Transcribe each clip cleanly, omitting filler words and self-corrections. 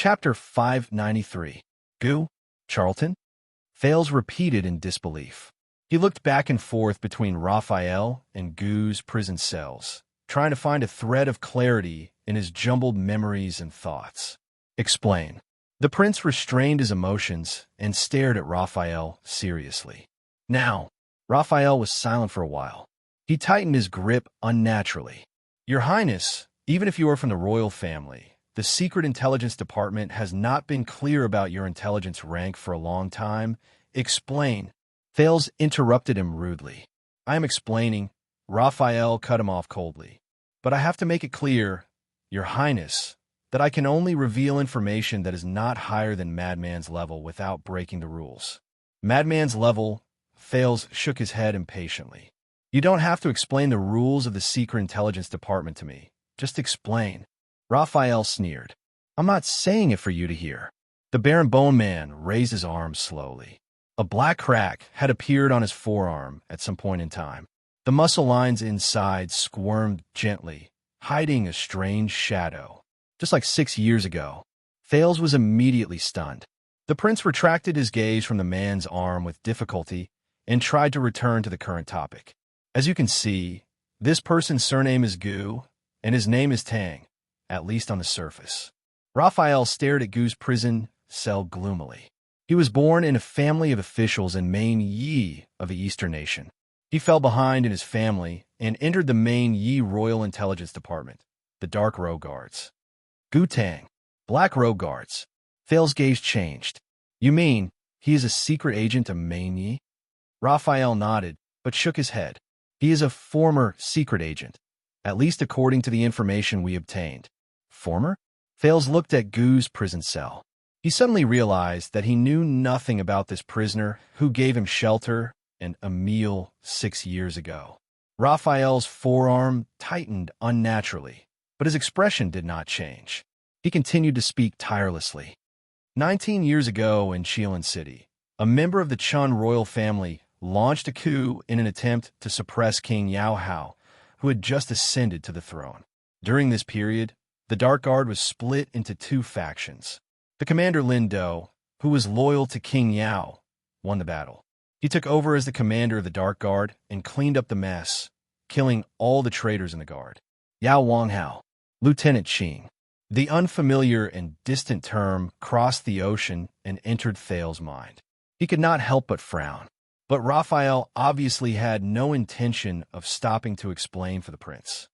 Chapter 593. Gu? Charlton? Fails repeated in disbelief. He looked back and forth between Raphael and Gu's prison cells, trying to find a thread of clarity in his jumbled memories and thoughts. Explain. The prince restrained his emotions and stared at Raphael seriously. Now, Raphael was silent for a while. He tightened his grip unnaturally. Your Highness, even if you are from the royal family, the Secret Intelligence Department has not been clear about your intelligence rank for a long time. Explain. Thales interrupted him rudely. I am explaining. Raphael cut him off coldly. But I have to make it clear, Your Highness, that I can only reveal information that is not higher than Madman's level without breaking the rules. Madman's level? Thales shook his head impatiently. You don't have to explain the rules of the Secret Intelligence Department to me. Just explain. Raphael sneered. I'm not saying it for you to hear. The Baron Bone Man raised his arm slowly. A black crack had appeared on his forearm at some point in time. The muscle lines inside squirmed gently, hiding a strange shadow. Just like 6 years ago, Thales was immediately stunned. The prince retracted his gaze from the man's arm with difficulty and tried to return to the current topic. As you can see, this person's surname is Gu, and his name is Tang, at least on the surface. Raphael stared at Gu's prison cell gloomily. He was born in a family of officials in Main Yi of the Eastern Nation. He fell behind in his family and entered the Main Yi Royal Intelligence Department, the Dark Row Guards. Gu Tang, Black Row Guards. Thales' gaze changed. You mean he is a secret agent of Main Yi? Raphael nodded, but shook his head. He is a former secret agent, at least according to the information we obtained. Former? Thales looked at Gu's prison cell. He suddenly realized that he knew nothing about this prisoner who gave him shelter and a meal 6 years ago. Raphael's forearm tightened unnaturally, but his expression did not change. He continued to speak tirelessly. 19 years ago in Xilan City, a member of the Chun royal family launched a coup in an attempt to suppress King Yao Hao, who had just ascended to the throne. During this period, the Dark Guard was split into 2 factions. The commander Lin Do, who was loyal to King Yao, won the battle. He took over as the commander of the Dark Guard and cleaned up the mess, killing all the traitors in the guard. Yao Wanghao, Lieutenant Qing. The unfamiliar and distant term crossed the ocean and entered Thales' mind. He could not help but frown. But Raphael obviously had no intention of stopping to explain for the prince.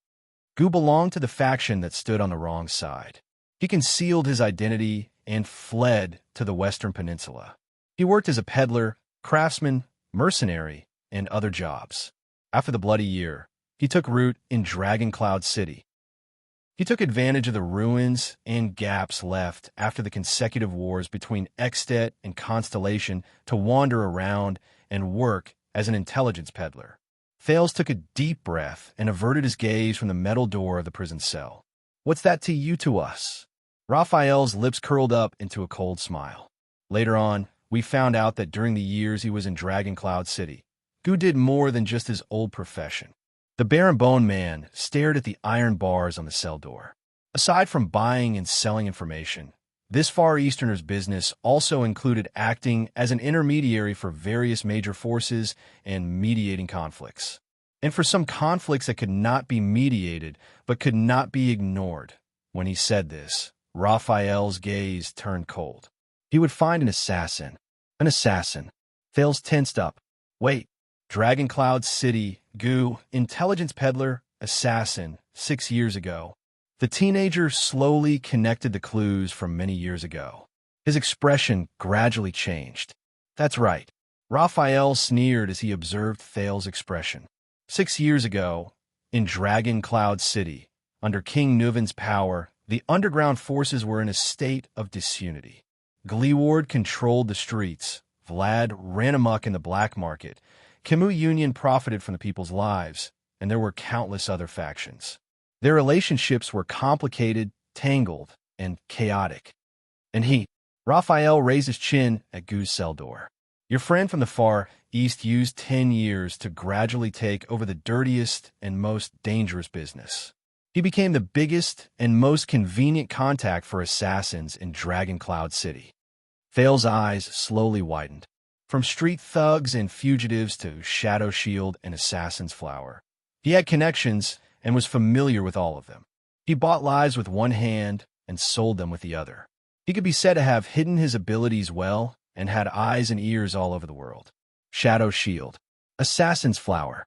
Gu belonged to the faction that stood on the wrong side. He concealed his identity and fled to the Western Peninsula. He worked as a peddler, craftsman, mercenary, and other jobs. After the Bloody Year, he took root in Dragon Cloud City. He took advantage of the ruins and gaps left after the consecutive wars between Extet and Constellation to wander around and work as an intelligence peddler. Thales took a deep breath and averted his gaze from the metal door of the prison cell. What's that to you to us? Raphael's lips curled up into a cold smile. Later on, we found out that during the years he was in Dragon Cloud City, Gu did more than just his old profession. The Baron Bone Man stared at the iron bars on the cell door. Aside from buying and selling information, this Far Easterner's business also included acting as an intermediary for various major forces and mediating conflicts. And for some conflicts that could not be mediated but could not be ignored. When he said this, Raphael's gaze turned cold. He would find an assassin. An assassin. Thales tensed up. Wait. Dragon Cloud City, Gu, intelligence peddler, assassin, 6 years ago. The teenager slowly connected the clues from many years ago. His expression gradually changed. That's right. Raphael sneered as he observed Thales' expression. 6 years ago, in Dragon Cloud City, under King Nuven's power, the underground forces were in a state of disunity. Gleeward controlled the streets. Vlad ran amok in the black market. Khmu Union profited from the people's lives, and there were countless other factions. Their relationships were complicated, tangled, and chaotic. And Raphael raised his chin at Gu's cell door. Your friend from the Far East used 10 years to gradually take over the dirtiest and most dangerous business. He became the biggest and most convenient contact for assassins in Dragon Cloud City. Thale's eyes slowly widened. From street thugs and fugitives to Shadow Shield and Assassin's Flower. He had connections and was familiar with all of them. He bought lives with one hand and sold them with the other. He could be said to have hidden his abilities well and had eyes and ears all over the world. Shadow Shield. Assassin's Flower.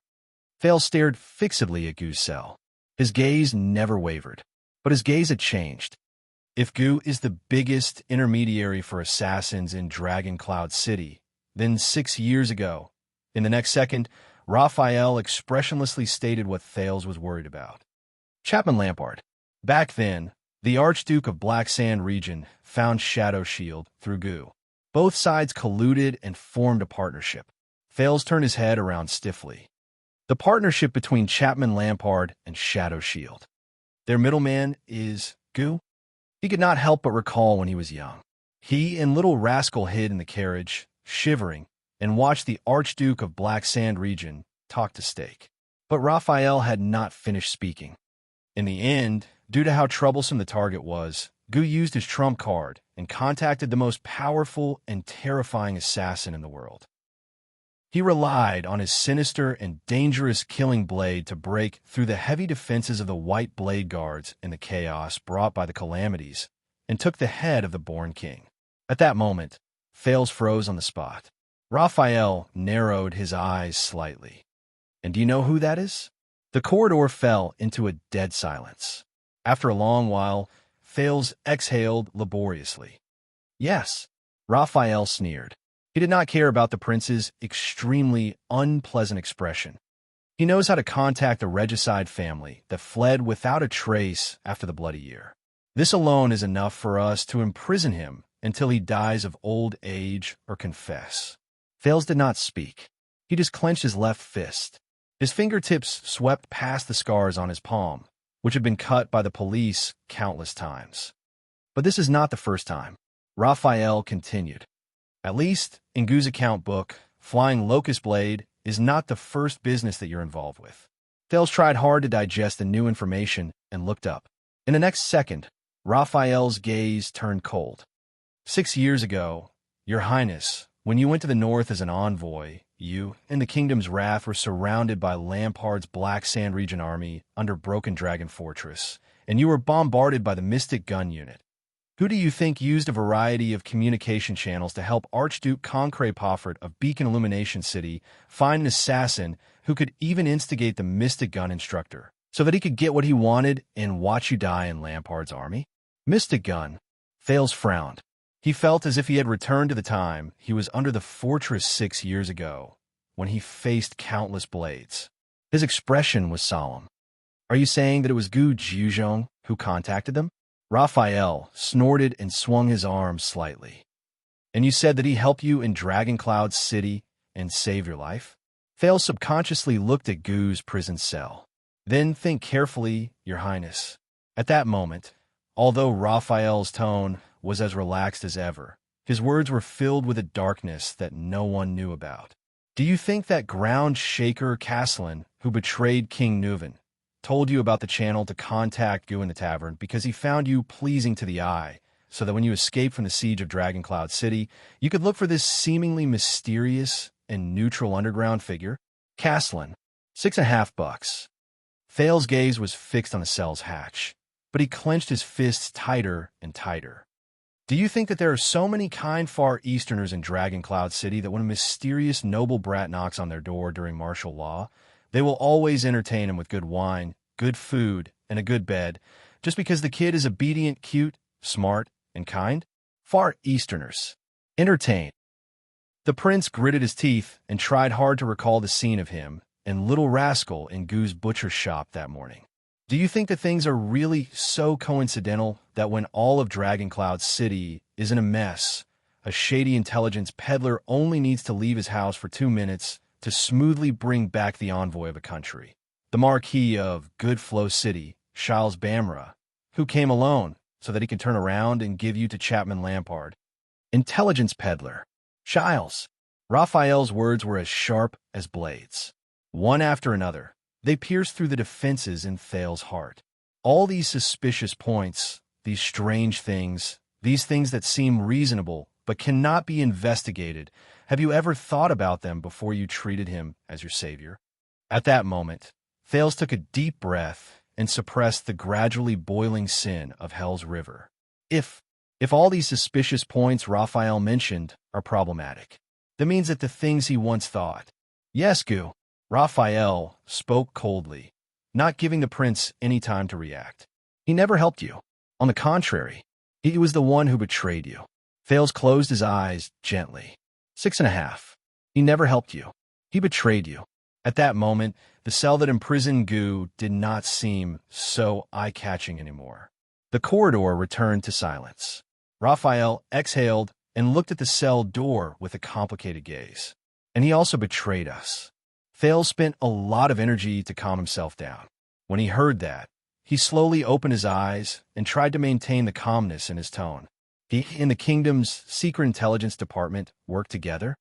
Thale stared fixedly at Gu's cell. His gaze never wavered, but his gaze had changed. If Gu is the biggest intermediary for assassins in Dragon Cloud City, then 6 years ago, in the next second, Raphael expressionlessly stated what Thales was worried about. Chapman Lampard. Back then, the Archduke of Black Sand region found Shadow Shield through Gu. Both sides colluded and formed a partnership. Thales turned his head around stiffly. The partnership between Chapman Lampard and Shadow Shield. Their middleman is Gu? He could not help but recall when he was young. He and Little Rascal hid in the carriage, shivering, and watched the Archduke of Black Sand region talk to Stake. But Raphael had not finished speaking. In the end, due to how troublesome the target was, Gu used his trump card and contacted the most powerful and terrifying assassin in the world. He relied on his sinister and dangerous killing blade to break through the heavy defenses of the White Blade Guards in the chaos brought by the calamities, and took the head of the Born King. At that moment, Thales froze on the spot. Raphael narrowed his eyes slightly. And do you know who that is? The corridor fell into a dead silence. After a long while, Thales exhaled laboriously. Yes, Raphael sneered. He did not care about the prince's extremely unpleasant expression. He knows how to contact a regicide family that fled without a trace after the Bloody Year. This alone is enough for us to imprison him until he dies of old age or confess. Thales did not speak. He just clenched his left fist. His fingertips swept past the scars on his palm, which had been cut by the police countless times. But this is not the first time. Raphael continued. At least, in Gu's account book, flying Locust Blade is not the first business that you're involved with. Thales tried hard to digest the new information and looked up. In the next second, Raphael's gaze turned cold. 6 years ago, Your Highness, when you went to the north as an envoy, you and the kingdom's wrath were surrounded by Lampard's Black Sand region army under Broken Dragon Fortress, and you were bombarded by the Mystic Gun Unit. Who do you think used a variety of communication channels to help Archduke Concré Poffert of Beacon Illumination City find an assassin who could even instigate the Mystic Gun instructor, so that he could get what he wanted and watch you die in Lampard's army? Mystic Gun. Thales frowned. He felt as if he had returned to the time he was under the fortress 6 years ago, when he faced countless blades. His expression was solemn. Are you saying that it was Gu Jiuzhong who contacted them? Raphael snorted and swung his arms slightly. And you said that he helped you in Dragon Cloud City and saved your life? Thales subconsciously looked at Gu's prison cell. Then think carefully, Your Highness. At that moment, although Raphael's tone was as relaxed as ever, his words were filled with a darkness that no one knew about. Do you think that ground shaker Castellan, who betrayed King Nuven, told you about the channel to contact Gu in the tavern because he found you pleasing to the eye, so that when you escaped from the siege of Dragon Cloud City, you could look for this seemingly mysterious and neutral underground figure? Castellan, $6.50. Thales' gaze was fixed on the cell's hatch, but he clenched his fists tighter and tighter. Do you think that there are so many kind Far Easterners in Dragon Cloud City that when a mysterious noble brat knocks on their door during martial law, they will always entertain him with good wine, good food, and a good bed, just because the kid is obedient, cute, smart, and kind? Far Easterners. Entertain. The prince gritted his teeth and tried hard to recall the scene of him and Little Rascal in Gu's butcher shop that morning. Do you think that things are really so coincidental that when all of Dragon Cloud City is in a mess, a shady intelligence peddler only needs to leave his house for 2 minutes to smoothly bring back the envoy of a country, the Marquis of Good Flow City, Shiles Bamra, who came alone so that he could turn around and give you to Chapman Lampard? Intelligence peddler. Shiles. Raphael's words were as sharp as blades. One after another, they pierced through the defenses in Thale's heart. All these suspicious points, these strange things, these things that seem reasonable but cannot be investigated, have you ever thought about them before you treated him as your savior? At that moment, Thales took a deep breath and suppressed the gradually boiling sin of Hell's River. If all these suspicious points Raphael mentioned are problematic, that means that the things he once thought. Yes, Gu. Raphael spoke coldly, not giving the prince any time to react. He never helped you. On the contrary, he was the one who betrayed you. Thales closed his eyes gently. 6.5. He never helped you. He betrayed you. At that moment, the cell that imprisoned Gu did not seem so eye-catching anymore. The corridor returned to silence. Raphael exhaled and looked at the cell door with a complicated gaze. And he also betrayed us. Thales spent a lot of energy to calm himself down. When he heard that, he slowly opened his eyes and tried to maintain the calmness in his tone. He and the kingdom's secret intelligence department worked together?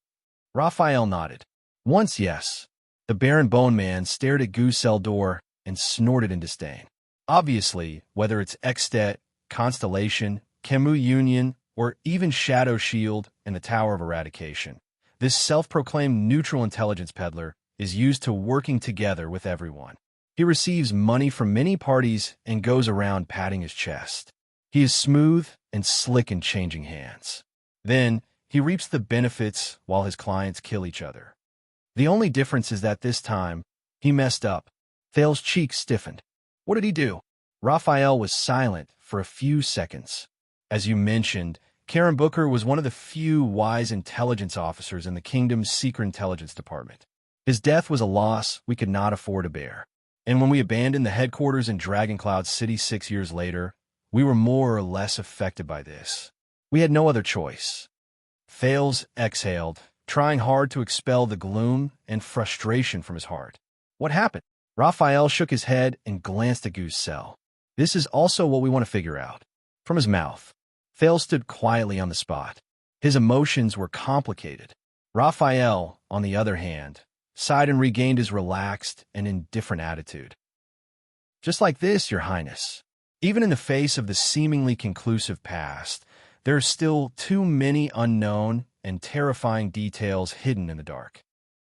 Raphael nodded. Once, yes. The Baron Bone Man stared at Gu's cell door and snorted in disdain. Obviously, whether it's Extet, Constellation, Chemu Union, or even Shadow Shield and the Tower of Eradication, this self-proclaimed neutral intelligence peddler is used to working together with everyone. He receives money from many parties and goes around patting his chest. He is smooth and slick in changing hands. Then, he reaps the benefits while his clients kill each other. The only difference is that this time, he messed up. Thales' cheeks stiffened. What did he do? Raphael was silent for a few seconds. As you mentioned, Karen Booker was one of the few wise intelligence officers in the kingdom's secret intelligence department. His death was a loss we could not afford to bear. And when we abandoned the headquarters in Dragon Cloud City 6 years later, we were more or less affected by this. We had no other choice. Thales exhaled, trying hard to expel the gloom and frustration from his heart. What happened? Raphael shook his head and glanced at Gu's cell. This is also what we want to figure out. From his mouth, Thales stood quietly on the spot. His emotions were complicated. Raphael, on the other hand, sighed and regained his relaxed and indifferent attitude. Just like this, Your Highness. Even in the face of the seemingly conclusive past, there are still too many unknown and terrifying details hidden in the dark.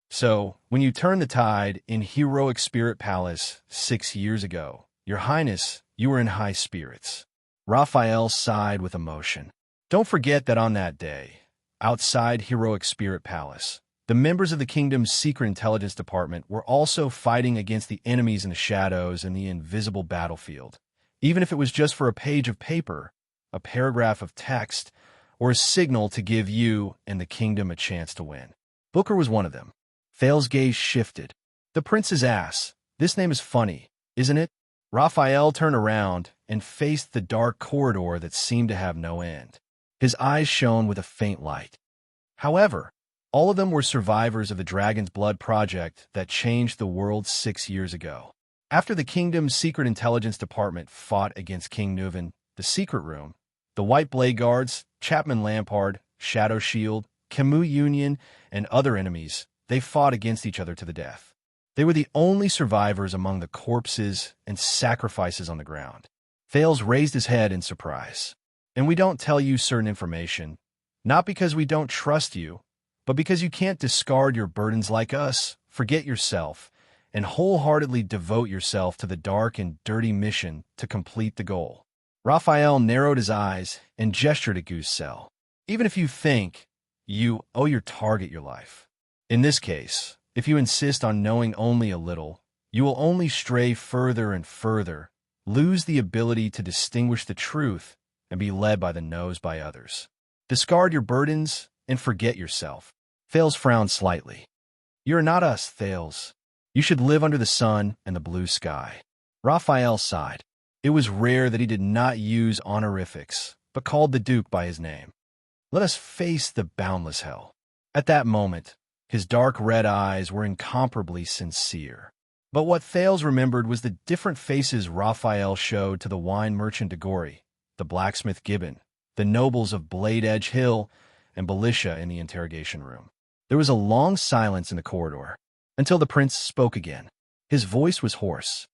So, when you turned the tide in Heroic Spirit Palace 6 years ago, Your Highness, you were in high spirits. Raphael sighed with emotion. Don't forget that on that day, outside Heroic Spirit Palace, the members of the kingdom's secret intelligence department were also fighting against the enemies in the shadows and the invisible battlefield. Even if it was just for a page of paper, a paragraph of text, or a signal to give you and the kingdom a chance to win. Booker was one of them. Thales' gaze shifted. The prince's ass. This name is funny, isn't it? Raphael turned around and faced the dark corridor that seemed to have no end. His eyes shone with a faint light. However, all of them were survivors of the Dragon's Blood project that changed the world 6 years ago. After the kingdom's secret intelligence department fought against King Nuven, the secret room, the White Blade Guards, Chapman Lampard, Shadow Shield, Chemu Union, and other enemies, they fought against each other to the death. They were the only survivors among the corpses and sacrifices on the ground. Thales raised his head in surprise. And we don't tell you certain information, not because we don't trust you, but because you can't discard your burdens like us, forget yourself, and wholeheartedly devote yourself to the dark and dirty mission to complete the goal. Raphael narrowed his eyes and gestured at Gu's cell. Even if you think you owe your target your life. In this case, if you insist on knowing only a little, you will only stray further and further, lose the ability to distinguish the truth, and be led by the nose by others. Discard your burdens and forget yourself. Thales frowned slightly. You're not us, Thales. You should live under the sun and the blue sky. Raphael sighed. It was rare that he did not use honorifics, but called the Duke by his name. Let us face the boundless hell. At that moment, his dark red eyes were incomparably sincere. But what Thales remembered was the different faces Raphael showed to the wine merchant Degori, the blacksmith Gibbon, the nobles of Blade Edge Hill, and Belisha in the interrogation room. There was a long silence in the corridor, until the prince spoke again. His voice was hoarse.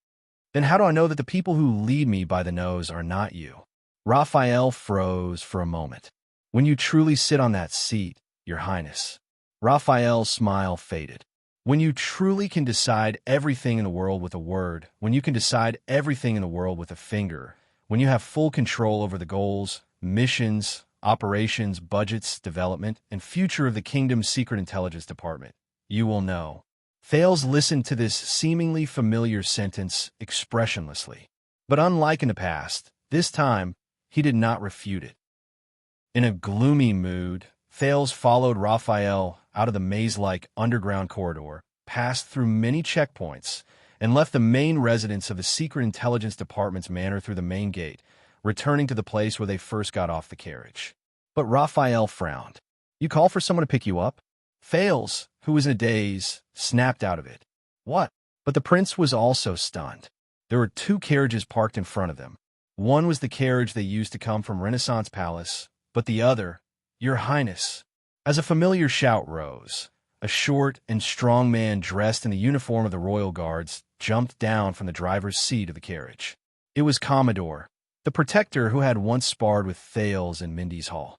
Then how do I know that the people who lead me by the nose are not you? Raphael froze for a moment. When you truly sit on that seat, Your Highness. Raphael's smile faded. When you truly can decide everything in the world with a word, when you can decide everything in the world with a finger, when you have full control over the goals, missions, operations, budgets, development, and future of the kingdom's secret intelligence department, you will know. Thales listened to this seemingly familiar sentence expressionlessly. But unlike in the past, this time, he did not refute it. In a gloomy mood, Thales followed Raphael out of the maze-like underground corridor, passed through many checkpoints, and left the main residence of the Secret Intelligence Department's manor through the main gate, returning to the place where they first got off the carriage. But Raphael frowned. You call for someone to pick you up? Thales, who was in a daze, snapped out of it. What? But the prince was also stunned. There were 2 carriages parked in front of them. One was the carriage they used to come from Renaissance Palace, but the other, Your Highness. As a familiar shout rose, a short and strong man dressed in the uniform of the royal guards jumped down from the driver's seat of the carriage. It was Commodore, the protector who had once sparred with Thales in Mindy's Hall.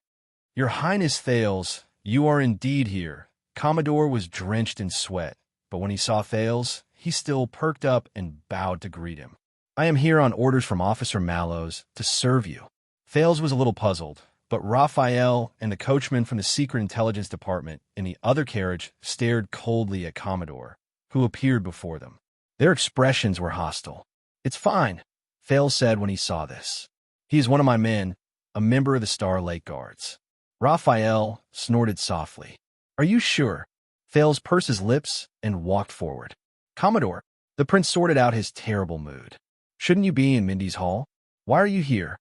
Your Highness Thales, you are indeed here. Commodore was drenched in sweat, but when he saw Thales, he still perked up and bowed to greet him. I am here on orders from Officer Mallows to serve you. Thales was a little puzzled, but Raphael and the coachman from the Secret Intelligence Department in the other carriage stared coldly at Commodore, who appeared before them. Their expressions were hostile. It's fine, Thales said when he saw this. He is one of my men, a member of the Star Lake Guards. Raphael snorted softly. Are you sure? Thales pursed his lips and walked forward. Commodore, the prince sorted out his terrible mood. Shouldn't you be in Mindy's Hall? Why are you here?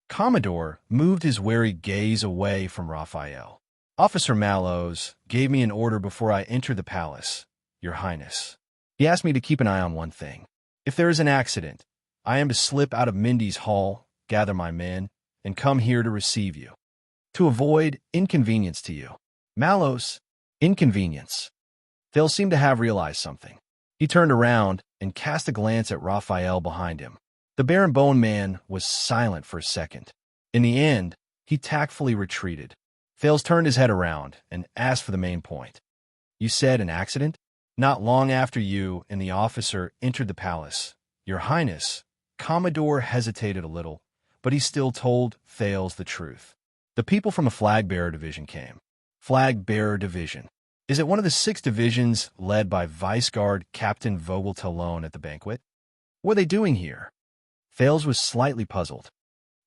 Commodore moved his wary gaze away from Raphael. Officer Mallows gave me an order before I entered the palace, Your Highness. He asked me to keep an eye on one thing. If there is an accident, I am to slip out of Mindy's Hall, gather my men, and come here to receive you. To avoid inconvenience to you. Mallows, inconvenience. Thales seemed to have realized something. He turned around and cast a glance at Raphael behind him. The Baron Bone Man was silent for a second. In the end, he tactfully retreated. Thales turned his head around and asked for the main point. You said an accident? Not long after you and the officer entered the palace, Your Highness, Commodore hesitated a little, but he still told Thales the truth. The people from the Flag Bearer Division came. Flag Bearer Division. Is it one of the 6 divisions led by Vice Guard Captain Vogeltalone at the banquet? What are they doing here? Thales was slightly puzzled.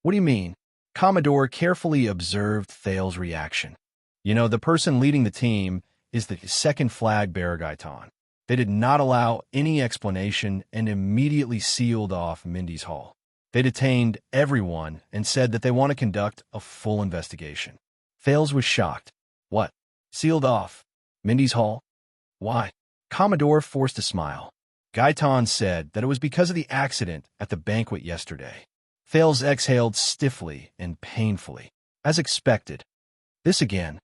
What do you mean? Commodore carefully observed Thales' reaction. You know, the person leading the team is the 2nd Flag Bearer Gaitan. They did not allow any explanation and immediately sealed off Mindy's Hall. They detained everyone and said that they want to conduct a full investigation. Thales was shocked. What? Sealed off? Mindy's Hall? Why? Commodore forced a smile. Gaitan said that it was because of the accident at the banquet yesterday. Thales exhaled stiffly and painfully. As expected. This again.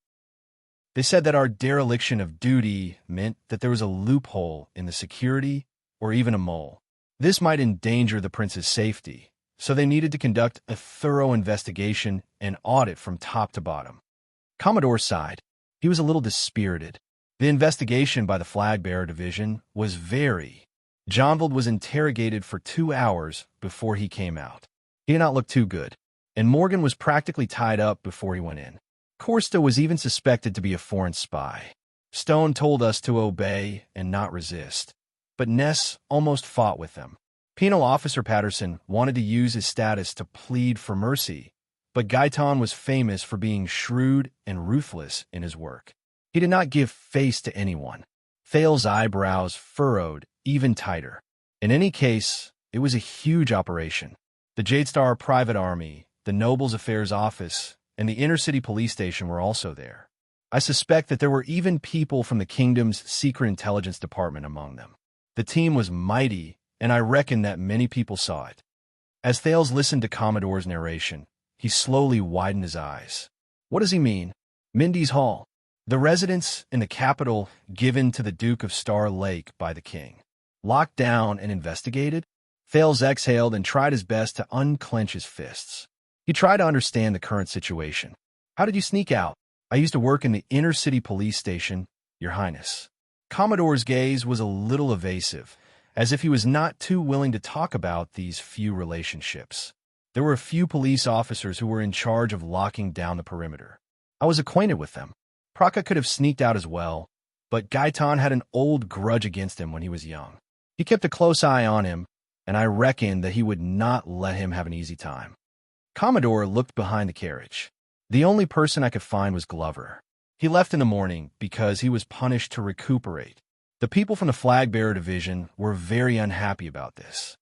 They said that our dereliction of duty meant that there was a loophole in the security or even a mole. This might endanger the prince's safety, so they needed to conduct a thorough investigation and audit from top to bottom. Commodore sighed. He was a little dispirited. The investigation by the Flag Bearer Division was very. Jonvald was interrogated for 2 hours before he came out. He did not look too good, and Morgan was practically tied up before he went in. Korsta was even suspected to be a foreign spy. Stone told us to obey and not resist, but Ness almost fought with them. Penal Officer Patterson wanted to use his status to plead for mercy, but Gaitan was famous for being shrewd and ruthless in his work. He did not give face to anyone. Thales' eyebrows furrowed even tighter. In any case, it was a huge operation. The Jadestar Private Army, the Nobles Affairs Office, and the Inner City Police Station were also there. I suspect that there were even people from the kingdom's Secret Intelligence Department among them. The team was mighty, and I reckon that many people saw it. As Thales listened to Commodore's narration, he slowly widened his eyes. What does he mean? Mindy's Hall, the residence in the capital given to the Duke of Star Lake by the king. Locked down and investigated? Thales exhaled and tried his best to unclench his fists. He tried to understand the current situation. How did you sneak out? I used to work in the inner-city police station, Your Highness. Commodore's gaze was a little evasive, as if he was not too willing to talk about these few relationships. There were a few police officers who were in charge of locking down the perimeter. I was acquainted with them. Praka could have sneaked out as well, but Gaitan had an old grudge against him when he was young. He kept a close eye on him, and I reckoned that he would not let him have an easy time. Commodore looked behind the carriage. The only person I could find was Glover. He left in the morning because he was punished to recuperate. The people from the flag-bearer division were very unhappy about this.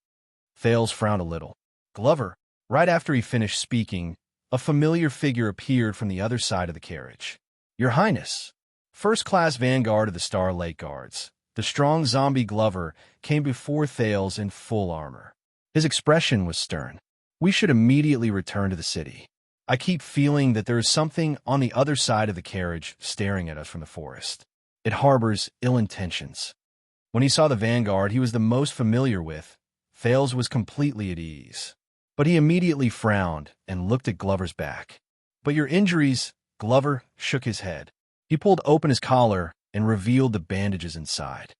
Thales frowned a little. Glover, right after he finished speaking, a familiar figure appeared from the other side of the carriage. Your Highness, first-class vanguard of the Star Lake Guards, the strong zombie Glover came before Thales in full armor. His expression was stern. We should immediately return to the city. I keep feeling that there is something on the other side of the carriage staring at us from the forest. It harbors ill intentions. When he saw the vanguard he was the most familiar with, Thales was completely at ease. But he immediately frowned and looked at Glover's back. But your injuries, Glover shook his head. He pulled open his collar and revealed the bandages inside.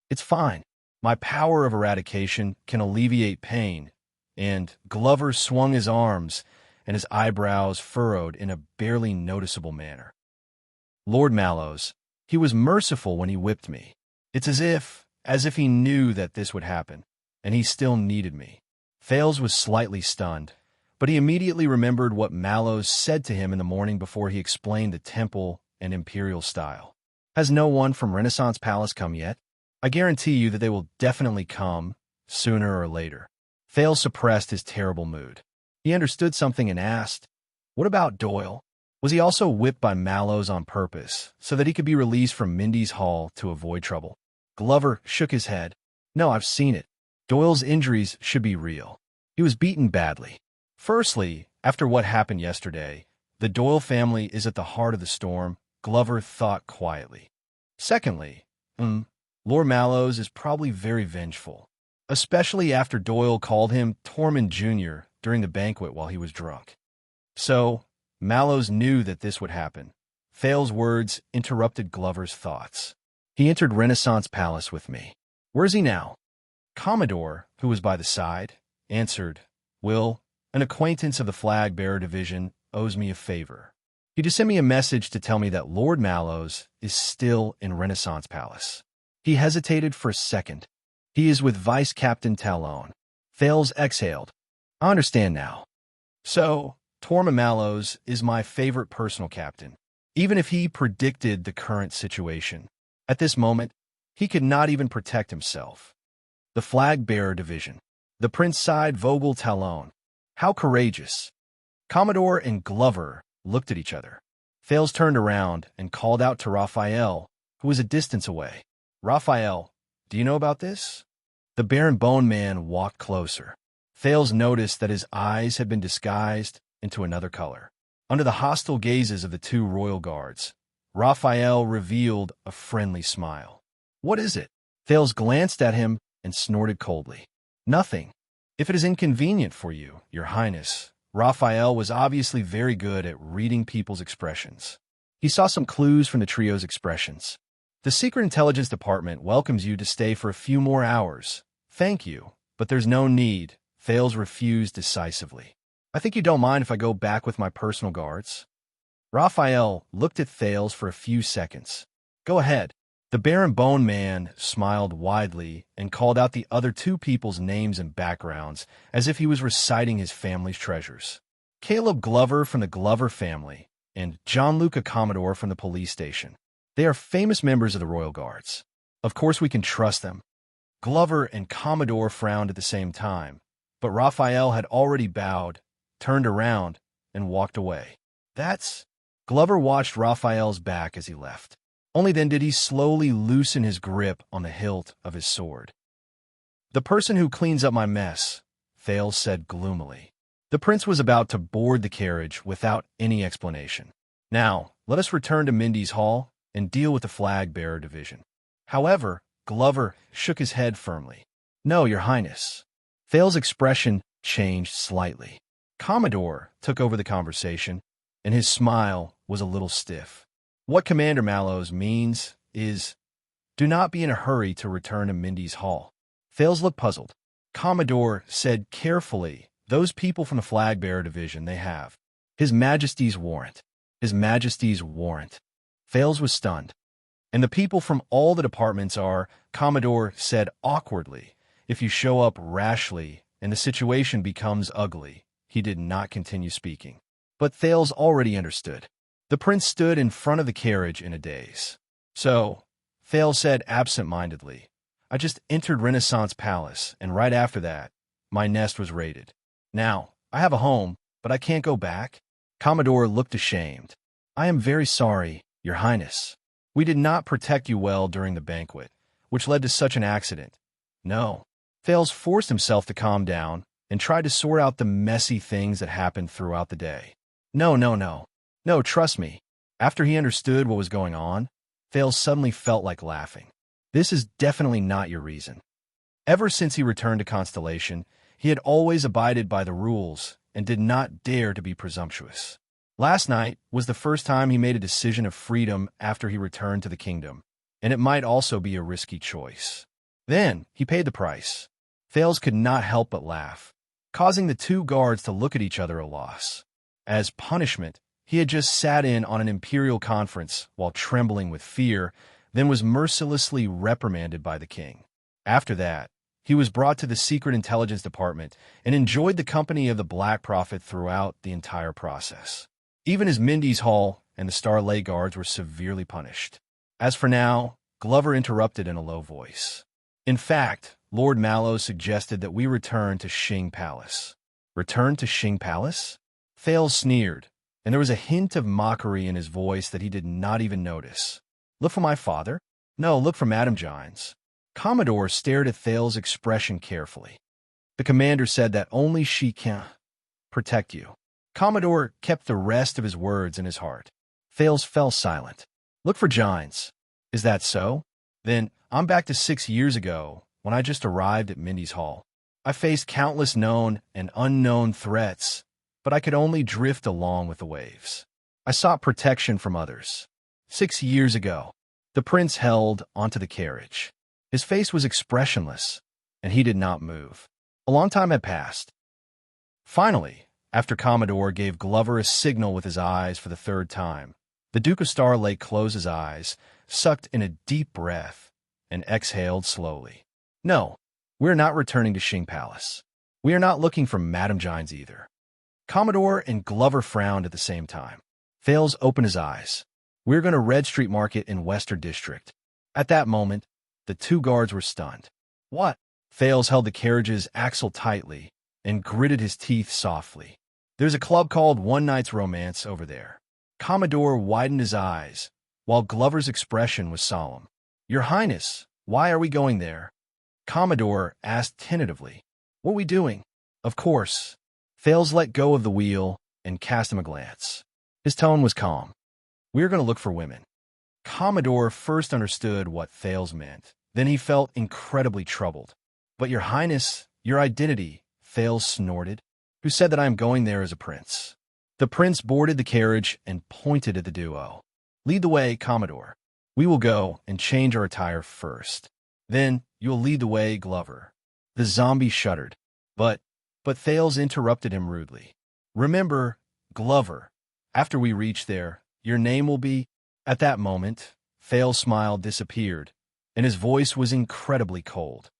It's fine. My power of eradication can alleviate pain. And Glover swung his arms, and his eyebrows furrowed in a barely noticeable manner. Lord Mallows, he was merciful when he whipped me. It's as if he knew that this would happen, and he still needed me. Thales was slightly stunned, but he immediately remembered what Mallows said to him in the morning before he explained the temple and imperial style. Has no one from Renaissance Palace come yet? I guarantee you that they will definitely come, sooner or later. Thales suppressed his terrible mood. He understood something and asked, what about Doyle? Was he also whipped by Mallows on purpose, so that he could be released from Mindy's Hall to avoid trouble? Glover shook his head. No, I've seen it. Doyle's injuries should be real. He was beaten badly. Firstly, after what happened yesterday, the Doyle family is at the heart of the storm, Glover thought quietly. Secondly, Lord Mallows is probably very vengeful, especially after Doyle called him Tormund Jr. during the banquet while he was drunk. So, Mallows knew that this would happen. Thales' words interrupted Glover's thoughts. He entered Renaissance Palace with me. Where is he now? Commodore, who was by the side, answered, Will, an acquaintance of the flag-bearer division, owes me a favor. He just sent me a message to tell me that Lord Mallows is still in Renaissance Palace. He hesitated for a second. He is with Vice Captain Talon. Thales exhaled. I understand now. So, Tormund Mallows is my favorite personal captain, even if he predicted the current situation. At this moment, he could not even protect himself. The flag-bearer division. The Prince sighed Vogel Talon. How courageous. Commodore and Glover looked at each other. Thales turned around and called out to Raphael, who was a distance away. Raphael, do you know about this? The Baron Bone Man walked closer. Thales noticed that his eyes had been disguised into another color. Under the hostile gazes of the two royal guards, Raphael revealed a friendly smile. What is it? Thales glanced at him and snorted coldly. Nothing. If it is inconvenient for you, Your Highness. Raphael was obviously very good at reading people's expressions. He saw some clues from the trio's expressions. The Secret Intelligence Department welcomes you to stay for a few more hours. Thank you, but there's no need. Thales refused decisively. I think you don't mind if I go back with my personal guards? Raphael looked at Thales for a few seconds. Go ahead. The Baron Bone Man smiled widely and called out the other two people's names and backgrounds as if he was reciting his family's treasures. Caleb Glover from the Glover family and John Luca Commodore from the police station. They are famous members of the Royal Guards. Of course we can trust them. Glover and Commodore frowned at the same time, but Raphael had already bowed, turned around, and walked away. Glover watched Raphael's back as he left. Only then did he slowly loosen his grip on the hilt of his sword. The person who cleans up my mess, Thales said gloomily. The prince was about to board the carriage without any explanation. Now, let us return to Mindy's Hall and deal with the flag-bearer division. However, Glover shook his head firmly. No, Your Highness. Thale's expression changed slightly. Commodore took over the conversation, and his smile was a little stiff. What Commander Mallows means is, do not be in a hurry to return to Mindy's Hall. Thales looked puzzled. Commodore said carefully, those people from the Flag-Bearer Division, they have His Majesty's warrant. His Majesty's warrant. Thales was stunned. And the people from all the departments are, Commodore said awkwardly, if you show up rashly and the situation becomes ugly. He did not continue speaking. But Thales already understood. The prince stood in front of the carriage in a daze. So, Thales said absent-mindedly, I just entered Renaissance Palace, and right after that, my nest was raided. Now, I have a home, but I can't go back. Commodore looked ashamed. I am very sorry, Your Highness. We did not protect you well during the banquet, which led to such an accident. No. Thales forced himself to calm down and tried to sort out the messy things that happened throughout the day. No, trust me. After he understood what was going on, Thales suddenly felt like laughing. This is definitely not your reason. Ever since he returned to Constellation, he had always abided by the rules and did not dare to be presumptuous. Last night was the first time he made a decision of freedom after he returned to the kingdom, and it might also be a risky choice. Then he paid the price. Thales could not help but laugh, causing the two guards to look at each other a loss. As punishment, he had just sat in on an imperial conference while trembling with fear, then was mercilessly reprimanded by the king. After that, he was brought to the Secret Intelligence Department and enjoyed the company of the Black Prophet throughout the entire process. Even his Mindy's Hall and the Starlay Guards were severely punished. As for now, Glover interrupted in a low voice. In fact, Lord Mallows suggested that we return to Xing Palace. Return to Xing Palace? Thales sneered, and there was a hint of mockery in his voice that he did not even notice. Look for my father? No, look for Madame Gines. Commodore stared at Thales' expression carefully. The commander said that only she can protect you. Commodore kept the rest of his words in his heart. Thales fell silent. Look for Gines. Is that so? Then I'm back to 6 years ago, when I just arrived at Mindy's Hall. I faced countless known and unknown threats, but I could only drift along with the waves. I sought protection from others. 6 years ago, the prince held onto the carriage. His face was expressionless, and he did not move. A long time had passed. Finally, after Commodore gave Glover a signal with his eyes for the third time, the Duke of Starlake closed his eyes, sucked in a deep breath, and exhaled slowly. No, we're not returning to Xing Palace. We are not looking for Madame Gines either. Commodore and Glover frowned at the same time. Thales opened his eyes. We're going to Red Street Market in Western District. At that moment, the two guards were stunned. What? Thales held the carriage's axle tightly and gritted his teeth softly. There's a club called One Night's Romance over there. Commodore widened his eyes, while Glover's expression was solemn. Your Highness, why are we going there? Commodore asked tentatively. What are we doing? Of course. Thales let go of the wheel and cast him a glance. His tone was calm. We're going to look for women. Commodore first understood what Thales meant. Then he felt incredibly troubled. But Your Highness, your identity, Thales snorted. Who said that I am going there as a prince? The prince boarded the carriage and pointed at the duo. Lead the way, Commodore. We will go and change our attire first. Then you'll lead the way, Glover. The zombie shuddered. But Thales interrupted him rudely. Remember, Glover, after we reach there, your name will be... At that moment, Thales' smile disappeared, and his voice was incredibly cold.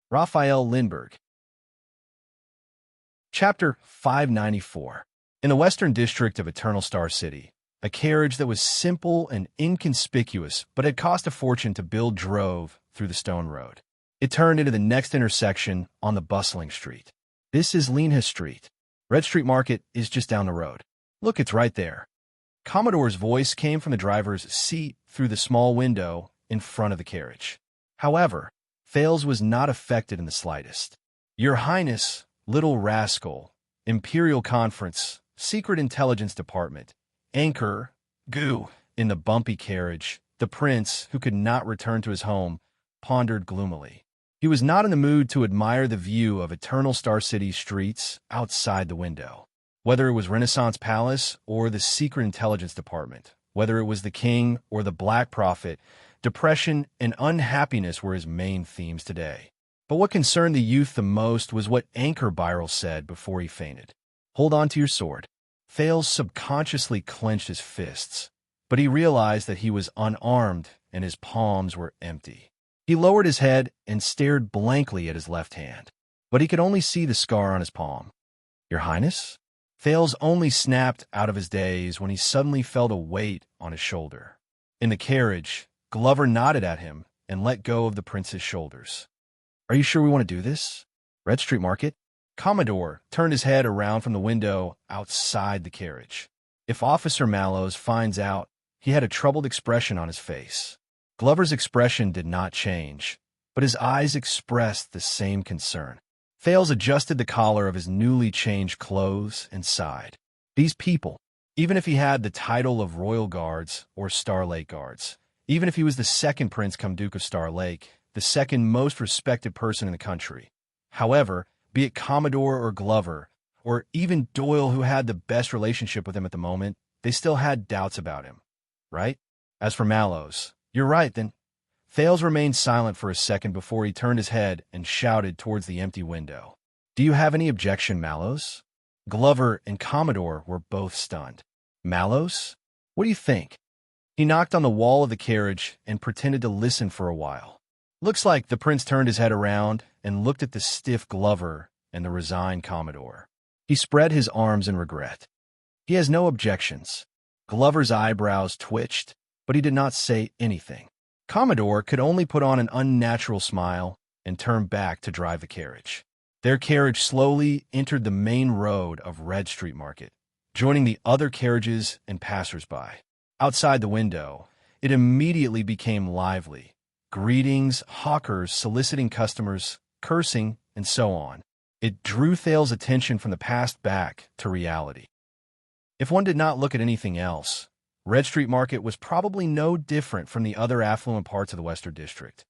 Raphael Lindbergh. Chapter 594. In the western district of Eternal Star City, a carriage that was simple and inconspicuous but had cost a fortune to build drove through the stone road. It turned into the next intersection on the bustling street. This is Linha Street. Red Street Market is just down the road. Look, it's right there. Commodore's voice came from the driver's seat through the small window in front of the carriage. However, Thales was not affected in the slightest. Your Highness, little rascal, Imperial Conference, Secret Intelligence Department, Anchor, Goo. In the bumpy carriage, the prince, who could not return to his home, pondered gloomily. He was not in the mood to admire the view of Eternal Star City's streets outside the window. Whether it was Renaissance Palace or the Secret Intelligence Department, whether it was the King or the Black Prophet, depression and unhappiness were his main themes today. But what concerned the youth the most was what Anchor Byral said before he fainted. "Hold on to your sword." Thales subconsciously clenched his fists, but he realized that he was unarmed and his palms were empty. He lowered his head and stared blankly at his left hand, but he could only see the scar on his palm. "Your Highness?" Thales only snapped out of his daze when he suddenly felt a weight on his shoulder. In the carriage, Glover nodded at him and let go of the prince's shoulders. "Are you sure we want to do this? Red Street Market?" Commodore turned his head around from the window outside the carriage. If Officer Mallows finds out, he had a troubled expression on his face. Glover's expression did not change, but his eyes expressed the same concern. Thales adjusted the collar of his newly changed clothes and sighed. These people, even if he had the title of Royal Guards or Star Lake Guards, even if he was the second Prince come Duke of Star Lake, the second most respected person in the country. However, be it Commodore or Glover, or even Doyle who had the best relationship with him at the moment, they still had doubts about him, right? As for Mallows, "You're right, then." Thales remained silent for a second before he turned his head and shouted towards the empty window. "Do you have any objection, Mallows?" Glover and Commodore were both stunned. "Mallows? What do you think?" He knocked on the wall of the carriage and pretended to listen for a while. Looks like the prince turned his head around and looked at the stiff Glover and the resigned Commodore. He spread his arms in regret. "He has no objections." Glover's eyebrows twitched, but he did not say anything. Commodore could only put on an unnatural smile and turn back to drive the carriage. Their carriage slowly entered the main road of Red Street Market, joining the other carriages and passers-by. Outside the window, it immediately became lively. Greetings, hawkers soliciting customers, cursing, and so on. It drew Thales' attention from the past back to reality. If one did not look at anything else, Red Street Market was probably no different from the other affluent parts of the Western District.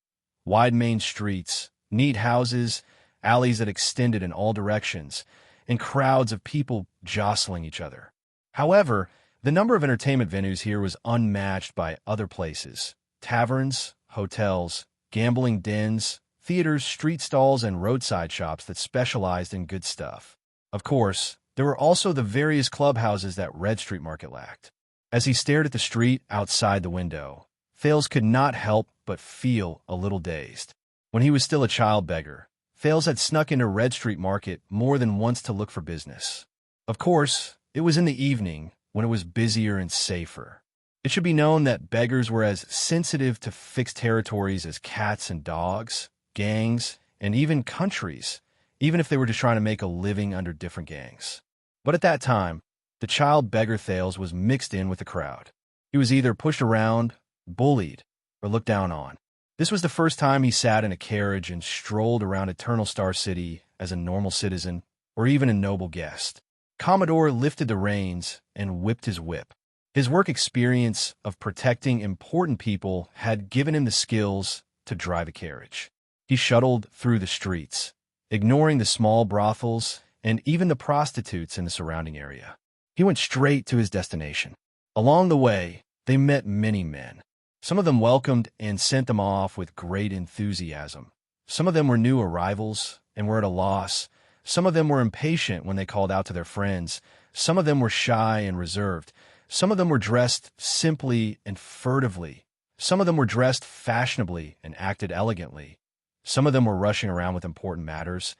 Wide main streets, neat houses, alleys that extended in all directions, and crowds of people jostling each other. However, the number of entertainment venues here was unmatched by other places. Taverns, hotels, gambling dens, theaters, street stalls, and roadside shops that specialized in good stuff. Of course, there were also the various clubhouses that Red Street Market lacked. As he stared at the street outside the window, Thales could not help but feel a little dazed. When he was still a child beggar, Thales had snuck into Red Street Market more than once to look for business. Of course, it was in the evening when it was busier and safer. It should be known that beggars were as sensitive to fixed territories as cats and dogs, gangs, and even countries, even if they were just trying to make a living under different gangs. But at that time, the child beggar Thales was mixed in with the crowd. He was either pushed around, bullied, or looked down on. This was the first time he sat in a carriage and strolled around Eternal Star City as a normal citizen or even a noble guest. Commodore lifted the reins and whipped his whip. His work experience of protecting important people had given him the skills to drive a carriage. He shuttled through the streets, ignoring the small brothels and even the prostitutes in the surrounding area. He went straight to his destination. Along the way, they met many men. Some of them welcomed and sent them off with great enthusiasm. Some of them were new arrivals and were at a loss. Some of them were impatient when they called out to their friends. Some of them were shy and reserved. Some of them were dressed simply and furtively. Some of them were dressed fashionably and acted elegantly. Some of them were rushing around with important matters,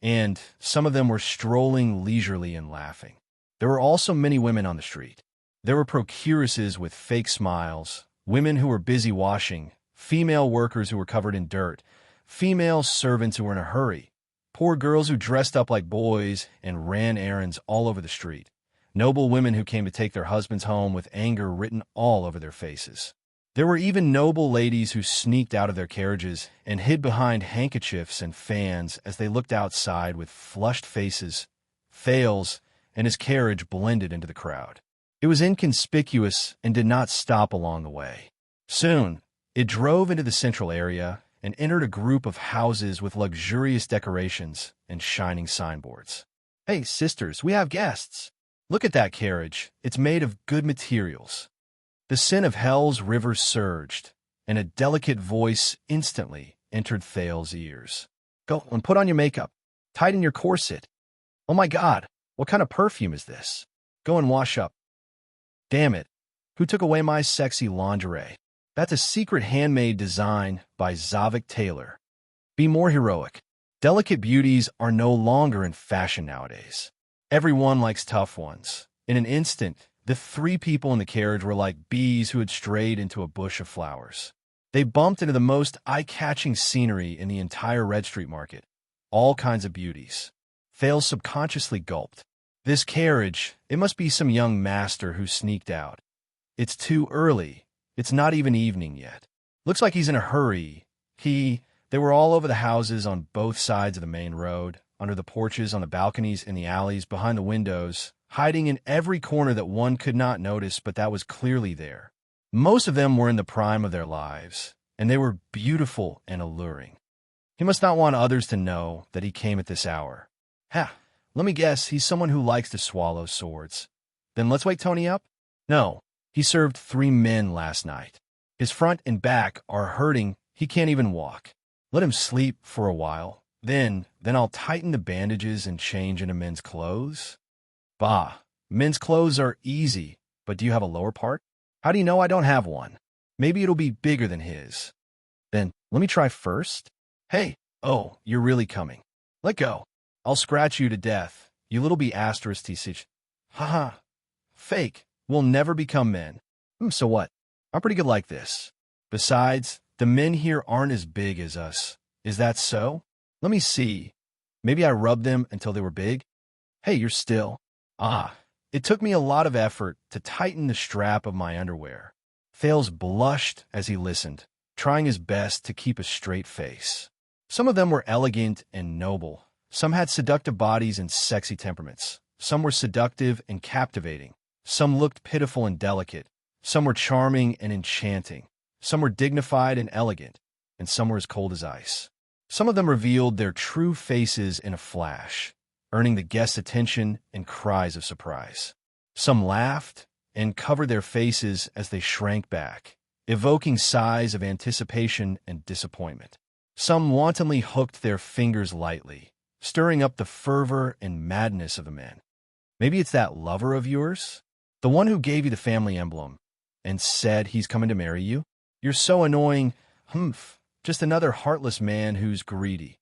and some of them were strolling leisurely and laughing. There were also many women on the street. There were procuresses with fake smiles, women who were busy washing, female workers who were covered in dirt, female servants who were in a hurry, poor girls who dressed up like boys and ran errands all over the street, noble women who came to take their husbands home with anger written all over their faces. There were even noble ladies who sneaked out of their carriages and hid behind handkerchiefs and fans as they looked outside with flushed faces. Thales and his carriage blended into the crowd. It was inconspicuous and did not stop along the way. Soon, it drove into the central area and entered a group of houses with luxurious decorations and shining signboards. "Hey, sisters, we have guests. Look at that carriage. It's made of good materials." The scent of hell's river surged, and a delicate voice instantly entered Thal's ears. "Go and put on your makeup. Tighten your corset. Oh my God, what kind of perfume is this? Go and wash up. Damn it, who took away my sexy lingerie? That's a secret handmade design by Zavik Taylor. Be more heroic. Delicate beauties are no longer in fashion nowadays. Everyone likes tough ones." In an instant, the three people in the carriage were like bees who had strayed into a bush of flowers. They bumped into the most eye-catching scenery in the entire Red Street market. All kinds of beauties. Thales subconsciously gulped. This carriage, it must be some young master who sneaked out. It's too early. It's not even evening yet. Looks like he's in a hurry. They were all over the houses on both sides of the main road, under the porches, on the balconies, in the alleys, behind the windows, hiding in every corner that one could not notice, but that was clearly there. Most of them were in the prime of their lives, and they were beautiful and alluring. He must not want others to know that he came at this hour. Ha! Let me guess, he's someone who likes to swallow swords. Then let's wake Tony up? No, he served 3 men last night. His front and back are hurting. He can't even walk. Let him sleep for a while. Then I'll tighten the bandages and change into men's clothes. Bah, men's clothes are easy, but do you have a lower part? How do you know I don't have one? Maybe it'll be bigger than his. Then let me try first. Hey, oh, you're really coming. Let go. I'll scratch you to death, you little be asterisk t-sich. Haha. Fake. We'll never become men. So what? I'm pretty good like this. Besides, the men here aren't as big as us. Is that so? Let me see. Maybe I rubbed them until they were big? Hey, you're still. It took me a lot of effort to tighten the strap of my underwear. Thales blushed as he listened, trying his best to keep a straight face. Some of them were elegant and noble. Some had seductive bodies and sexy temperaments. Some were seductive and captivating. Some looked pitiful and delicate. Some were charming and enchanting. Some were dignified and elegant, and some were as cold as ice. Some of them revealed their true faces in a flash, earning the guests' attention and cries of surprise. Some laughed and covered their faces as they shrank back, evoking sighs of anticipation and disappointment. Some wantonly hooked their fingers lightly, stirring up the fervor and madness of the men. Maybe it's that lover of yours? The one who gave you the family emblem and said he's coming to marry you? You're so annoying. Just another heartless man who's greedy.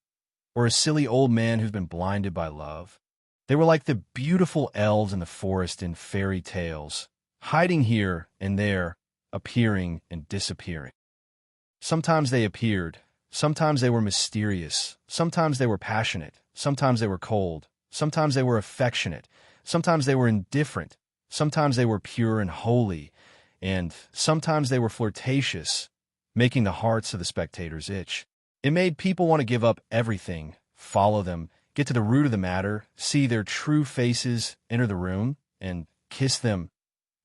Or a silly old man who's been blinded by love. They were like the beautiful elves in the forest in fairy tales, hiding here and there, appearing and disappearing. Sometimes they appeared. Sometimes they were mysterious. Sometimes they were passionate. Sometimes they were cold. Sometimes they were affectionate. Sometimes they were indifferent. Sometimes they were pure and holy. And sometimes they were flirtatious, making the hearts of the spectators itch. It made people want to give up everything, follow them, get to the root of the matter, see their true faces, enter the room, and kiss them.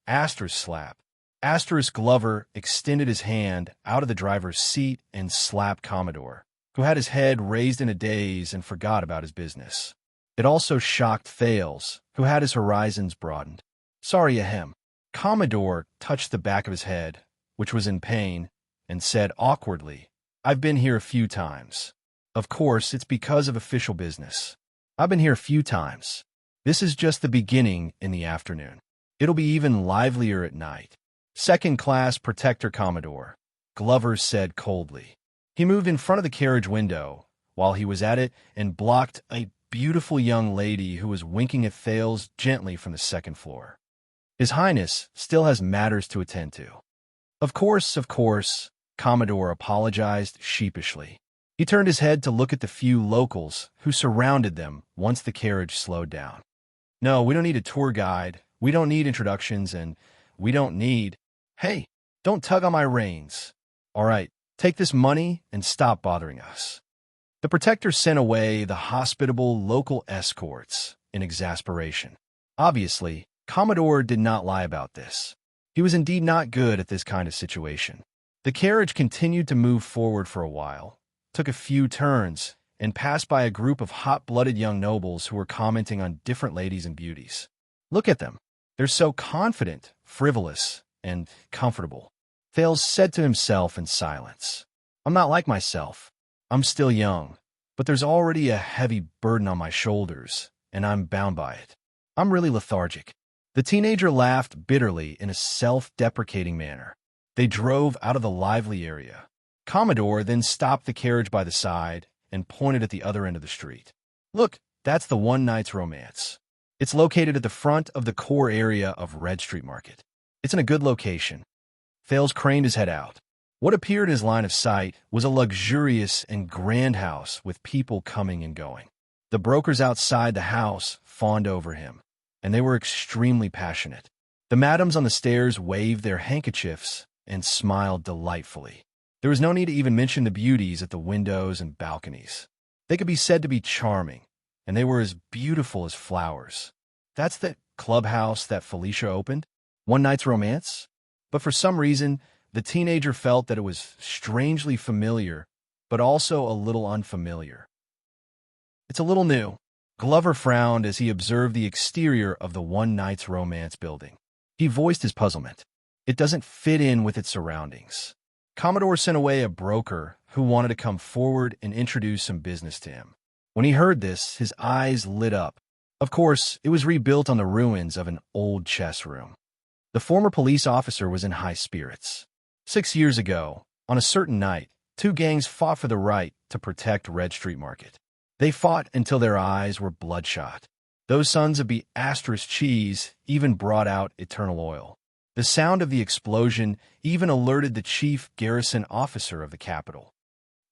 Asterisk slap. Asterisk Glover extended his hand out of the driver's seat and slapped Commodore, who had his head raised in a daze and forgot about his business. It also shocked Thales, who had his horizons broadened. Sorry, ahem. Commodore touched the back of his head, which was in pain, and said awkwardly, I've been here a few times. Of course, it's because of official business. I've been here a few times. This is just the beginning in the afternoon. It'll be even livelier at night. Second-class Protector Commodore, Glover said coldly. He moved in front of the carriage window while he was at it and blocked a beautiful young lady who was winking at Thales gently from the second floor. His Highness still has matters to attend to. Of course, Commodore apologized sheepishly. He turned his head to look at the few locals who surrounded them once the carriage slowed down. No, we don't need a tour guide. We don't need introductions, and we don't need... Hey, don't tug on my reins. All right, take this money and stop bothering us. The Protector sent away the hospitable local escorts in exasperation. Obviously, Commodore did not lie about this. He was indeed not good at this kind of situation. The carriage continued to move forward for a while, took a few turns, and passed by a group of hot-blooded young nobles who were commenting on different ladies and beauties. Look at them. They're so confident, frivolous, and comfortable. Thales said to himself in silence. I'm not like myself. I'm still young, but there's already a heavy burden on my shoulders, and I'm bound by it. I'm really lethargic. The teenager laughed bitterly in a self-deprecating manner. They drove out of the lively area. Commodore then stopped the carriage by the side and pointed at the other end of the street. Look, that's the One Night's Romance. It's located at the front of the core area of Red Street Market. It's in a good location. Thales craned his head out. What appeared in his line of sight was a luxurious and grand house with people coming and going. The brokers outside the house fawned over him, and they were extremely passionate. The madams on the stairs waved their handkerchiefs and smiled delightfully. There was no need to even mention the beauties at the windows and balconies. They could be said to be charming, and they were as beautiful as flowers. That's the clubhouse that Felicia opened? One Night's Romance? But for some reason, the teenager felt that it was strangely familiar, but also a little unfamiliar. It's a little new. Glover frowned as he observed the exterior of the One Night's Romance building. He voiced his puzzlement. It doesn't fit in with its surroundings. Commodore sent away a broker who wanted to come forward and introduce some business to him. When he heard this, his eyes lit up. Of course, it was rebuilt on the ruins of an old chess room. The former police officer was in high spirits. 6 years ago, on a certain night, two gangs fought for the right to protect Red Street Market. They fought until their eyes were bloodshot. Those sons of Beatrice Cheese even brought out eternal oil. The sound of the explosion even alerted the chief garrison officer of the capital.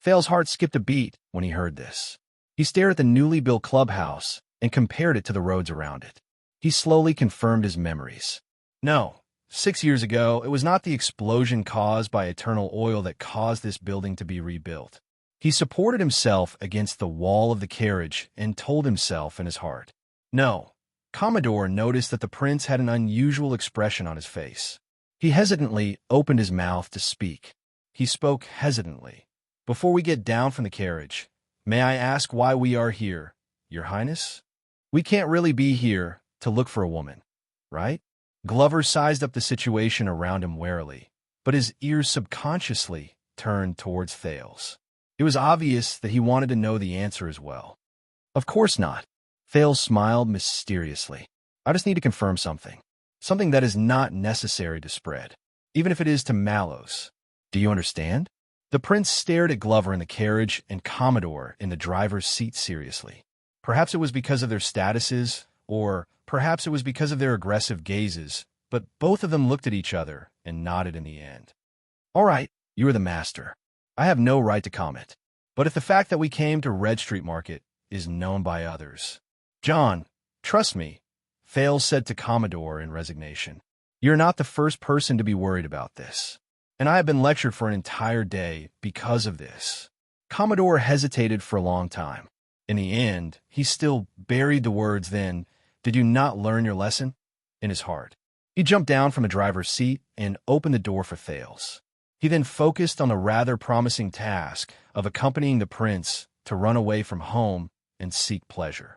Thales' heart skipped a beat when he heard this. He stared at the newly built clubhouse and compared it to the roads around it. He slowly confirmed his memories. No, 6 years ago, it was not the explosion caused by eternal oil that caused this building to be rebuilt. He supported himself against the wall of the carriage and told himself in his heart. No. Commodore noticed that the prince had an unusual expression on his face. He hesitantly opened his mouth to speak. He spoke hesitantly. Before we get down from the carriage, may I ask why we are here, Your Highness? We can't really be here to look for a woman, right? Glover sized up the situation around him warily, but his ears subconsciously turned towards Thales. It was obvious that he wanted to know the answer as well. Of course not. Thales smiled mysteriously. I just need to confirm something. Something that is not necessary to spread, even if it is to Mallows. Do you understand? The prince stared at Glover in the carriage and Commodore in the driver's seat seriously. Perhaps it was because of their statuses, or perhaps it was because of their aggressive gazes, but both of them looked at each other and nodded in the end. All right, you are the master. I have no right to comment. But if the fact that we came to Red Street Market is known by others... John, trust me, Thales said to Commodore in resignation. You're not the first person to be worried about this. And I have been lectured for an entire day because of this. Commodore hesitated for a long time. In the end, he still buried the words then, "Did you not learn your lesson?" in his heart. He jumped down from the driver's seat and opened the door for Thales. He then focused on the rather promising task of accompanying the prince to run away from home and seek pleasure.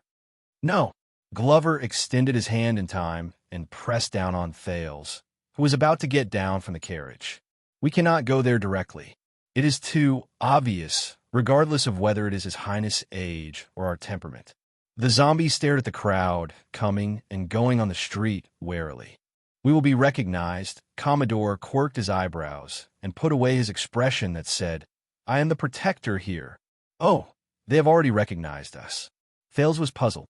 No. Glover extended his hand in time and pressed down on Thales, who was about to get down from the carriage. We cannot go there directly. It is too obvious, regardless of whether it is His Highness' age or our temperament. The zombie stared at the crowd, coming and going on the street warily. We will be recognized. Commodore quirked his eyebrows and put away his expression that said, I am the protector here. Oh, they have already recognized us. Thales was puzzled.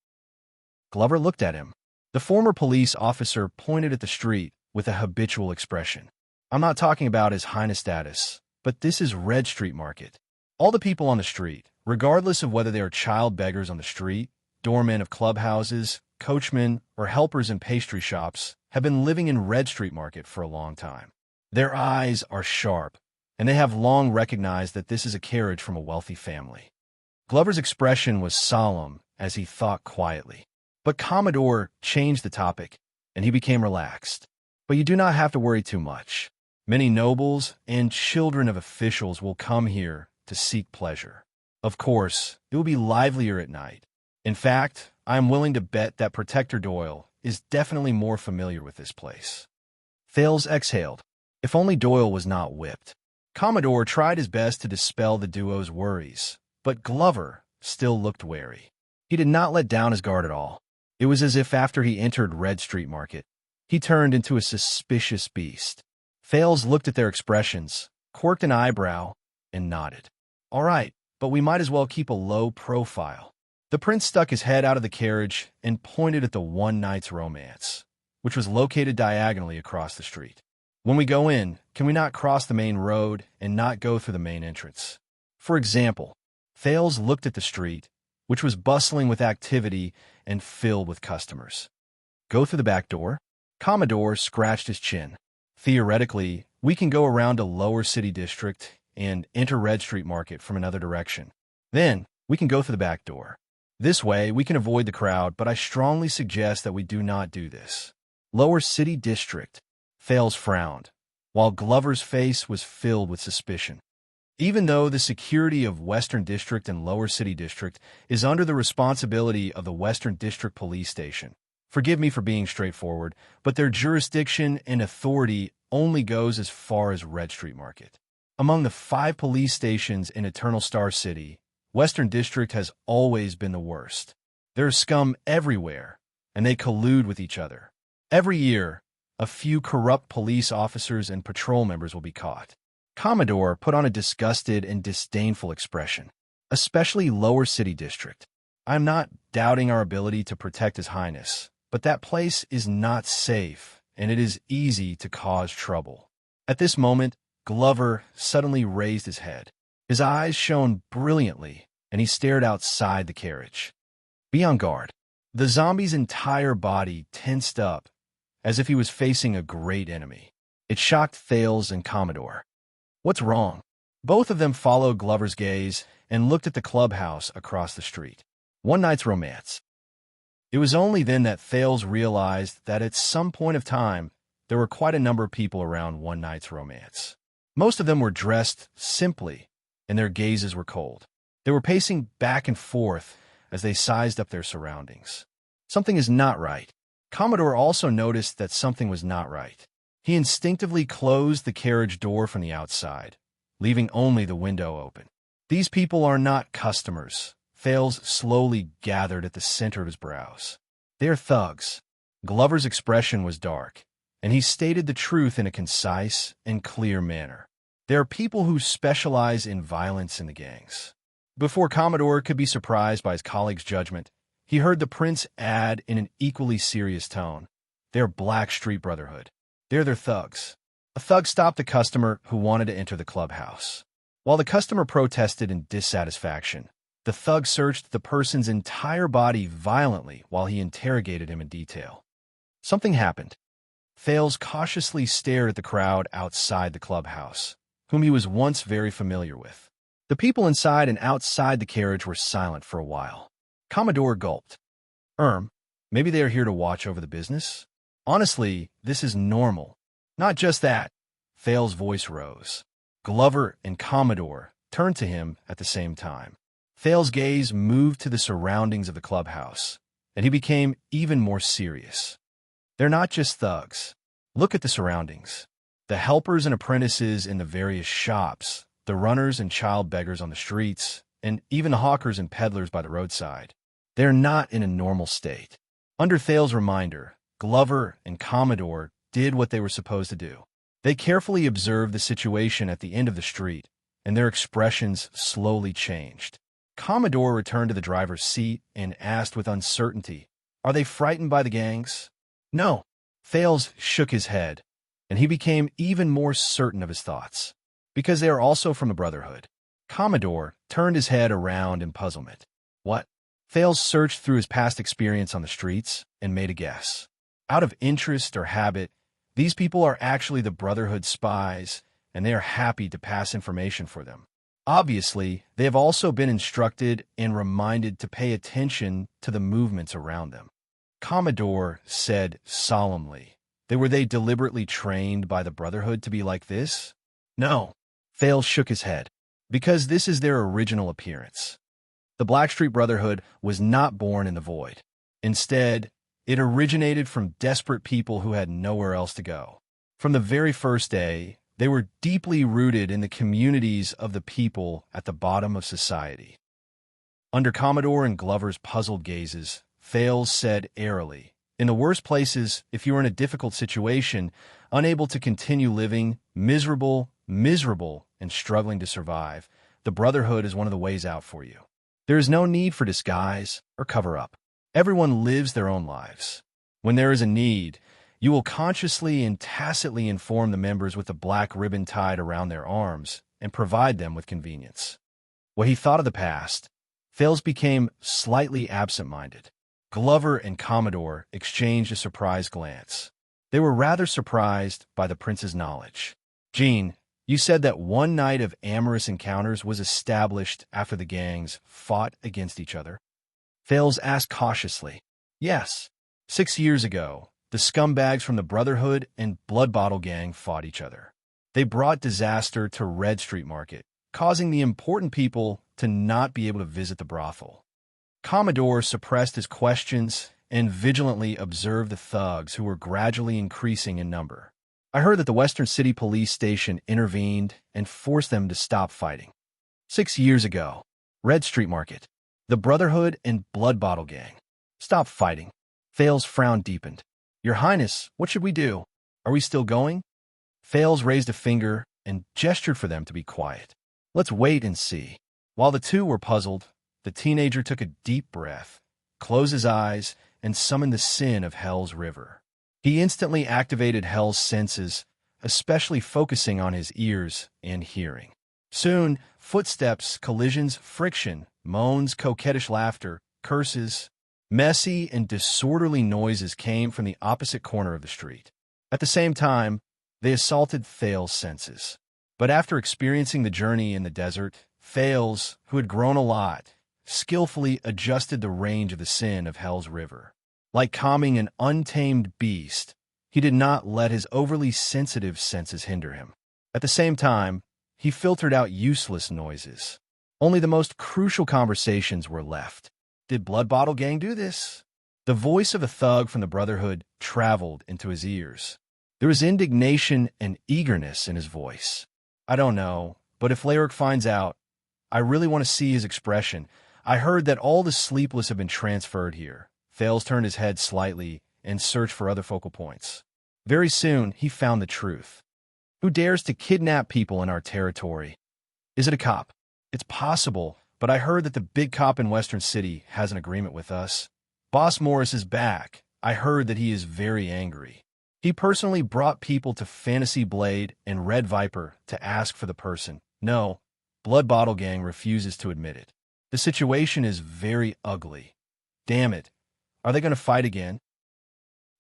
Glover looked at him. The former police officer pointed at the street with a habitual expression. I'm not talking about His Highness status, but this is Red Street Market. All the people on the street, regardless of whether they are child beggars on the street, doormen of clubhouses, coachmen, or helpers in pastry shops, have been living in Red Street Market for a long time. Their eyes are sharp, and they have long recognized that this is a carriage from a wealthy family. Glover's expression was solemn as he thought quietly. But Commodore changed the topic, and he became relaxed. But you do not have to worry too much. Many nobles and children of officials will come here to seek pleasure. Of course, it will be livelier at night. In fact, I am willing to bet that Protector Doyle is definitely more familiar with this place. Thales exhaled. If only Doyle was not whipped. Commodore tried his best to dispel the duo's worries, but Glover still looked wary. He did not let down his guard at all. It was as if after he entered Red Street Market, he turned into a suspicious beast. Thales looked at their expressions, quirked an eyebrow, and nodded. All right, but we might as well keep a low profile. The prince stuck his head out of the carriage and pointed at the One Night's Romance, which was located diagonally across the street. When we go in, can we not cross the main road and not go through the main entrance? For example, Thales looked at the street, which was bustling with activity and filled with customers. Go through the back door? Commodore scratched his chin. Theoretically, we can go around a lower city district and enter Red Street Market from another direction. Then, we can go through the back door. This way, we can avoid the crowd, but I strongly suggest that we do not do this. Lower City District. Thales frowned, while Glover's face was filled with suspicion. Even though the security of Western District and Lower City District is under the responsibility of the Western District Police Station, forgive me for being straightforward, but their jurisdiction and authority only goes as far as Red Street Market. Among the 5 police stations in Eternal Star City, Western District has always been the worst. There is scum everywhere, and they collude with each other. Every year, a few corrupt police officers and patrol members will be caught. Commodore put on a disgusted and disdainful expression, especially Lower City District. I am not doubting our ability to protect His Highness, but that place is not safe, and it is easy to cause trouble. At this moment, Glover suddenly raised his head. His eyes shone brilliantly, and he stared outside the carriage. Be on guard. The zombie's entire body tensed up, as if he was facing a great enemy. It shocked Thales and Commodore. What's wrong? Both of them followed Glover's gaze and looked at the clubhouse across the street. One Night's Romance. It was only then that Thales realized that at some point of time, there were quite a number of people around One Night's Romance. Most of them were dressed simply, and their gazes were cold. They were pacing back and forth as they sized up their surroundings. Something is not right. Commodore also noticed that something was not right. He instinctively closed the carriage door from the outside, leaving only the window open. These people are not customers. Thales slowly gathered at the center of his brows. They are thugs. Glover's expression was dark, and he stated the truth in a concise and clear manner. There are people who specialize in violence in the gangs. Before Commodore could be surprised by his colleague's judgment, he heard the prince add in an equally serious tone, "They're Black Street Brotherhood. They're their thugs." A thug stopped the customer who wanted to enter the clubhouse. While the customer protested in dissatisfaction, the thug searched the person's entire body violently while he interrogated him in detail. Something happened. Thales cautiously stared at the crowd outside the clubhouse, whom he was once very familiar with. The people inside and outside the carriage were silent for a while. Commodore gulped. Maybe they are here to watch over the business? Honestly, this is normal. Not just that. Thales' voice rose. Glover and Commodore turned to him at the same time. Thales' gaze moved to the surroundings of the clubhouse, and he became even more serious. They're not just thugs. Look at the surroundings. The helpers and apprentices in the various shops, the runners and child beggars on the streets, and even the hawkers and peddlers by the roadside. They're not in a normal state. Under Thales' reminder, Glover and Commodore did what they were supposed to do. They carefully observed the situation at the end of the street, and their expressions slowly changed. Commodore returned to the driver's seat and asked with uncertainty, "Are they frightened by the gangs?" "No." Thales shook his head, and he became even more certain of his thoughts. "Because they are also from the Brotherhood." Commodore turned his head around in puzzlement. "What?" Thales searched through his past experience on the streets and made a guess. Out of interest or habit, these people are actually the Brotherhood spies, and they are happy to pass information for them. Obviously, they have also been instructed and reminded to pay attention to the movements around them. Commodore said solemnly, Were they deliberately trained by the Brotherhood to be like this?" "No." Thales shook his head. because this is their original appearance. The Blackstreet Brotherhood was not born in the void. Instead, it originated from desperate people who had nowhere else to go. From the very first day, they were deeply rooted in the communities of the people at the bottom of society. Under Commodore and Glover's puzzled gazes, Fales said airily, "In the worst places, if you are in a difficult situation, unable to continue living, miserable, and struggling to survive, the Brotherhood is one of the ways out for you. There is no need for disguise or cover-up. Everyone lives their own lives. When there is a need, you will consciously and tacitly inform the members with the black ribbon tied around their arms and provide them with convenience." What he thought of the past, Fales became slightly absent-minded. Glover and Commodore exchanged a surprised glance. They were rather surprised by the prince's knowledge. "Jean, you said that one night of amorous encounters was established after the gangs fought against each other?" Fales asked cautiously. "Yes. 6 years ago, the scumbags from the Brotherhood and Blood Bottle Gang fought each other. They brought disaster to Red Street Market, causing the important people to not be able to visit the brothel." Commodore suppressed his questions and vigilantly observed the thugs who were gradually increasing in number. "I heard that the Western City Police Station intervened and forced them to stop fighting. 6 years ago, Red Street Market, the Brotherhood and Blood Bottle Gang. Stop fighting." Fales' frown deepened. "Your Highness, what should we do? Are we still going?" Fales raised a finger and gestured for them to be quiet. "Let's wait and see." While the two were puzzled, the teenager took a deep breath, closed his eyes, and summoned the sin of Hell's River. He instantly activated Hell's senses, especially focusing on his ears and hearing. Soon, footsteps, collisions, friction, moans, coquettish laughter, curses, messy and disorderly noises came from the opposite corner of the street. At the same time, they assaulted Fales' senses. But after experiencing the journey in the desert, Fales, who had grown a lot, skillfully adjusted the range of the sin of Hell's River. Like calming an untamed beast, he did not let his overly sensitive senses hinder him. At the same time, he filtered out useless noises. Only the most crucial conversations were left. Did Blood Bottle Gang do this? The voice of a thug from the Brotherhood traveled into his ears. There was indignation and eagerness in his voice. "I don't know, but if Lyric finds out, I really want to see his expression. I heard that all the sleepless have been transferred here." Fales turned his head slightly and searched for other focal points. Very soon, he found the truth. "Who dares to kidnap people in our territory? Is it a cop?" "It's possible, but I heard that the big cop in Western City has an agreement with us. Boss Morris is back. I heard that he is very angry. He personally brought people to Fantasy Blade and Red Viper to ask for the person. No, Blood Bottle Gang refuses to admit it. The situation is very ugly. Damn it. Are they going to fight again?"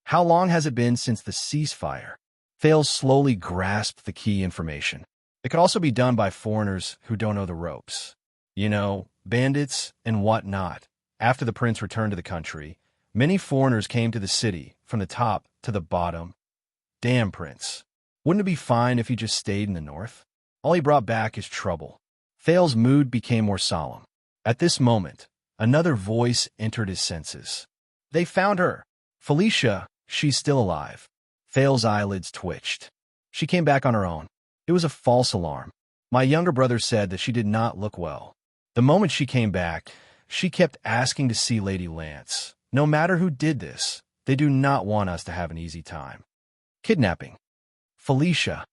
"How long has it been since the ceasefire?" Fales slowly grasped the key information. "It could also be done by foreigners who don't know the ropes. You know, bandits and whatnot." After the prince returned to the country, many foreigners came to the city, from the top to the bottom. Damn, Prince. Wouldn't it be fine if he just stayed in the north? All he brought back is trouble. Fales' mood became more solemn. At this moment, another voice entered his senses. "They found her. Felicia, she's still alive." Fales' eyelids twitched. "She came back on her own. It was a false alarm. My younger brother said that she did not look well. The moment she came back, she kept asking to see Lady Lance. No matter who did this, they do not want us to have an easy time." "Kidnapping. Felicia."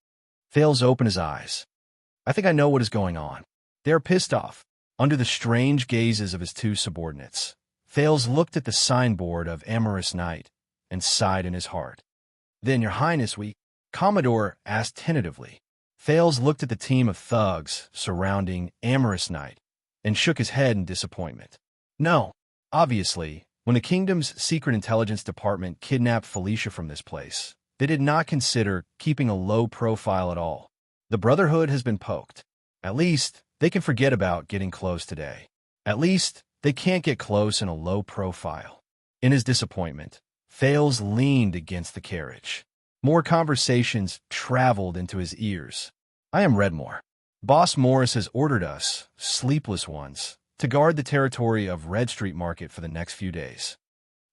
Fales opened his eyes. "I think I know what is going on. They are pissed off." Under the strange gazes of his two subordinates, Fales looked at the signboard of Amorous Night and sighed in his heart. "Then, Your Highness, we—" Commodore asked tentatively. Fales looked at the team of thugs surrounding Amorous Night and shook his head in disappointment. "No. Obviously, when the kingdom's secret intelligence department kidnapped Felicia from this place, they did not consider keeping a low profile at all. The Brotherhood has been poked. At least, they can forget about getting close today. At least, they can't get close in a low profile." In his disappointment, Fales leaned against the carriage. More conversations traveled into his ears. "I am Redmore. Boss Morris has ordered us, sleepless ones, to guard the territory of Red Street Market for the next few days.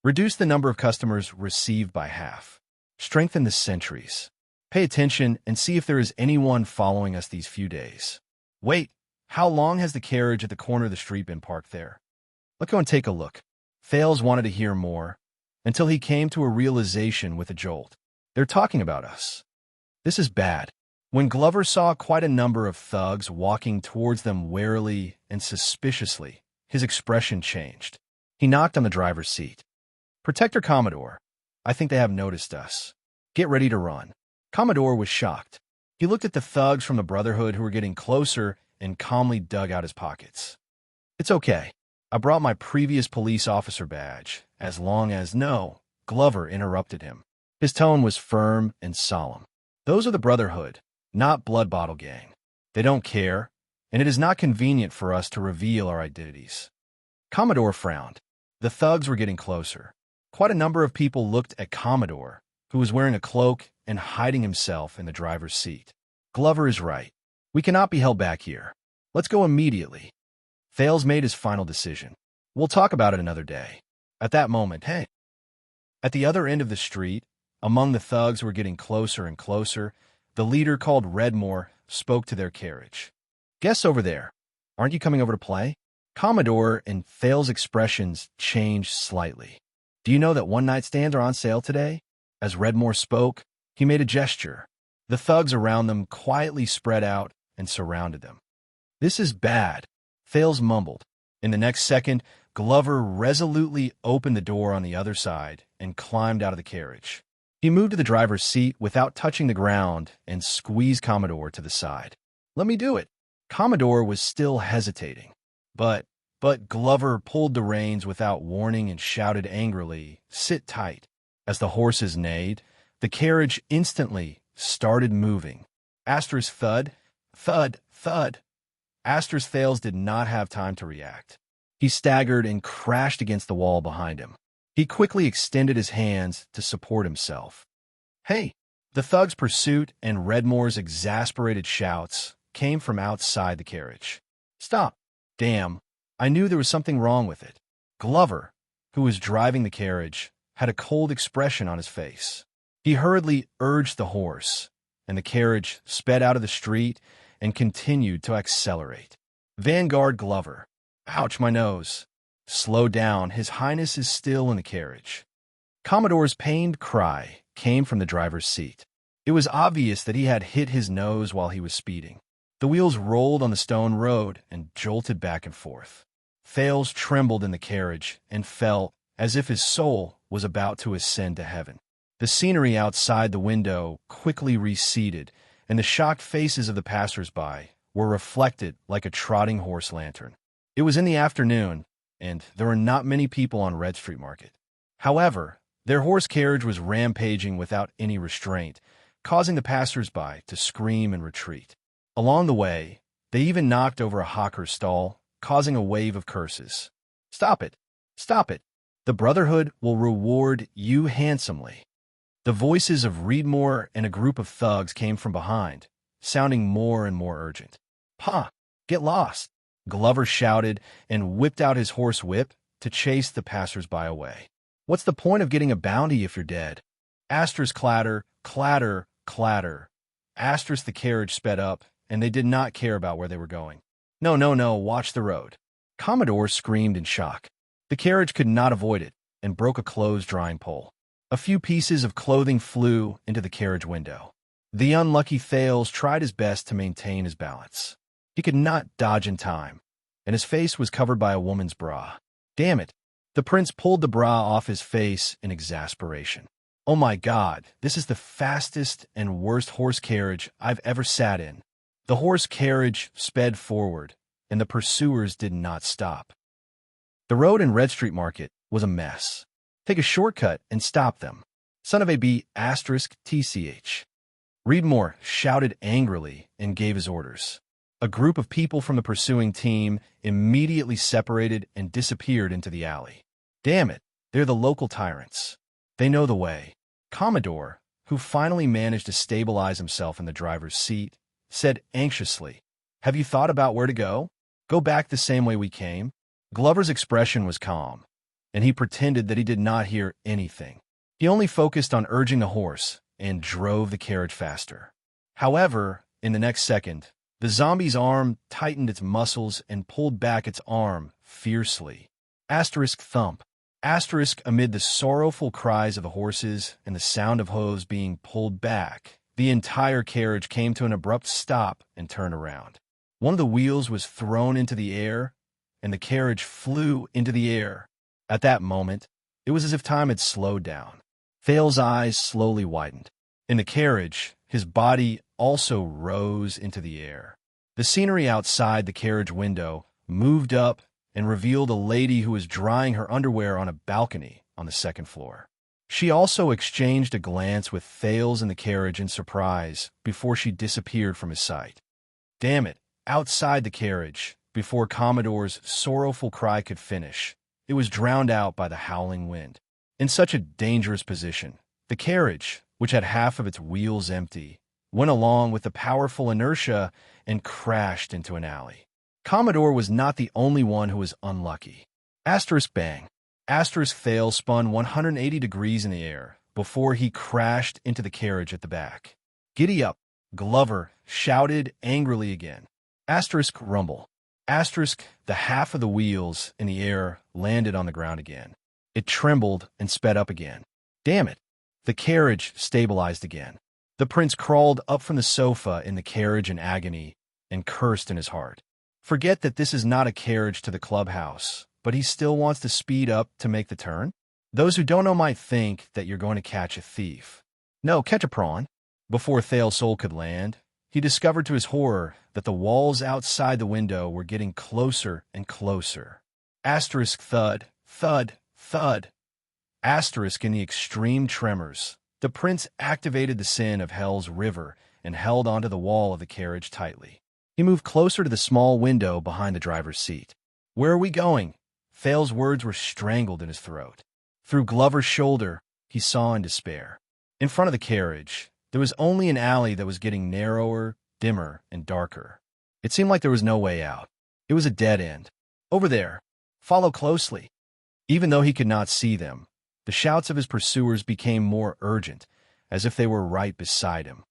Reduce the number of customers received by half. Strengthen the sentries. Pay attention and see if there is anyone following us these few days. Wait, how long has the carriage at the corner of the street been parked there? Let's go and take a look. Thales wanted to hear more, until he came to a realization with a jolt. They're talking about us. This is bad. When Glover saw quite a number of thugs walking towards them warily and suspiciously, his expression changed. He knocked on the driver's seat. "Protector Commodore, I think they have noticed us. Get ready to run." Commodore was shocked. He looked at the thugs from the Brotherhood who were getting closer and calmly dug out his pockets. "It's okay. I brought my previous police officer badge, as long as—" "No," Glover interrupted him. His tone was firm and solemn. "Those are the Brotherhood, not Blood Bottle Gang. They don't care, and it is not convenient for us to reveal our identities." Commodore frowned. The thugs were getting closer. Quite a number of people looked at Commodore, who was wearing a cloak and hiding himself in the driver's seat. Glover is right. We cannot be held back here. Let's go immediately. Thales made his final decision. We'll talk about it another day. At that moment, hey. At the other end of the street, among the thugs who were getting closer and closer, the leader called Redmore spoke to their carriage. "Guests over there, aren't you coming over to play?" Commodore and Thales' expressions changed slightly. "Do you know that one-night stands are on sale today?" As Redmore spoke, he made a gesture. The thugs around them quietly spread out and surrounded them. "This is bad," Thales mumbled. In the next second, Glover resolutely opened the door on the other side and climbed out of the carriage. He moved to the driver's seat without touching the ground and squeezed Commodore to the side. "Let me do it." Commodore was still hesitating. But Glover pulled the reins without warning and shouted angrily, "Sit tight." As the horses neighed, the carriage instantly started moving. Astor's thud, thud, thud. Astor's Thales did not have time to react. He staggered and crashed against the wall behind him. He quickly extended his hands to support himself. "Hey!" The thug's pursuit and Redmore's exasperated shouts came from outside the carriage. "Stop!" "Damn, I knew there was something wrong with it." Glover, who was driving the carriage, had a cold expression on his face. He hurriedly urged the horse, and the carriage sped out of the street and continued to accelerate. Vanguard Glover. "Ouch, my nose." "Slow down, His Highness is still in the carriage." Commodore's pained cry came from the driver's seat. It was obvious that he had hit his nose while he was speeding. The wheels rolled on the stone road and jolted back and forth. Thales trembled in the carriage and felt as if his soul was about to ascend to heaven. The scenery outside the window quickly receded, and the shocked faces of the passers-by were reflected like a trotting horse lantern. It was in the afternoon, and there were not many people on Red Street Market. However, their horse carriage was rampaging without any restraint, causing the passers-by to scream and retreat. Along the way, they even knocked over a hawker's stall, causing a wave of curses. "Stop it! Stop it! The Brotherhood will reward you handsomely." The voices of Redmore and a group of thugs came from behind, sounding more and more urgent. "Pa, get lost!" Glover shouted and whipped out his horse whip to chase the passers-by away. "What's the point of getting a bounty if you're dead?" Astor's clatter, clatter, clatter. Astor's the carriage sped up, and they did not care about where they were going. "No, no, no, watch the road." Commodore screamed in shock. The carriage could not avoid it and broke a clothes-drying pole. A few pieces of clothing flew into the carriage window. The unlucky Thales tried his best to maintain his balance. He could not dodge in time, and his face was covered by a woman's bra. "Damn it!" The prince pulled the bra off his face in exasperation. "Oh my God, this is the fastest and worst horse carriage I've ever sat in." The horse carriage sped forward, and the pursuers did not stop. The road in Red Street Market was a mess. Take a shortcut and stop them. Son of a B *TCH. Redmore shouted angrily and gave his orders. A group of people from the pursuing team immediately separated and disappeared into the alley. "Damn it, they're the local tyrants. They know the way." Commodore, who finally managed to stabilize himself in the driver's seat, said anxiously, Have you thought about where to go? Go back the same way we came? Glover's expression was calm, and he pretended that he did not hear anything. He only focused on urging the horse and drove the carriage faster. However, in the next second, the zombie's arm tightened its muscles and pulled back its arm fiercely. Asterisk thump. Asterisk amid the sorrowful cries of the horses and the sound of hooves being pulled back, the entire carriage came to an abrupt stop and turned around. One of the wheels was thrown into the air, and the carriage flew into the air. At that moment, it was as if time had slowed down. Thale's eyes slowly widened. In the carriage, his body also rose into the air. The scenery outside the carriage window moved up and revealed a lady who was drying her underwear on a balcony on the second floor. She also exchanged a glance with Thales in the carriage in surprise before she disappeared from his sight. Damn it, outside the carriage, before Commodore's sorrowful cry could finish, it was drowned out by the howling wind. In such a dangerous position, the carriage, which had half of its wheels empty, went along with the powerful inertia and crashed into an alley. Commodore was not the only one who was unlucky. Asterisk bang. Asterisk Thales spun 180 degrees in the air before he crashed into the carriage at the back. Giddy up, Glover shouted angrily again. Asterisk rumble. Asterisk the half of the wheels in the air landed on the ground again. It trembled and sped up again. Damn it. The carriage stabilized again. The prince crawled up from the sofa in the carriage in agony and cursed in his heart. Forget that this is not a carriage to the clubhouse, but he still wants to speed up to make the turn? Those who don't know might think that you're going to catch a thief. No, catch a prawn. Before Thale's soul could land, he discovered to his horror that the walls outside the window were getting closer and closer. Asterisk thud, thud, thud. Asterisk in the extreme tremors. The prince activated the sin of Hell's river and held onto the wall of the carriage tightly. He moved closer to the small window behind the driver's seat. Where are we going? Thale's words were strangled in his throat. Through Glover's shoulder, he saw in despair. In front of the carriage, there was only an alley that was getting narrower, dimmer, and darker. It seemed like there was no way out. It was a dead end. Over there. Follow closely. Even though he could not see them, the shouts of his pursuers became more urgent, as if they were right beside him.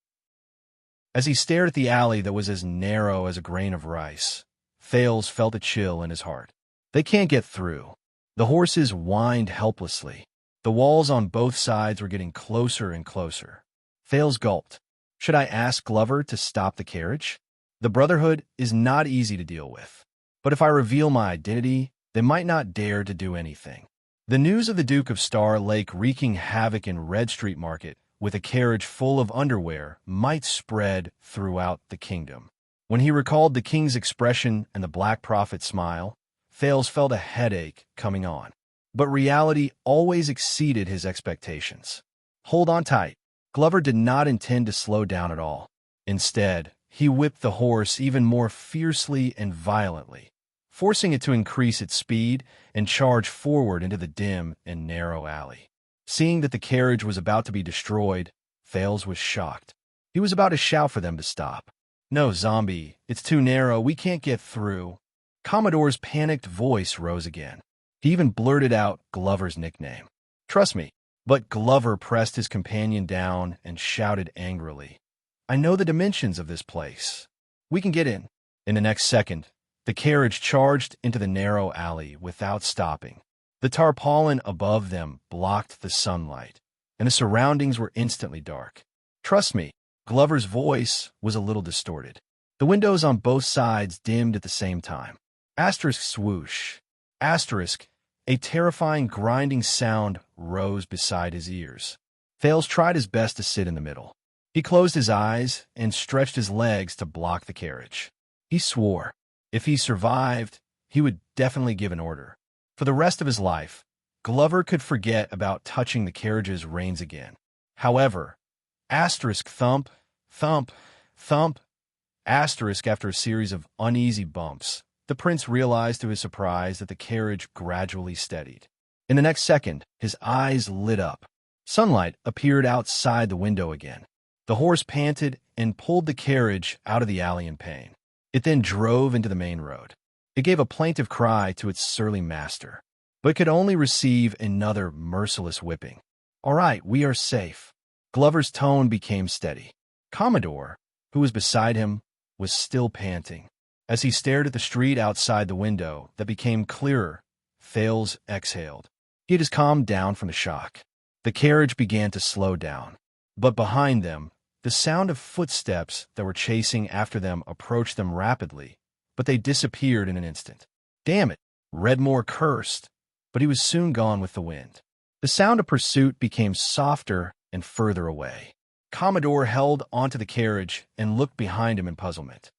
As he stared at the alley that was as narrow as a grain of rice, Thales felt a chill in his heart. They can't get through. The horses whined helplessly. The walls on both sides were getting closer and closer. Thales gulped. Should I ask Glover to stop the carriage? The Brotherhood is not easy to deal with. But if I reveal my identity, they might not dare to do anything. The news of the Duke of Star Lake wreaking havoc in Red Street Market with a carriage full of underwear might spread throughout the kingdom. When he recalled the king's expression and the Black Prophet's smile, Thales felt a headache coming on. But reality always exceeded his expectations. Hold on tight. Glover did not intend to slow down at all. Instead, he whipped the horse even more fiercely and violently, forcing it to increase its speed and charge forward into the dim and narrow alley. Seeing that the carriage was about to be destroyed, Thales was shocked. He was about to shout for them to stop. No, zombie, it's too narrow, we can't get through. Commodore's panicked voice rose again. He even blurted out Glover's nickname. Trust me. But Glover pressed his companion down and shouted angrily. I know the dimensions of this place. We can get in. In the next second, the carriage charged into the narrow alley without stopping. The tarpaulin above them blocked the sunlight, and the surroundings were instantly dark. Trust me, Glover's voice was a little distorted. The windows on both sides dimmed at the same time. Asterisk swoosh. Asterisk, a terrifying grinding sound rose beside his ears. Thales tried his best to sit in the middle. He closed his eyes and stretched his legs to block the carriage. He swore, if he survived, he would definitely give an order. For the rest of his life, Glover could forget about touching the carriage's reins again. However, asterisk thump, thump, thump, asterisk after a series of uneasy bumps, the prince realized to his surprise that the carriage gradually steadied. In the next second, his eyes lit up. Sunlight appeared outside the window again. The horse panted and pulled the carriage out of the alley in pain. It then drove into the main road. It gave a plaintive cry to its surly master, but could only receive another merciless whipping. "All right, we are safe." Glover's tone became steady. Commodore, who was beside him, was still panting. As he stared at the street outside the window that became clearer, Thales exhaled. He had just calmed down from the shock. The carriage began to slow down, but behind them, the sound of footsteps that were chasing after them approached them rapidly, but they disappeared in an instant. Damn it, Redmore cursed, but he was soon gone with the wind. The sound of pursuit became softer and further away. Commodore held onto the carriage and looked behind him in puzzlement.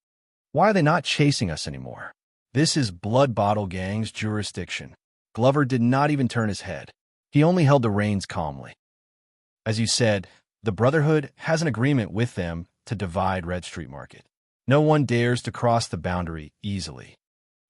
Why are they not chasing us anymore? This is Blood Bottle Gang's jurisdiction. Glover did not even turn his head. He only held the reins calmly. As you said, the Brotherhood has an agreement with them to divide Red Street Market. No one dares to cross the boundary easily.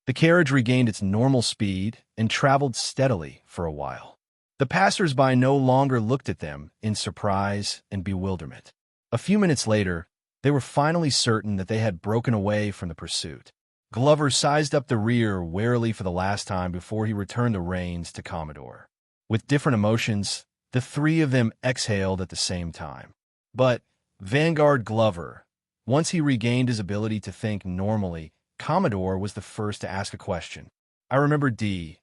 The carriage regained its normal speed and traveled steadily for a while. The passers-by no longer looked at them in surprise and bewilderment. A few minutes later, they were finally certain that they had broken away from the pursuit. Glover sized up the rear warily for the last time before he returned the reins to Commodore. With different emotions, the three of them exhaled at the same time. But Vanguard Glover, once he regained his ability to think normally, Commodore was the first to ask a question. I remember D.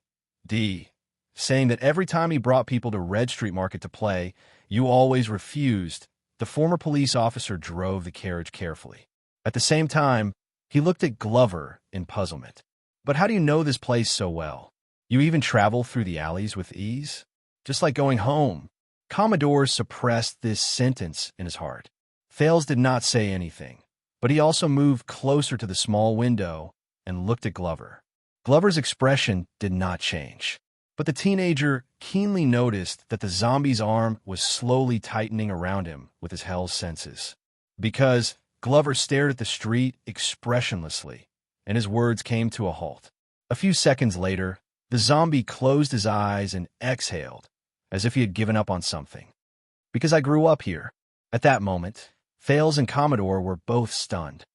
saying that every time he brought people to Red Street Market to play, you always refused. The former police officer drove the carriage carefully. At the same time, he looked at Glover in puzzlement. But how do you know this place so well? You even travel through the alleys with ease? Just like going home. Commodore suppressed this sentence in his heart. Thales did not say anything, but he also moved closer to the small window and looked at Glover. Glover's expression did not change, but the teenager keenly noticed that the zombie's arm was slowly tightening around him with his held senses. Because Glover stared at the street expressionlessly, and his words came to a halt. A few seconds later, the zombie closed his eyes and exhaled, as if he had given up on something. Because I grew up here. At that moment, Thales and Commodore were both stunned.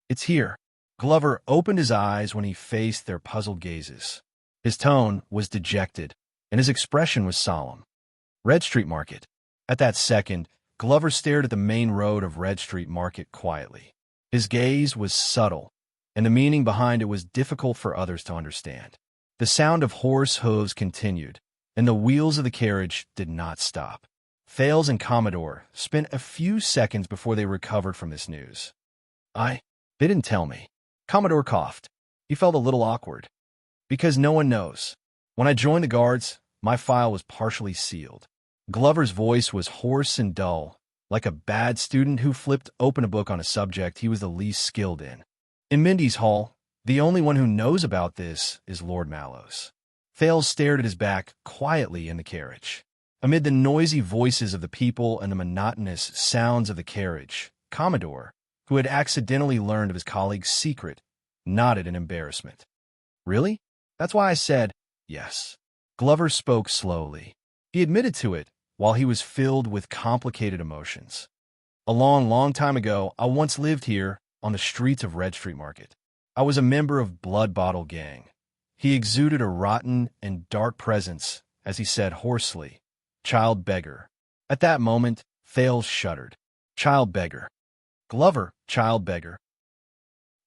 It's here. Glover opened his eyes when he faced their puzzled gazes. His tone was dejected, and his expression was solemn. Red Street Market. At that second, Glover stared at the main road of Red Street Market quietly. His gaze was subtle, and the meaning behind it was difficult for others to understand. The sound of horse hooves continued, and the wheels of the carriage did not stop. Thales and Commodore spent a few seconds before they recovered from this news. They didn't tell me. Commodore coughed. He felt a little awkward. Because no one knows. When I joined the guards, my file was partially sealed. Glover's voice was hoarse and dull, like a bad student who flipped open a book on a subject he was the least skilled in. In Mindy's hall, the only one who knows about this is Lord Mallows. Thales stared at his back quietly in the carriage. Amid the noisy voices of the people and the monotonous sounds of the carriage, Commodore, who had accidentally learned of his colleague's secret, nodded in embarrassment. Really? That's why I said, yes. Glover spoke slowly. He admitted to it while he was filled with complicated emotions. A long time ago, I once lived here on the streets of Red Street Market. I was a member of Blood Bottle Gang. He exuded a rotten and dark presence as he said hoarsely, "Child beggar." At that moment, Thales shuddered. Child beggar. Glover, child beggar.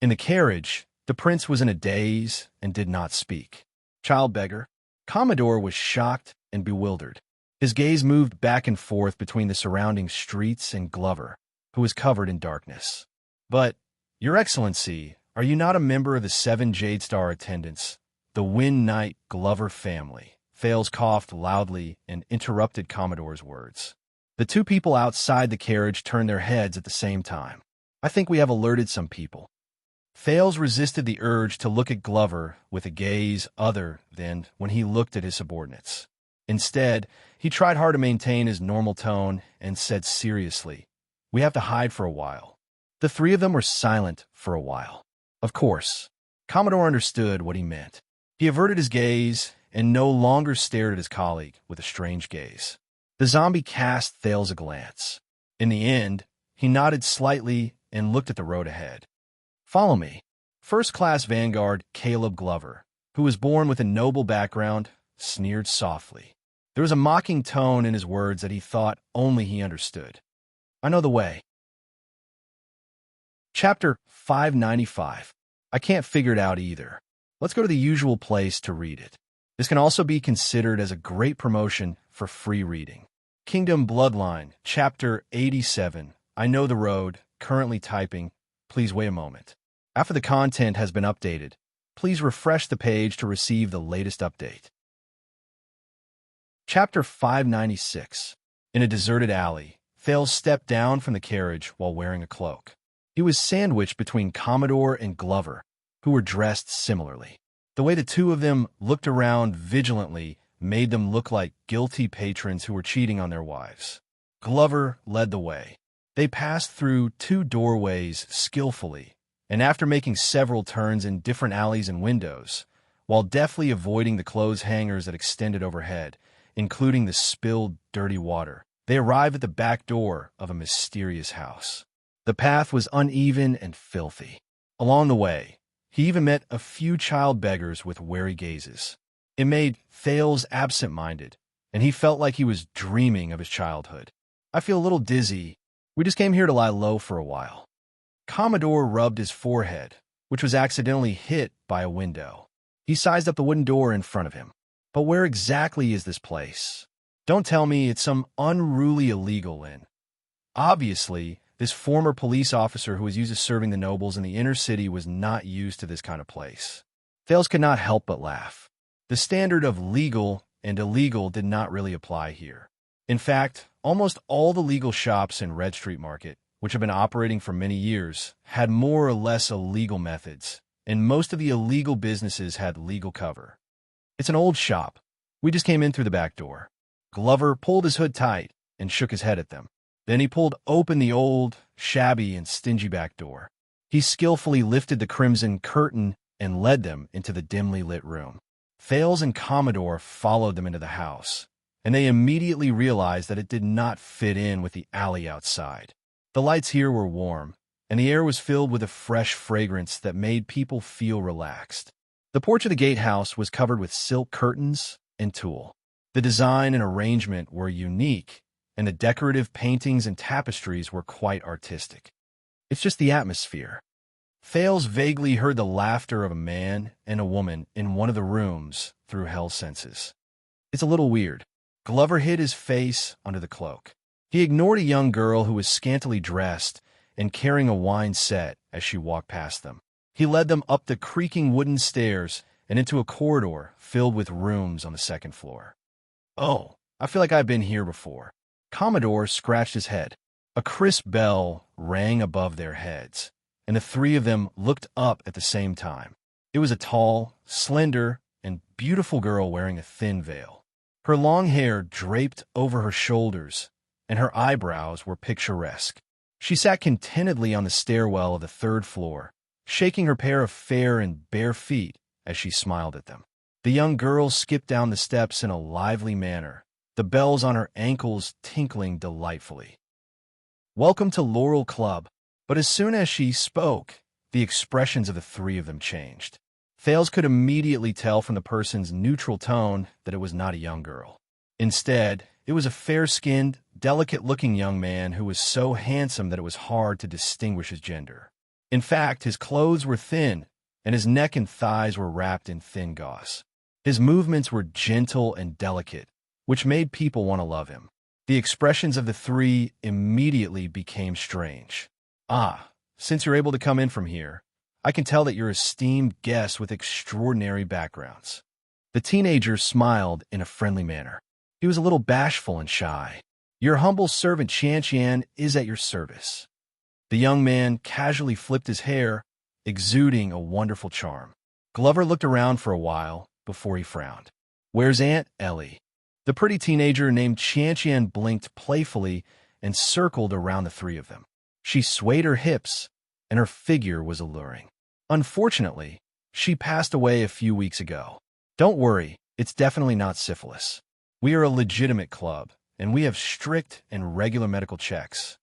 In the carriage, the prince was in a daze and did not speak. Child beggar. Commodore was shocked and bewildered. His gaze moved back and forth between the surrounding streets and Glover, who was covered in darkness. But, Your Excellency, are you not a member of the 7 Jade Star attendants, the Wind Knight Glover family? Thales coughed loudly and interrupted Commodore's words. The two people outside the carriage turned their heads at the same time. I think we have alerted some people. Thales resisted the urge to look at Glover with a gaze other than when he looked at his subordinates. Instead, he tried hard to maintain his normal tone and said seriously, "We have to hide for a while." The three of them were silent for a while. Of course, Commodore understood what he meant. He averted his gaze and no longer stared at his colleague with a strange gaze. The zombie cast Thales a glance. In the end, he nodded slightly and looked at the road ahead. Follow me. First-class vanguard Caleb Glover, who was born with a noble background, sneered softly. There was a mocking tone in his words that he thought only he understood. I know the way. Chapter 595. I can't figure it out either. Let's go to the usual place to read it. This can also be considered as a great promotion for free reading. Kingdom Bloodline, Chapter 87. I know the road, currently typing. Please wait a moment. After the content has been updated, please refresh the page to receive the latest update. Chapter 596. In a deserted alley, Thales stepped down from the carriage while wearing a cloak. He was sandwiched between Commodore and Glover, who were dressed similarly. The way the two of them looked around vigilantly made them look like guilty patrons who were cheating on their wives. Glover led the way. They passed through two doorways skillfully, and after making several turns in different alleys and windows, while deftly avoiding the clothes hangers that extended overhead, including the spilled, dirty water, they arrived at the back door of a mysterious house. The path was uneven and filthy. Along the way, he even met a few child beggars with wary gazes. It made Thales absent-minded, and he felt like he was dreaming of his childhood. I feel a little dizzy. We just came here to lie low for a while. Commodore rubbed his forehead, which was accidentally hit by a window. He sized up the wooden door in front of him. But where exactly is this place? Don't tell me it's some unruly illegal inn. Obviously, this former police officer who was used to serving the nobles in the inner city was not used to this kind of place. Thales could not help but laugh. The standard of legal and illegal did not really apply here. In fact, almost all the legal shops in Red Street Market, which have been operating for many years, had more or less illegal methods, and most of the illegal businesses had legal cover. It's an old shop. We just came in through the back door. Glover pulled his hood tight and shook his head at them. Then he pulled open the old, shabby, and stingy back door. He skillfully lifted the crimson curtain and led them into the dimly lit room. Thales and Commodore followed them into the house, and they immediately realized that it did not fit in with the alley outside. The lights here were warm, and the air was filled with a fresh fragrance that made people feel relaxed. The porch of the gatehouse was covered with silk curtains and tulle. The design and arrangement were unique, and the decorative paintings and tapestries were quite artistic. It's just the atmosphere. Thales vaguely heard the laughter of a man and a woman in one of the rooms through Hell's senses. It's a little weird. Glover hid his face under the cloak. He ignored a young girl who was scantily dressed and carrying a wine set as she walked past them. He led them up the creaking wooden stairs and into a corridor filled with rooms on the second floor. Oh, I feel like I've been here before. Commodore scratched his head. A crisp bell rang above their heads, and the three of them looked up at the same time. It was a tall, slender, and beautiful girl wearing a thin veil. Her long hair draped over her shoulders, and her eyebrows were picturesque. She sat contentedly on the stairwell of the third floor, shaking her pair of fair and bare feet as she smiled at them. The young girl skipped down the steps in a lively manner, the bells on her ankles tinkling delightfully. "Welcome to Laurel Club." But as soon as she spoke, the expressions of the three of them changed. Thales could immediately tell from the person's neutral tone that it was not a young girl. Instead, it was a fair-skinned, delicate-looking young man who was so handsome that it was hard to distinguish his gender. In fact, his clothes were thin, and his neck and thighs were wrapped in thin gauze. His movements were gentle and delicate, which made people want to love him. The expressions of the three immediately became strange. "Ah, since you're able to come in from here, I can tell that you're esteemed guests with extraordinary backgrounds." The teenager smiled in a friendly manner. He was a little bashful and shy. "Your humble servant Xianxia is at your service." The young man casually flipped his hair, exuding a wonderful charm. Glover looked around for a while before he frowned. "Where's Aunt Ellie?" The pretty teenager named Xianxia blinked playfully and circled around the three of them. She swayed her hips, and her figure was alluring. "Unfortunately, she passed away a few weeks ago. Don't worry, it's definitely not syphilis. We are a legitimate club, and we have strict and regular medical checks."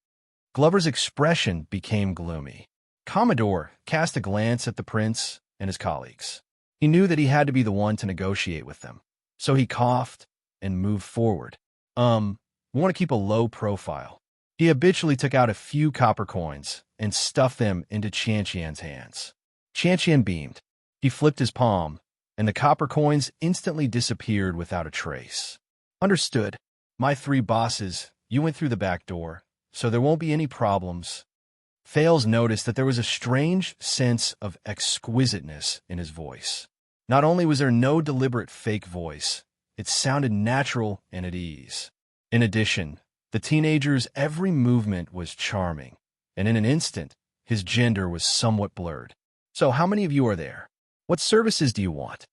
Glover's expression became gloomy. Commodore cast a glance at the prince and his colleagues. He knew that he had to be the one to negotiate with them, so he coughed and moved forward. We want to keep a low profile. He habitually took out a few copper coins and stuffed them into Xianxian's hands. Xianxian beamed. He flipped his palm, and the copper coins instantly disappeared without a trace. Understood. My 3 bosses, you went through the back door, so there won't be any problems. Thales noticed that there was a strange sense of exquisiteness in his voice. Not only was there no deliberate fake voice, it sounded natural and at ease. In addition, the teenager's every movement was charming, and in an instant, his gender was somewhat blurred. So how many of you are there? What services do you want?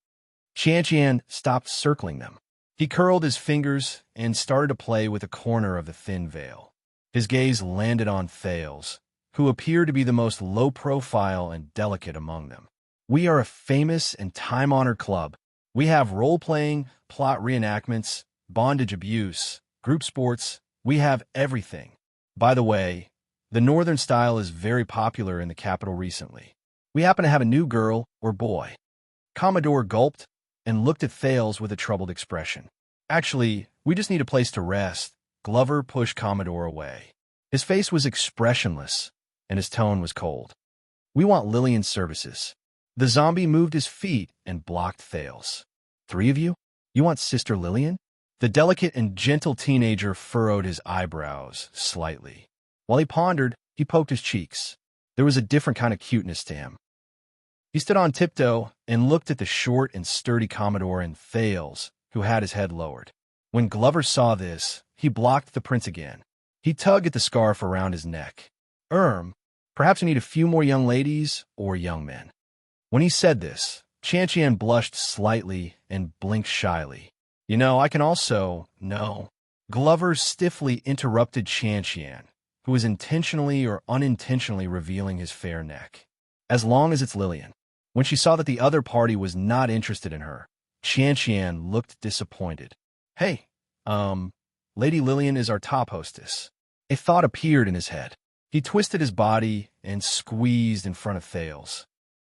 Xianxian stopped circling them. He curled his fingers and started to play with a corner of the thin veil. His gaze landed on Thales, who appeared to be the most low-profile and delicate among them. We are a famous and time-honored club. We have role-playing, plot reenactments, bondage abuse, group sports. We have everything. By the way, the Northern style is very popular in the capital recently. We happen to have a new girl or boy. Commodore gulped and looked at Thales with a troubled expression. Actually, we just need a place to rest. Glover pushed Commodore away. His face was expressionless, and his tone was cold. We want Lillian's services. The zombie moved his feet and blocked Thales. 3 of you? You want Sister Lillian? The delicate and gentle teenager furrowed his eyebrows slightly. While he pondered, he poked his cheeks. There was a different kind of cuteness to him. He stood on tiptoe and looked at the short and sturdy Commodore and Thales, who had his head lowered. When Glover saw this, he blocked the prince again. He tugged at the scarf around his neck. Perhaps we need a few more young ladies or young men. When he said this, Xianxian blushed slightly and blinked shyly. You know, I can also... No. Glover stiffly interrupted Xianxian, who was intentionally or unintentionally revealing his fair neck. As long as it's Lillian. When she saw that the other party was not interested in her, Xianxian looked disappointed. Hey, Lady Lillian is our top hostess. A thought appeared in his head. He twisted his body and squeezed in front of Thales.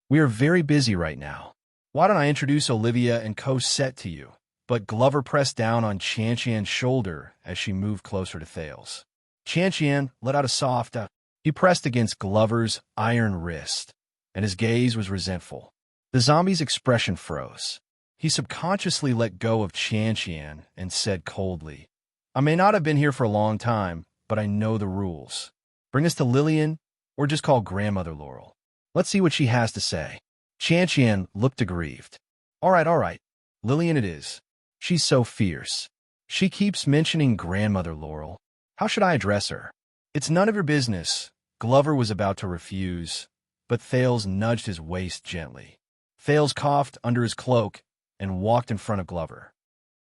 We are very busy right now. Why don't I introduce Olivia and Cosette to you? But Glover pressed down on Xianxian's shoulder as she moved closer to Thales. Xianxian let out a soft He pressed against Glover's iron wrist, and his gaze was resentful. The zombie's expression froze. He subconsciously let go of Xianxian and said coldly, I may not have been here for a long time, but I know the rules. Bring us to Lillian, or just call Grandmother Laurel. Let's see what she has to say. Xianxian looked aggrieved. All right. Lillian it is. She's so fierce. She keeps mentioning Grandmother Laurel. How should I address her? It's none of your business. Glover was about to refuse, but Thales nudged his waist gently. Thales coughed under his cloak and walked in front of Glover.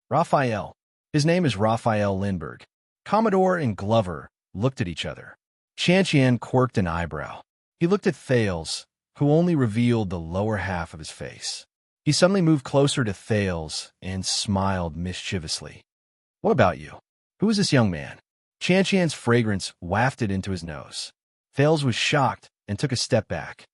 Raphael. His name is Raphael Lindbergh. Commodore and Glover looked at each other. Xianxian quirked an eyebrow. He looked at Thales, who only revealed the lower half of his face. He suddenly moved closer to Thales and smiled mischievously. What about you? Who is this young man? Xianxian's fragrance wafted into his nose. Thales was shocked and took a step back.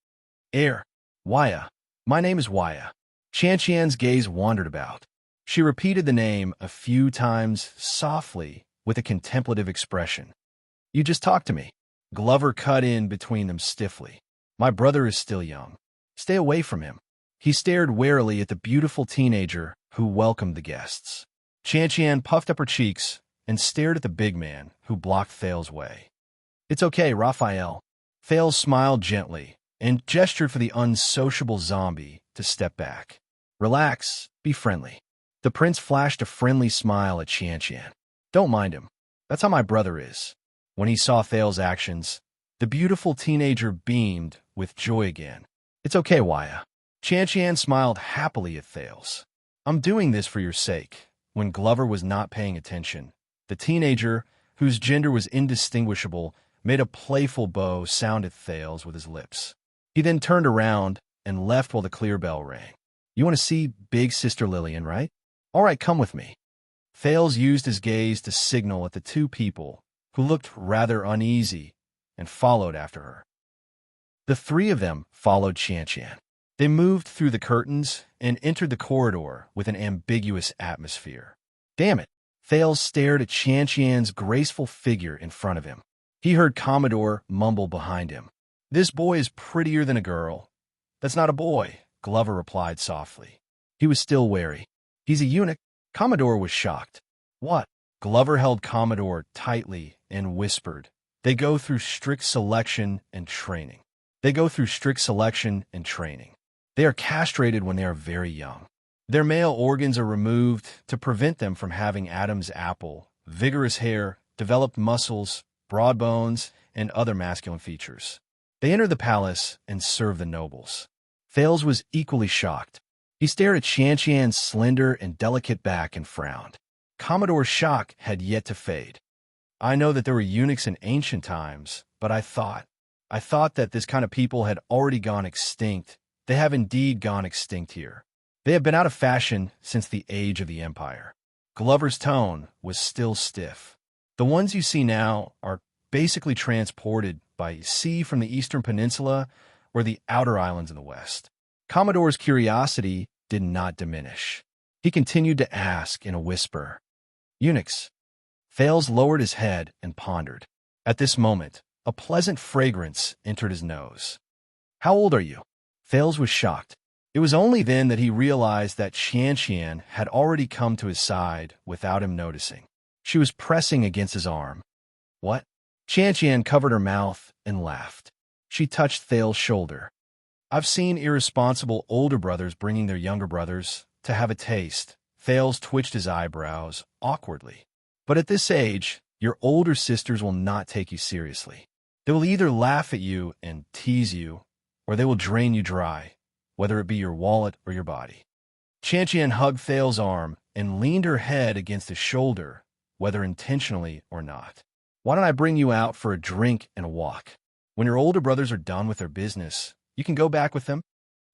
Wuxia. My name is Wuxia. Xianxian's gaze wandered about. She repeated the name a few times softly with a contemplative expression. You just talked to me. Glover cut in between them stiffly. My brother is still young. Stay away from him. He stared warily at the beautiful teenager who welcomed the guests. Xianxian puffed up her cheeks and stared at the big man who blocked Thales' way. It's okay, Raphael. Thales smiled gently and gestured for the unsociable zombie to step back. Relax, be friendly. The prince flashed a friendly smile at Xianxian. Don't mind him. That's how my brother is. When he saw Thales' actions, the beautiful teenager beamed with joy again. It's okay, Wuxia. Xianxian smiled happily at Thales. I'm doing this for your sake. When Glover was not paying attention, the teenager, whose gender was indistinguishable, made a playful bow sound at Thales with his lips. He then turned around and left while the clear bell rang. You want to see Big Sister Lillian, right? All right, come with me. Thales used his gaze to signal at the 2 people, who looked rather uneasy, and followed after her. The three of them followed Xianxia. They moved through the curtains and entered the corridor with an ambiguous atmosphere. Damn it! Thales stared at Xianxian's graceful figure in front of him. He heard Commodore mumble behind him. "This boy is prettier than a girl." "That's not a boy," Glover replied softly. He was still wary. "He's a eunuch." Commodore was shocked. "What?" Glover held Commodore tightly and whispered, "They go through strict selection and training. They go through strict selection and training. They are castrated when they are very young. Their male organs are removed to prevent them from having Adam's apple, vigorous hair, developed muscles, broad bones, and other masculine features. They enter the palace and serve the nobles." Thales was equally shocked. He stared at Xianxian's slender and delicate back and frowned. Commodore's shock had yet to fade. "I know that there were eunuchs in ancient times, but I thought that this kind of people had already gone extinct. They have indeed gone extinct here. They have been out of fashion since the age of the Empire." Glover's tone was still stiff. "The ones you see now are basically transported by sea from the Eastern Peninsula or the outer islands in the West." Commodore's curiosity did not diminish. He continued to ask in a whisper, "Eunuchs?" Thales lowered his head and pondered. At this moment, a pleasant fragrance entered his nose. "How old are you?" Thales was shocked. It was only then that he realized that Xianxian had already come to his side without him noticing. She was pressing against his arm. "What?" Xianxian covered her mouth and laughed. She touched Thales' shoulder. "I've seen irresponsible older brothers bringing their younger brothers to have a taste." Thales twitched his eyebrows awkwardly. "But at this age, your older sisters will not take you seriously. They will either laugh at you and tease you, or they will drain you dry, whether it be your wallet or your body." Xianxian hugged Thales' arm and leaned her head against his shoulder, whether intentionally or not. "Why don't I bring you out for a drink and a walk? When your older brothers are done with their business, you can go back with them."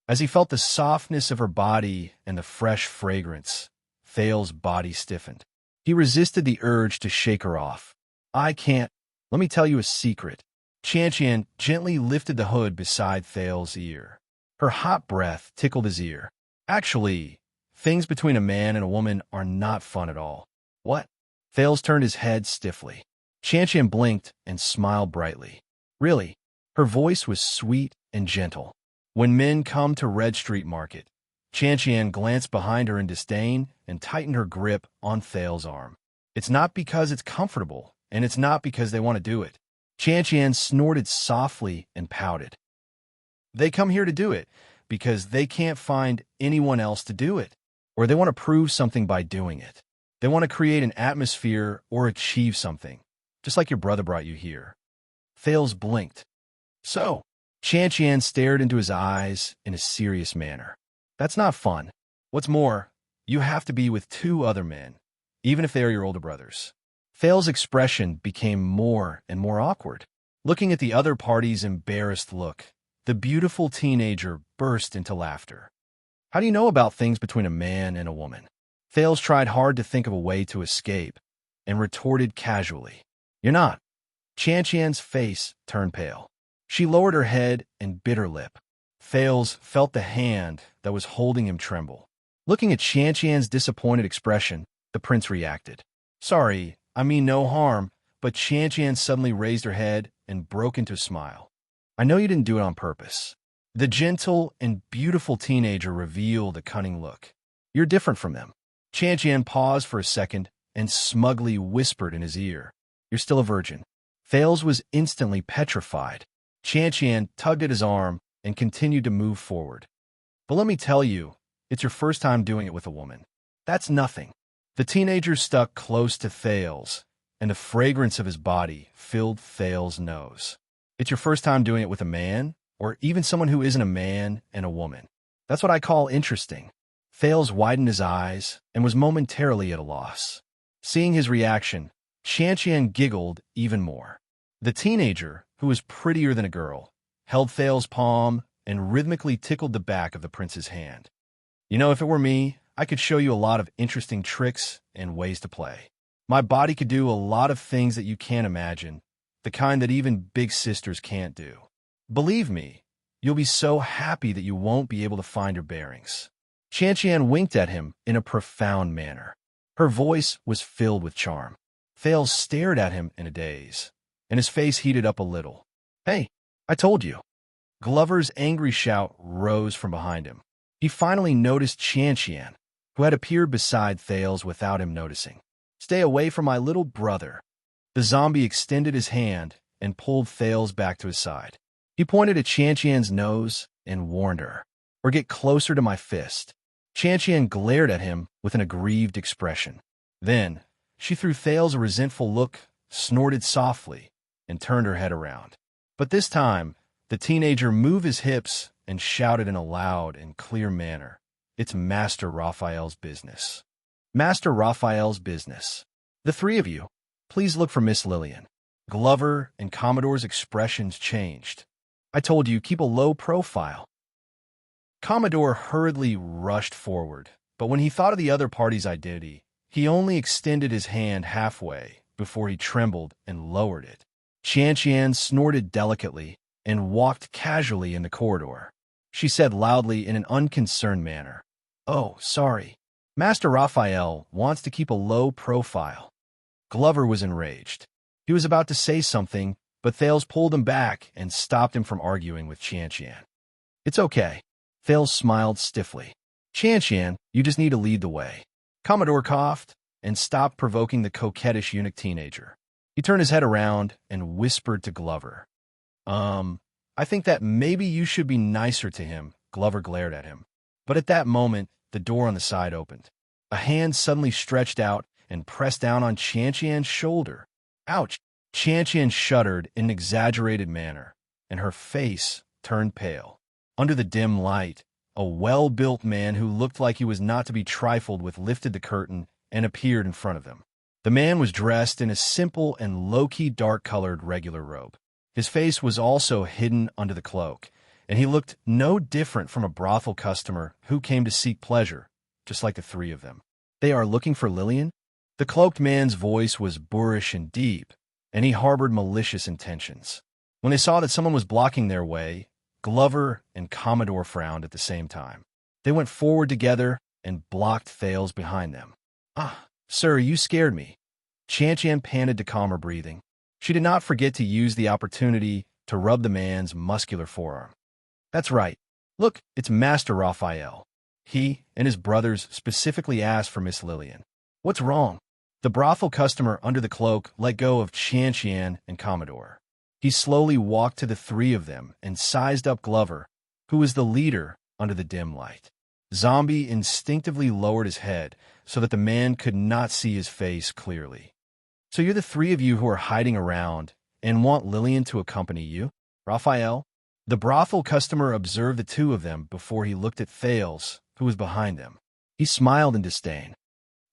As he felt the softness of her body and the fresh fragrance, Thales' body stiffened. He resisted the urge to shake her off. "I can't. Let me tell you a secret." Xianxian gently lifted the hood beside Thales' ear. Her hot breath tickled his ear. "Actually, things between a man and a woman are not fun at all." "What?" Thales turned his head stiffly. Xianxian blinked and smiled brightly. "Really?" Her voice was sweet and gentle. "When men come to Red Street Market." Xianxian glanced behind her in disdain and tightened her grip on Thales' arm. "It's not because it's comfortable, and it's not because they want to do it." Xianxian snorted softly and pouted. "They come here to do it because they can't find anyone else to do it, or they want to prove something by doing it. They want to create an atmosphere or achieve something, just like your brother brought you here." Thales blinked. "So?" Xianxian stared into his eyes in a serious manner. "That's not fun. What's more, you have to be with two other men, even if they are your older brothers." Thales' expression became more and more awkward. Looking at the other party's embarrassed look, the beautiful teenager burst into laughter. "How do you know about things between a man and a woman?" Thales tried hard to think of a way to escape, and retorted casually, "You're not." Xianxian's face turned pale. She lowered her head and bit her lip. Thales felt the hand that was holding him tremble. Looking at Xianxian's disappointed expression, the prince reacted. "Sorry, I mean no harm," but Xianxian suddenly raised her head and broke into a smile. "I know you didn't do it on purpose." The gentle and beautiful teenager revealed a cunning look. "You're different from them." Xianxian paused for a second and smugly whispered in his ear, "You're still a virgin." Thales was instantly petrified. Xianxian tugged at his arm and continued to move forward. "But let me tell you, it's your first time doing it with a woman. That's nothing." The teenager stuck close to Thales, and the fragrance of his body filled Thales' nose. "It's your first time doing it with a man, or even someone who isn't a man and a woman. That's what I call interesting." Thales widened his eyes and was momentarily at a loss. Seeing his reaction, Xianxian giggled even more. The teenager, who was prettier than a girl, held Thales' palm and rhythmically tickled the back of the prince's hand. "You know, if it were me, I could show you a lot of interesting tricks and ways to play. My body could do a lot of things that you can't imagine, the kind that even big sisters can't do. Believe me, You'll be so happy that you won't be able to find your bearings." Xianxia winked at him in a profound manner. Her voice was filled with charm. Thales stared at him in a daze, and his face heated up a little. "Hey, I told you." Glover's angry shout rose from behind him. He finally noticed Xianxia, who had appeared beside Thales without him noticing. "Stay away from my little brother." The zombie extended his hand and pulled Thales back to his side. He pointed at Xianxian's nose and warned her, "Or get closer to my fist." Xianxian glared at him with an aggrieved expression. Then, she threw Thales a resentful look, snorted softly, and turned her head around. But this time, the teenager moved his hips and shouted in a loud and clear manner, "It's Master Raphael's business." Master Raphael's business. "The three of you, please look for Miss Lillian." Glover and Commodore's expressions changed. "I told you, keep a low profile." Commodore hurriedly rushed forward, but when he thought of the other party's identity, he only extended his hand halfway before he trembled and lowered it. Xianxian snorted delicately and walked casually in the corridor. She said loudly in an unconcerned manner, "Oh, sorry. Master Raphael wants to keep a low profile." Glover was enraged. He was about to say something, but Thales pulled him back and stopped him from arguing with Xianxian. "It's okay." Thales smiled stiffly. "Xianxian, you just need to lead the way." Commodore coughed and stopped provoking the coquettish eunuch teenager. He turned his head around and whispered to Glover, I think that maybe you should be nicer to him." Glover glared at him. But at that moment, the door on the side opened. A hand suddenly stretched out and pressed down on Xianxian's shoulder. "Ouch!" Xianxian shuddered in an exaggerated manner, and her face turned pale. Under the dim light, a well-built man who looked like he was not to be trifled with lifted the curtain and appeared in front of them. The man was dressed in a simple and low-key dark-colored regular robe. His face was also hidden under the cloak, and he looked no different from a brothel customer who came to seek pleasure, just like the three of them. "They are looking for Lillian?" The cloaked man's voice was boorish and deep, and he harbored malicious intentions. When they saw that someone was blocking their way, Glover and Commodore frowned at the same time. They went forward together and blocked Thales behind them. "Ah, sir, you scared me." Xianxian panted to calm her breathing. She did not forget to use the opportunity to rub the man's muscular forearm. "That's right. Look, it's Master Raphael. He and his brothers specifically asked for Miss Lillian." "What's wrong?" The brothel customer under the cloak let go of Xianxian and Commodore. He slowly walked to the three of them and sized up Glover, who was the leader under the dim light. Zombie instinctively lowered his head so that the man could not see his face clearly. "So you're the three of you who are hiding around and want Lillian to accompany you, Raphael?" The brothel customer observed the two of them before he looked at Thales, who was behind them. He smiled in disdain.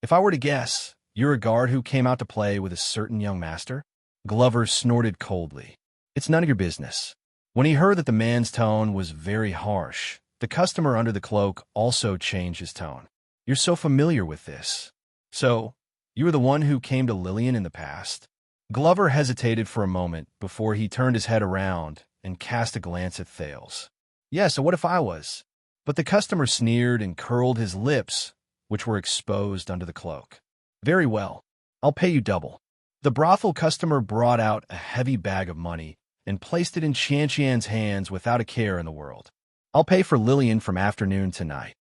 "If I were to guess, you're a guard who came out to play with a certain young master?" Glover snorted coldly. "It's none of your business." When he heard that the man's tone was very harsh, the customer under the cloak also changed his tone. "You're so familiar with this. So, you were the one who came to Lillian in the past?" Glover hesitated for a moment before he turned his head around and cast a glance at Thales. "Yeah, so what if I was?" But the customer sneered and curled his lips, which were exposed under the cloak. "Very well. I'll pay you double." The brothel customer brought out a heavy bag of money and placed it in Xianxian's hands without a care in the world. "I'll pay for Lillian from afternoon to night."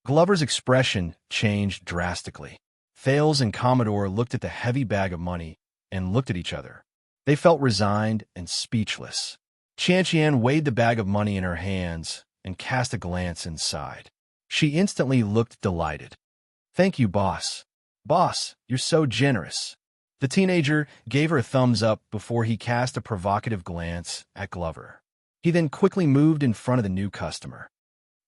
Glover's expression changed drastically. Thales and Commodore looked at the heavy bag of money and looked at each other. They felt resigned and speechless. Xianxian weighed the bag of money in her hands and cast a glance inside. She instantly looked delighted. "Thank you, boss. Boss, you're so generous." The teenager gave her a thumbs up before he cast a provocative glance at Glover. He then quickly moved in front of the new customer.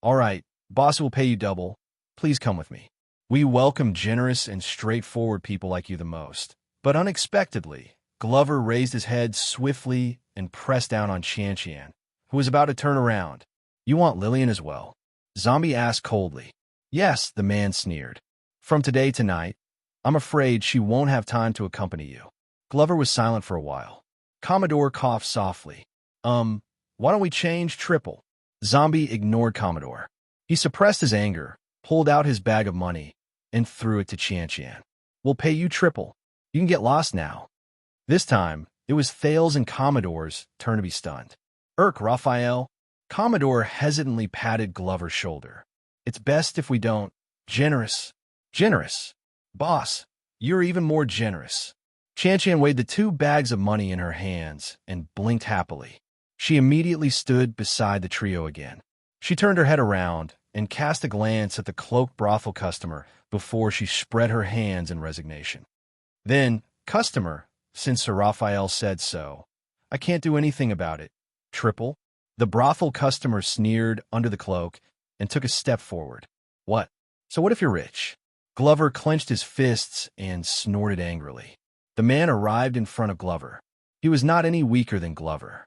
"All right, boss will pay you double. Please come with me. We welcome generous and straightforward people like you the most." But unexpectedly, Glover raised his head swiftly and pressed down on Xianxian, who was about to turn around. "You want Lillian as well?" Zombie asked coldly. "Yes," the man sneered. "From today to night. I'm afraid she won't have time to accompany you." Glover was silent for a while. Commodore coughed softly. Why don't we change triple? Zombie ignored Commodore. He suppressed his anger, pulled out his bag of money, and threw it to Xianxia. We'll pay you triple. You can get lost now. This time, it was Thales and Commodore's turn to be stunned. Raphael. Commodore hesitantly patted Glover's shoulder. It's best if we don't. Generous. Generous. Boss, you're even more generous. Xianxia weighed the 2 bags of money in her hands and blinked happily. She immediately stood beside the trio again. She turned her head around and cast a glance at the cloaked brothel customer before she spread her hands in resignation. Then, customer, since Sir Raphael said so, I can't do anything about it. Triple? The brothel customer sneered under the cloak and took a step forward. What? So what if you're rich? Glover clenched his fists and snorted angrily. The man arrived in front of Glover. He was not any weaker than Glover.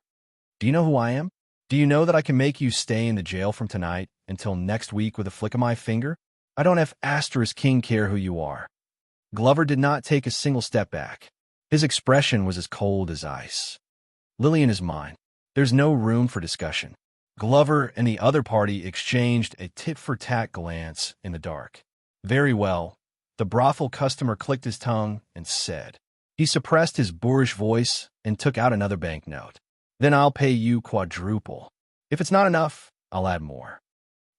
Do you know who I am? Do you know that I can make you stay in the jail from tonight until next week with a flick of my finger? I don't have asterisk king care who you are. Glover did not take a single step back. His expression was as cold as ice. Lillian is mine. There's no room for discussion. Glover and the other party exchanged a tit-for-tat glance in the dark. Very well. The brothel customer clicked his tongue and said. He suppressed his boorish voice and took out another banknote. Then I'll pay you quadruple. If it's not enough, I'll add more.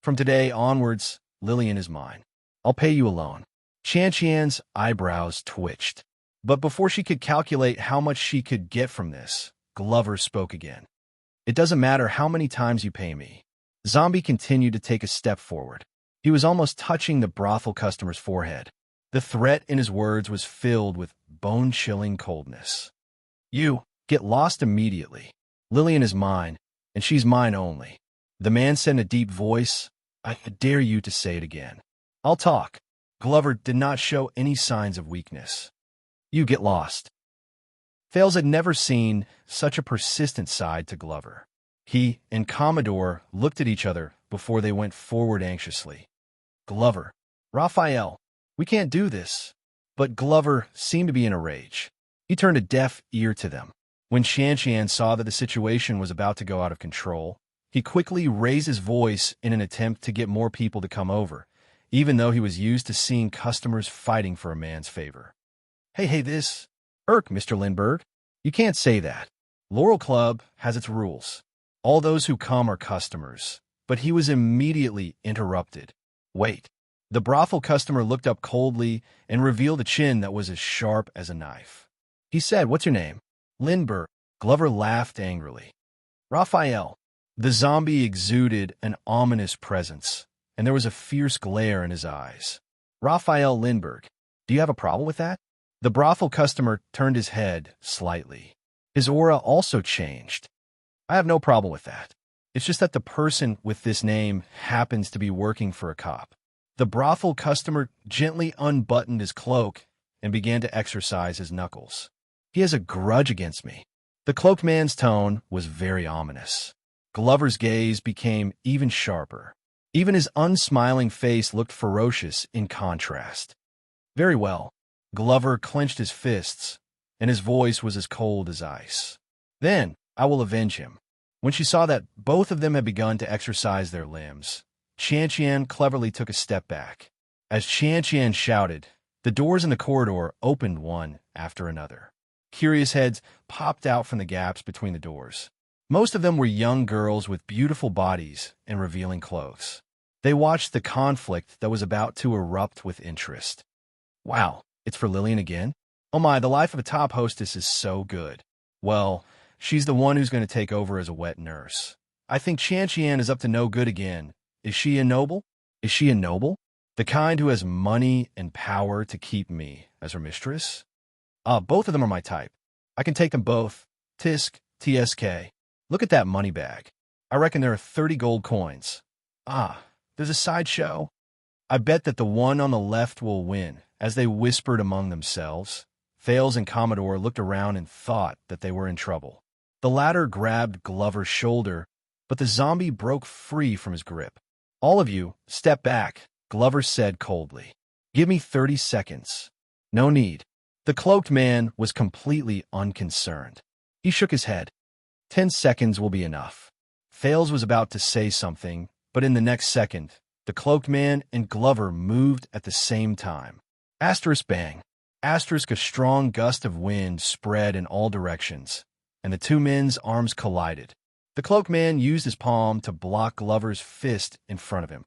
From today onwards, Lillian is mine. I'll pay you alone. Xianxia's eyebrows twitched. But before she could calculate how much she could get from this, Glover spoke again. It doesn't matter how many times you pay me. Zombie continued to take a step forward. He was almost touching the brothel customer's forehead. The threat in his words was filled with bone-chilling coldness. You, get lost immediately. Lillian is mine, and she's mine only. The man said in a deep voice, I dare you to say it again. I'll talk. Glover did not show any signs of weakness. You get lost. Thales had never seen such a persistent side to Glover. He and Commodore looked at each other before they went forward anxiously. Glover. Raphael. We can't do this. But Glover seemed to be in a rage. He turned a deaf ear to them. When Xianxia saw that the situation was about to go out of control, he quickly raised his voice in an attempt to get more people to come over, even though he was used to seeing customers fighting for a man's favor. Hey, this... Mr. Lindbergh, you can't say that. Laurel Club has its rules. All those who come are customers. But he was immediately interrupted. Wait. The brothel customer looked up coldly and revealed a chin that was as sharp as a knife. He said, What's your name? Lindbergh. Glover laughed angrily. Raphael. The zombie exuded an ominous presence, and there was a fierce glare in his eyes. Raphael Lindbergh. Do you have a problem with that? The brothel customer turned his head slightly. His aura also changed. I have no problem with that. It's just that the person with this name happens to be working for a cop. The brothel customer gently unbuttoned his cloak and began to exercise his knuckles. He has a grudge against me. The cloaked man's tone was very ominous. Glover's gaze became even sharper. Even his unsmiling face looked ferocious in contrast. Very well. Glover clenched his fists, and his voice was as cold as ice. Then I will avenge him. When she saw that both of them had begun to exercise their limbs, Xianxia cleverly took a step back. As Xianxia shouted, the doors in the corridor opened one after another. Curious heads popped out from the gaps between the doors. Most of them were young girls with beautiful bodies and revealing clothes. They watched the conflict that was about to erupt with interest. Wow, it's for Lillian again? Oh my, the life of a top hostess is so good. Well, she's the one who's going to take over as a wet nurse. I think Xianxia is up to no good again. Is she a noble? Is she a noble? The kind who has money and power to keep me as her mistress? Both of them are my type. I can take them both. Tisk, TSK. Look at that money bag. I reckon there are 30 gold coins. There's a sideshow. I bet that the one on the left will win. As they whispered among themselves, Thales and Commodore looked around and thought that they were in trouble. The latter grabbed Glover's shoulder, but the zombie broke free from his grip. All of you, step back, Glover said coldly. Give me 30 seconds. No need. The cloaked man was completely unconcerned. He shook his head. 10 seconds will be enough. Thales was about to say something, but in the next second, the cloaked man and Glover moved at the same time. Asterisk bang. Asterisk a strong gust of wind spread in all directions, and the two men's arms collided. The cloaked man used his palm to block Glover's fist in front of him.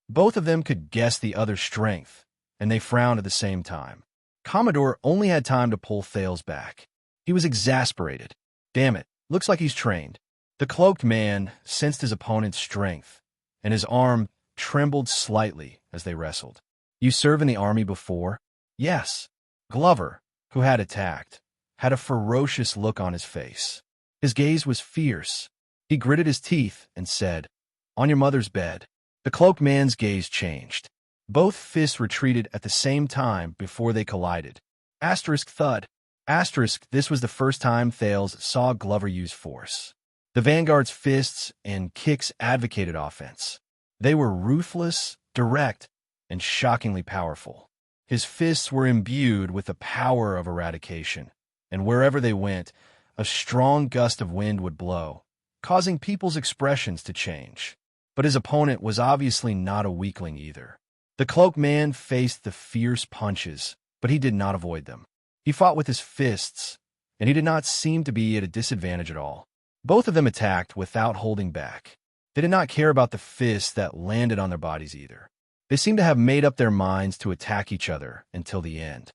Both of them could guess the other's strength, and they frowned at the same time. Commodore only had time to pull Thales back. He was exasperated. Damn it, looks like he's trained. The cloaked man sensed his opponent's strength, and his arm trembled slightly as they wrestled. You served in the army before? Yes. Glover, who had attacked, had a ferocious look on his face. His gaze was fierce. He gritted his teeth and said, "On your mother's bed." The cloaked man's gaze changed. Both fists retreated at the same time before they collided. Asterisk thud. Asterisk, this was the first time Thales saw Glover use force. The Vanguard's fists and kicks advocated offense. They were ruthless, direct, and shockingly powerful. His fists were imbued with the power of eradication, and wherever they went, a strong gust of wind would blow, causing people's expressions to change. But his opponent was obviously not a weakling either. The cloaked man faced the fierce punches, but he did not avoid them. He fought with his fists, and he did not seem to be at a disadvantage at all. Both of them attacked without holding back. They did not care about the fists that landed on their bodies either. They seemed to have made up their minds to attack each other until the end.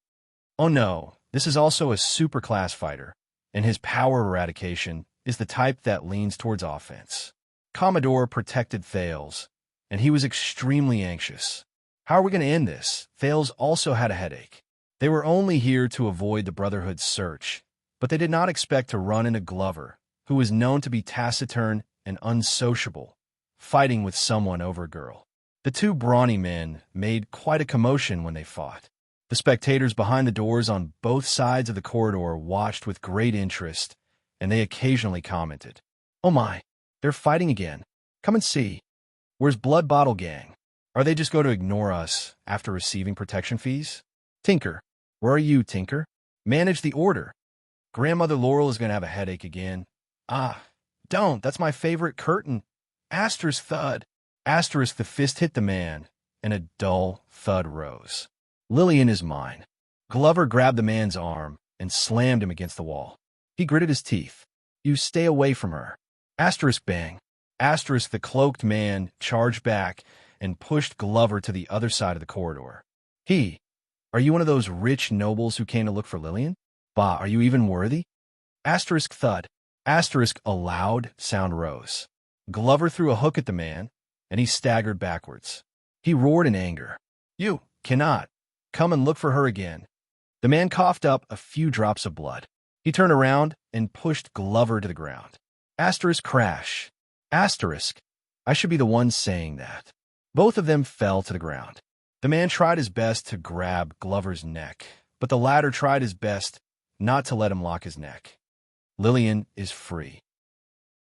Oh no, this is also a superclass fighter, and his power eradication is the type that leans towards offense. Commodore protected Thales, and he was extremely anxious. How are we going to end this? Thales also had a headache. They were only here to avoid the Brotherhood's search, but they did not expect to run into Glover, who was known to be taciturn and unsociable, fighting with someone over a girl. The two brawny men made quite a commotion when they fought. The spectators behind the doors on both sides of the corridor watched with great interest, and they occasionally commented, "Oh my, they're fighting again. Come and see. Where's Blood Bottle Gang? Are they just going to ignore us after receiving protection fees? Tinker, where are you, Tinker? Manage the order. Grandmother Laurel is going to have a headache again. Ah, don't, that's my favorite curtain. Asterisk thud." Asterisk, the fist hit the man, and a dull thud rose. Lillian is mine. Glover grabbed the man's arm and slammed him against the wall. He gritted his teeth. You stay away from her. Asterisk bang. Asterisk, the cloaked man charged back and pushed Glover to the other side of the corridor. Are you one of those rich nobles who came to look for Lillian? Bah, are you even worthy? Asterisk thud. Asterisk, a loud sound rose. Glover threw a hook at the man, and he staggered backwards. He roared in anger. You cannot. Come and look for her again. The man coughed up a few drops of blood. He turned around and pushed Glover to the ground. Asterisk crash. Asterisk, I should be the one saying that. Both of them fell to the ground. The man tried his best to grab Glover's neck, but the latter tried his best not to let him lock his neck. Lillian is free.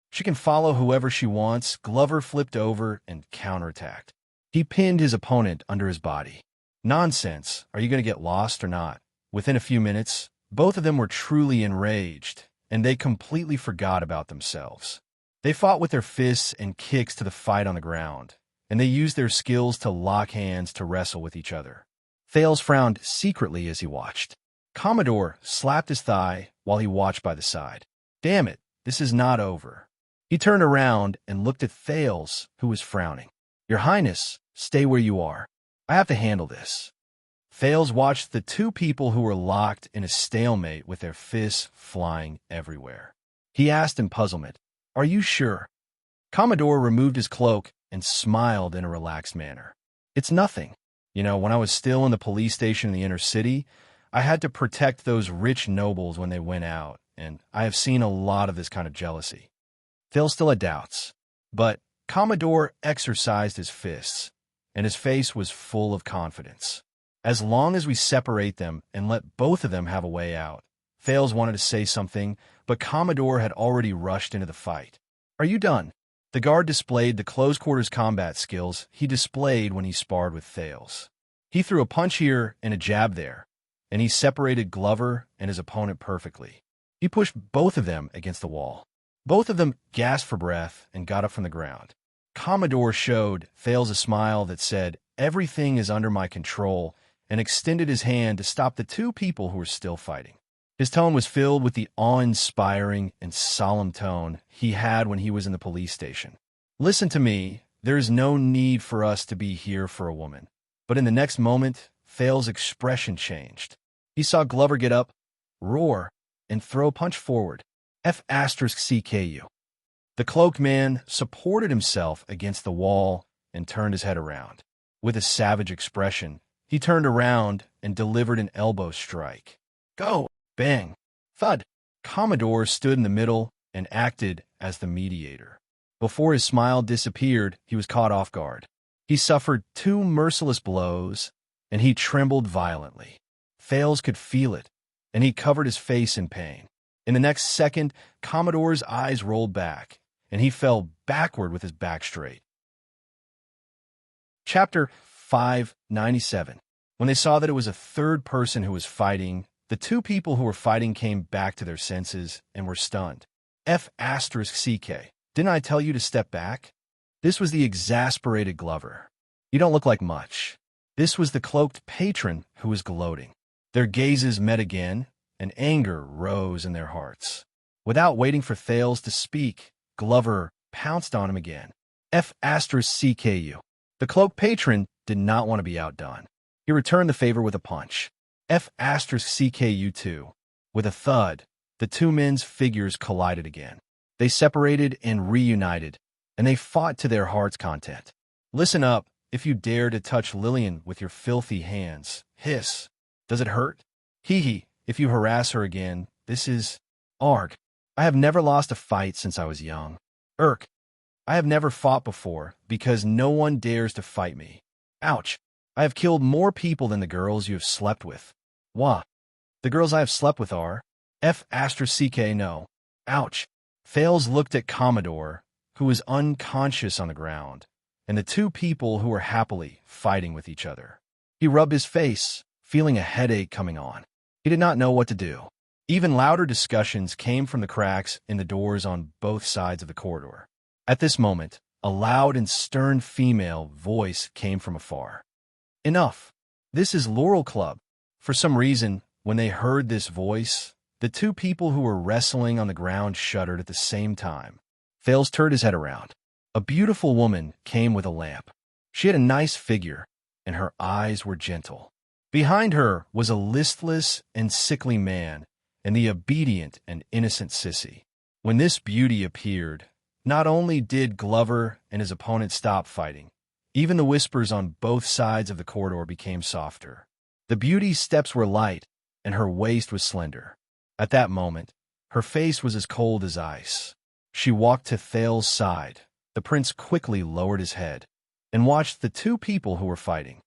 She can follow whoever she wants. Glover flipped over and counterattacked. He pinned his opponent under his body. Nonsense. Are you going to get lost or not? Within a few minutes, both of them were truly enraged, and they completely forgot about themselves. They fought with their fists and kicks to the fight on the ground, and they used their skills to lock hands to wrestle with each other. Thales frowned secretly as he watched. Commodore slapped his thigh while he watched by the side. Damn it, this is not over. He turned around and looked at Thales, who was frowning. Your Highness, stay where you are. I have to handle this. Thales watched the two people who were locked in a stalemate with their fists flying everywhere. He asked in puzzlement, Are you sure? Commodore removed his cloak and smiled in a relaxed manner. It's nothing. When I was still in the police station in the inner city, I had to protect those rich nobles when they went out, and I have seen a lot of this kind of jealousy. Thales still had doubts, but Commodore exercised his fists, and his face was full of confidence. As long as we separate them and let both of them have a way out. Thales wanted to say something, but Commodore had already rushed into the fight. Are you done? The guard displayed the close-quarters combat skills he displayed when he sparred with Thales. He threw a punch here and a jab there, and he separated Glover and his opponent perfectly. He pushed both of them against the wall. Both of them gasped for breath and got up from the ground. Commodore showed Thales a smile that said, "Everything is under my control," and extended his hand to stop the two people who were still fighting. His tone was filled with the awe-inspiring and solemn tone he had when he was in the police station. "Listen to me. There is no need for us to be here for a woman." But in the next moment, Thales' expression changed. He saw Glover get up, roar, and throw a punch forward. F*CKU. The cloaked man supported himself against the wall and turned his head around. With a savage expression, he turned around and delivered an elbow strike. Go! Bang! Thud! Commodore stood in the middle and acted as the mediator. Before his smile disappeared, he was caught off guard. He suffered two merciless blows, and he trembled violently. Thales could feel it, and he covered his face in pain. In the next second, Commodore's eyes rolled back, and he fell backward with his back straight. Chapter 597. When they saw that it was a third person who was fighting, the two people who were fighting came back to their senses and were stunned. F*CK. Didn't I tell you to step back? This was the exasperated Glover. You don't look like much. This was the cloaked patron who was gloating. Their gazes met again, and anger rose in their hearts. Without waiting for Thales to speak, Glover pounced on him again. F*CKU. The cloaked patron did not want to be outdone. He returned the favor with a punch. F*CKU too. With a thud, the two men's figures collided again. They separated and reunited, and they fought to their heart's content. Listen up, if you dare to touch Lillian with your filthy hands. Hiss. Does it hurt? Hee, if you harass her again, this is... Arg. I have never lost a fight since I was young. Irk. I have never fought before, because no one dares to fight me. Ouch. I have killed more people than the girls you have slept with. Wah. The girls I have slept with are... F*CK no. Ouch. Thales looked at Commodore, who was unconscious on the ground, and the two people who were happily fighting with each other. He rubbed his face, feeling a headache coming on. He did not know what to do. Even louder discussions came from the cracks in the doors on both sides of the corridor. At this moment, a loud and stern female voice came from afar. Enough. This is Laurel Club. For some reason, when they heard this voice, the two people who were wrestling on the ground shuddered at the same time. Thales turned his head around. A beautiful woman came with a lamp. She had a nice figure, and her eyes were gentle. Behind her was a listless and sickly man, and the obedient and innocent Sissy. When this beauty appeared, not only did Glover and his opponent stop fighting, even the whispers on both sides of the corridor became softer. The beauty's steps were light, and her waist was slender. At that moment, her face was as cold as ice. She walked to Thales' side. The prince quickly lowered his head and watched the two people who were fighting.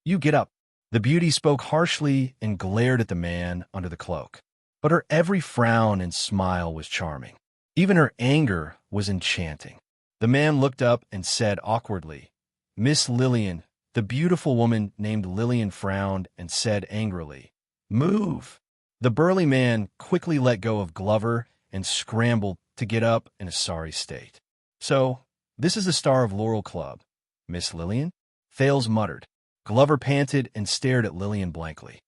You get up. The beauty spoke harshly and glared at the man under the cloak. But her every frown and smile was charming. Even her anger was enchanting. The man looked up and said awkwardly, Miss Lillian. The beautiful woman named Lillian frowned and said angrily, Move. The burly man quickly let go of Glover and scrambled to get up in a sorry state. So, this is the star of Laurel Club, Miss Lillian? Thales muttered. Glover panted and stared at Lillian blankly.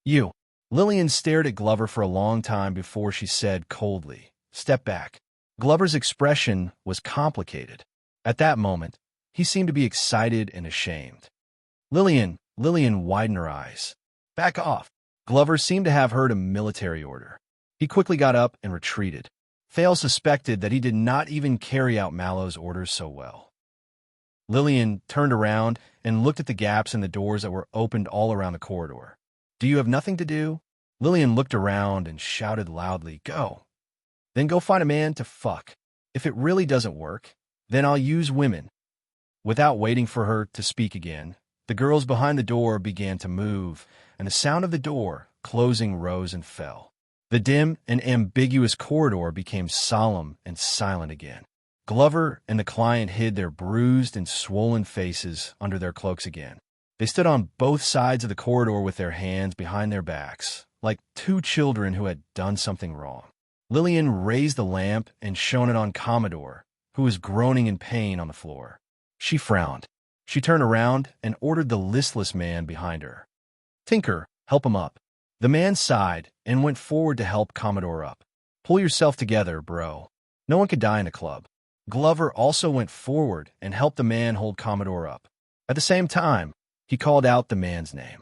You. Lillian stared at Glover for a long time before she said coldly, Step back. Glover's expression was complicated. At that moment, he seemed to be excited and ashamed. Lillian widened her eyes. Back off. Glover seemed to have heard a military order. He quickly got up and retreated. Thales suspected that he did not even carry out Mallow's orders so well. Lillian turned around and looked at the gaps in the doors that were opened all around the corridor. Do you have nothing to do? Lillian looked around and shouted loudly, Go. Then go find a man to fuck. If it really doesn't work, then I'll use women. Without waiting for her to speak again, the girls behind the door began to move, and the sound of the door closing rose and fell. The dim and ambiguous corridor became solemn and silent again. Glover and the client hid their bruised and swollen faces under their cloaks again. They stood on both sides of the corridor with their hands behind their backs, like two children who had done something wrong. Lillian raised the lamp and shone it on Commodore, who was groaning in pain on the floor. She frowned. She turned around and ordered the listless man behind her. "Tinker, help him up." The man sighed and went forward to help Commodore up. "Pull yourself together, bro. No one could die in a club." Glover also went forward and helped the man hold Commodore up. At the same time, he called out the man's name.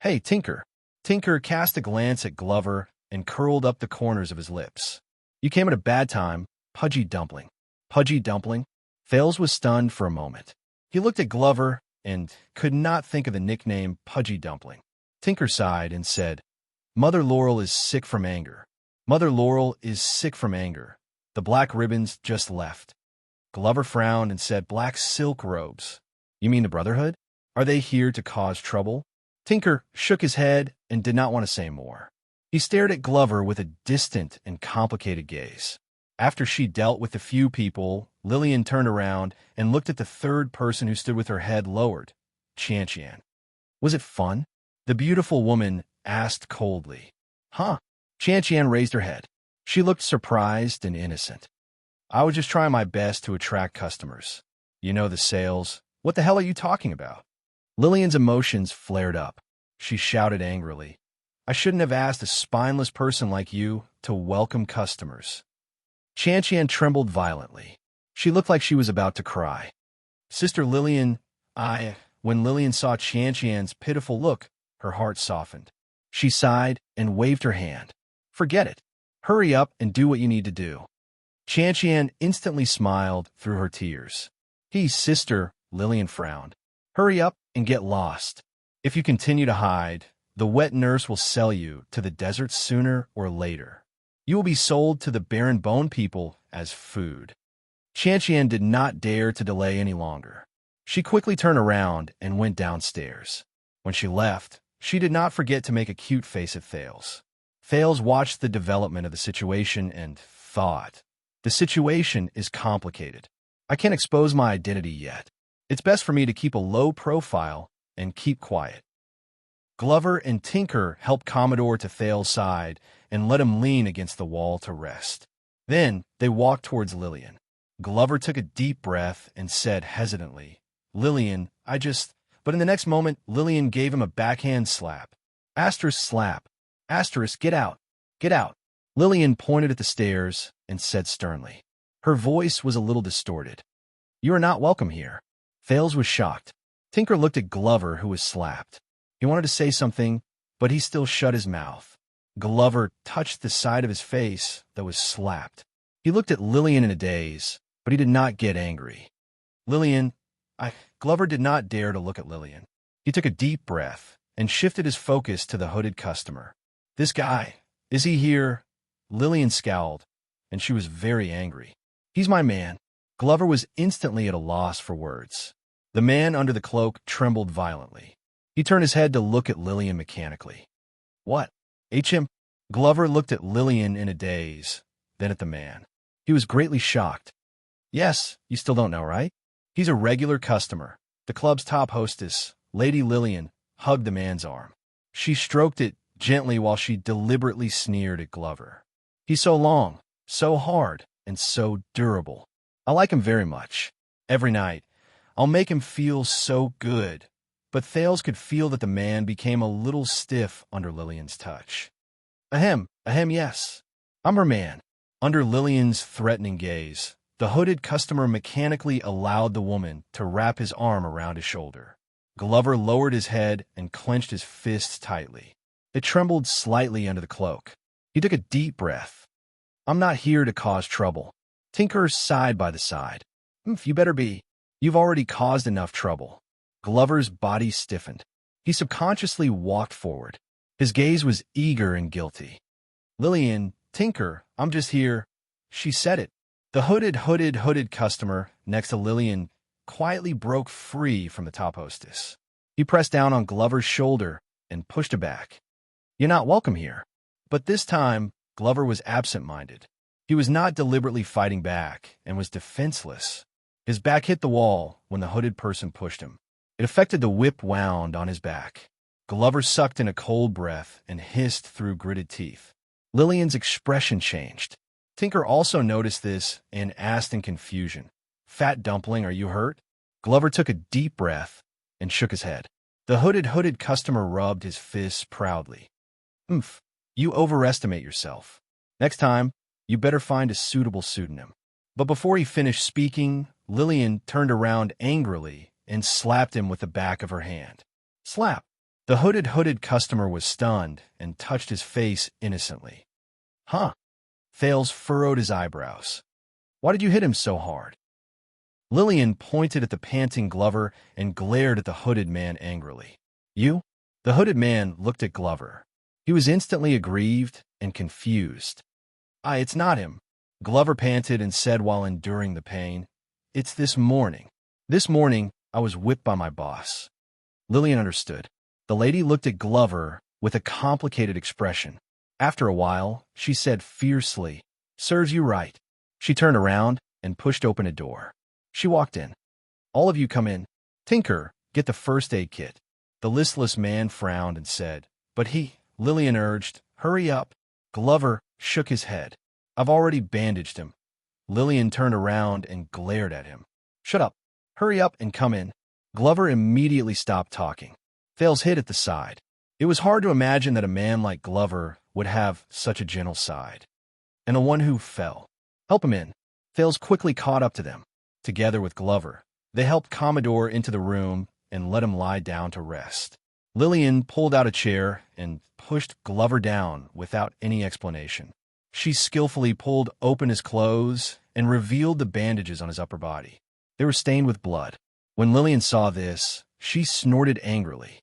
"Hey, Tinker." Tinker cast a glance at Glover and curled up the corners of his lips. "You came at a bad time, Pudgy Dumpling." Pudgy Dumpling? Fales was stunned for a moment. He looked at Glover and could not think of the nickname Pudgy Dumpling. Tinker sighed and said, "Mother Laurel is sick from anger. Mother Laurel is sick from anger. The black ribbons just left." Glover frowned and said, "Black silk robes. You mean the Brotherhood? Are they here to cause trouble?" Tinker shook his head and did not want to say more. He stared at Glover with a distant and complicated gaze. After she dealt with the few people, Lillian turned around and looked at the third person who stood with her head lowered, Xianxia. "Was it fun?" the beautiful woman asked coldly. "Huh?" Xianxia raised her head. She looked surprised and innocent. "I was just trying my best to attract customers. You know the sales. What the hell are you talking about?" Lillian's emotions flared up. She shouted angrily, "I shouldn't have asked a spineless person like you to welcome customers." Xianxian trembled violently. She looked like she was about to cry. "Sister Lillian, When Lillian saw Xianxian's pitiful look, her heart softened. She sighed and waved her hand. "Forget it. Hurry up and do what you need to do." Xianxian instantly smiled through her tears. Sister," Lillian frowned. "Hurry up and get lost. If you continue to hide, the wet nurse will sell you to the desert sooner or later. You will be sold to the barren bone people as food." Xianxian did not dare to delay any longer. She quickly turned around and went downstairs. When she left, she did not forget to make a cute face at Thales. Thales watched the development of the situation and thought, "The situation is complicated. I can't expose my identity yet. It's best for me to keep a low profile and keep quiet." Glover and Tinker helped Commodore to Thales' side and let him lean against the wall to rest. Then they walked towards Lillian. Glover took a deep breath and said hesitantly, "Lillian, But in the next moment, Lillian gave him a backhand slap. Slap. Get out. Get out." Lillian pointed at the stairs and said sternly. Her voice was a little distorted. "You are not welcome here." Thales was shocked. Tinker looked at Glover, who was slapped. He wanted to say something, but he still shut his mouth. Glover touched the side of his face that was slapped. He looked at Lillian in a daze, but he did not get angry. Glover did not dare to look at Lillian. He took a deep breath and shifted his focus to the hooded customer. "This guy, is he here?" Lillian scowled, and she was very angry. "He's my man." Glover was instantly at a loss for words. The man under the cloak trembled violently. He turned his head to look at Lillian mechanically. "What? HM?" Glover looked at Lillian in a daze, then at the man. He was greatly shocked. "Yes, you still don't know, right? He's a regular customer." The club's top hostess, Lady Lillian, hugged the man's arm. She stroked it gently while she deliberately sneered at Glover. "He's so long, so hard, and so durable. I like him very much. Every night, I'll make him feel so good." But Thales could feel that the man became a little stiff under Lillian's touch. Ahem, yes. I'm her man." Under Lillian's threatening gaze, the hooded customer mechanically allowed the woman to wrap his arm around his shoulder. Glover lowered his head and clenched his fists tightly. It trembled slightly under the cloak. He took a deep breath. "I'm not here to cause trouble." Tinker sighed by the side. You better be. You've already caused enough trouble." Glover's body stiffened. He subconsciously walked forward. His gaze was eager and guilty. "Lillian, Tinker, I'm just here." She said it. The hooded customer next to Lillian quietly broke free from the top hostess. He pressed down on Glover's shoulder and pushed her back. "You're not welcome here." But this time, Glover was absent-minded. He was not deliberately fighting back and was defenseless. His back hit the wall when the hooded person pushed him. It affected the whip wound on his back. Glover sucked in a cold breath and hissed through gritted teeth. Lillian's expression changed. Tinker also noticed this and asked in confusion, "Fat dumpling, are you hurt?" Glover took a deep breath and shook his head. The hooded customer rubbed his fists proudly. "Oomph, you overestimate yourself. Next time, you better find a suitable pseudonym." But before he finished speaking, Lillian turned around angrily and slapped him with the back of her hand. Slap! The hooded customer was stunned and touched his face innocently. "Huh?" Fales furrowed his eyebrows. "Why did you hit him so hard?" Lillian pointed at the panting Glover and glared at the hooded man angrily. "You?" The hooded man looked at Glover. He was instantly aggrieved and confused. It's not him," Glover panted and said while enduring the pain. "It's this morning. This morning, I was whipped by my boss." Lillian understood. The lady looked at Glover with a complicated expression. After a while, she said fiercely, "Serves you right." She turned around and pushed open a door. She walked in. "All of you come in. Tinker, get the first aid kit." The listless man frowned and said, "But he," Lillian urged, "hurry up." Glover shook his head. "I've already bandaged him." Lillian turned around and glared at him. "Shut up. Hurry up and come in." Glover immediately stopped talking. Fales hid at the side. It was hard to imagine that a man like Glover would have such a gentle side. And the one who fell. "Help him in." Fales quickly caught up to them. Together with Glover, they helped Commodore into the room and let him lie down to rest. Lillian pulled out a chair and pushed Glover down without any explanation. She skillfully pulled open his clothes and revealed the bandages on his upper body. They were stained with blood. When Lillian saw this, she snorted angrily.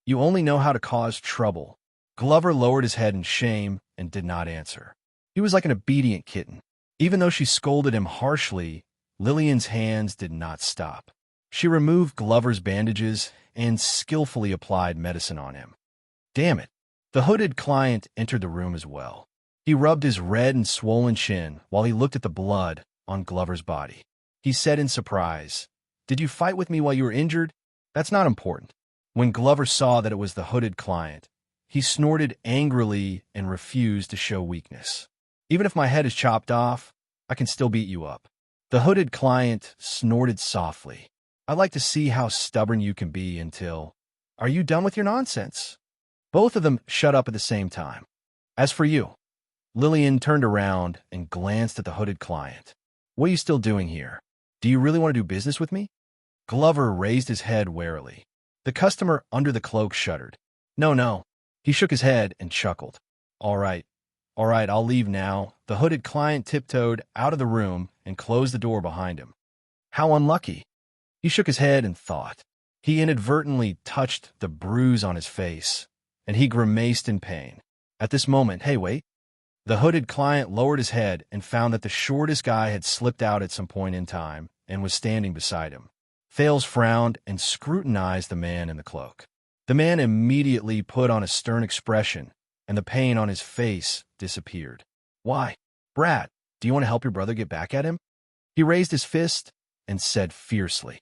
"You only know how to cause trouble." Glover lowered his head in shame and did not answer. He was like an obedient kitten. Even though she scolded him harshly, Lillian's hands did not stop. She removed Glover's bandages and skillfully applied medicine on him. Damn it! The hooded client entered the room as well. He rubbed his red and swollen chin while he looked at the blood on Glover's body. He said in surprise, "Did you fight with me while you were injured? That's not important." When Glover saw that it was the hooded client, he snorted angrily and refused to show weakness. "Even if my head is chopped off, I can still beat you up." The hooded client snorted softly. "I'd like to see how stubborn you can be until... Are you done with your nonsense?" Both of them shut up at the same time. "As for you..." Lillian turned around and glanced at the hooded client. "What are you still doing here? Do you really want to do business with me?" Glover raised his head warily. The customer under the cloak shuddered. No. He shook his head and chuckled. All right, I'll leave now." The hooded client tiptoed out of the room and closed the door behind him. How unlucky. He shook his head and thought. He inadvertently touched the bruise on his face, and he grimaced in pain. At this moment, "Hey, wait." The hooded client lowered his head and found that the shortest guy had slipped out at some point in time and was standing beside him. Fales frowned and scrutinized the man in the cloak. The man immediately put on a stern expression, and the pain on his face disappeared. "Why, Brad, do you want to help your brother get back at him?" He raised his fist and said fiercely.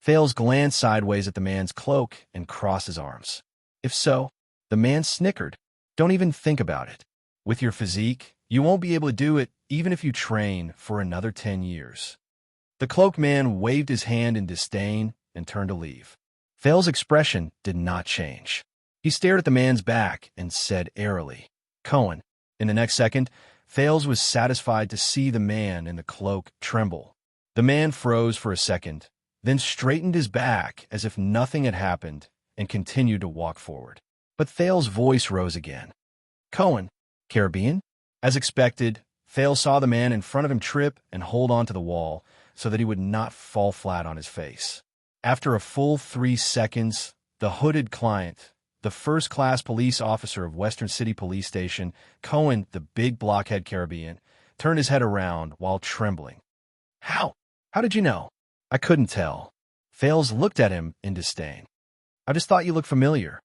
Fales glanced sideways at the man's cloak and crossed his arms. "If so," the man snickered, "don't even think about it. With your physique, you won't be able to do it even if you train for another 10 years. The cloaked man waved his hand in disdain and turned to leave. Fales' expression did not change. He stared at the man's back and said airily, "Cohen." In the next second, Fales was satisfied to see the man in the cloak tremble. The man froze for a second, then straightened his back as if nothing had happened and continued to walk forward. But Fales' voice rose again. "Cohen, Caribbean?" As expected, Fales saw the man in front of him trip and hold onto the wall so that he would not fall flat on his face. After a full 3 seconds, the hooded client, the first-class police officer of Western City Police Station, Cohen, the big blockhead Caribbean, turned his head around while trembling. How? How did you know?" "I couldn't tell." Fales looked at him in disdain. "I just thought you looked familiar.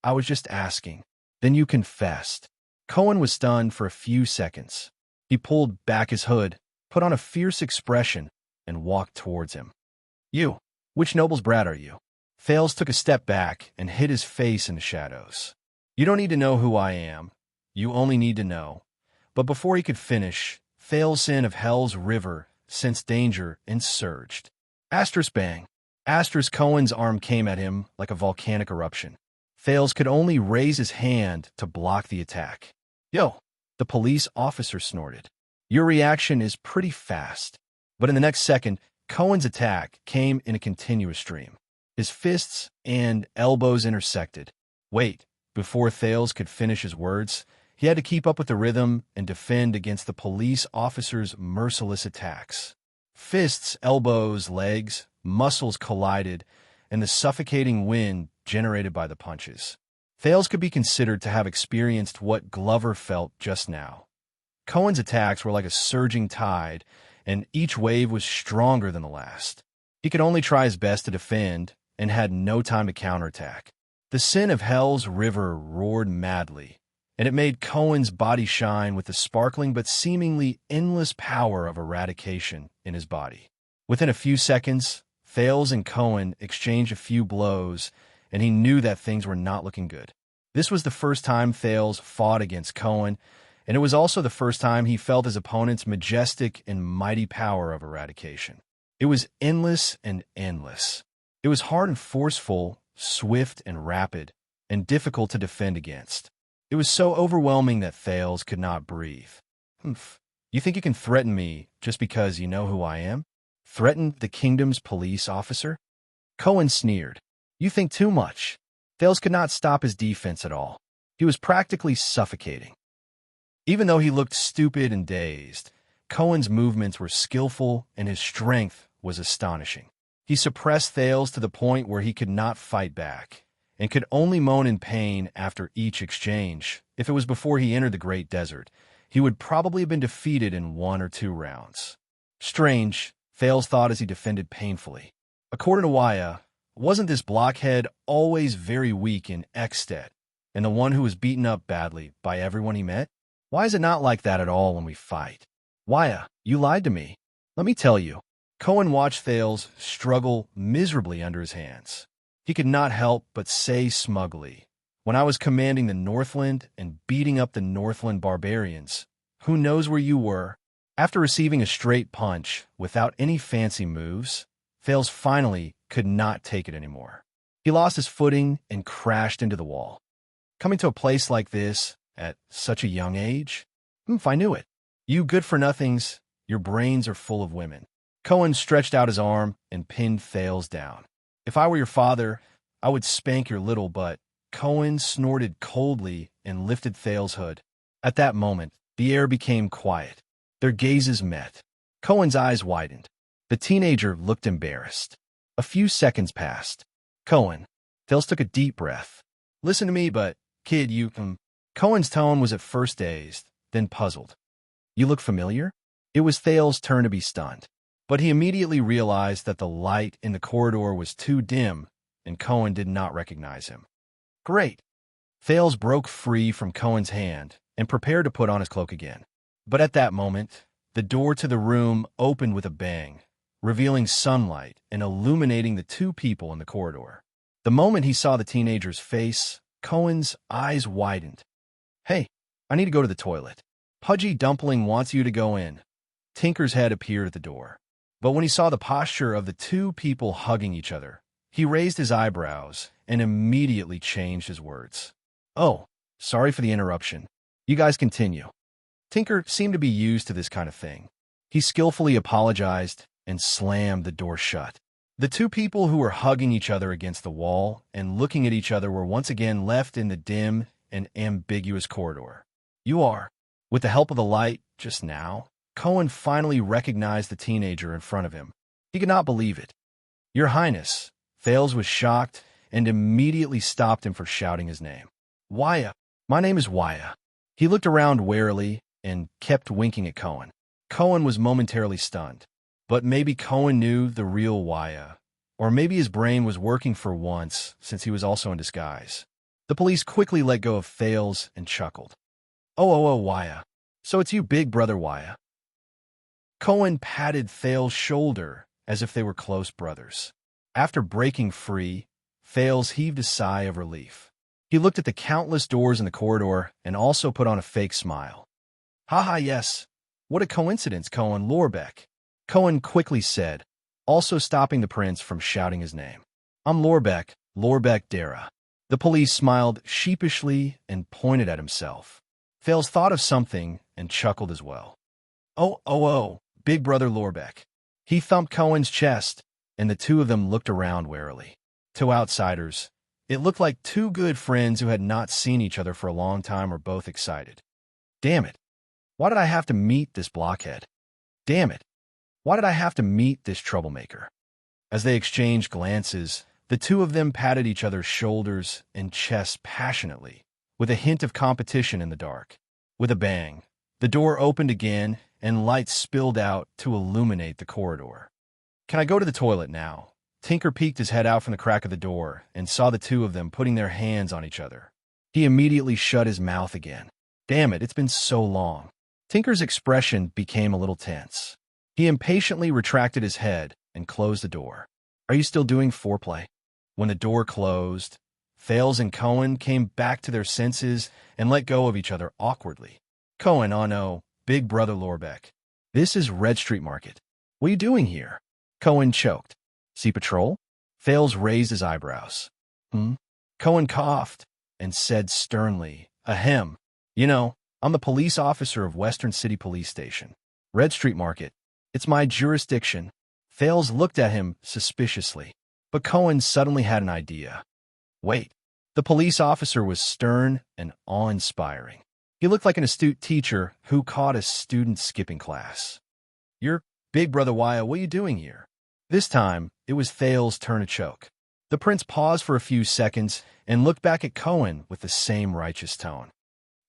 I was just asking." "Then you confessed." Cohen was stunned for a few seconds. He pulled back his hood, put on a fierce expression, and walked towards him. "You, which noble's brat are you?" Fales took a step back and hid his face in the shadows. "You don't need to know who I am. You only need to know. But before he could finish, Thales' sin of Hell's River sensed danger and surged. Asterisk bang. Asterisk Cohen's arm came at him like a volcanic eruption. Thales could only raise his hand to block the attack. Yo, the police officer snorted. Your reaction is pretty fast. But in the next second, Cohen's attack came in a continuous stream. His fists and elbows intersected. Wait, before Thales could finish his words, he had to keep up with the rhythm and defend against the police officer's merciless attacks. Fists, elbows, legs, muscles collided, and the suffocating wind generated by the punches. Thales could be considered to have experienced what Glover felt just now. Cohen's attacks were like a surging tide, and each wave was stronger than the last. He could only try his best to defend and had no time to counterattack. The sin of Hell's River roared madly, and it made Cohen's body shine with the sparkling but seemingly endless power of eradication in his body. Within a few seconds, Thales and Cohen exchanged a few blows, and he knew that things were not looking good. This was the first time Thales fought against Cohen, and it was also the first time he felt his opponent's majestic and mighty power of eradication. It was endless and endless. It was hard and forceful, swift and rapid, and difficult to defend against. It was so overwhelming that Thales could not breathe. Humph. You think you can threaten me just because you know who I am? Threaten the kingdom's police officer? Cohen sneered. You think too much. Thales could not stop his defense at all. He was practically suffocating. Even though he looked stupid and dazed, Cohen's movements were skillful and his strength was astonishing. He suppressed Thales to the point where he could not fight back, and could only moan in pain after each exchange. If it was before he entered the Great Desert, he would probably have been defeated in 1 or 2 rounds. Strange, Thales thought as he defended painfully. According to Wuxia, wasn't this blockhead always very weak in Extet, and the one who was beaten up badly by everyone he met? Why is it not like that at all when we fight? Wuxia, you lied to me. Let me tell you. Cohen watched Thales struggle miserably under his hands. He could not help but say smugly, when I was commanding the Northland and beating up the Northland barbarians, who knows where you were? After receiving a straight punch without any fancy moves, Thales finally could not take it anymore. He lost his footing and crashed into the wall. Coming to a place like this at such a young age? I knew it. You good-for-nothings, your brains are full of women. Cohen stretched out his arm and pinned Thales down. If I were your father, I would spank your little butt. Cohen snorted coldly and lifted Thales' hood. At that moment, the air became quiet. Their gazes met. Cohen's eyes widened. The teenager looked embarrassed. A few seconds passed. Cohen. Thales took a deep breath. Listen to me, but, kid, you can... Cohen's tone was at first dazed, then puzzled. You look familiar? It was Thales' turn to be stunned. But he immediately realized that the light in the corridor was too dim, and Cohen did not recognize him. Great. Thales broke free from Cohen's hand and prepared to put on his cloak again. But at that moment, the door to the room opened with a bang, revealing sunlight and illuminating the 2 people in the corridor. The moment he saw the teenager's face, Cohen's eyes widened. Hey, I need to go to the toilet. Pudgy Dumpling wants you to go in. Tinker's head appeared at the door. But when he saw the posture of the 2 people hugging each other, he raised his eyebrows and immediately changed his words. Oh, sorry for the interruption. You guys continue. Tinker seemed to be used to this kind of thing. He skillfully apologized and slammed the door shut. The 2 people who were hugging each other against the wall and looking at each other were once again left in the dim and ambiguous corridor. You are. With the help of the light just now, Cohen finally recognized the teenager in front of him. He could not believe it. Your Highness. Thales was shocked and immediately stopped him for shouting his name. Wuxia. My name is Wuxia. He looked around warily and kept winking at Cohen. Cohen was momentarily stunned. But maybe Cohen knew the real Wuxia, or maybe his brain was working for once since he was also in disguise. The police quickly let go of Thales and chuckled. Oh, Wuxia. So it's you, big brother Wuxia. Cohen patted Thales' shoulder as if they were close brothers. After breaking free, Thales heaved a sigh of relief. He looked at the countless doors in the corridor and also put on a fake smile. Haha, yes. What a coincidence, Cohen Lorbeck. Cohen quickly said, also stopping the prince from shouting his name. I'm Lorbeck, Lorbeck Dara. The police smiled sheepishly and pointed at himself. Fales thought of something and chuckled as well. Oh, Big Brother Lorbeck. He thumped Cohen's chest, and the two of them looked around warily. To outsiders, it looked like two good friends who had not seen each other for a long time were both excited. Damn it. Why did I have to meet this blockhead? Damn it. Why did I have to meet this troublemaker? As they exchanged glances, the two of them patted each other's shoulders and chests passionately, with a hint of competition in the dark. With a bang, the door opened again and light spilled out to illuminate the corridor. Can I go to the toilet now? Tinker peeked his head out from the crack of the door and saw the two of them putting their hands on each other. He immediately shut his mouth again. Damn it, it's been so long. Tinker's expression became a little tense. He impatiently retracted his head and closed the door. Are you still doing foreplay? When the door closed, Fales and Cohen came back to their senses and let go of each other awkwardly. Cohen, oh no, Big Brother Lorbeck. This is Red Street Market. What are you doing here? Cohen choked. Sea Patrol? Fales raised his eyebrows. Cohen coughed and said sternly, Ahem. You know, I'm the police officer of Western City Police Station. Red Street Market. It's my jurisdiction. Fales looked at him suspiciously, but Cohen suddenly had an idea. Wait. The police officer was stern and awe-inspiring. He looked like an astute teacher who caught a student skipping class. You're Big Brother Wyatt, what are you doing here? This time, it was Fales' turn to choke. The prince paused for a few seconds and looked back at Cohen with the same righteous tone.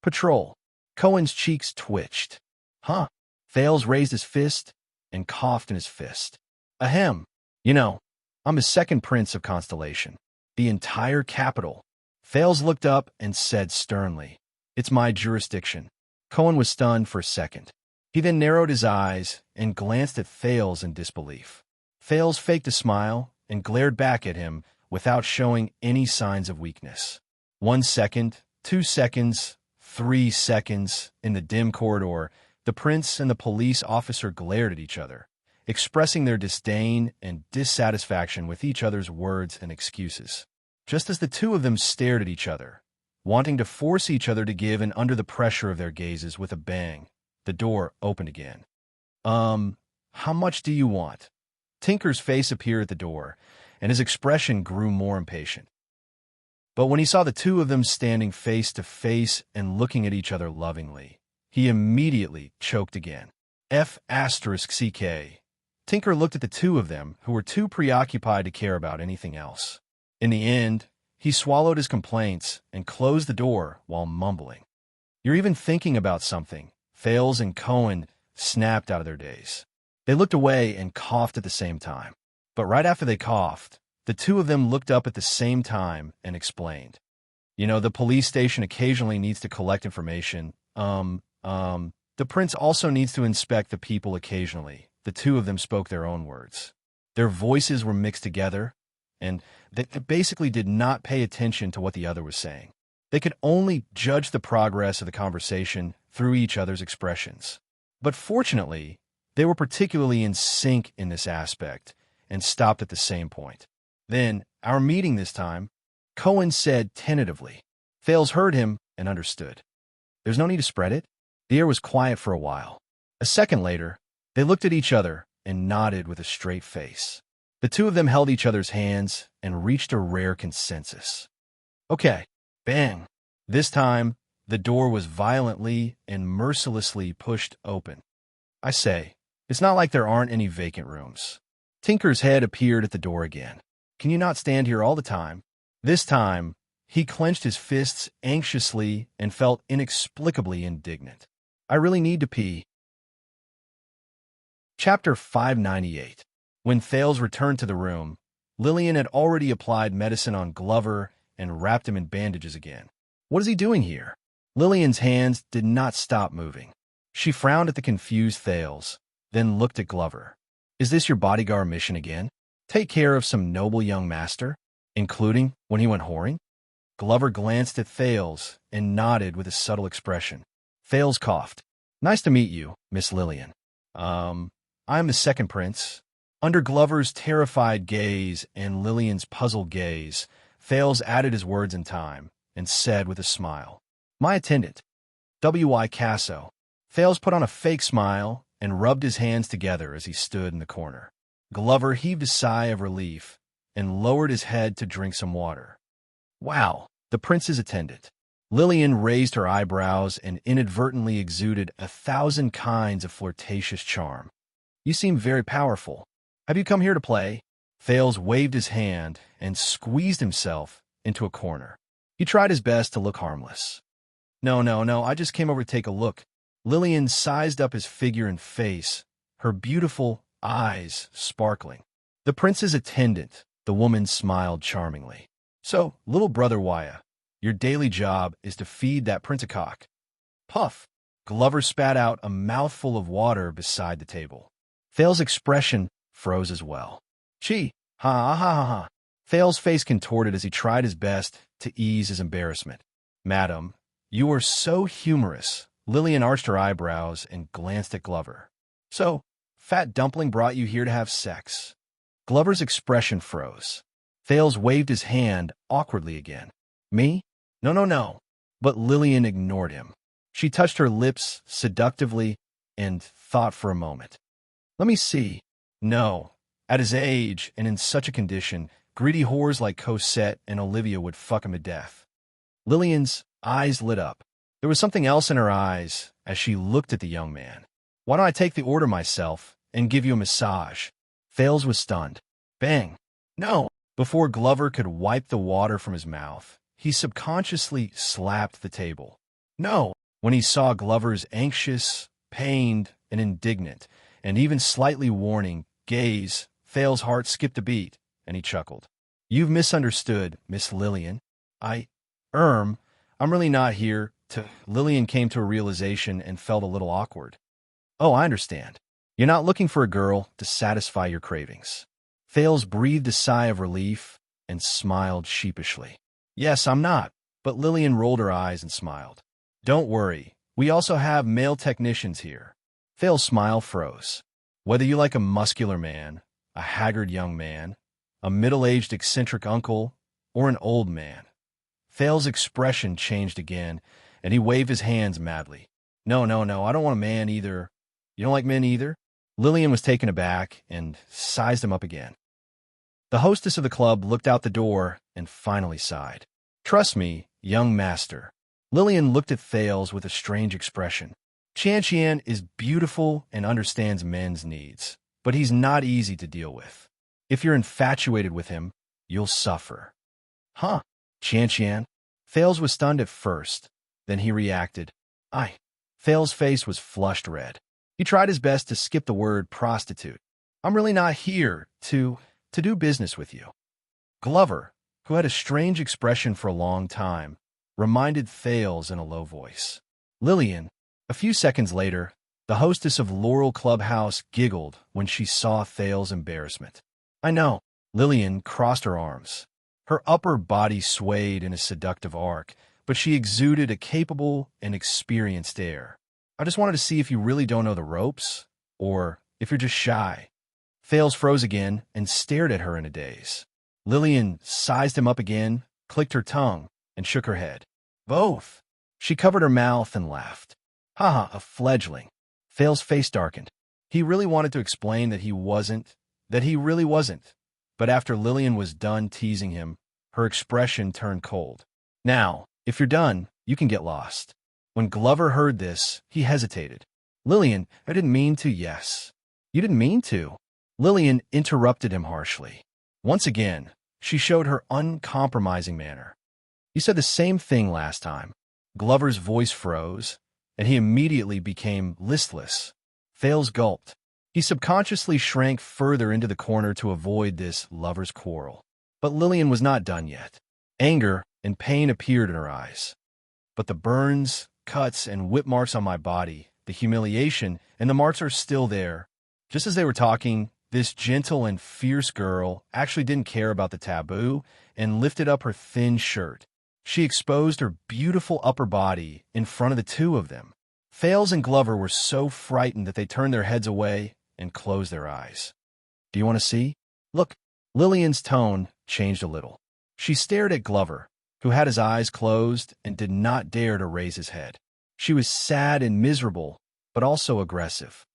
Patrol. Cohen's cheeks twitched. Huh? Fales raised his fist and coughed in his fist. Ahem. You know, I'm his second prince of Constellation. The entire capital. Fales looked up and said sternly, It's my jurisdiction. Cohen was stunned for a second. He then narrowed his eyes and glanced at Fales in disbelief. Fales faked a smile and glared back at him without showing any signs of weakness. 1 second, 2 seconds, 3 seconds, in the dim corridor, the prince and the police officer glared at each other, expressing their disdain and dissatisfaction with each other's words and excuses. Just as the two of them stared at each other, wanting to force each other to give in under the pressure of their gazes, with a bang, the door opened again. How much do you want? Tinker's face appeared at the door, and his expression grew more impatient. But when he saw the two of them standing face to face and looking at each other lovingly, he immediately choked again. F***CK. Tinker looked at the two of them, who were too preoccupied to care about anything else. In the end, he swallowed his complaints and closed the door while mumbling. You're even thinking about something. Fales and Cohen snapped out of their daze. They looked away and coughed at the same time. But right after they coughed, the two of them looked up at the same time and explained. You know, the police station occasionally needs to collect information. The prince also needs to inspect the people occasionally. The two of them spoke their own words. Their voices were mixed together, and they basically did not pay attention to what the other was saying. They could only judge the progress of the conversation through each other's expressions. But fortunately, they were particularly in sync in this aspect and stopped at the same point. Then, our meeting this time, Cohen said tentatively. Fales heard him and understood. There's no need to spread it. The air was quiet for a while. A second later, they looked at each other and nodded with a straight face. The two of them held each other's hands and reached a rare consensus. Okay, bang. This time, the door was violently and mercilessly pushed open. I say, it's not like there aren't any vacant rooms. Tinker's head appeared at the door again. Can you not stand here all the time? This time, he clenched his fists anxiously and felt inexplicably indignant. I really need to pee. Chapter 598. When Fales returned to the room, Lillian had already applied medicine on Glover and wrapped him in bandages again. What is he doing here? Lillian's hands did not stop moving. She frowned at the confused Fales, then looked at Glover. Is this your bodyguard mission again? Take care of some noble young master, including when he went whoring? Glover glanced at Thales and nodded with a subtle expression. Thales coughed. Nice to meet you, Miss Lillian. I'm the second prince. Under Glover's terrified gaze and Lillian's puzzled gaze, Thales added his words in time and said with a smile, My attendant, W.I. Casso. Thales put on a fake smile and rubbed his hands together as he stood in the corner. Glover heaved a sigh of relief and lowered his head to drink some water. Wow, the prince's attendant. Lillian raised her eyebrows and inadvertently exuded 1,000 kinds of flirtatious charm. You seem very powerful. Have you come here to play? Thales waved his hand and squeezed himself into a corner. He tried his best to look harmless. No, I just came over to take a look. Lillian sized up his figure and face, her beautiful eyes sparkling. The prince's attendant, the woman smiled charmingly. So, little brother Wuxia, your daily job is to feed that prince-a-cock. Puff! Glover spat out a mouthful of water beside the table. Thales' expression froze as well. Gee, ha. Thales' face contorted as he tried his best to ease his embarrassment. Madam, you are so humorous. Lillian arched her eyebrows and glanced at Glover. So, Fat Dumpling brought you here to have sex. Glover's expression froze. Thales waved his hand awkwardly again. Me? No. But Lillian ignored him. She touched her lips seductively and thought for a moment. Let me see. No. At his age and in such a condition, greedy whores like Cosette and Olivia would fuck him to death. Lillian's eyes lit up. There was something else in her eyes as she looked at the young man. Why don't I take the order myself and give you a massage? Thales was stunned. Bang. No. Before Glover could wipe the water from his mouth, he subconsciously slapped the table. No. When he saw Glover's anxious, pained, and indignant, and even slightly warning gaze, Thales' heart skipped a beat, and he chuckled. You've misunderstood, Miss Lillian. I'm really not here to... Lillian came to a realization and felt a little awkward. Oh, I understand. You're not looking for a girl to satisfy your cravings. Thales breathed a sigh of relief and smiled sheepishly. Yes, I'm not. But Lillian rolled her eyes and smiled. Don't worry. We also have male technicians here. Thales' smile froze. Whether you like a muscular man, a haggard young man, a middle-aged eccentric uncle, or an old man. Thales' expression changed again, and he waved his hands madly. No, I don't want a man either. You don't like men either? Lillian was taken aback and sized him up again. The hostess of the club looked out the door and finally sighed. Trust me, young master. Lillian looked at Thales with a strange expression. Xianxia is beautiful and understands men's needs, but he's not easy to deal with. If you're infatuated with him, you'll suffer. Huh? Xianxia? Thales was stunned at first. Then he reacted. Thales' face was flushed red. He tried his best to skip the word prostitute. I'm really not here to do business with you. Glover, who had a strange expression for a long time, reminded Thales in a low voice. Lillian. A few seconds later, the hostess of Laurel Clubhouse giggled when she saw Thales' embarrassment. I know. Lillian crossed her arms. Her upper body swayed in a seductive arc, but she exuded a capable and experienced air. I just wanted to see if you really don't know the ropes, or if you're just shy. Thales froze again and stared at her in a daze. Lillian sized him up again, clicked her tongue, and shook her head. Both. She covered her mouth and laughed. Haha, a fledgling. Thales' face darkened. He really wanted to explain that he really wasn't. But after Lillian was done teasing him, her expression turned cold. Now, if you're done, you can get lost. When Glover heard this, he hesitated. Lillian, I didn't mean to, yes. You didn't mean to. Lillian interrupted him harshly. Once again, she showed her uncompromising manner. You said the same thing last time. Glover's voice froze, and he immediately became listless. Thales gulped. He subconsciously shrank further into the corner to avoid this lover's quarrel. But Lillian was not done yet. Anger and pain appeared in her eyes. But the burns, cuts, and whip marks on my body, the humiliation, and the marks are still there. Just as they were talking, this gentle and fierce girl actually didn't care about the taboo and lifted up her thin shirt, She exposed her beautiful upper body in front of the two of them. Fales and Glover were so frightened that they turned their heads away and closed their eyes. Do you want to see? Look, Lillian's tone changed a little. She stared at Glover, who had his eyes closed and did not dare to raise his head. She was sad and miserable, but also aggressive.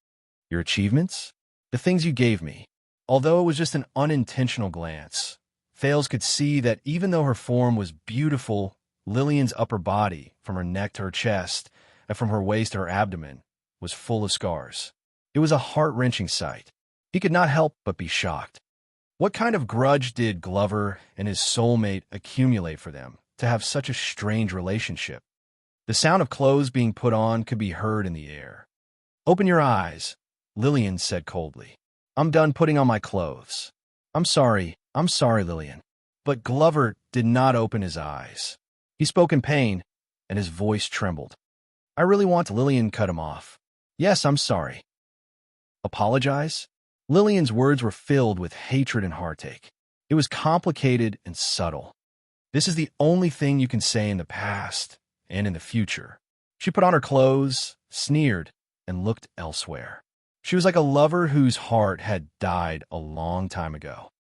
Your achievements? The things you gave me. Although it was just an unintentional glance, Fales could see that even though her form was beautiful, Lillian's upper body, from her neck to her chest, and from her waist to her abdomen, was full of scars. It was a heart-wrenching sight. He could not help but be shocked. What kind of grudge did Glover and his soulmate accumulate for them to have such a strange relationship? The sound of clothes being put on could be heard in the air. Open your eyes, Lillian said coldly. I'm done putting on my clothes. I'm sorry, Lillian. But Glover did not open his eyes. He spoke in pain, and his voice trembled. I really want to. Lillian cut him off. Yes, I'm sorry. Apologize? Lillian's words were filled with hatred and heartache. It was complicated and subtle. This is the only thing you can say in the past and in the future. She put on her clothes, sneered, and looked elsewhere. She was like a lover whose heart had died a long time ago.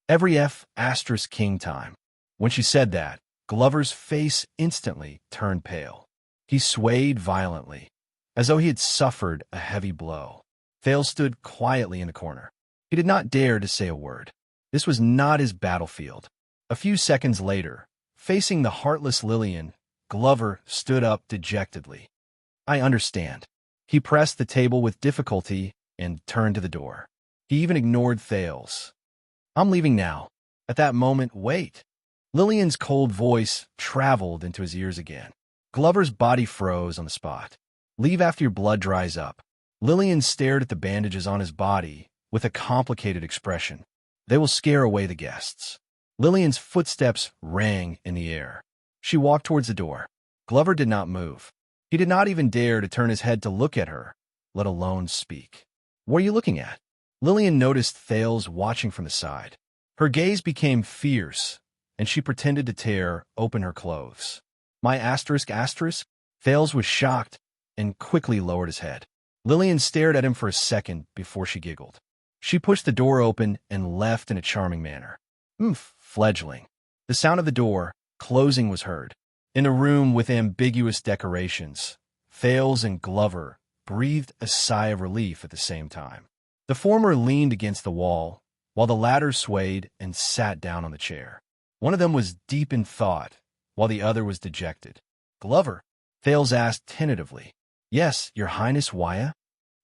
Every F***king time. When she said that, Glover's face instantly turned pale. He swayed violently, as though he had suffered a heavy blow. Fales stood quietly in the corner. He did not dare to say a word. This was not his battlefield. A few seconds later, facing the heartless Lillian, Glover stood up dejectedly. I understand. He pressed the table with difficulty and turned to the door. He even ignored Fales. I'm leaving now. At that moment, wait. Lillian's cold voice traveled into his ears again. Glover's body froze on the spot. Leave after your blood dries up. Lillian stared at the bandages on his body with a complicated expression. They will scare away the guests. Lillian's footsteps rang in the air. She walked towards the door. Glover did not move. He did not even dare to turn his head to look at her, let alone speak. What are you looking at? Lillian noticed Fales watching from the side. Her gaze became fierce, and she pretended to tear open her clothes. My asterisk? Fales was shocked and quickly lowered his head. Lillian stared at him for a second before she giggled. She pushed the door open and left in a charming manner. Fledgling. The sound of the door closing was heard. In a room with ambiguous decorations, Fales and Glover breathed a sigh of relief at the same time. The former leaned against the wall, while the latter swayed and sat down on the chair. One of them was deep in thought, while the other was dejected. Glover? Fales asked tentatively. Yes, Your Highness Wuxia?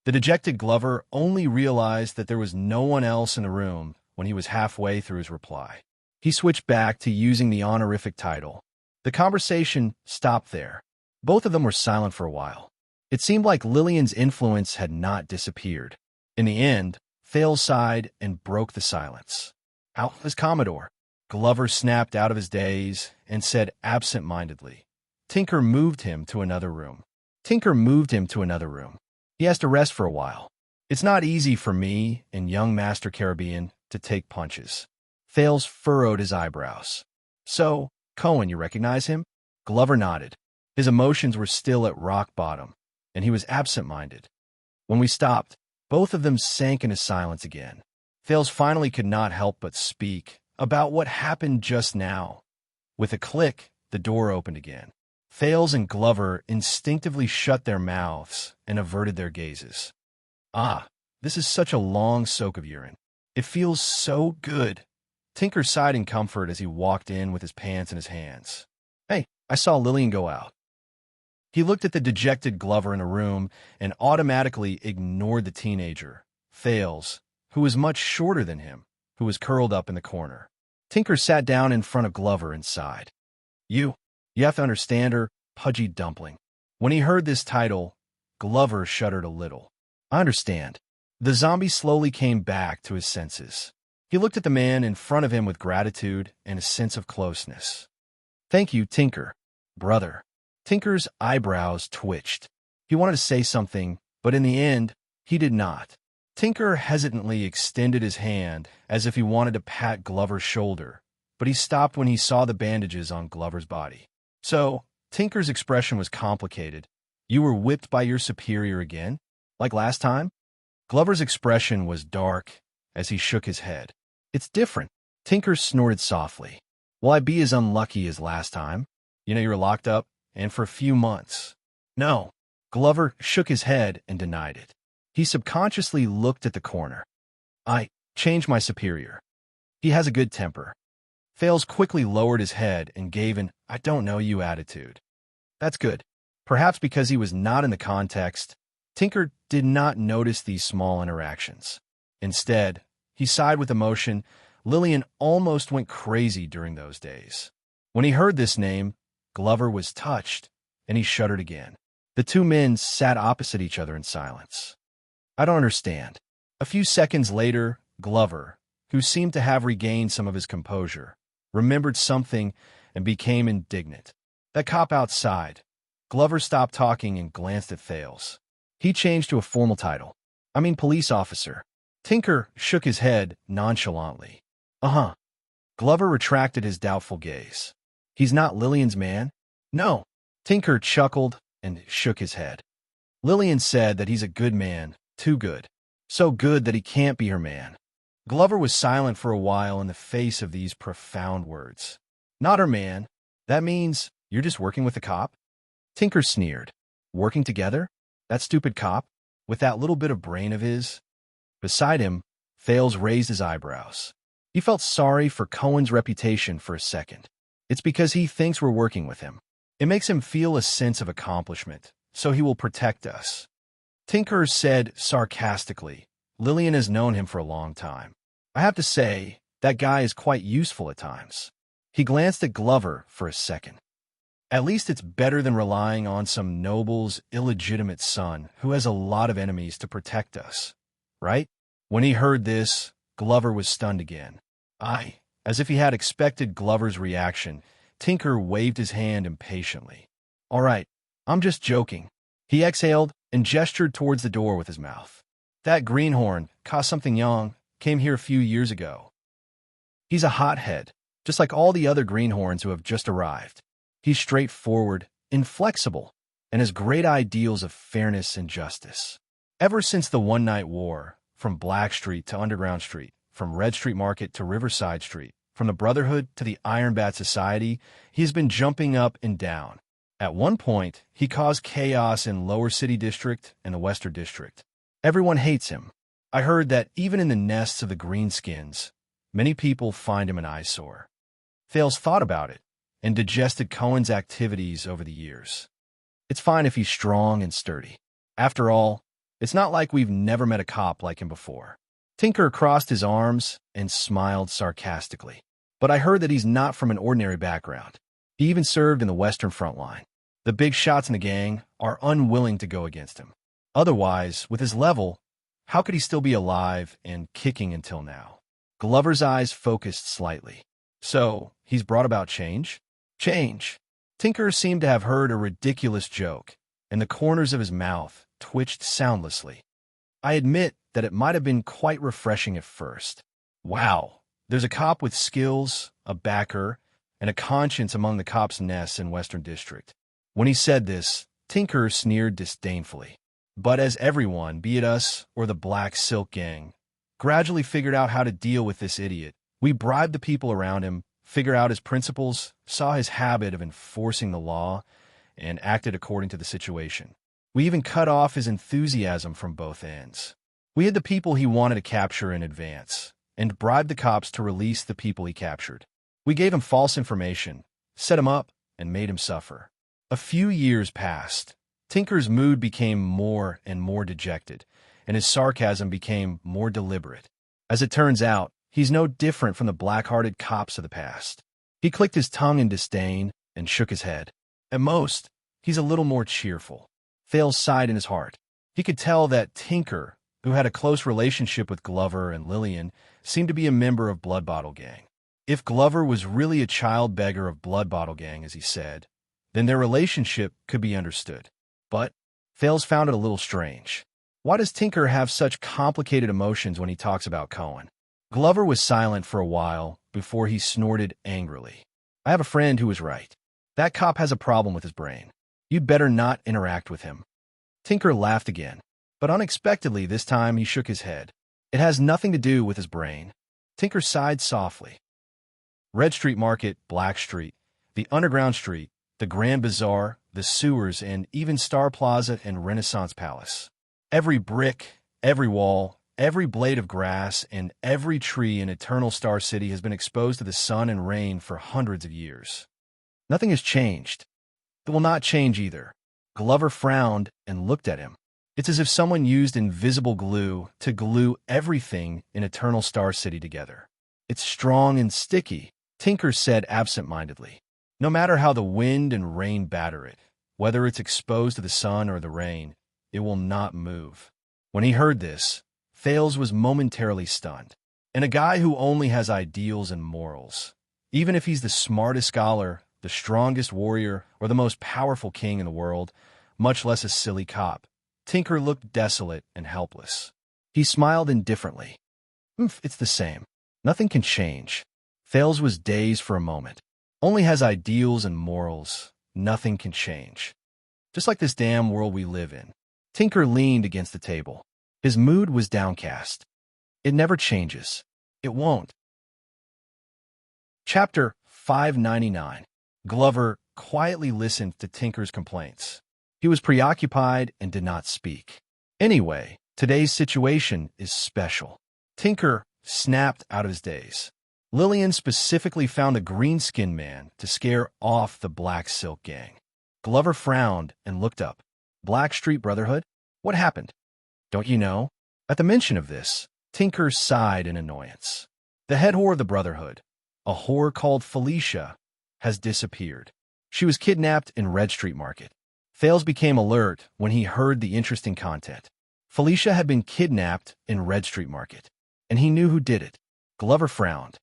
The dejected Glover only realized that there was no one else in the room when he was halfway through his reply. He switched back to using the honorific title. The conversation stopped there. Both of them were silent for a while. It seemed like Lillian's influence had not disappeared. In the end, Fales sighed and broke the silence. How is Commodore? Glover snapped out of his daze and said absent-mindedly. Tinker moved him to another room. He has to rest for a while. It's not easy for me and young Master Caribbean to take punches. Fales furrowed his eyebrows. So, Cohen, you recognize him? Glover nodded. His emotions were still at rock bottom, and he was absent-minded. When we stopped, both of them sank into silence again. Fales finally could not help but speak about what happened just now. With a click, the door opened again. Fales and Glover instinctively shut their mouths and averted their gazes. Ah, this is such a long soak of urine. It feels so good. Tinker sighed in comfort as he walked in with his pants in his hands. Hey, I saw Lillian go out. He looked at the dejected Glover in a room and automatically ignored the teenager, Fales, who was much shorter than him, who was curled up in the corner. Tinker sat down in front of Glover and sighed. You have to understand her, pudgy dumpling. When he heard this title, Glover shuddered a little. I understand. The zombie slowly came back to his senses. He looked at the man in front of him with gratitude and a sense of closeness. Thank you, Tinker. Brother. Tinker's eyebrows twitched. He wanted to say something, but in the end, he did not. Tinker hesitantly extended his hand as if he wanted to pat Glover's shoulder, but he stopped when he saw the bandages on Glover's body. So, Tinker's expression was complicated. You were whipped by your superior again? Like last time? Glover's expression was dark as he shook his head. It's different. Tinker snorted softly. Will I be as unlucky as last time? You know you were locked up, and for a few months. No. Glover shook his head and denied it. He subconsciously looked at the corner. I changed my superior. He has a good temper. Fales quickly lowered his head and gave an I don't know you attitude. That's good. Perhaps because he was not in the context, Tinker did not notice these small interactions. Instead, he sighed with emotion. Lillian almost went crazy during those days. When he heard this name, Glover was touched, and he shuddered again. The two men sat opposite each other in silence. I don't understand. A few seconds later, Glover, who seemed to have regained some of his composure, remembered something and became indignant. That cop outside. Glover stopped talking and glanced at Thales. He changed to a formal title. I mean police officer. Tinker shook his head nonchalantly. Uh-huh. Glover retracted his doubtful gaze. He's not Lillian's man? No. Tinker chuckled and shook his head. Lillian said that he's a good man, too good. So good that he can't be her man. Glover was silent for a while in the face of these profound words. Not her man. That means you're just working with the cop? Tinker sneered. Working together? That stupid cop? With that little bit of brain of his? Beside him, Thales raised his eyebrows. He felt sorry for Cohen's reputation for a second. It's because he thinks we're working with him. It makes him feel a sense of accomplishment, so he will protect us. Tinker said sarcastically, Lillian has known him for a long time. I have to say, that guy is quite useful at times. He glanced at Glover for a second. At least it's better than relying on some noble's illegitimate son who has a lot of enemies to protect us, right? When he heard this, Glover was stunned again. As if he had expected Glover's reaction, Tinker waved his hand impatiently. All right, I'm just joking. He exhaled and gestured towards the door with his mouth. That greenhorn, cost something young, came here a few years ago. He's a hothead, just like all the other greenhorns who have just arrived. He's straightforward, inflexible, and has great ideals of fairness and justice. Ever since the one-night war, from Black Street to Underground Street, from Red Street Market to Riverside Street, from the Brotherhood to the Iron Bat Society, he has been jumping up and down. At one point, he caused chaos in Lower City District and the Western District. Everyone hates him. I heard that even in the nests of the Greenskins, many people find him an eyesore. Thales thought about it and digested Cohen's activities over the years. It's fine if he's strong and sturdy. After all, it's not like we've never met a cop like him before. Tinker crossed his arms and smiled sarcastically. But I heard that he's not from an ordinary background. He even served in the Western Front Line. The big shots in the gang are unwilling to go against him. Otherwise, with his level, how could he still be alive and kicking until now? Glover's eyes focused slightly. So, he's brought about change? Change. Tinker seemed to have heard a ridiculous joke, and the corners of his mouth twitched soundlessly. I admit that it might have been quite refreshing at first. Wow, there's a cop with skills, a backer, and a conscience among the cops' nests in Western District. When he said this, Tinker sneered disdainfully. But as everyone, be it us or the Black Silk Gang, gradually figured out how to deal with this idiot, we bribed the people around him, figured out his principles, saw his habit of enforcing the law, and acted according to the situation. We even cut off his enthusiasm from both ends. We had the people he wanted to capture in advance, and bribed the cops to release the people he captured. We gave him false information, set him up, and made him suffer. A few years passed. Tinker's mood became more and more dejected, and his sarcasm became more deliberate. As it turns out, he's no different from the black-hearted cops of the past. He clicked his tongue in disdain and shook his head. At most, he's a little more cheerful. Thales sighed in his heart. He could tell that Tinker, who had a close relationship with Glover and Lillian, seemed to be a member of Blood Bottle Gang. If Glover was really a child beggar of Blood Bottle Gang, as he said, then their relationship could be understood. But Thales found it a little strange. Why does Tinker have such complicated emotions when he talks about Cohen? Glover was silent for a while before he snorted angrily. I have a friend who was right. That cop has a problem with his brain. You'd better not interact with him. Tinker laughed again, but unexpectedly this time he shook his head. It has nothing to do with his brain. Tinker sighed softly. Red Street Market, Black Street, the Underground Street, the Grand Bazaar, the sewers, and even Star Plaza and Renaissance Palace. Every brick, every wall, every blade of grass, and every tree in Eternal Star City has been exposed to the sun and rain for hundreds of years. Nothing has changed. It will not change either. Glover frowned and looked at him. It's as if someone used invisible glue to glue everything in Eternal Star City together. It's strong and sticky, Tinker said absent-mindedly. No matter how the wind and rain batter it, whether it's exposed to the sun or the rain, it will not move. When he heard this, Thales was momentarily stunned. And a guy who only has ideals and morals, even if he's the smartest scholar, the strongest warrior, or the most powerful king in the world, much less a silly cop, Tinker looked desolate and helpless. He smiled indifferently. It's the same. Nothing can change. Thales was dazed for a moment. Only has ideals and morals. Nothing can change. Just like this damn world we live in. Tinker leaned against the table. His mood was downcast. It never changes. It won't. Chapter 599. Glover quietly listened to Tinker's complaints. He was preoccupied and did not speak. Anyway, today's situation is special. Tinker snapped out of his daze. Lillian specifically found a green-skinned man to scare off the Black Silk Gang. Glover frowned and looked up. Black Street Brotherhood? What happened? Don't you know? At the mention of this, Tinker sighed in annoyance. The head whore of the Brotherhood, a whore called Felicia, has disappeared. She was kidnapped in Red Street Market. Thales became alert when he heard the interesting content. Felicia had been kidnapped in Red Street Market, and he knew who did it. Glover frowned.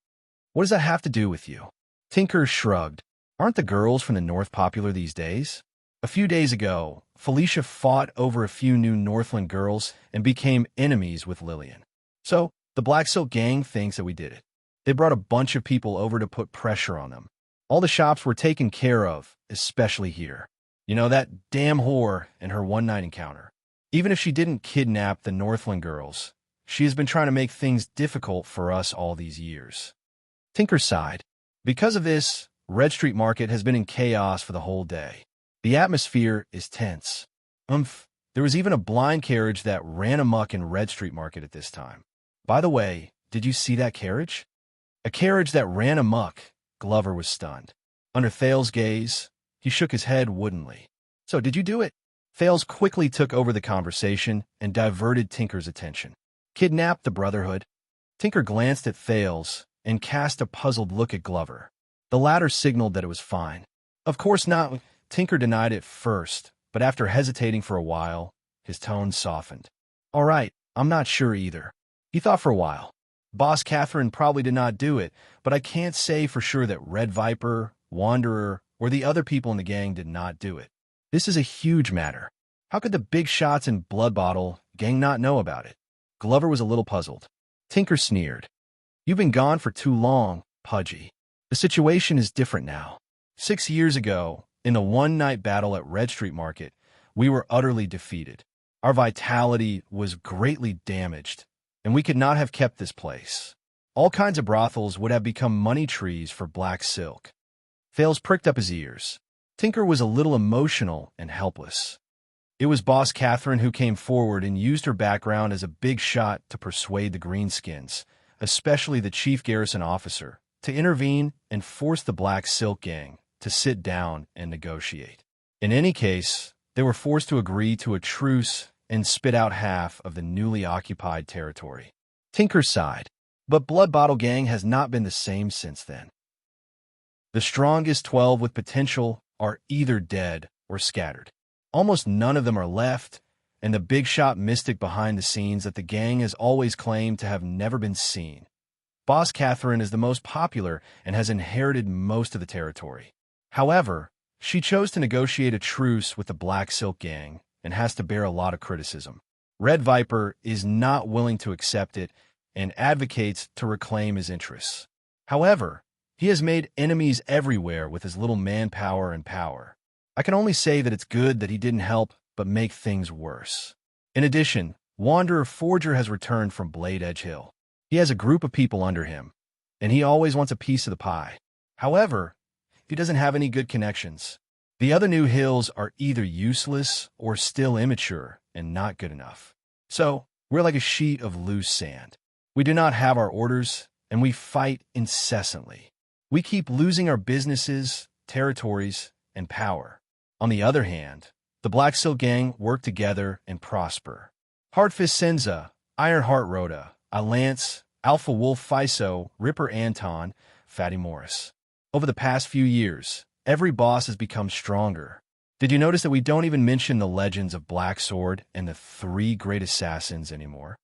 What does that have to do with you? Tinker shrugged. Aren't the girls from the North popular these days? A few days ago, Felicia fought over a few new Northland girls and became enemies with Lillian. So, the Black Silk Gang thinks that we did it. They brought a bunch of people over to put pressure on them. All the shops were taken care of, especially here. You know, that damn whore and her one-night encounter. Even if she didn't kidnap the Northland girls, she has been trying to make things difficult for us all these years. Tinker sighed. Because of this, Red Street Market has been in chaos for the whole day. The atmosphere is tense. There was even a blind carriage that ran amok in Red Street Market at this time. By the way, did you see that carriage? A carriage that ran amok. Glover was stunned. Under Thales' gaze, he shook his head woodenly. So, did you do it? Thales quickly took over the conversation and diverted Tinker's attention. Kidnapped the Brotherhood? Tinker glanced at Thales and cast a puzzled look at Glover. The latter signaled that it was fine. Of course not. Tinker denied it first, but after hesitating for a while, his tone softened. All right, I'm not sure either. He thought for a while. Boss Catherine probably did not do it, but I can't say for sure that Red Viper, Wanderer, or the other people in the gang did not do it. This is a huge matter. How could the big shots and Blood Bottle gang not know about it? Glover was a little puzzled. Tinker sneered. You've been gone for too long, Pudgy. The situation is different now. 6 years ago, in the one-night battle at Red Street Market, we were utterly defeated. Our vitality was greatly damaged, and we could not have kept this place. All kinds of brothels would have become money trees for Black Silk. Thales pricked up his ears. Tinker was a little emotional and helpless. It was Boss Catherine who came forward and used her background as a big shot to persuade the Greenskins, especially the chief garrison officer, to intervene and force the Black Silk Gang to sit down and negotiate. In any case, they were forced to agree to a truce and spit out half of the newly occupied territory. Tinker sighed, but Blood Bottle Gang has not been the same since then. The strongest 12 with potential are either dead or scattered. Almost none of them are left, and the big shot mystic behind the scenes that the gang has always claimed to have never been seen. Boss Catherine is the most popular and has inherited most of the territory. However, she chose to negotiate a truce with the Black Silk Gang and has to bear a lot of criticism. Red Viper is not willing to accept it and advocates to reclaim his interests. However, he has made enemies everywhere with his little manpower and power. I can only say that it's good that he didn't help but make things worse. In addition, Wanderer Forger has returned from Blade Edge Hill. He has a group of people under him, and he always wants a piece of the pie. However, he doesn't have any good connections. The other new hills are either useless or still immature and not good enough. So, we're like a sheet of loose sand. We do not have our orders, and we fight incessantly. We keep losing our businesses, territories, and power. On the other hand, the Black Silk Gang work together and prosper. Hardfist Senza, Ironheart Rhoda, Alance, Alpha Wolf Fiso, Ripper Anton, Fatty Morris. Over the past few years, every boss has become stronger. Did you notice that we don't even mention the legends of Black Sword and the 3 great assassins anymore?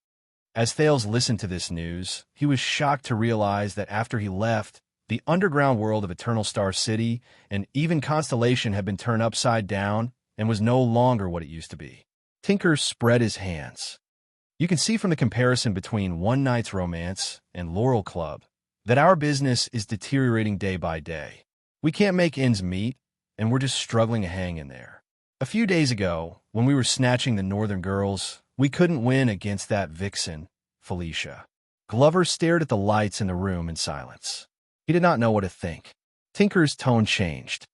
As Thales listened to this news, he was shocked to realize that after he left, the underground world of Eternal Star City and even Constellation had been turned upside down and was no longer what it used to be. Tinker spread his hands. You can see from the comparison between One Night's Romance and Laurel Club that our business is deteriorating day by day. We can't make ends meet, and we're just struggling to hang in there. A few days ago, when we were snatching the Northern Girls, we couldn't win against that vixen, Felicia. Glover stared at the lights in the room in silence. He did not know what to think. Tinker's tone changed.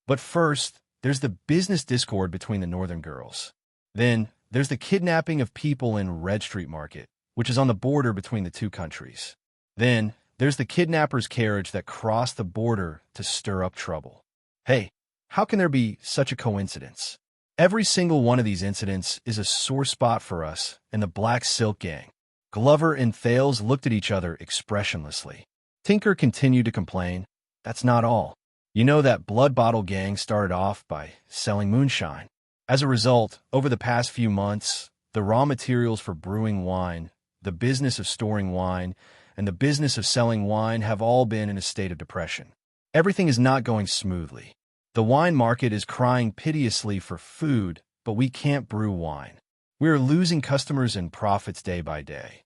But first, there's the business discord between the Northern Girls. Then, there's the kidnapping of people in Red Street Market, which is on the border between the two countries. Then, there's the kidnapper's carriage that crossed the border to stir up trouble. Hey, how can there be such a coincidence? Every single one of these incidents is a sore spot for us and the Black Silk Gang. Glover and Thales looked at each other expressionlessly. Tinker continued to complain. That's not all. You know that Blood Bottle Gang started off by selling moonshine. As a result, over the past few months, the raw materials for brewing wine, the business of storing wine, and the business of selling wine have all been in a state of depression. Everything is not going smoothly. The wine market is crying piteously for food, but we can't brew wine. We are losing customers and profits day by day.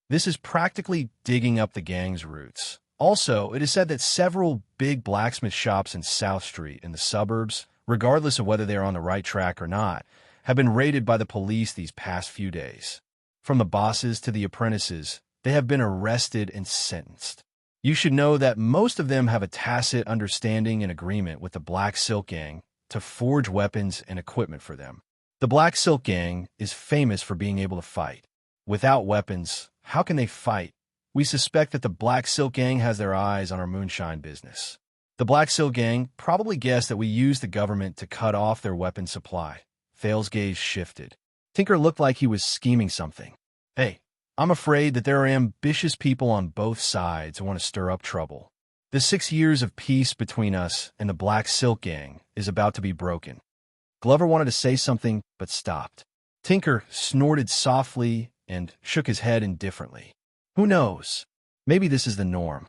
This is practically digging up the gang's roots. Also, it is said that several big blacksmith shops in South Street in the suburbs, regardless of whether they are on the right track or not, have been raided by the police these past few days. From the bosses to the apprentices, they have been arrested and sentenced. You should know that most of them have a tacit understanding and agreement with the Black Silk Gang to forge weapons and equipment for them. The Black Silk Gang is famous for being able to fight. Without weapons, how can they fight? We suspect that the Black Silk Gang has their eyes on our moonshine business. The Black Silk Gang probably guessed that we used the government to cut off their weapon supply. Thales' gaze shifted. Tinker looked like he was scheming something. Hey, I'm afraid that there are ambitious people on both sides who want to stir up trouble. The 6 years of peace between us and the Black Silk Gang is about to be broken. Glover wanted to say something, but stopped. Tinker snorted softly and shook his head indifferently. Who knows? Maybe this is the norm.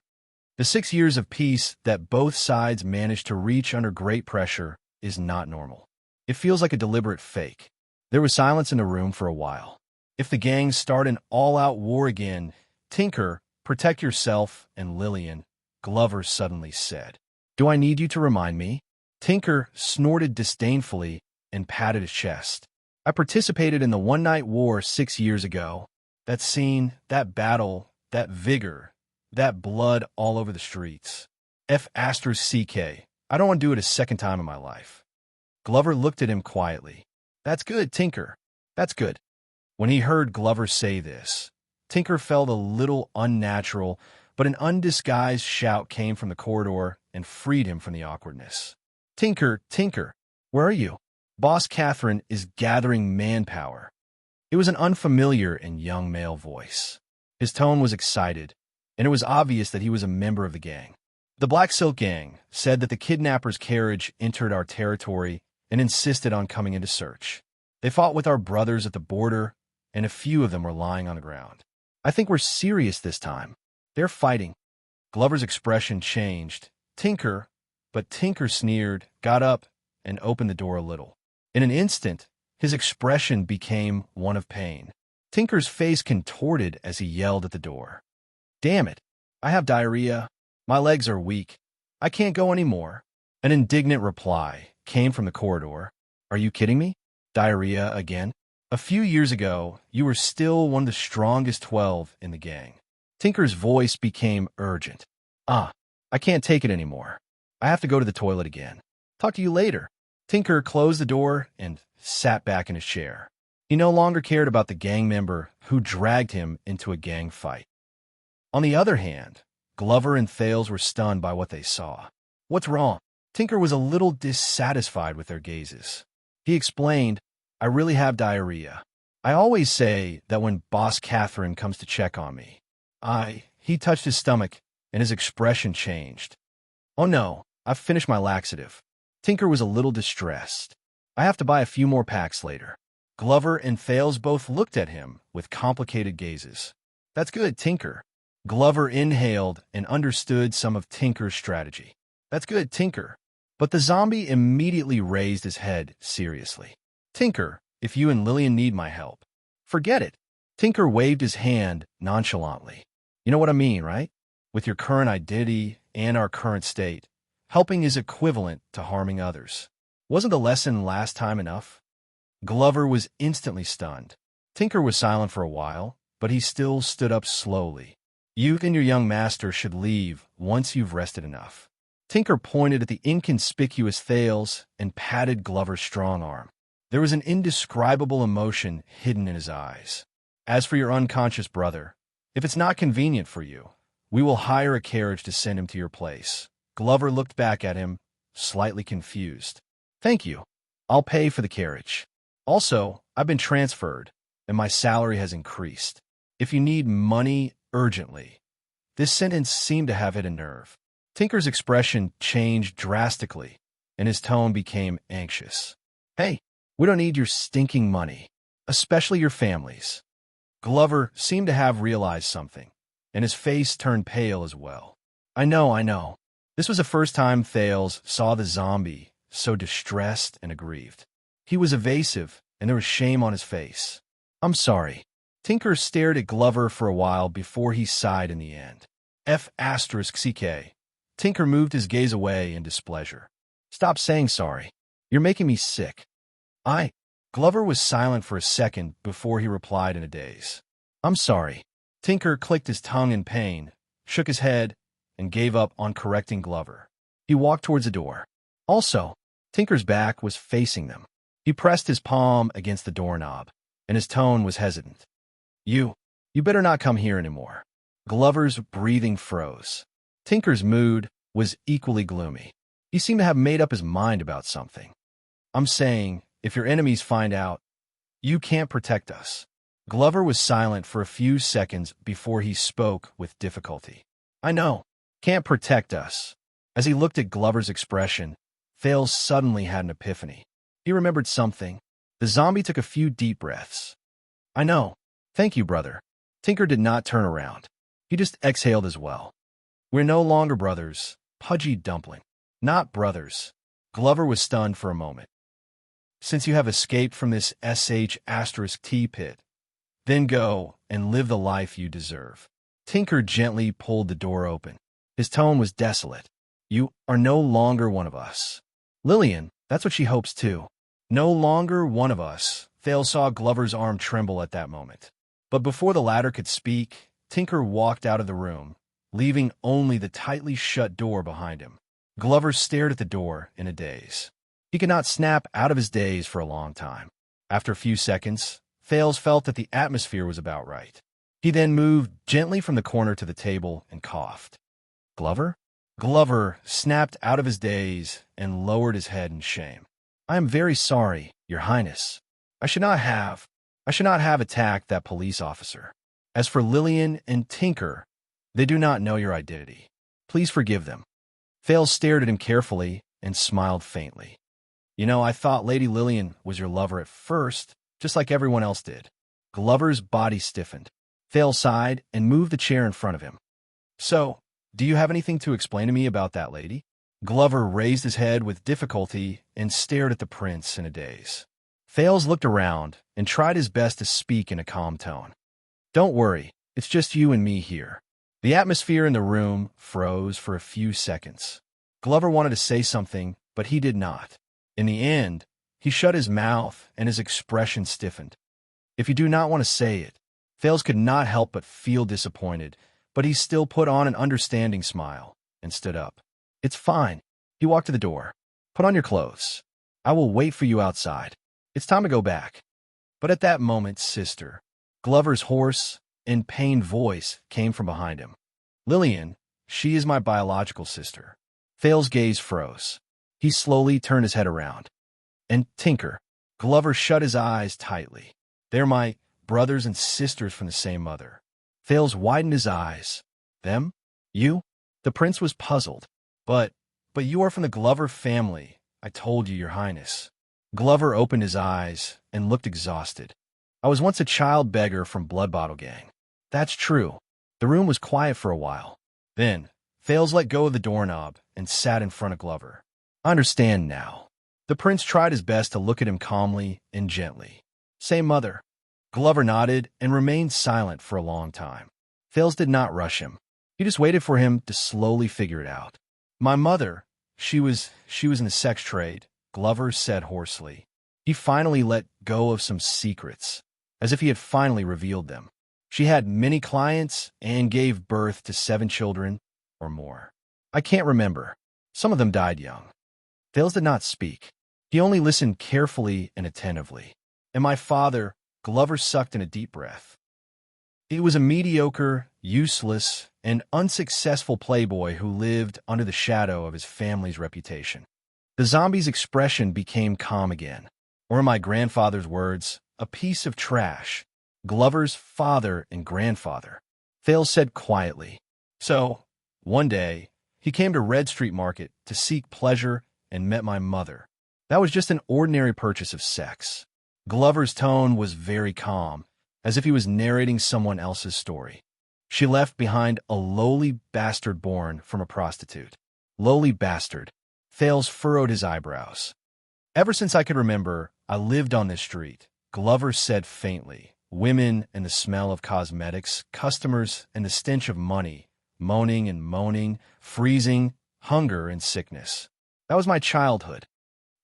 The 6 years of peace that both sides managed to reach under great pressure is not normal. It feels like a deliberate fake. There was silence in the room for a while. If the gangs start an all-out war again, Tinker, protect yourself and Lillian, Glover suddenly said. Do I need you to remind me? Tinker snorted disdainfully and patted his chest. I participated in the one-night war 6 years ago. That scene, that battle, that vigor, that blood all over the streets. F***CK. I don't want to do it a second time in my life. Glover looked at him quietly. That's good, Tinker. That's good. When he heard Glover say this, Tinker felt a little unnatural, but an undisguised shout came from the corridor and freed him from the awkwardness. Tinker, Tinker, where are you? Boss Catherine is gathering manpower. It was an unfamiliar and young male voice. His tone was excited, and it was obvious that he was a member of the gang. The Black Silk Gang said that the kidnapper's carriage entered our territory and insisted on coming into search. They fought with our brothers at the border, and a few of them were lying on the ground. I think we're serious this time. They're fighting. Glover's expression changed. But Tinker sneered, got up, and opened the door a little. In an instant, his expression became one of pain. Tinker's face contorted as he yelled at the door. Damn it! I have diarrhea. My legs are weak. I can't go anymore. An indignant reply came from the corridor. Are you kidding me? Diarrhea again? A few years ago, you were still one of the strongest 12 in the gang. Tinker's voice became urgent. I can't take it anymore. I have to go to the toilet again. Talk to you later. Tinker closed the door and sat back in his chair. He no longer cared about the gang member who dragged him into a gang fight. On the other hand, Glover and Thales were stunned by what they saw. What's wrong? Tinker was a little dissatisfied with their gazes. He explained, I really have diarrhea. I always say that when Boss Catherine comes to check on me. He touched his stomach, and his expression changed. Oh no, I've finished my laxative. Tinker was a little distressed. I have to buy a few more packs later. Glover and Thales both looked at him with complicated gazes. That's good, Tinker. Glover inhaled and understood some of Tinker's strategy. That's good, Tinker. But the zombie immediately raised his head seriously. Tinker, if you and Lillian need my help, forget it. Tinker waved his hand nonchalantly. You know what I mean, right? With your current identity and our current state, helping is equivalent to harming others. Wasn't the lesson last time enough? Glover was instantly stunned. Tinker was silent for a while, but he still stood up slowly. You and your young master should leave once you've rested enough. Tinker pointed at the inconspicuous Thales and patted Glover's strong arm. There was an indescribable emotion hidden in his eyes. As for your unconscious brother, if it's not convenient for you, we will hire a carriage to send him to your place. Glover looked back at him, slightly confused. Thank you. I'll pay for the carriage. Also, I've been transferred, and my salary has increased. If you need money urgently. This sentence seemed to have hit a nerve. Tinker's expression changed drastically, and his tone became anxious. Hey, we don't need your stinking money, especially your family's. Glover seemed to have realized something, and his face turned pale as well. I know. This was the first time Thales saw the zombie so distressed and aggrieved. He was evasive, and there was shame on his face. I'm sorry. Tinker stared at Glover for a while before he sighed in the end. F***ck. Tinker moved his gaze away in displeasure. Stop saying sorry. You're making me sick. Glover was silent for a second before he replied in a daze. I'm sorry. Tinker clicked his tongue in pain, shook his head, and gave up on correcting Glover. He walked towards the door. Also, Tinker's back was facing them. He pressed his palm against the doorknob, and his tone was hesitant. You better not come here anymore. Glover's breathing froze. Tinker's mood was equally gloomy. He seemed to have made up his mind about something. I'm saying, if your enemies find out, you can't protect us. Glover was silent for a few seconds before he spoke with difficulty. I know. Can't protect us. As he looked at Glover's expression, Thales suddenly had an epiphany. He remembered something. The zombie took a few deep breaths. I know. Thank you, brother. Tinker did not turn around. He just exhaled as well. We're no longer brothers, pudgy dumpling. Not brothers. Glover was stunned for a moment. Since you have escaped from this **T pit, then go and live the life you deserve. Tinker gently pulled the door open. His tone was desolate. You are no longer one of us. Lillian, that's what she hopes too. No longer one of us. Thales saw Glover's arm tremble at that moment. But before the latter could speak, Tinker walked out of the room, leaving only the tightly shut door behind him. Glover stared at the door in a daze. He could not snap out of his daze for a long time. After a few seconds, Thales felt that the atmosphere was about right. He then moved gently from the corner to the table and coughed. Glover? Glover snapped out of his daze and lowered his head in shame. I am very sorry, Your Highness. I should not have attacked that police officer. As for Lillian and Tinker, they do not know your identity. Please forgive them. Thales stared at him carefully and smiled faintly. You know, I thought Lady Lillian was your lover at first, just like everyone else did. Glover's body stiffened. Thales sighed and moved the chair in front of him. So, do you have anything to explain to me about that lady? Glover raised his head with difficulty and stared at the prince in a daze. Fales looked around and tried his best to speak in a calm tone. Don't worry, it's just you and me here. The atmosphere in the room froze for a few seconds. Glover wanted to say something, but he did not. In the end, he shut his mouth and his expression stiffened. If you do not want to say it, Fales could not help but feel disappointed, but he still put on an understanding smile and stood up. It's fine. He walked to the door. Put on your clothes. I will wait for you outside. It's time to go back. But at that moment, sister, Glover's hoarse and pained voice came from behind him. Lillian, she is my biological sister. Fales' gaze froze. He slowly turned his head around. And Tinker. Glover shut his eyes tightly. They're my brothers and sisters from the same mother. Fales widened his eyes. Them? You? The prince was puzzled. But you are from the Glover family. I told you, your highness. Glover opened his eyes and looked exhausted. I was once a child beggar from Blood Bottle Gang. That's true. The room was quiet for a while. Then, Fales let go of the doorknob and sat in front of Glover. I understand now. The prince tried his best to look at him calmly and gently. Same mother. Glover nodded and remained silent for a long time. Fales did not rush him. He just waited for him to slowly figure it out. My mother, she was in the sex trade, Glover said hoarsely. He finally let go of some secrets, as if he had finally revealed them. She had many clients and gave birth to 7 children or more. I can't remember. Some of them died young. Fales did not speak. He only listened carefully and attentively. And my father, Glover sucked in a deep breath. He was a mediocre, useless, and unsuccessful playboy who lived under the shadow of his family's reputation. The zombie's expression became calm again. Or in my grandfather's words, a piece of trash. Glover's father and grandfather. Fales said quietly. So, one day, he came to Red Street Market to seek pleasure and met my mother. That was just an ordinary purchase of sex. Glover's tone was very calm, as if he was narrating someone else's story. She left behind a lowly bastard born from a prostitute. Lowly bastard. Fales furrowed his eyebrows. Ever since I could remember, I lived on this street, Glover said faintly. Women and the smell of cosmetics, customers and the stench of money, moaning and moaning, freezing, hunger and sickness. That was my childhood.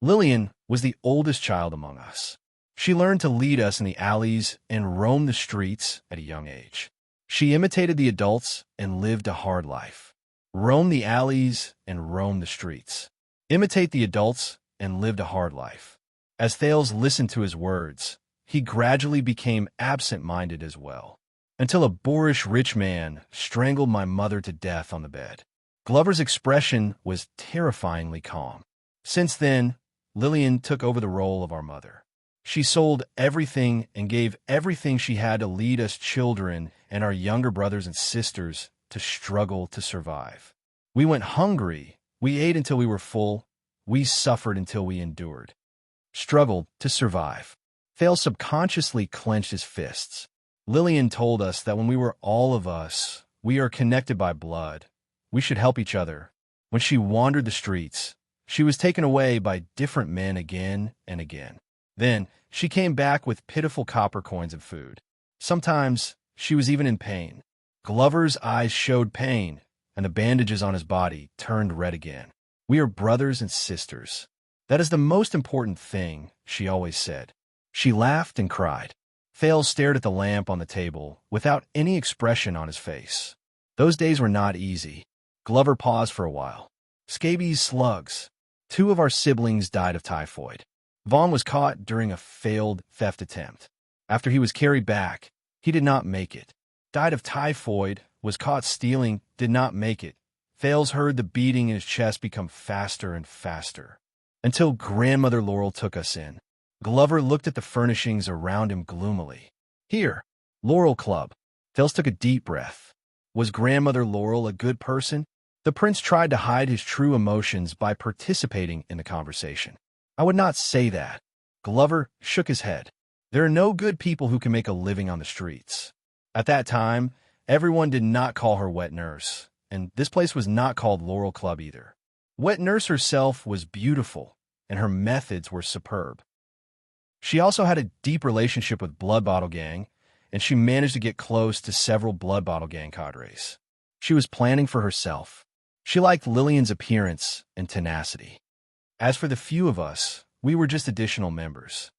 Lillian was the oldest child among us. She learned to lead us in the alleys and roam the streets at a young age. She imitated the adults and lived a hard life. Roam the alleys and roam the streets. Imitate the adults and lived a hard life. As Fales listened to his words, he gradually became absent-minded as well, until a boorish rich man strangled my mother to death on the bed. Glover's expression was terrifyingly calm. Since then, Lillian took over the role of our mother. She sold everything and gave everything she had to lead us children and our younger brothers and sisters to struggle to survive. We went hungry. We ate until we were full. We suffered until we endured. Struggled to survive. Fales subconsciously clenched his fists. Lillian told us that when we were all of us, we are connected by blood. We should help each other. When she wandered the streets, she was taken away by different men again and again. Then, she came back with pitiful copper coins and food. Sometimes, she was even in pain. Glover's eyes showed pain, and the bandages on his body turned red again. We are brothers and sisters. That is the most important thing, she always said. She laughed and cried. Fales stared at the lamp on the table without any expression on his face. Those days were not easy. Glover paused for a while. Scabies slugs. 2 of our siblings died of typhoid. Vaughn was caught during a failed theft attempt. After he was carried back, he did not make it. Died of typhoid, was caught stealing, did not make it. Fales heard the beating in his chest become faster and faster. Until Grandmother Laurel took us in. Glover looked at the furnishings around him gloomily. Here, Laurel Club. Fales took a deep breath. Was Grandmother Laurel a good person? The prince tried to hide his true emotions by participating in the conversation. I would not say that. Glover shook his head. There are no good people who can make a living on the streets. At that time, everyone did not call her Wet Nurse, and this place was not called Laurel Club either. Wet Nurse herself was beautiful, and her methods were superb. She also had a deep relationship with Blood Bottle Gang, and she managed to get close to several Blood Bottle Gang cadres. She was planning for herself. She liked Lillian's appearance and tenacity. As for the few of us, we were just additional members.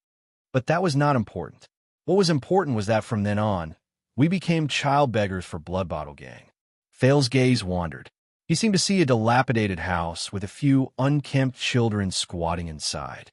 But that was not important. What was important was that from then on, we became child beggars for Blood Bottle Gang. Fail's gaze wandered. He seemed to see a dilapidated house with a few unkempt children squatting inside.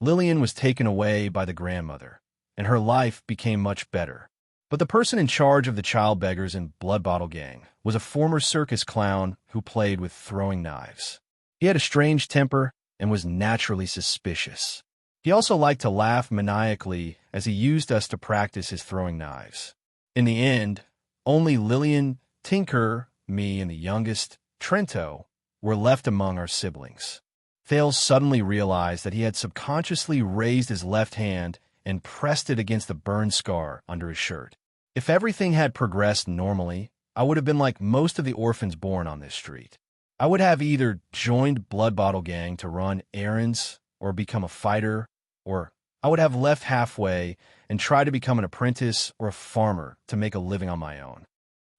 Lillian was taken away by the grandmother, and her life became much better. But the person in charge of the child beggars in Blood Bottle Gang was a former circus clown who played with throwing knives. He had a strange temper and was naturally suspicious. He also liked to laugh maniacally as he used us to practice his throwing knives. In the end, only Lillian, Tinker, me, and the youngest, Trento, were left among our siblings. Thales suddenly realized that he had subconsciously raised his left hand and pressed it against the burn scar under his shirt. If everything had progressed normally, I would have been like most of the orphans born on this street. I would have either joined Blood Bottle Gang to run errands or become a fighter, or I would have left halfway and tried to become an apprentice or a farmer to make a living on my own.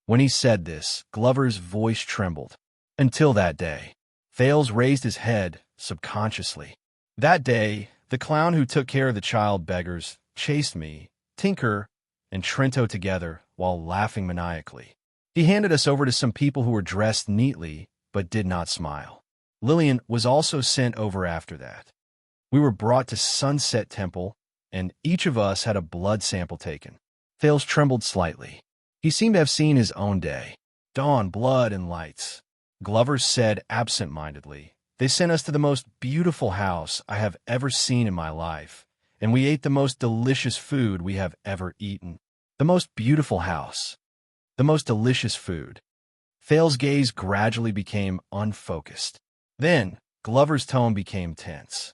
When he said this, Glover's voice trembled. Until that day, Thales raised his head subconsciously. That day, the clown who took care of the child beggars chased me, Tinker, and Trento together while laughing maniacally. He handed us over to some people who were dressed neatly but did not smile. Lillian was also sent over after that. We were brought to Sunset Temple, and each of us had a blood sample taken. Thales trembled slightly. He seemed to have seen his own day. Dawn, blood, and lights. Glover said absent-mindedly, "They sent us to the most beautiful house I have ever seen in my life, and we ate the most delicious food we have ever eaten." The most beautiful house. The most delicious food. Thales' gaze gradually became unfocused. Then, Glover's tone became tense,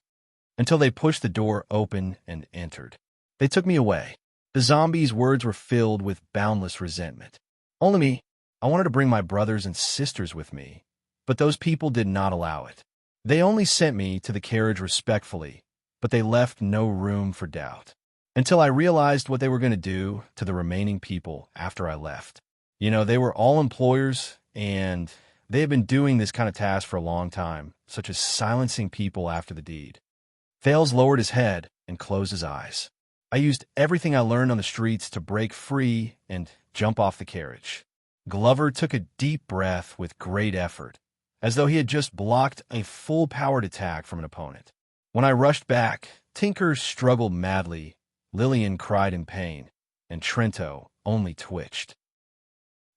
until they pushed the door open and entered. They took me away. The zombie's words were filled with boundless resentment. Only me. I wanted to bring my brothers and sisters with me, but those people did not allow it. They only sent me to the carriage respectfully, but they left no room for doubt. Until I realized what they were going to do to the remaining people after I left. They were all employers, and they had been doing this kind of task for a long time, such as silencing people after the deed. Thales lowered his head and closed his eyes. I used everything I learned on the streets to break free and jump off the carriage. Glover took a deep breath with great effort, as though he had just blocked a full-powered attack from an opponent. When I rushed back, Tinker struggled madly, Lillian cried in pain, and Trento only twitched.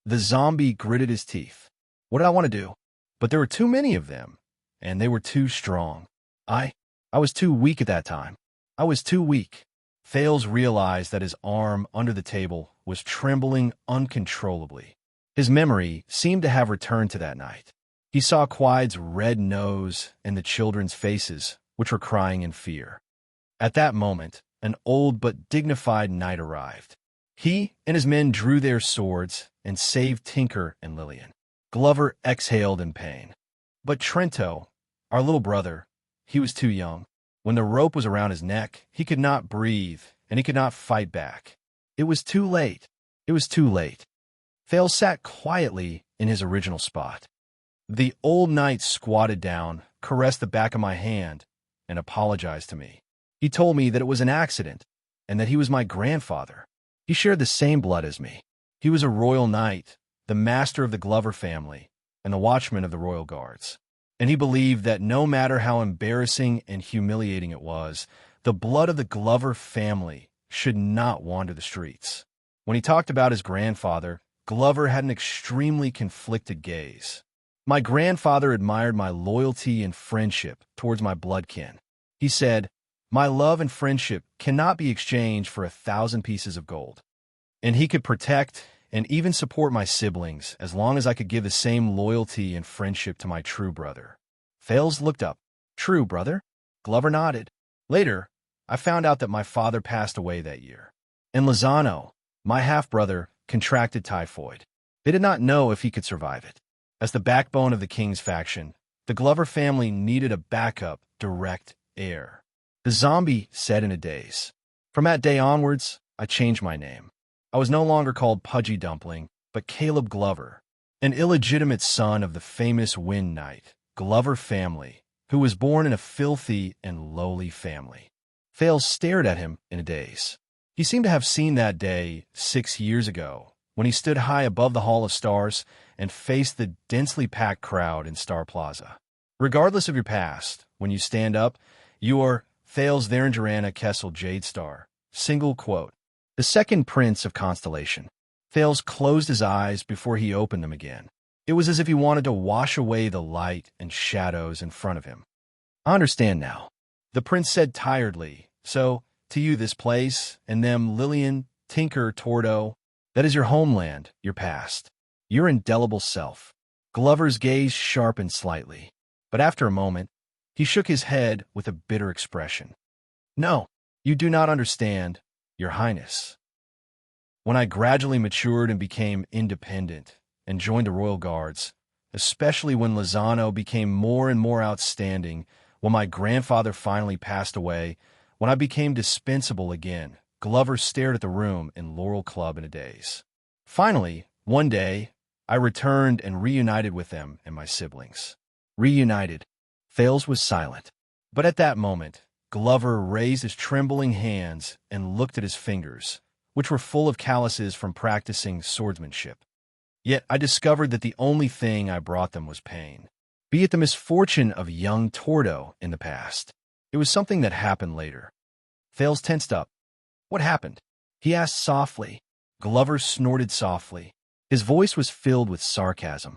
The zombie gritted his teeth. What did I want to do? But there were too many of them, and they were too strong. I was too weak at that time. I was too weak. Thales realized that his arm under the table was trembling uncontrollably. His memory seemed to have returned to that night. He saw Quide's red nose and the children's faces, which were crying in fear. At that moment, an old but dignified knight arrived. He and his men drew their swords and saved Tinker and Lillian. Glover exhaled in pain. But Trento, our little brother, he was too young. When the rope was around his neck, he could not breathe, and he could not fight back. It was too late. It was too late. Thales sat quietly in his original spot. The old knight squatted down, caressed the back of my hand, and apologized to me. He told me that it was an accident, and that he was my grandfather. He shared the same blood as me. He was a royal knight, the master of the Glover family, and the watchman of the royal guards. And he believed that no matter how embarrassing and humiliating it was, the blood of the Glover family should not wander the streets. When he talked about his grandfather, Glover had an extremely conflicted gaze. My grandfather admired my loyalty and friendship towards my bloodkin. He said, "My love and friendship cannot be exchanged for 1,000 pieces of gold." And he could protect and even support my siblings as long as I could give the same loyalty and friendship to my true brother. Thales looked up. "True brother?" Glover nodded. Later, I found out that my father passed away that year. And Lozano, my half-brother, contracted typhoid. They did not know if he could survive it. As the backbone of the king's faction, the Glover family needed a backup, direct heir. The zombie said in a daze. From that day onwards, I changed my name. I was no longer called Pudgy Dumpling, but Caleb Glover, an illegitimate son of the famous Wind Knight, Glover family, who was born in a filthy and lowly family. Fales stared at him in a daze. He seemed to have seen that day 6 years ago, when he stood high above the Hall of Stars and faced the densely packed crowd in Star Plaza. Regardless of your past, when you stand up, you are Thales Therangerana Kessel Jade Star. Single quote. The second prince of Constellation. Thales closed his eyes before he opened them again. It was as if he wanted to wash away the light and shadows in front of him. I understand now, the prince said tiredly. So, to you this place, and them Lillian, Tinker, Tordo, that is your homeland, your past, your indelible self. Glover's gaze sharpened slightly, but after a moment, he shook his head with a bitter expression. No, you do not understand, Your Highness. When I gradually matured and became independent and joined the Royal Guards, especially when Lozano became more and more outstanding, when my grandfather finally passed away, when I became dispensable again, Glover stared at the room in Laurel Club in a daze. Finally, one day, I returned and reunited with them and my siblings. Reunited. Thales was silent. But at that moment, Glover raised his trembling hands and looked at his fingers, which were full of calluses from practicing swordsmanship. Yet I discovered that the only thing I brought them was pain. Be it the misfortune of young Tordo in the past. It was something that happened later. Thales tensed up. What happened? He asked softly. Glover snorted softly. His voice was filled with sarcasm.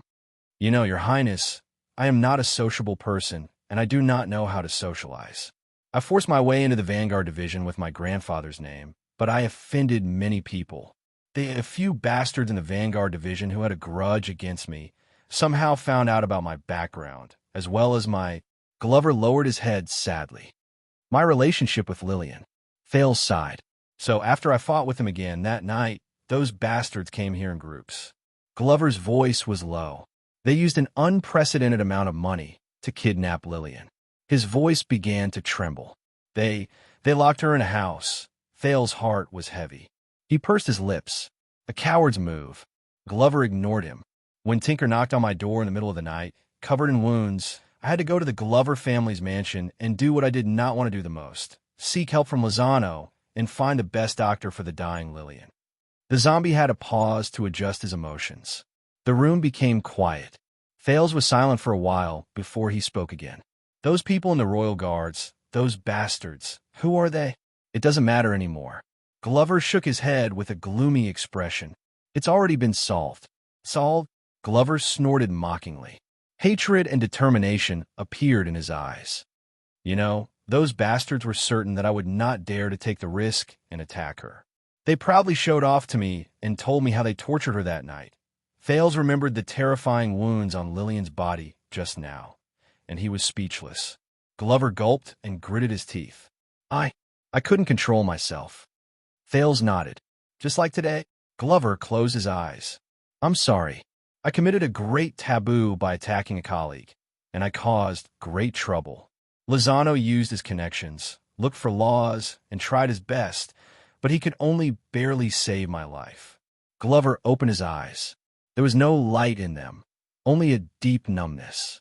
You know, Your Highness, I am not a sociable person, and I do not know how to socialize. I forced my way into the Vanguard Division with my grandfather's name, but I offended many people. A few bastards in the Vanguard Division who had a grudge against me somehow found out about my background, as well as my... Glover lowered his head sadly. My relationship with Lillian. Thales sighed. So after I fought with him again that night, those bastards came here in groups. Glover's voice was low. They used an unprecedented amount of money to kidnap Lillian. His voice began to tremble. They locked her in a house. Thales' heart was heavy. He pursed his lips. A coward's move. Glover ignored him. When Tinker knocked on my door in the middle of the night, covered in wounds, I had to go to the Glover family's mansion and do what I did not want to do the most. Seek help from Lozano and find the best doctor for the dying Lillian. The zombie had a pause to adjust his emotions. The room became quiet. Thales was silent for a while before he spoke again. Those people in the Royal Guards, those bastards, who are they? It doesn't matter anymore. Glover shook his head with a gloomy expression. It's already been solved. Solved? Glover snorted mockingly. Hatred and determination appeared in his eyes. You know, those bastards were certain that I would not dare to take the risk and attack her. They proudly showed off to me and told me how they tortured her that night. Thales remembered the terrifying wounds on Lillian's body just now, and he was speechless. Glover gulped and gritted his teeth. I couldn't control myself. Thales nodded. Just like today, Glover closed his eyes. I'm sorry. I committed a great taboo by attacking a colleague, and I caused great trouble. Lozano used his connections, looked for laws, and tried his best, but he could only barely save my life. Glover opened his eyes. There was no light in them, only a deep numbness.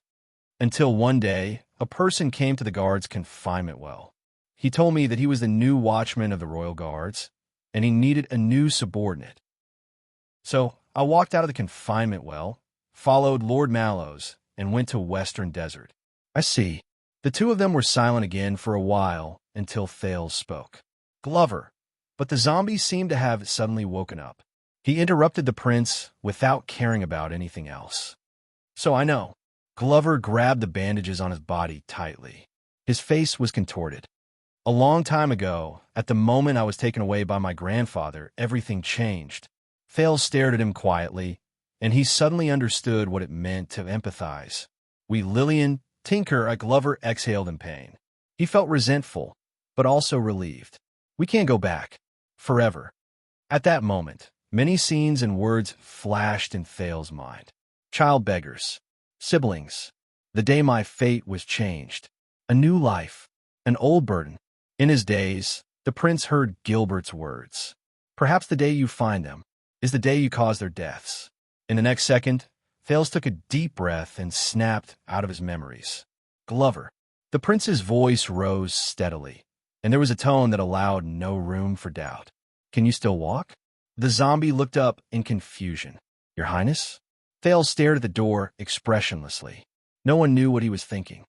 Until one day, a person came to the guard's confinement well. He told me that he was the new watchman of the Royal Guards, and he needed a new subordinate. So I walked out of the confinement well, followed Lord Mallows, and went to Western Desert. I see. The two of them were silent again for a while until Thales spoke. Glover. But the zombie seemed to have suddenly woken up. He interrupted the prince without caring about anything else. So I know. Glover grabbed the bandages on his body tightly. His face was contorted. A long time ago, at the moment I was taken away by my grandfather, everything changed. Thales stared at him quietly, and he suddenly understood what it meant to empathize. Lillian, Tinker, Glover exhaled in pain. He felt resentful, but also relieved. We can't go back. Forever. At that moment, many scenes and words flashed in Thales' mind. Child beggars. Siblings. The day my fate was changed. A new life. An old burden. In his daze, the prince heard Gilbert's words. Perhaps the day you find them is the day you cause their deaths. In the next second, Thales took a deep breath and snapped out of his memories. Glover. The prince's voice rose steadily, and there was a tone that allowed no room for doubt. Can you still walk? The zombie looked up in confusion. Your Highness? Thales stared at the door expressionlessly. No one knew what he was thinking.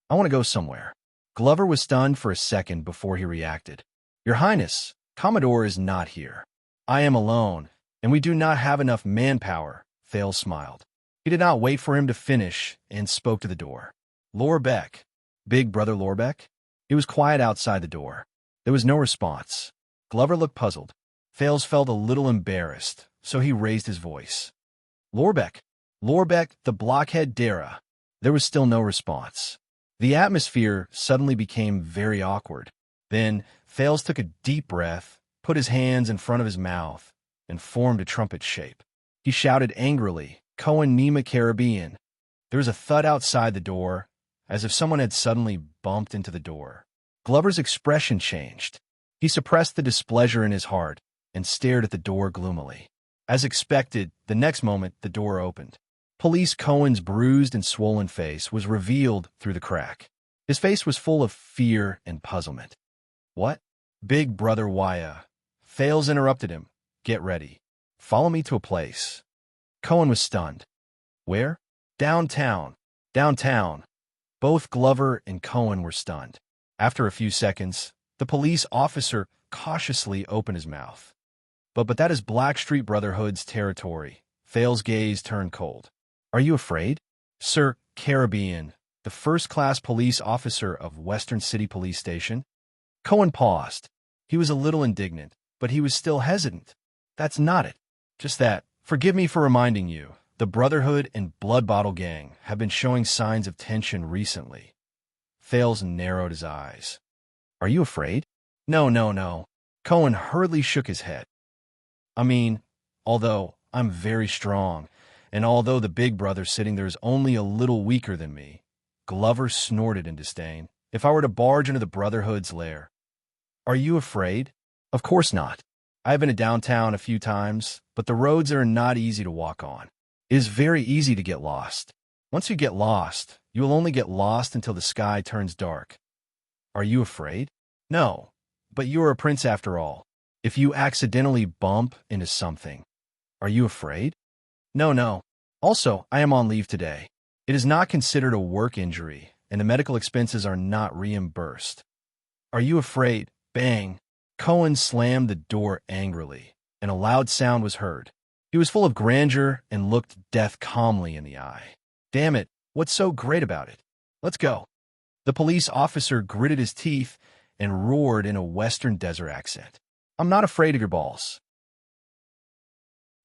I want to go somewhere. Glover was stunned for a second before he reacted. Your Highness, Commodore is not here. I am alone, and we do not have enough manpower, Thales smiled. He did not wait for him to finish and spoke to the door. Lorbeck. Big brother Lorbeck? It was quiet outside the door. There was no response. Glover looked puzzled. Thales felt a little embarrassed, so he raised his voice. Lorbeck. Lorbeck, the blockhead Dara. There was still no response. The atmosphere suddenly became very awkward. Then, Thales took a deep breath, put his hands in front of his mouth, and formed a trumpet shape. He shouted angrily, Cohen Nema Caribbean. There was a thud outside the door, as if someone had suddenly bumped into the door. Glover's expression changed. He suppressed the displeasure in his heart and stared at the door gloomily. As expected, the next moment the door opened. Police Cohen's bruised and swollen face was revealed through the crack. His face was full of fear and puzzlement. What? Big brother Wuxia. Thales interrupted him. Get ready. Follow me to a place. Cohen was stunned. Where? Downtown. Downtown. Both Glover and Cohen were stunned. After a few seconds, the police officer cautiously opened his mouth. But that is Blackstreet Brotherhood's territory. Thales' gaze turned cold. Are you afraid? Sir Caribbean, the first-class police officer of Western City Police Station? Cohen paused. He was a little indignant, but he was still hesitant. That's not it. Just that. Forgive me for reminding you. The Brotherhood and Blood Bottle Gang have been showing signs of tension recently. Thales narrowed his eyes. Are you afraid? No. Cohen hurriedly shook his head. I mean, although I'm very strong, and although the big brother sitting there is only a little weaker than me, Glover snorted in disdain. If I were to barge into the Brotherhood's lair. Are you afraid? Of course not. I've been to downtown a few times, but the roads are not easy to walk on. It is very easy to get lost. Once you get lost, you will only get lost until the sky turns dark. Are you afraid? No, but you are a prince after all. If you accidentally bump into something, are you afraid? No. Also, I am on leave today. It is not considered a work injury, and the medical expenses are not reimbursed. Are you afraid? Bang! Cohen slammed the door angrily, and a loud sound was heard. He was full of grandeur and looked death calmly in the eye. Damn it, what's so great about it? Let's go. The police officer gritted his teeth and roared in a Western desert accent. I'm not afraid of your balls.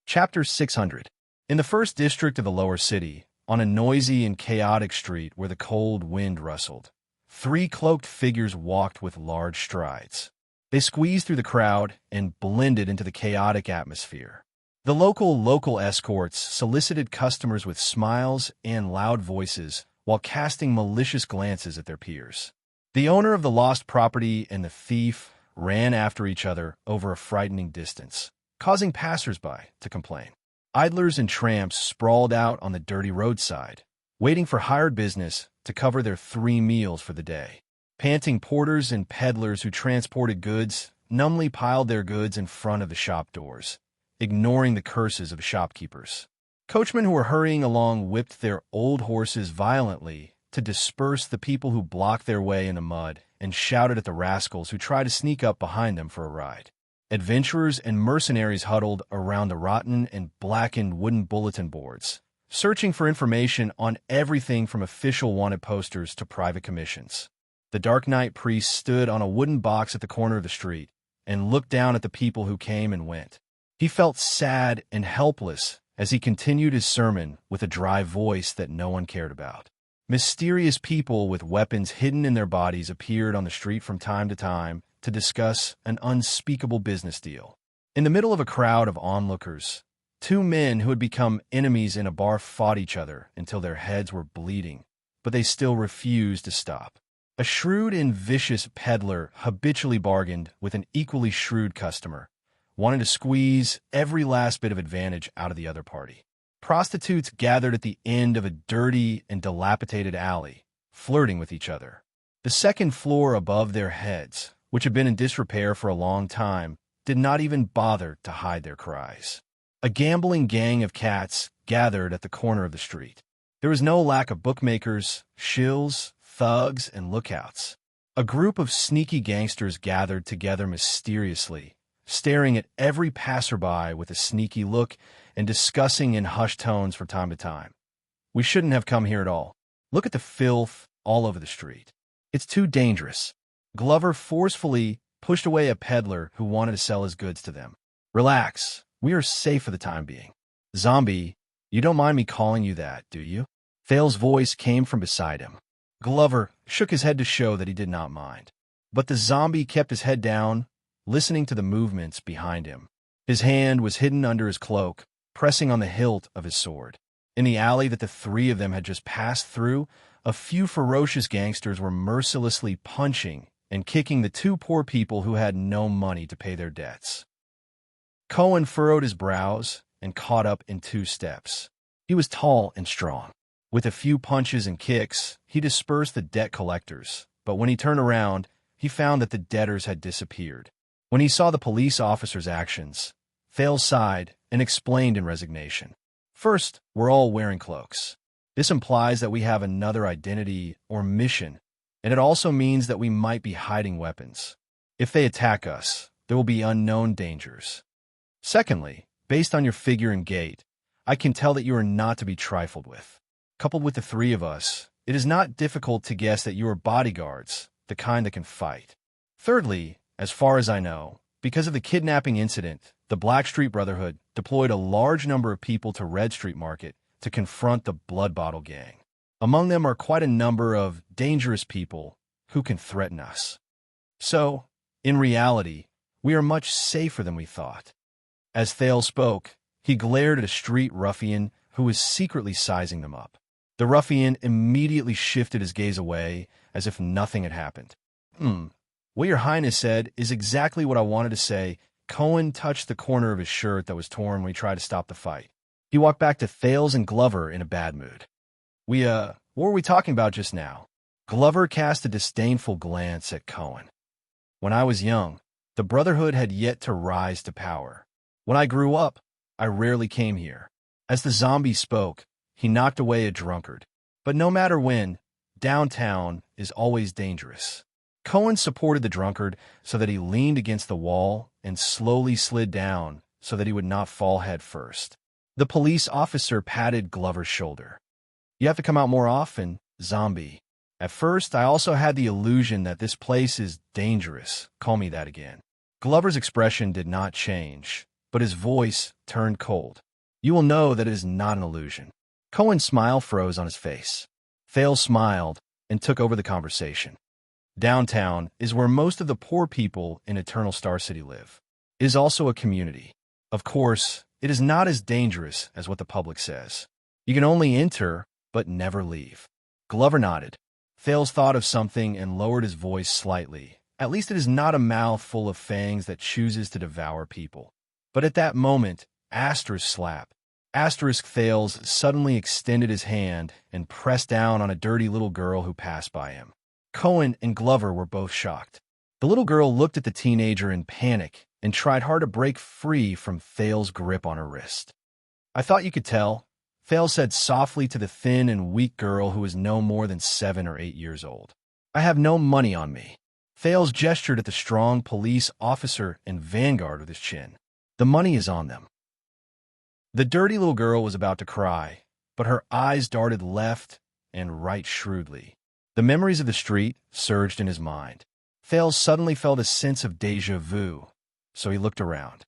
Chapter 600. In the first district of the lower city, on a noisy and chaotic street where the cold wind rustled, 3 cloaked figures walked with large strides. They squeezed through the crowd and blended into the chaotic atmosphere. The local escorts solicited customers with smiles and loud voices while casting malicious glances at their peers. The owner of the lost property and the thief ran after each other over a frightening distance, causing passers-by to complain. Idlers and tramps sprawled out on the dirty roadside, waiting for hired business to cover their 3 meals for the day. Panting porters and peddlers who transported goods numbly piled their goods in front of the shop doors, ignoring the curses of shopkeepers. Coachmen who were hurrying along whipped their old horses violently to disperse the people who blocked their way in the mud and shouted at the rascals who tried to sneak up behind them for a ride. Adventurers and mercenaries huddled around the rotten and blackened wooden bulletin boards, searching for information on everything from official wanted posters to private commissions. The Dark Knight priest stood on a wooden box at the corner of the street and looked down at the people who came and went. He felt sad and helpless as he continued his sermon with a dry voice that no one cared about. Mysterious people with weapons hidden in their bodies appeared on the street from time to time to discuss an unspeakable business deal. In the middle of a crowd of onlookers, 2 men who had become enemies in a bar fought each other until their heads were bleeding, but they still refused to stop. A shrewd and vicious peddler habitually bargained with an equally shrewd customer, wanting to squeeze every last bit of advantage out of the other party. Prostitutes gathered at the end of a dirty and dilapidated alley, flirting with each other. The second floor above their heads, which had been in disrepair for a long time, did not even bother to hide their cries. A gambling gang of cats gathered at the corner of the street. There was no lack of bookmakers, shills, thugs, and lookouts. A group of sneaky gangsters gathered together mysteriously, staring at every passerby with a sneaky look and discussing in hushed tones from time to time. We shouldn't have come here at all. Look at the filth all over the street. It's too dangerous. Glover forcefully pushed away a peddler who wanted to sell his goods to them. Relax. We are safe for the time being. Zombie, you don't mind me calling you that, do you? Thale's voice came from beside him. Glover shook his head to show that he did not mind. But the zombie kept his head down, listening to the movements behind him. His hand was hidden under his cloak, pressing on the hilt of his sword. In the alley that the three of them had just passed through, a few ferocious gangsters were mercilessly punching and kicking the two poor people who had no money to pay their debts. Cohen furrowed his brows and caught up in 2 steps. He was tall and strong. With a few punches and kicks, he dispersed the debt collectors, but when he turned around, he found that the debtors had disappeared. When he saw the police officer's actions, Thale sighed and explained in resignation. First, we're all wearing cloaks. This implies that we have another identity or mission, and it also means that we might be hiding weapons. If they attack us, there will be unknown dangers. Secondly, based on your figure and gait, I can tell that you are not to be trifled with. Coupled with the 3 of us, it is not difficult to guess that you are bodyguards, the kind that can fight. Thirdly, as far as I know, because of the kidnapping incident, the Blackstreet Brotherhood deployed a large number of people to Red Street Market to confront the Blood Bottle Gang. Among them are quite a number of dangerous people who can threaten us. So, in reality, we are much safer than we thought. As Thale spoke, he glared at a street ruffian who was secretly sizing them up. The ruffian immediately shifted his gaze away as if nothing had happened. What your highness said is exactly what I wanted to say. Cohen touched the corner of his shirt that was torn when he tried to stop the fight. He walked back to Thales and Glover in a bad mood. What were we talking about just now? Glover cast a disdainful glance at Cohen. When I was young, the Brotherhood had yet to rise to power. When I grew up, I rarely came here. As the zombie spoke, he knocked away a drunkard. But no matter when, downtown is always dangerous. Cohen supported the drunkard so that he leaned against the wall and slowly slid down so that he would not fall head first. The police officer patted Glover's shoulder. You have to come out more often, zombie. At first, I also had the illusion that this place is dangerous. Call me that again. Glover's expression did not change, but his voice turned cold. You will know that it is not an illusion. Cohen's smile froze on his face. Thale smiled and took over the conversation. Downtown is where most of the poor people in Eternal Star City live. It is also a community. Of course, it is not as dangerous as what the public says. You can only enter, but never leave. Glover nodded. Thales thought of something and lowered his voice slightly. At least it is not a mouth full of fangs that chooses to devour people. But at that moment, slap. Thales suddenly extended his hand and pressed down on a dirty little girl who passed by him. Cohen and Glover were both shocked. The little girl looked at the teenager in panic and tried hard to break free from Thales' grip on her wrist. I thought you could tell, Thales said softly to the thin and weak girl who was no more than 7 or 8 years old. I have no money on me. Thales gestured at the strong police officer and vanguard with his chin. The money is on them. The dirty little girl was about to cry, but her eyes darted left and right shrewdly. The memories of the street surged in his mind. Thales suddenly felt a sense of déjà vu, so he looked around.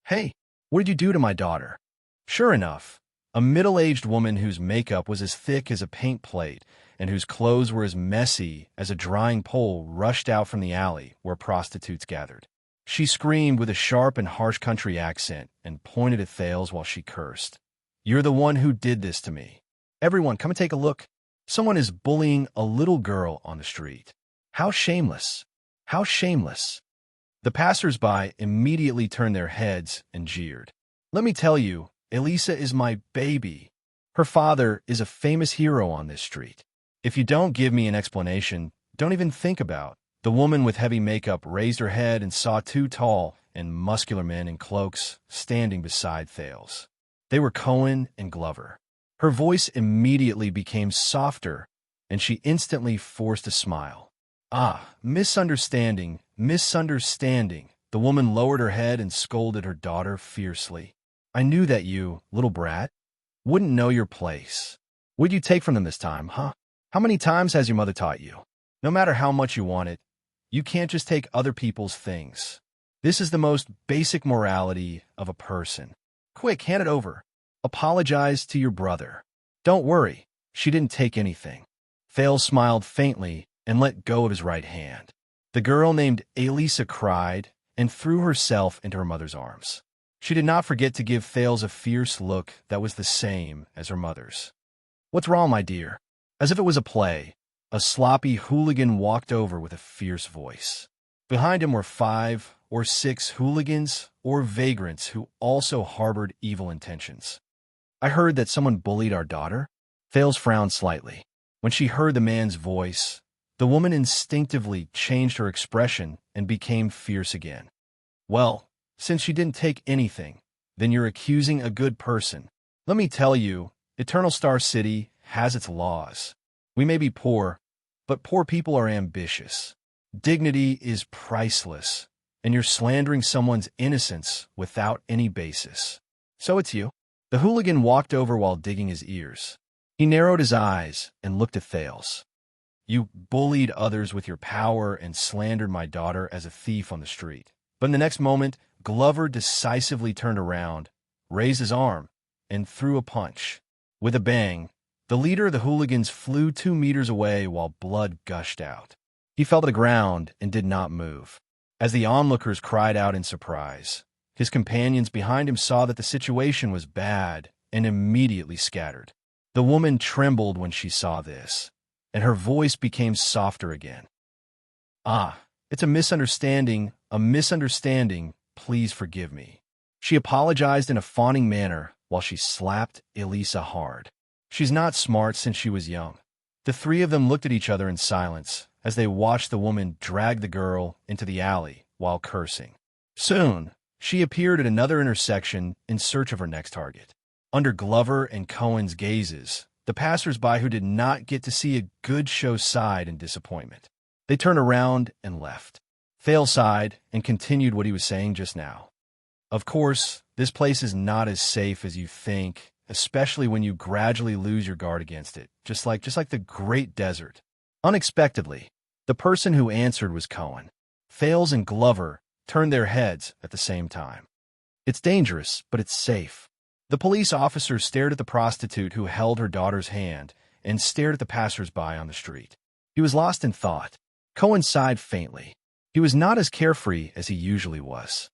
Hey, what did you do to my daughter? Sure enough, a middle-aged woman whose makeup was as thick as a paint plate and whose clothes were as messy as a drying pole rushed out from the alley where prostitutes gathered. She screamed with a sharp and harsh country accent and pointed at Thales while she cursed. You're the one who did this to me. Everyone, come and take a look. Someone is bullying a little girl on the street. How shameless! How shameless! The passers-by immediately turned their heads and jeered. Let me tell you, Elisa is my baby. Her father is a famous hero on this street. If you don't give me an explanation, don't even think about. The woman with heavy makeup raised her head and saw two tall and muscular men in cloaks standing beside Thales. They were Cohen and Glover. Her voice immediately became softer, and she instantly forced a smile. Ah, misunderstanding, misunderstanding. The woman lowered her head and scolded her daughter fiercely. I knew that you, little brat, wouldn't know your place. What'd you take from them this time, huh? How many times has your mother taught you? No matter how much you want it, you can't just take other people's things. This is the most basic morality of a person. Quick, hand it over. Apologize to your brother. Don't worry, she didn't take anything. Thales smiled faintly and let go of his right hand. The girl named Elisa cried and threw herself into her mother's arms. She did not forget to give Thales a fierce look that was the same as her mother's. What's wrong, my dear? As if it was a play, a sloppy hooligan walked over with a fierce voice. Behind him were 5 or 6 hooligans or vagrants who also harbored evil intentions. I heard that someone bullied our daughter. Thales frowned slightly. When she heard the man's voice, the woman instinctively changed her expression and became fierce again. Well, since you didn't take anything, then you're accusing a good person. Let me tell you, Eternal Star City has its laws. We may be poor, but poor people are ambitious. Dignity is priceless, and you're slandering someone's innocence without any basis. So it's you. The hooligan walked over while digging his ears. He narrowed his eyes and looked at Thales. You bullied others with your power and slandered my daughter as a thief on the street. But in the next moment, Glover decisively turned around, raised his arm, and threw a punch. With a bang, the leader of the hooligans flew 2 meters away while blood gushed out. He fell to the ground and did not move. As the onlookers cried out in surprise, his companions behind him saw that the situation was bad and immediately scattered. The woman trembled when she saw this, and her voice became softer again. Ah, it's a misunderstanding, please forgive me. She apologized in a fawning manner while she slapped Elisa hard. She's not smart since she was young. The 3 of them looked at each other in silence as they watched the woman drag the girl into the alley while cursing. Soon, she appeared at another intersection in search of her next target. Under Glover and Cohen's gazes, the passers-by who did not get to see a good show sighed in disappointment. They turned around and left. Thales sighed and continued what he was saying just now. Of course, this place is not as safe as you think, especially when you gradually lose your guard against it, just like the great desert. Unexpectedly, the person who answered was Cohen. Thales and Glover turned their heads at the same time. It's dangerous, but it's safe. The police officer stared at the prostitute who held her daughter's hand and stared at the passers-by on the street. He was lost in thought. Cohen sighed faintly. He was not as carefree as he usually was.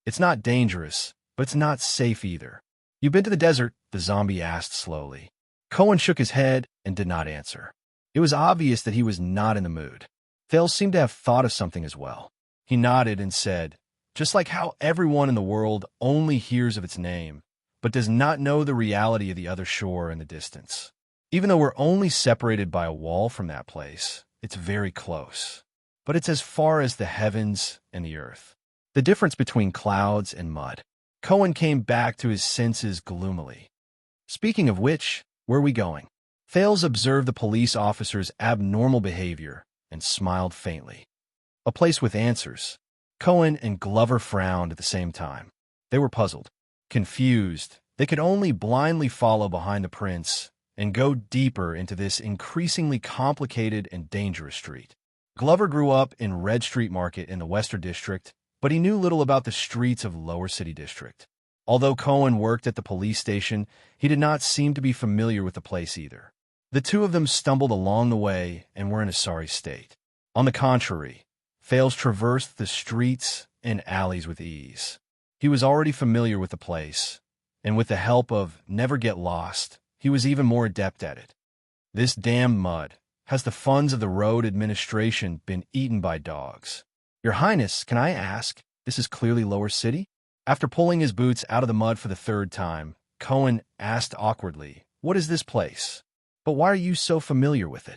It's not dangerous, but it's not safe either. You've been to the desert? The zombie asked slowly. Cohen shook his head and did not answer. It was obvious that he was not in the mood. Thales seemed to have thought of something as well. He nodded and said, just like how everyone in the world only hears of its name, but does not know the reality of the other shore in the distance. Even though we're only separated by a wall from that place, it's very close. But it's as far as the heavens and the earth. The difference between clouds and mud. Cohen came back to his senses gloomily. Speaking of which, where are we going? Thales observed the police officer's abnormal behavior and smiled faintly. A place with answers. Cohen and Glover frowned at the same time. They were puzzled, confused. They could only blindly follow behind the prince and go deeper into this increasingly complicated and dangerous street. Glover grew up in Red Street Market in the Western District, but he knew little about the streets of Lower City District. Although Cohen worked at the police station, he did not seem to be familiar with the place either. The 2 of them stumbled along the way and were in a sorry state. On the contrary, Thales traversed the streets and alleys with ease. He was already familiar with the place, and with the help of Never Get Lost, he was even more adept at it. This damn mud. Has the funds of the road administration been eaten by dogs? Your Highness, can I ask? This is clearly Lower City? After pulling his boots out of the mud for the third time, Cohen asked awkwardly, "What is this place? But why are you so familiar with it?"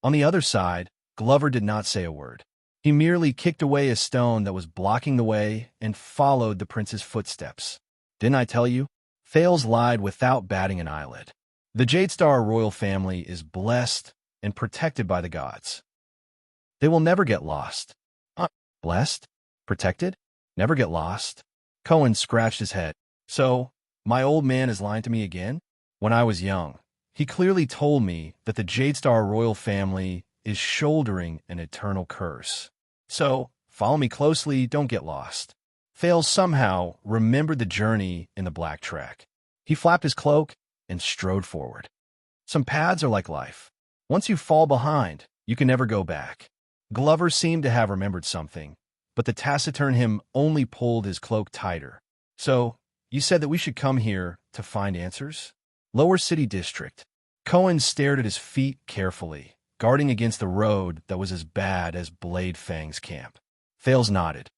On the other side, Glover did not say a word. He merely kicked away a stone that was blocking the way and followed the prince's footsteps. "Didn't I tell you?" Thales lied without batting an eyelid. "The Jadestar royal family is blessed and protected by the gods. They will never get lost." Blessed? Protected? Never get lost? Cohen scratched his head. "So, my old man is lying to me again? When I was young, he clearly told me that the Jadestar royal family is shouldering an eternal curse. So, follow me closely, don't get lost." Thales somehow remembered the journey in the black track. He flapped his cloak and strode forward. Some paths are like life. Once you fall behind, you can never go back. Glover seemed to have remembered something, but the taciturn him only pulled his cloak tighter. "So, you said that we should come here to find answers?" Lower City District. Cohen stared at his feet carefully, guarding against the road that was as bad as Blade Fang's camp. Thales nodded.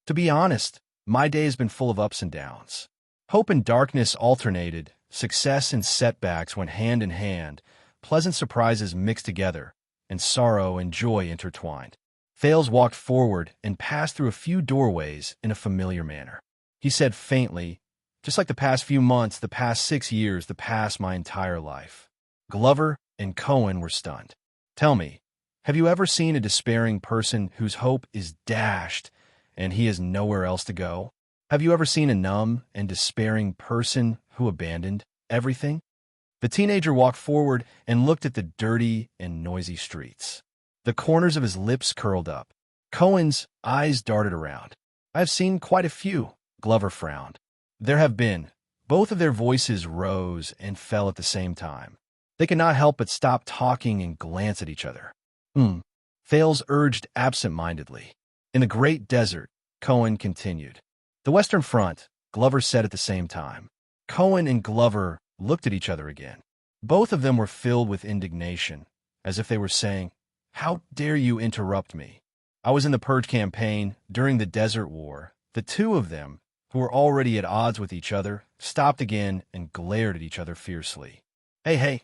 "To be honest, my day has been full of ups and downs. Hope and darkness alternated, success and setbacks went hand in hand, pleasant surprises mixed together, and sorrow and joy intertwined." Thales walked forward and passed through a few doorways in a familiar manner. He said faintly, "Just like the past few months, the past 6 years, the past my entire life." Glover and Cohen were stunned. "Tell me, have you ever seen a despairing person whose hope is dashed and he has nowhere else to go? Have you ever seen a numb and despairing person who abandoned everything?" The teenager walked forward and looked at the dirty and noisy streets. The corners of his lips curled up. Cohen's eyes darted around. "I have seen quite a few," Glover frowned. "There have been." Both of their voices rose and fell at the same time. They could not help but stop talking and glance at each other. Thales urged absent-mindedly. "In the great desert," Cohen continued. "The Western Front," Glover said at the same time. Cohen and Glover looked at each other again. Both of them were filled with indignation, as if they were saying, "How dare you interrupt me? I was in the Purge campaign during the Desert War." The two of them, who were already at odds with each other, stopped again and glared at each other fiercely. Hey,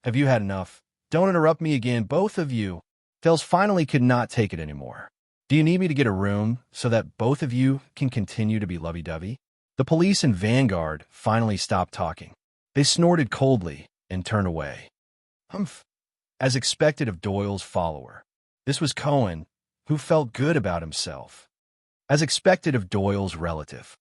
have you had enough? Don't interrupt me again, both of you." Thales finally could not take it anymore. "Do you need me to get a room so that both of you can continue to be lovey-dovey?" The police and Vanguard finally stopped talking. They snorted coldly and turned away. Humph. As expected of Doyle's follower. This was Cohen, who felt good about himself. As expected of Doyle's relative.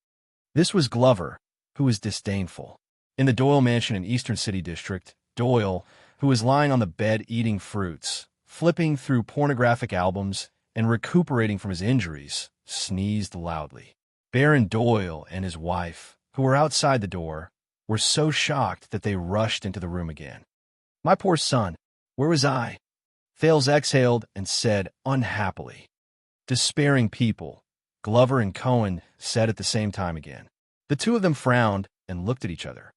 This was Glover, who was disdainful. In the Doyle mansion in Eastern City District, Doyle, who was lying on the bed eating fruits, flipping through pornographic albums, and recuperating from his injuries, sneezed loudly. Baron Doyle and his wife, who were outside the door, were so shocked that they rushed into the room again. "My poor son, where was I?" Thales exhaled and said unhappily. "Despairing people," Glover and Cohen said at the same time again. The two of them frowned and looked at each other.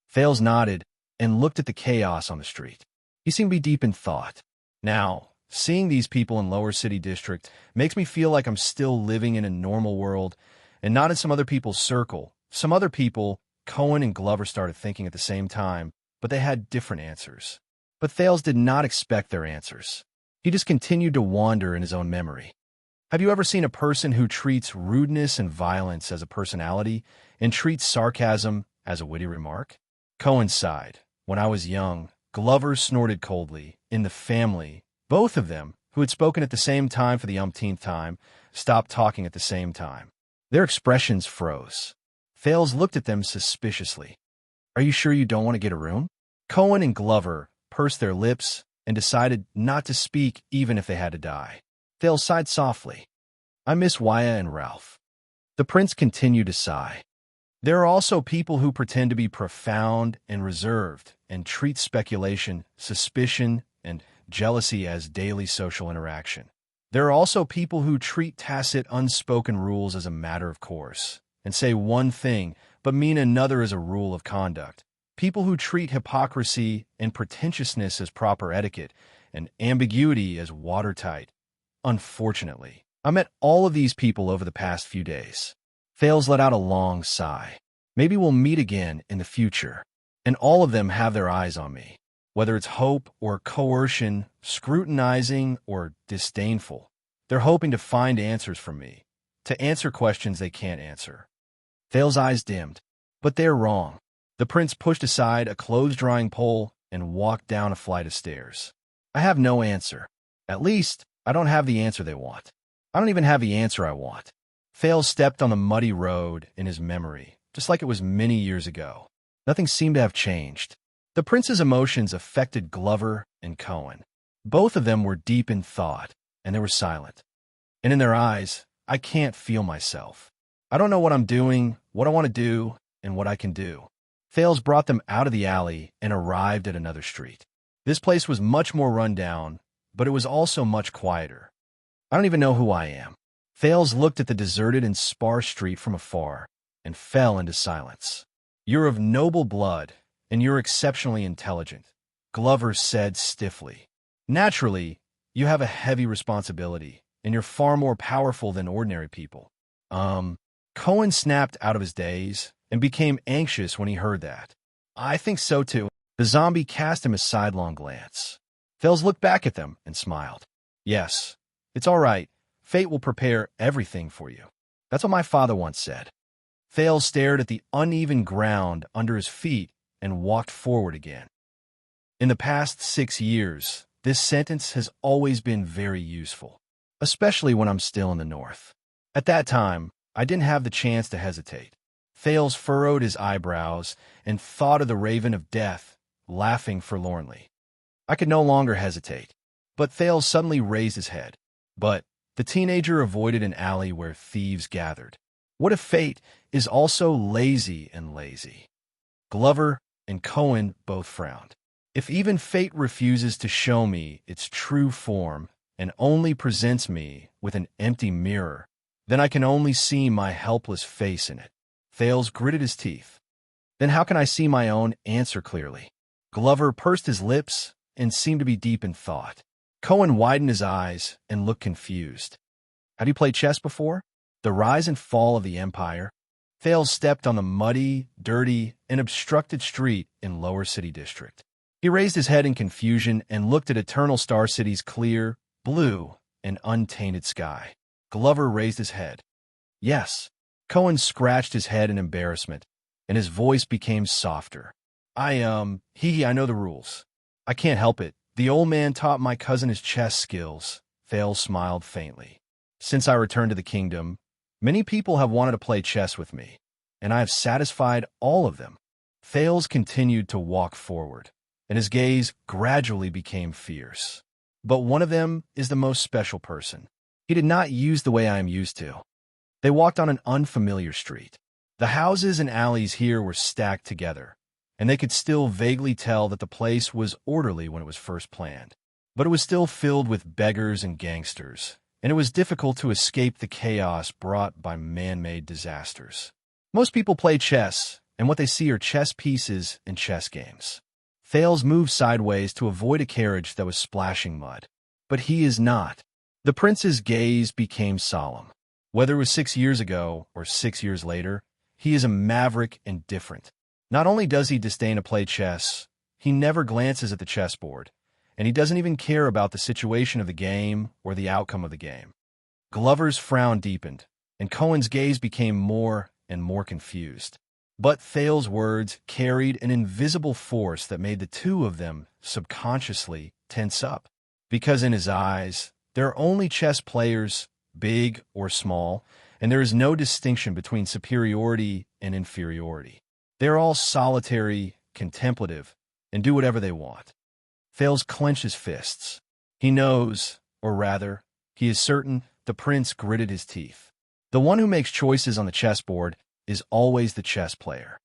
Thales nodded and looked at the chaos on the street. He seemed to be deep in thought. "Now, seeing these people in Lower City District makes me feel like I'm still living in a normal world and not in some other people's circle." Some other people, Cohen and Glover started thinking at the same time, but they had different answers. But Thales did not expect their answers. He just continued to wander in his own memory. "Have you ever seen a person who treats rudeness and violence as a personality and treats sarcasm as a witty remark?" Cohen sighed. "When I was young," Glover snorted coldly. "In the family," both of them, who had spoken at the same time for the umpteenth time, stopped talking at the same time. Their expressions froze. Thales looked at them suspiciously. "Are you sure you don't want to get a room?" Cohen and Glover pursed their lips and decided not to speak even if they had to die. Thales sighed softly. "I miss Waya and Ralph." The prince continued to sigh. "There are also people who pretend to be profound and reserved and treat speculation, suspicion, and jealousy as daily social interaction. There are also people who treat tacit, unspoken rules as a matter of course, and say one thing but mean another as a rule of conduct. People who treat hypocrisy and pretentiousness as proper etiquette and ambiguity as watertight. Unfortunately, I met all of these people over the past few days. Thales let out a long sigh. Maybe we'll meet again in the future. And all of them have their eyes on me. Whether it's hope or coercion, scrutinizing or disdainful, they're hoping to find answers from me, to answer questions they can't answer. Thales' eyes dimmed. But they're wrong. The prince pushed aside a clothes-drying pole and walked down a flight of stairs. I have no answer. At least, I don't have the answer they want. I don't even have the answer I want. Thales stepped on the muddy road in his memory, just like it was many years ago. Nothing seemed to have changed. The prince's emotions affected Glover and Cohen. Both of them were deep in thought, and they were silent. And in their eyes, I can't feel myself. I don't know what I'm doing, what I want to do, and what I can do. Thales brought them out of the alley and arrived at another street. This place was much more run down, but it was also much quieter. I don't even know who I am. Thales looked at the deserted and sparse street from afar and fell into silence. You're of noble blood, and you're exceptionally intelligent, Glover said stiffly. Naturally, you have a heavy responsibility, and you're far more powerful than ordinary people. Cohen snapped out of his daze and became anxious when he heard that. I think so too. The zombie cast him a sidelong glance. Thales looked back at them and smiled. Yes, it's all right. Fate will prepare everything for you. That's what my father once said. Thales stared at the uneven ground under his feet and walked forward again. In the past 6 years, this sentence has always been very useful, especially when I'm still in the north. At that time, I didn't have the chance to hesitate. Thales furrowed his eyebrows and thought of the Raven of Death, laughing forlornly. I could no longer hesitate. But Thales suddenly raised his head. But the teenager avoided an alley where thieves gathered. What if fate is also lazy and lazy? Glover and Cohen both frowned. If even fate refuses to show me its true form and only presents me with an empty mirror, then I can only see my helpless face in it. Thales gritted his teeth. Then how can I see my own answer clearly? Glover pursed his lips and seemed to be deep in thought. Cohen widened his eyes and looked confused. Had you played chess before? The rise and fall of the empire? Thales stepped on the muddy, dirty, and obstructed street in Lower City District. He raised his head in confusion and looked at Eternal Star City's clear, blue, and untainted sky. Glover raised his head. Yes. Cohen scratched his head in embarrassment, and his voice became softer. I know the rules. I can't help it. The old man taught my cousin his chess skills. Thales smiled faintly. Since I returned to the kingdom, many people have wanted to play chess with me, and I have satisfied all of them. Thales continued to walk forward, and his gaze gradually became fierce. But one of them is the most special person. He did not use the way I am used to. They walked on an unfamiliar street. The houses and alleys here were stacked together, and they could still vaguely tell that the place was orderly when it was first planned. But it was still filled with beggars and gangsters, and it was difficult to escape the chaos brought by man-made disasters. Most people play chess, and what they see are chess pieces and chess games. Thales moved sideways to avoid a carriage that was splashing mud. But he is not. The prince's gaze became solemn. Whether it was 6 years ago or 6 years later, he is a maverick and different. Not only does he disdain to play chess, he never glances at the chessboard, and he doesn't even care about the situation of the game or the outcome of the game. Glover's frown deepened, and Cohen's gaze became more and more confused. But Thales' words carried an invisible force that made the two of them subconsciously tense up. Because in his eyes, there are only chess players, big or small, and there is no distinction between superiority and inferiority. They're all solitary, contemplative, and do whatever they want. Thales clenched his fists. He knows, or rather, he is certain, the prince gritted his teeth. The one who makes choices on the chessboard is always the chess player.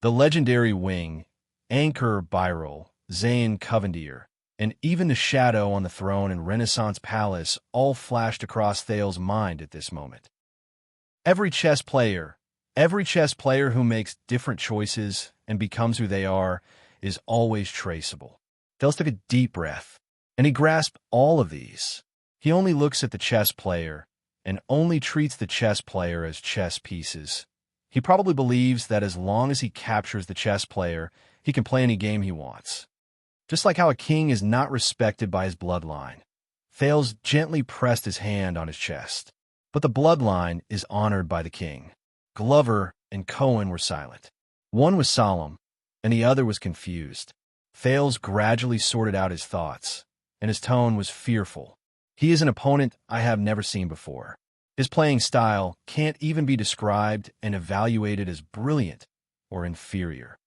The legendary Wing, Anchor Byril, Zayn Covendier, and even the shadow on the throne in Renaissance Palace all flashed across Thales' mind at this moment. Every chess player who makes different choices and becomes who they are is always traceable. Thales took a deep breath, and he grasped all of these. He only looks at the chess player and only treats the chess player as chess pieces. He probably believes that as long as he captures the chess player, he can play any game he wants. Just like how a king is not respected by his bloodline. Thales gently pressed his hand on his chest. But the bloodline is honored by the king. Glover and Cohen were silent. One was solemn, and the other was confused. Thales gradually sorted out his thoughts, and his tone was fearful. He is an opponent I have never seen before. His playing style can't even be described and evaluated as brilliant or inferior.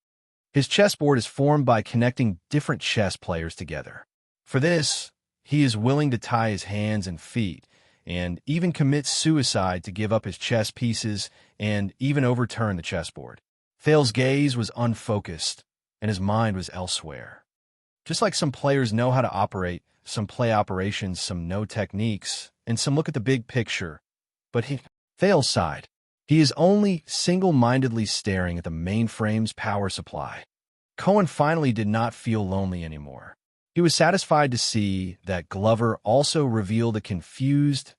His chessboard is formed by connecting different chess players together. For this, he is willing to tie his hands and feet, and even commit suicide to give up his chess pieces and even overturn the chessboard. Thales' gaze was unfocused, and his mind was elsewhere. Just like some players know how to operate, some play operations, some know techniques, and some look at the big picture. But Thales sighed. He is only single-mindedly staring at the mainframe's power supply. Cohen finally did not feel lonely anymore. He was satisfied to see that Glover also revealed a confused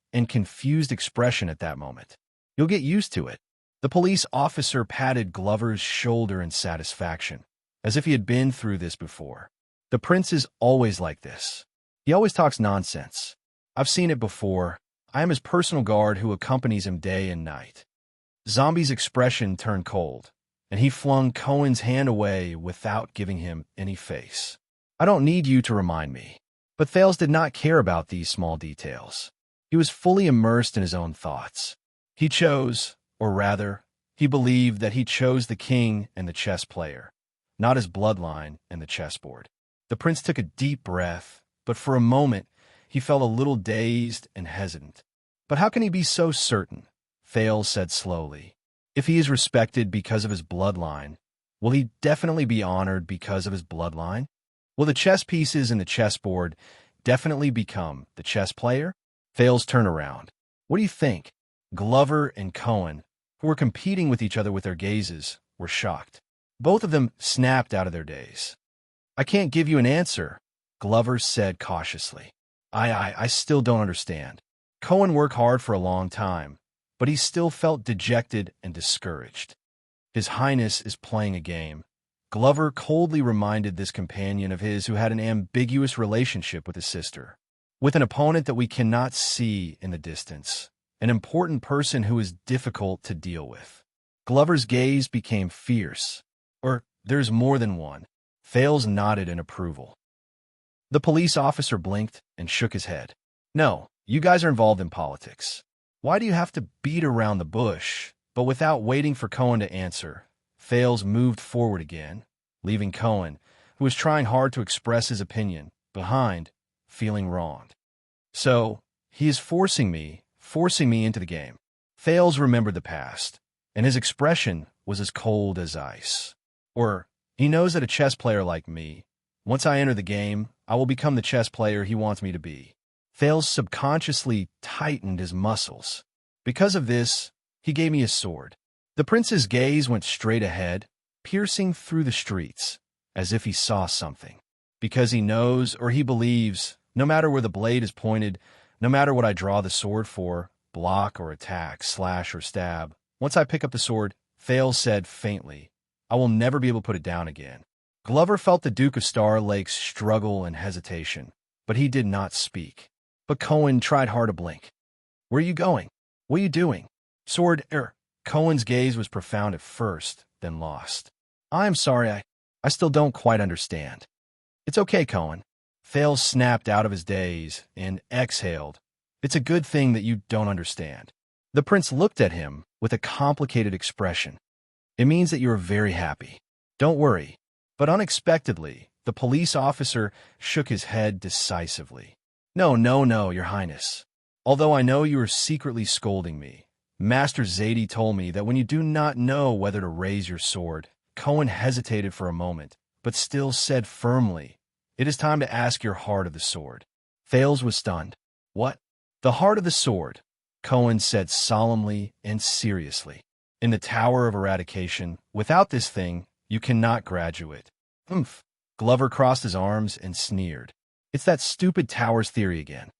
expression at that moment. You'll get used to it. The police officer patted Glover's shoulder in satisfaction, as if he had been through this before. The prince is always like this. He always talks nonsense. I've seen it before. I am his personal guard who accompanies him day and night. Zombie's expression turned cold, and he flung Cohen's hand away without giving him any face. I don't need you to remind me. But Thales did not care about these small details. He was fully immersed in his own thoughts. He chose, or rather, he believed that he chose the king and the chess player, not his bloodline and the chessboard. The prince took a deep breath, but for a moment, he felt a little dazed and hesitant. But how can he be so certain? Thales said slowly. If he is respected because of his bloodline, will he definitely be honored because of his bloodline? Will the chess pieces in the chessboard definitely become the chess player? Thales turned around. What do you think? Glover and Cohen, who were competing with each other with their gazes, were shocked. Both of them snapped out of their daze. I can't give you an answer, Glover said cautiously. I still don't understand. Cohen worked hard for a long time, but he still felt dejected and discouraged. His Highness is playing a game. Glover coldly reminded this companion of his who had an ambiguous relationship with his sister, with an opponent that we cannot see in the distance, an important person who is difficult to deal with. Glover's gaze became fierce. Or, there's more than one. Thales nodded in approval. The police officer blinked and shook his head. No, you guys are involved in politics. Why do you have to beat around the bush? But without waiting for Cohen to answer, Thales moved forward again, leaving Cohen, who was trying hard to express his opinion, behind, feeling wronged. So, he is forcing me into the game. Thales remembered the past, and his expression was as cold as ice. Or, he knows that a chess player like me, once I enter the game, I will become the chess player he wants me to be. Thales subconsciously tightened his muscles. Because of this, he gave me his sword. The prince's gaze went straight ahead, piercing through the streets, as if he saw something. Because he knows, or he believes, no matter where the blade is pointed, no matter what I draw the sword for, block or attack, slash or stab, once I pick up the sword, Thales said faintly, I will never be able to put it down again. Glover felt the Duke of Star Lake's struggle and hesitation, but he did not speak. But Cohen tried hard to blink. Where are you going? What are you doing? Sword, Cohen's gaze was profound at first, then lost. I'm sorry, I still don't quite understand. It's okay, Cohen. Thales snapped out of his daze and exhaled. It's a good thing that you don't understand. The prince looked at him with a complicated expression. It means that you are very happy. Don't worry. But unexpectedly, the police officer shook his head decisively. No, Your Highness. Although I know you are secretly scolding me, Master Zadie told me that when you do not know whether to raise your sword, Cohen hesitated for a moment, but still said firmly, it is time to ask your heart of the sword. Thales was stunned. What? The heart of the sword, Cohen said solemnly and seriously. In the Tower of Eradication, without this thing, You cannot graduate. Humph. Glover crossed his arms and sneered. It's that stupid Towers theory again.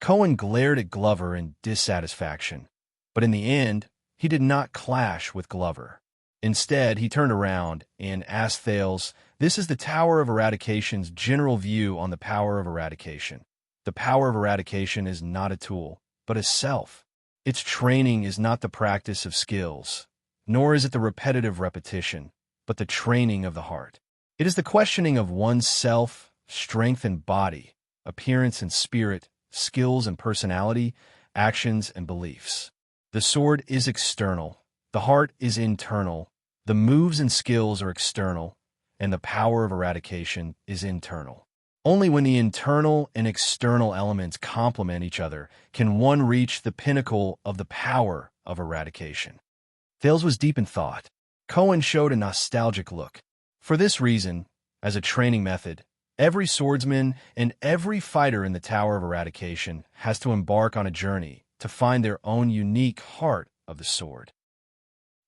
Cohen glared at Glover in dissatisfaction, but in the end, he did not clash with Glover. Instead, he turned around and asked Thales, "This is the Tower of Eradication's general view on the power of eradication. The power of eradication is not a tool, but a self. Its training is not the practice of skills, nor is it the repetitive repetition, but the training of the heart. It is the questioning of one's self, strength and body, appearance and spirit, skills and personality, actions and beliefs. The sword is external, the heart is internal, the moves and skills are external, and the power of eradication is internal. Only when the internal and external elements complement each other can one reach the pinnacle of the power of eradication." Thales was deep in thought. Cohen showed a nostalgic look. For this reason, as a training method, every swordsman and every fighter in the Tower of Eradication has to embark on a journey to find their own unique heart of the sword.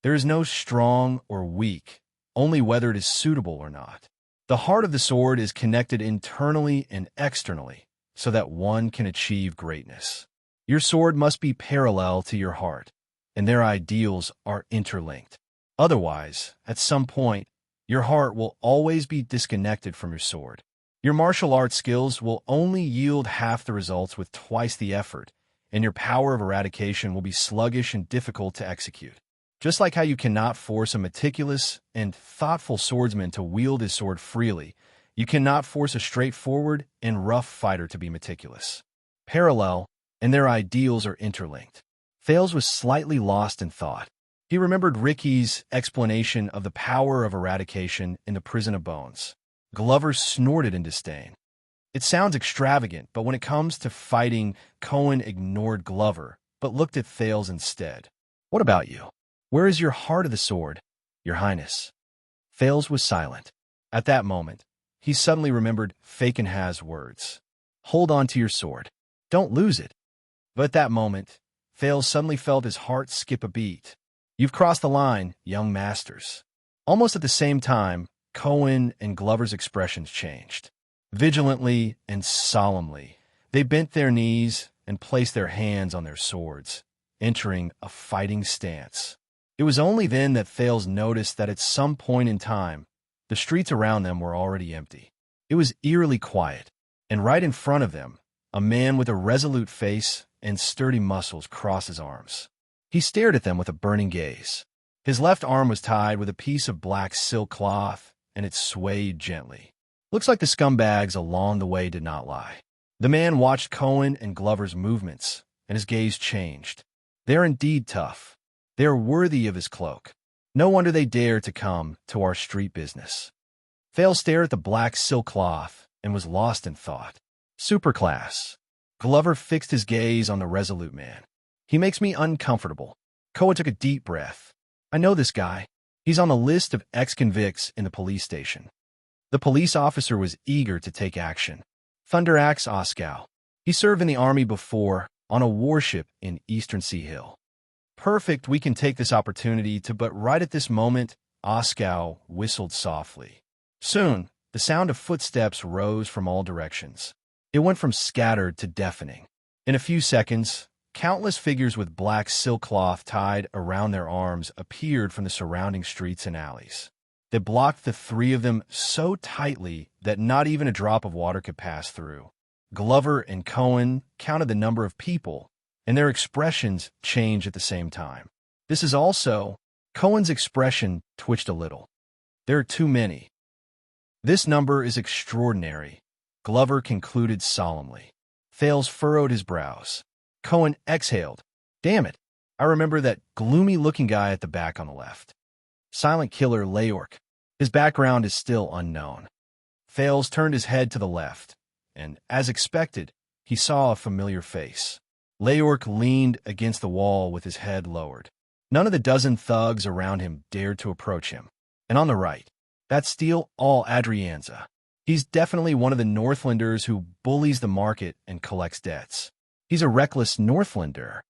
There is no strong or weak, only whether it is suitable or not. The heart of the sword is connected internally and externally so that one can achieve greatness. Your sword must be parallel to your heart, and their ideals are interlinked. Otherwise, at some point, your heart will always be disconnected from your sword. Your martial arts skills will only yield half the results with twice the effort, and your power of eradication will be sluggish and difficult to execute. Just like how you cannot force a meticulous and thoughtful swordsman to wield his sword freely, you cannot force a straightforward and rough fighter to be meticulous. Parallel, and their ideals are interlinked. Thales was slightly lost in thought. He remembered Ricky's explanation of the power of eradication in the Prison of Bones. Glover snorted in disdain. It sounds extravagant, but when it comes to fighting, Cohen ignored Glover, but looked at Thales instead. "What about you? Where is your heart of the sword, Your Highness?" Thales was silent. At that moment, he suddenly remembered Fakenhaz's words. "Hold on to your sword. Don't lose it." But at that moment, Thales suddenly felt his heart skip a beat. "You've crossed the line, young masters." Almost at the same time, Cohen and Glover's expressions changed. Vigilantly and solemnly, they bent their knees and placed their hands on their swords, entering a fighting stance. It was only then that Thales noticed that at some point in time, the streets around them were already empty. It was eerily quiet, and right in front of them, a man with a resolute face and sturdy muscles crossed his arms. He stared at them with a burning gaze. His left arm was tied with a piece of black silk cloth, and it swayed gently. Looks like the scumbags along the way did not lie. The man watched Cohen and Glover's movements, and his gaze changed. They're indeed tough. They are worthy of his cloak. No wonder they dare to come to our street business. Thales stared at the black silk cloth and was lost in thought. Superclass. Glover fixed his gaze on the resolute man. "He makes me uncomfortable." Cohen took a deep breath. "I know this guy. He's on the list of ex-convicts in the police station." The police officer was eager to take action. Thunder Axe Oskow. He served in the army before, on a warship in Eastern Sea Hill. "Perfect, we can take this opportunity to," but right at this moment, Oskow whistled softly. Soon, the sound of footsteps rose from all directions. It went from scattered to deafening. In a few seconds, countless figures with black silk cloth tied around their arms appeared from the surrounding streets and alleys. They blocked the three of them so tightly that not even a drop of water could pass through. Glover and Cohen counted the number of people, and their expressions changed at the same time. This is also, Cohen's expression twitched a little. "There are too many." "This number is extraordinary," Glover concluded solemnly. Thales furrowed his brows. Cohen exhaled. "Damn it, I remember that gloomy-looking guy at the back on the left. Silent killer Leork. His background is still unknown." Thales turned his head to the left, and, as expected, he saw a familiar face. Leork leaned against the wall with his head lowered. None of the dozen thugs around him dared to approach him. And on the right, that's Steel All Adrianza. He's definitely one of the Northlanders who bullies the market and collects debts. He's a reckless Northlander.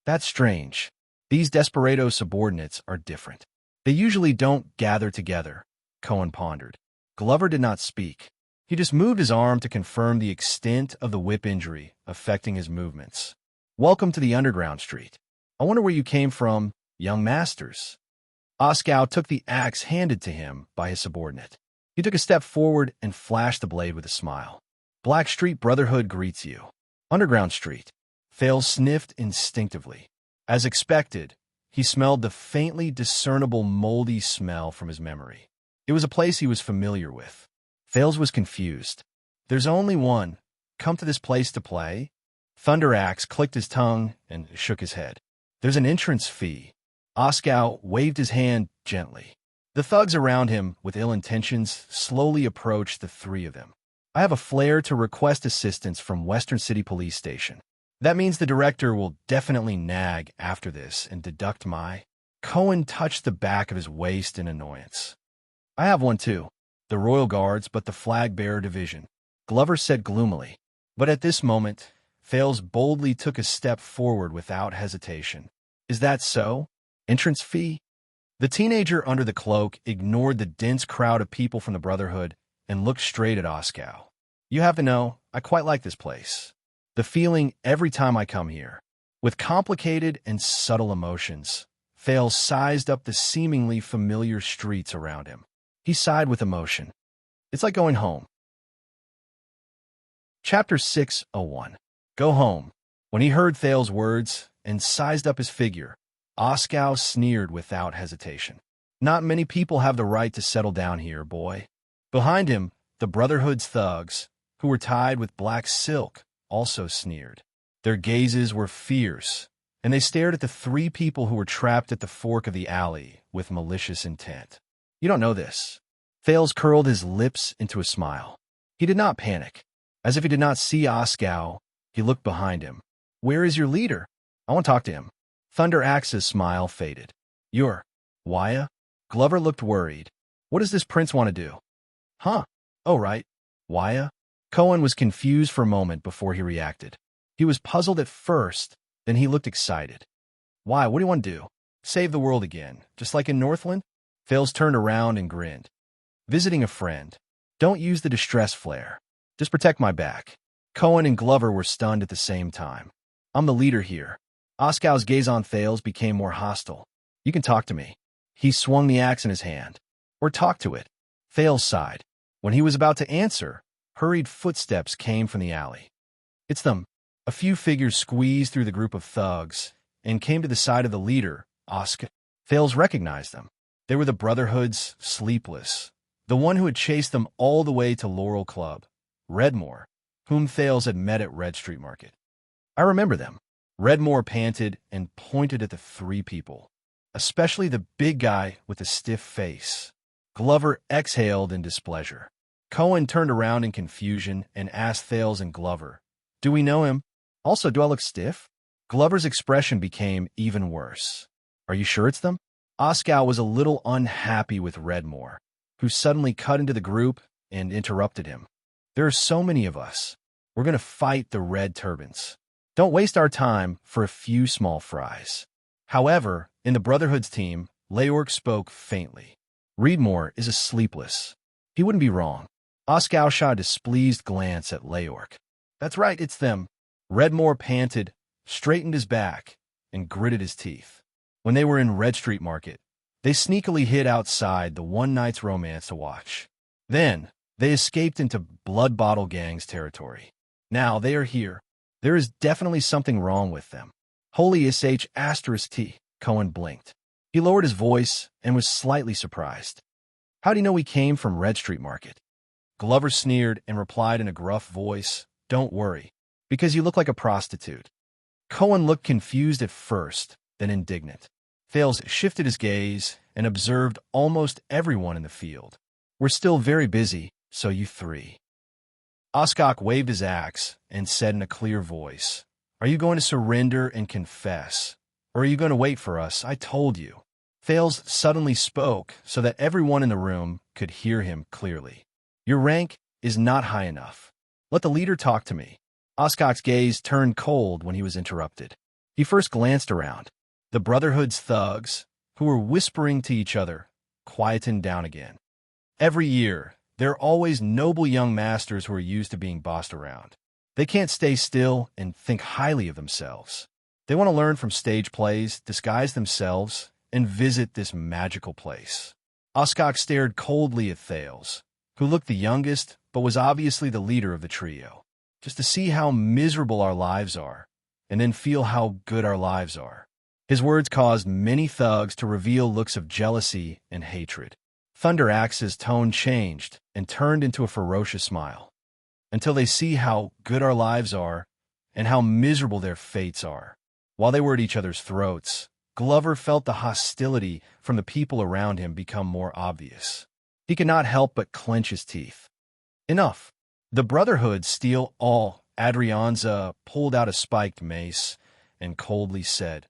That's strange. These desperado subordinates are different. They usually don't gather together, Cohen pondered. Glover did not speak. He just moved his arm to confirm the extent of the whip injury affecting his movements. Welcome to the underground street. I wonder where you came from, young masters. Oskow took the axe handed to him by his subordinate. He took a step forward and flashed the blade with a smile. Black Street Brotherhood greets you. Underground Street. Thales sniffed instinctively. As expected, he smelled the faintly discernible moldy smell from his memory. It was a place he was familiar with. Thales was confused. There's only one. Come to this place to play? Thunder Axe clicked his tongue and shook his head. There's an entrance fee. Oskow waved his hand gently. The thugs around him, with ill intentions, slowly approached the three of them. I have a flare to request assistance from Western City Police Station. That means the director will definitely nag after this and deduct my... Cohen touched the back of his waist in annoyance. I have one too. The Royal Guards, but the Flag Bearer Division. Glover said gloomily. But at this moment, Thales boldly took a step forward without hesitation. Is that so? Entrance fee? The teenager under the cloak ignored the dense crowd of people from the Brotherhood and looked straight at Oskow. You have to know, I quite like this place. The feeling every time I come here. With complicated and subtle emotions, Thales sized up the seemingly familiar streets around him. He sighed with emotion. It's like going home. Chapter 601. Go home. When he heard Thales' words and sized up his figure, Oskow sneered without hesitation. Not many people have the right to settle down here, boy. Behind him, the Brotherhood's thugs, who were tied with black silk, also sneered. Their gazes were fierce, and they stared at the three people who were trapped at the fork of the alley with malicious intent. You don't know this. Thales curled his lips into a smile. He did not panic. As if he did not see Oskow, he looked behind him. Where is your leader? I want to talk to him. Thunder Axe's smile faded. You're... Wuxia? Glover looked worried. What does this prince want to do? Huh. Oh, right. Wuxia? Cohen was confused for a moment before he reacted. He was puzzled at first, then he looked excited. Why, what do you want to do? Save the world again, just like in Northland? Thales turned around and grinned. Visiting a friend. Don't use the distress flare. Just protect my back. Cohen and Glover were stunned at the same time. I'm the leader here. Oskow's gaze on Thales became more hostile. You can talk to me. He swung the axe in his hand. Or talk to it. Thales sighed. When he was about to answer, hurried footsteps came from the alley. It's them. A few figures squeezed through the group of thugs and came to the side of the leader, Oskow. Thales recognized them. They were the Brotherhood's Sleepless, the one who had chased them all the way to Laurel Club, Redmore, whom Thales had met at Red Street Market. I remember them. Redmore panted and pointed at the three people, especially the big guy with the stiff face. Glover exhaled in displeasure. Cohen turned around in confusion and asked Thales and Glover, do we know him? Also, do I look stiff? Glover's expression became even worse. Are you sure it's them? Oskow was a little unhappy with Redmore, who suddenly cut into the group and interrupted him. There are so many of us. We're going to fight the Red Turbans. Don't waste our time for a few small fries. However, in the Brotherhood's team, Leork spoke faintly. Redmore is a Sleepless. He wouldn't be wrong. Oskow shot a displeased glance at Leork. That's right, it's them. Redmore panted, straightened his back, and gritted his teeth. When they were in Red Street Market, they sneakily hid outside the one night's romance to watch. Then, they escaped into Blood Bottle Gang's territory. Now they are here. There is definitely something wrong with them. Holy sh**T. Cohen blinked. He lowered his voice and was slightly surprised. How do you know we came from Red Street Market? Glover sneered and replied in a gruff voice, Don't worry, because you look like a prostitute. Cohen looked confused at first, then indignant. Thales shifted his gaze and observed almost everyone in the field. We're still very busy, so you three. Oskow waved his axe and said in a clear voice, Are you going to surrender and confess? Or are you going to wait for us? I told you. Thales suddenly spoke so that everyone in the room could hear him clearly. Your rank is not high enough. Let the leader talk to me. Oskow's gaze turned cold when he was interrupted. He first glanced around. The Brotherhood's thugs, who were whispering to each other, quietened down again. Every year, there are always noble young masters who are used to being bossed around. They can't stay still and think highly of themselves. They want to learn from stage plays, disguise themselves, and visit this magical place. Oskok stared coldly at Thales, who looked the youngest but was obviously the leader of the trio. Just to see how miserable our lives are, and then feel how good our lives are. His words caused many thugs to reveal looks of jealousy and hatred. Thunder Axe's tone changed and turned into a ferocious smile. Until they see how good our lives are and how miserable their fates are. While they were at each other's throats, Glover felt the hostility from the people around him become more obvious. He could not help but clench his teeth. Enough. The Brotherhood steal all. Adrianza pulled out a spiked mace and coldly said,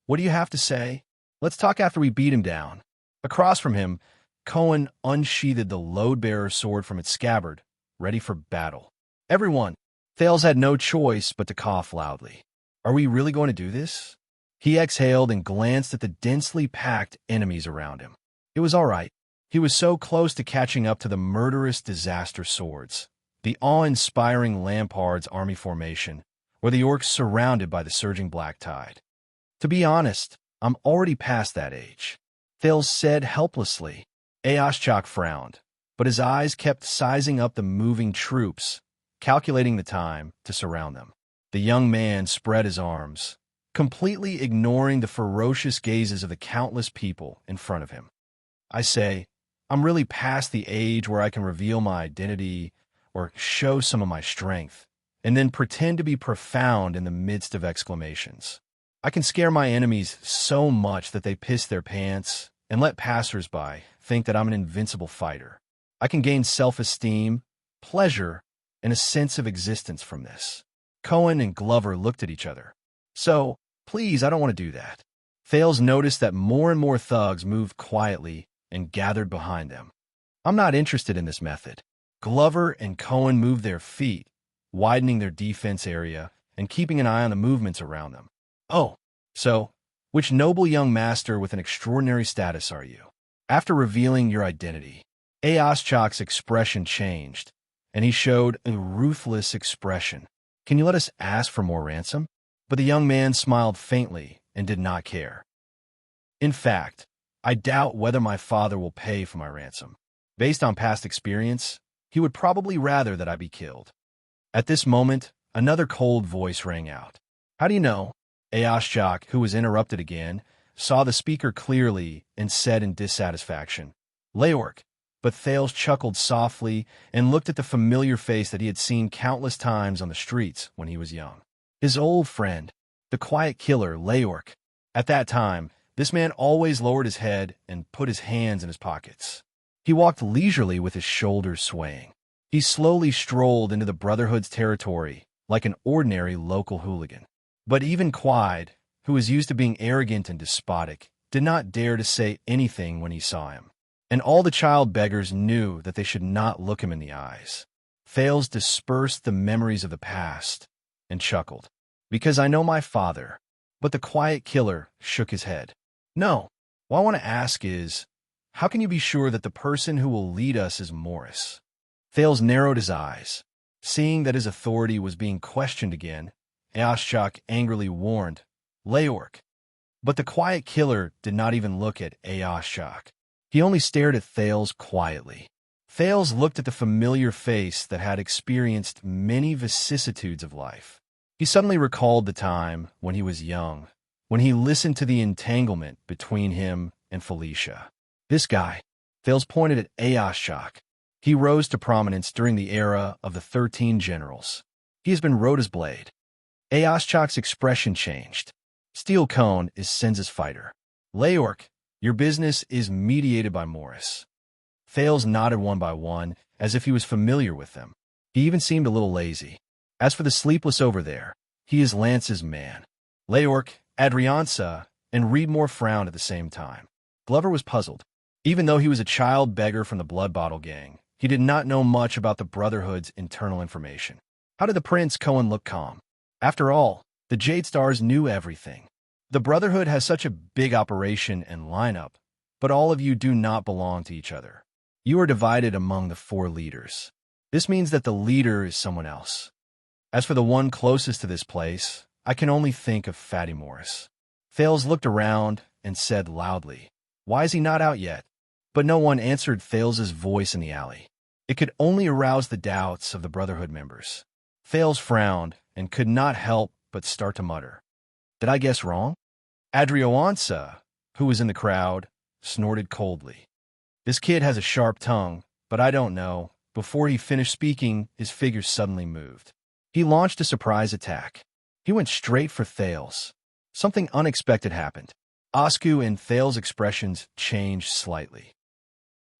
"What do you have to say? Let's talk after we beat him down." Across from him, Cohen unsheathed the load-bearer sword from its scabbard, ready for battle. Everyone, Thales had no choice but to cough loudly. Are we really going to do this? He exhaled and glanced at the densely packed enemies around him. It was all right. He was so close to catching up to the murderous disaster swords, the awe-inspiring Lampard's army formation, or the orcs surrounded by the surging black tide. To be honest, I'm already past that age, Thales said helplessly. Aoshchak frowned, but his eyes kept sizing up the moving troops, calculating the time to surround them. The young man spread his arms, completely ignoring the ferocious gazes of the countless people in front of him. I say, I'm really past the age where I can reveal my identity or show some of my strength, and then pretend to be profound in the midst of exclamations. I can scare my enemies so much that they piss their pants and let passers-by think that I'm an invincible fighter. I can gain self-esteem, pleasure, and a sense of existence from this. Cohen and Glover looked at each other. So, please, I don't want to do that. Thales noticed that more and more thugs moved quietly and gathered behind them. I'm not interested in this method. Glover and Cohen moved their feet, widening their defense area and keeping an eye on the movements around them. Oh, so, which noble young master with an extraordinary status are you? After revealing your identity, Aoshchak's expression changed, and he showed a ruthless expression. Can you let us ask for more ransom? But the young man smiled faintly and did not care. In fact, I doubt whether my father will pay for my ransom. Based on past experience, he would probably rather that I be killed. At this moment, another cold voice rang out. How do you know? Aoshchak, who was interrupted again, saw the speaker clearly and said in dissatisfaction, Leorc. But Thales chuckled softly and looked at the familiar face that he had seen countless times on the streets when he was young. His old friend, the quiet killer, Leorc. At that time, this man always lowered his head and put his hands in his pockets. He walked leisurely with his shoulders swaying. He slowly strolled into the Brotherhood's territory like an ordinary local hooligan. But even Quide, who was used to being arrogant and despotic, did not dare to say anything when he saw him. And all the child beggars knew that they should not look him in the eyes. Thales dispersed the memories of the past and chuckled. Because I know my father. But the quiet killer shook his head. No, what I want to ask is, how can you be sure that the person who will lead us is Morris? Thales narrowed his eyes. Seeing that his authority was being questioned again, Aoshchak angrily warned, Leorc. But the quiet killer did not even look at Aoshchak. He only stared at Thales quietly. Thales looked at the familiar face that had experienced many vicissitudes of life. He suddenly recalled the time when he was young, when he listened to the entanglement between him and Felicia. This guy, Thales pointed at Aoshchak. He rose to prominence during the era of the 13 generals. He has been Rhoda's blade. Aoshchak's expression changed. Steel Cone is Senza's fighter. Leorc, your business is mediated by Morris. Thales nodded one by one, as if he was familiar with them. He even seemed a little lazy. As for the sleepless over there, he is Lance's man. Leorc, Adrianza, and Reedmore frowned at the same time. Glover was puzzled. Even though he was a child beggar from the Blood Bottle gang, he did not know much about the Brotherhood's internal information. How did the Prince Cohen look calm? After all, the Jade Stars knew everything. The Brotherhood has such a big operation and lineup, but all of you do not belong to each other. You are divided among the 4 leaders. This means that the leader is someone else. As for the one closest to this place, I can only think of Fatty Morris. Thales looked around and said loudly, "Why is he not out yet?" But no one answered Thales's voice in the alley. It could only arouse the doubts of the Brotherhood members. Thales frowned and could not help but start to mutter. Did I guess wrong? Xianxia, who was in the crowd, snorted coldly. This kid has a sharp tongue, but I don't know. Before he finished speaking, his figure suddenly moved. He launched a surprise attack. He went straight for Thales. Something unexpected happened. Oscu and Thales' expressions changed slightly.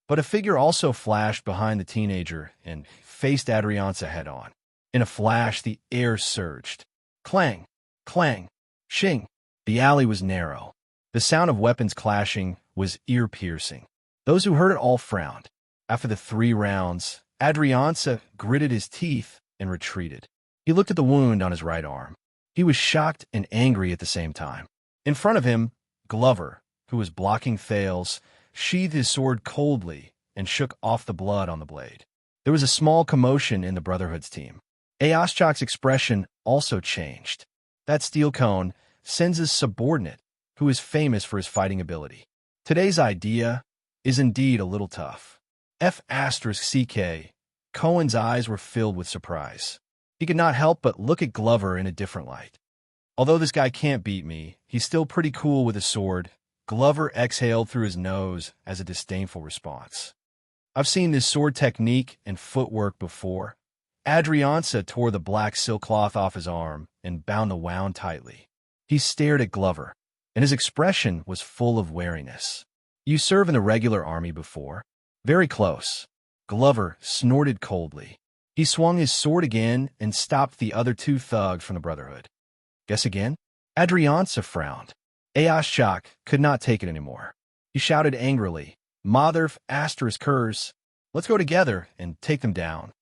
But a figure also flashed behind the teenager and faced Xianxia head-on. In a flash, the air surged. Clang! Clang! Shing! The alley was narrow. The sound of weapons clashing was ear-piercing. Those who heard it all frowned. After the 3 rounds, Xianxia gritted his teeth and retreated. He looked at the wound on his right arm. He was shocked and angry at the same time. In front of him, Glover, who was blocking Thales, sheathed his sword coldly and shook off the blood on the blade. There was a small commotion in the Brotherhood's team. Xianxia's expression also changed. That steel cone, Senza's subordinate, who is famous for his fighting ability. Today's idea is indeed a little tough. F***CK, Cohen's eyes were filled with surprise. He could not help but look at Glover in a different light. Although this guy can't beat me, he's still pretty cool with a sword. Glover exhaled through his nose as a disdainful response. I've seen this sword technique and footwork before. Xianxia tore the black silk cloth off his arm and bound the wound tightly. He stared at Glover, and his expression was full of wariness. You serve in the regular army before? Very close. Glover snorted coldly. He swung his sword again and stopped the other 2 thugs from the Brotherhood. Guess again? Xianxia frowned. Xianxia could not take it anymore. He shouted angrily, "Mother ****, let's go together and take them down."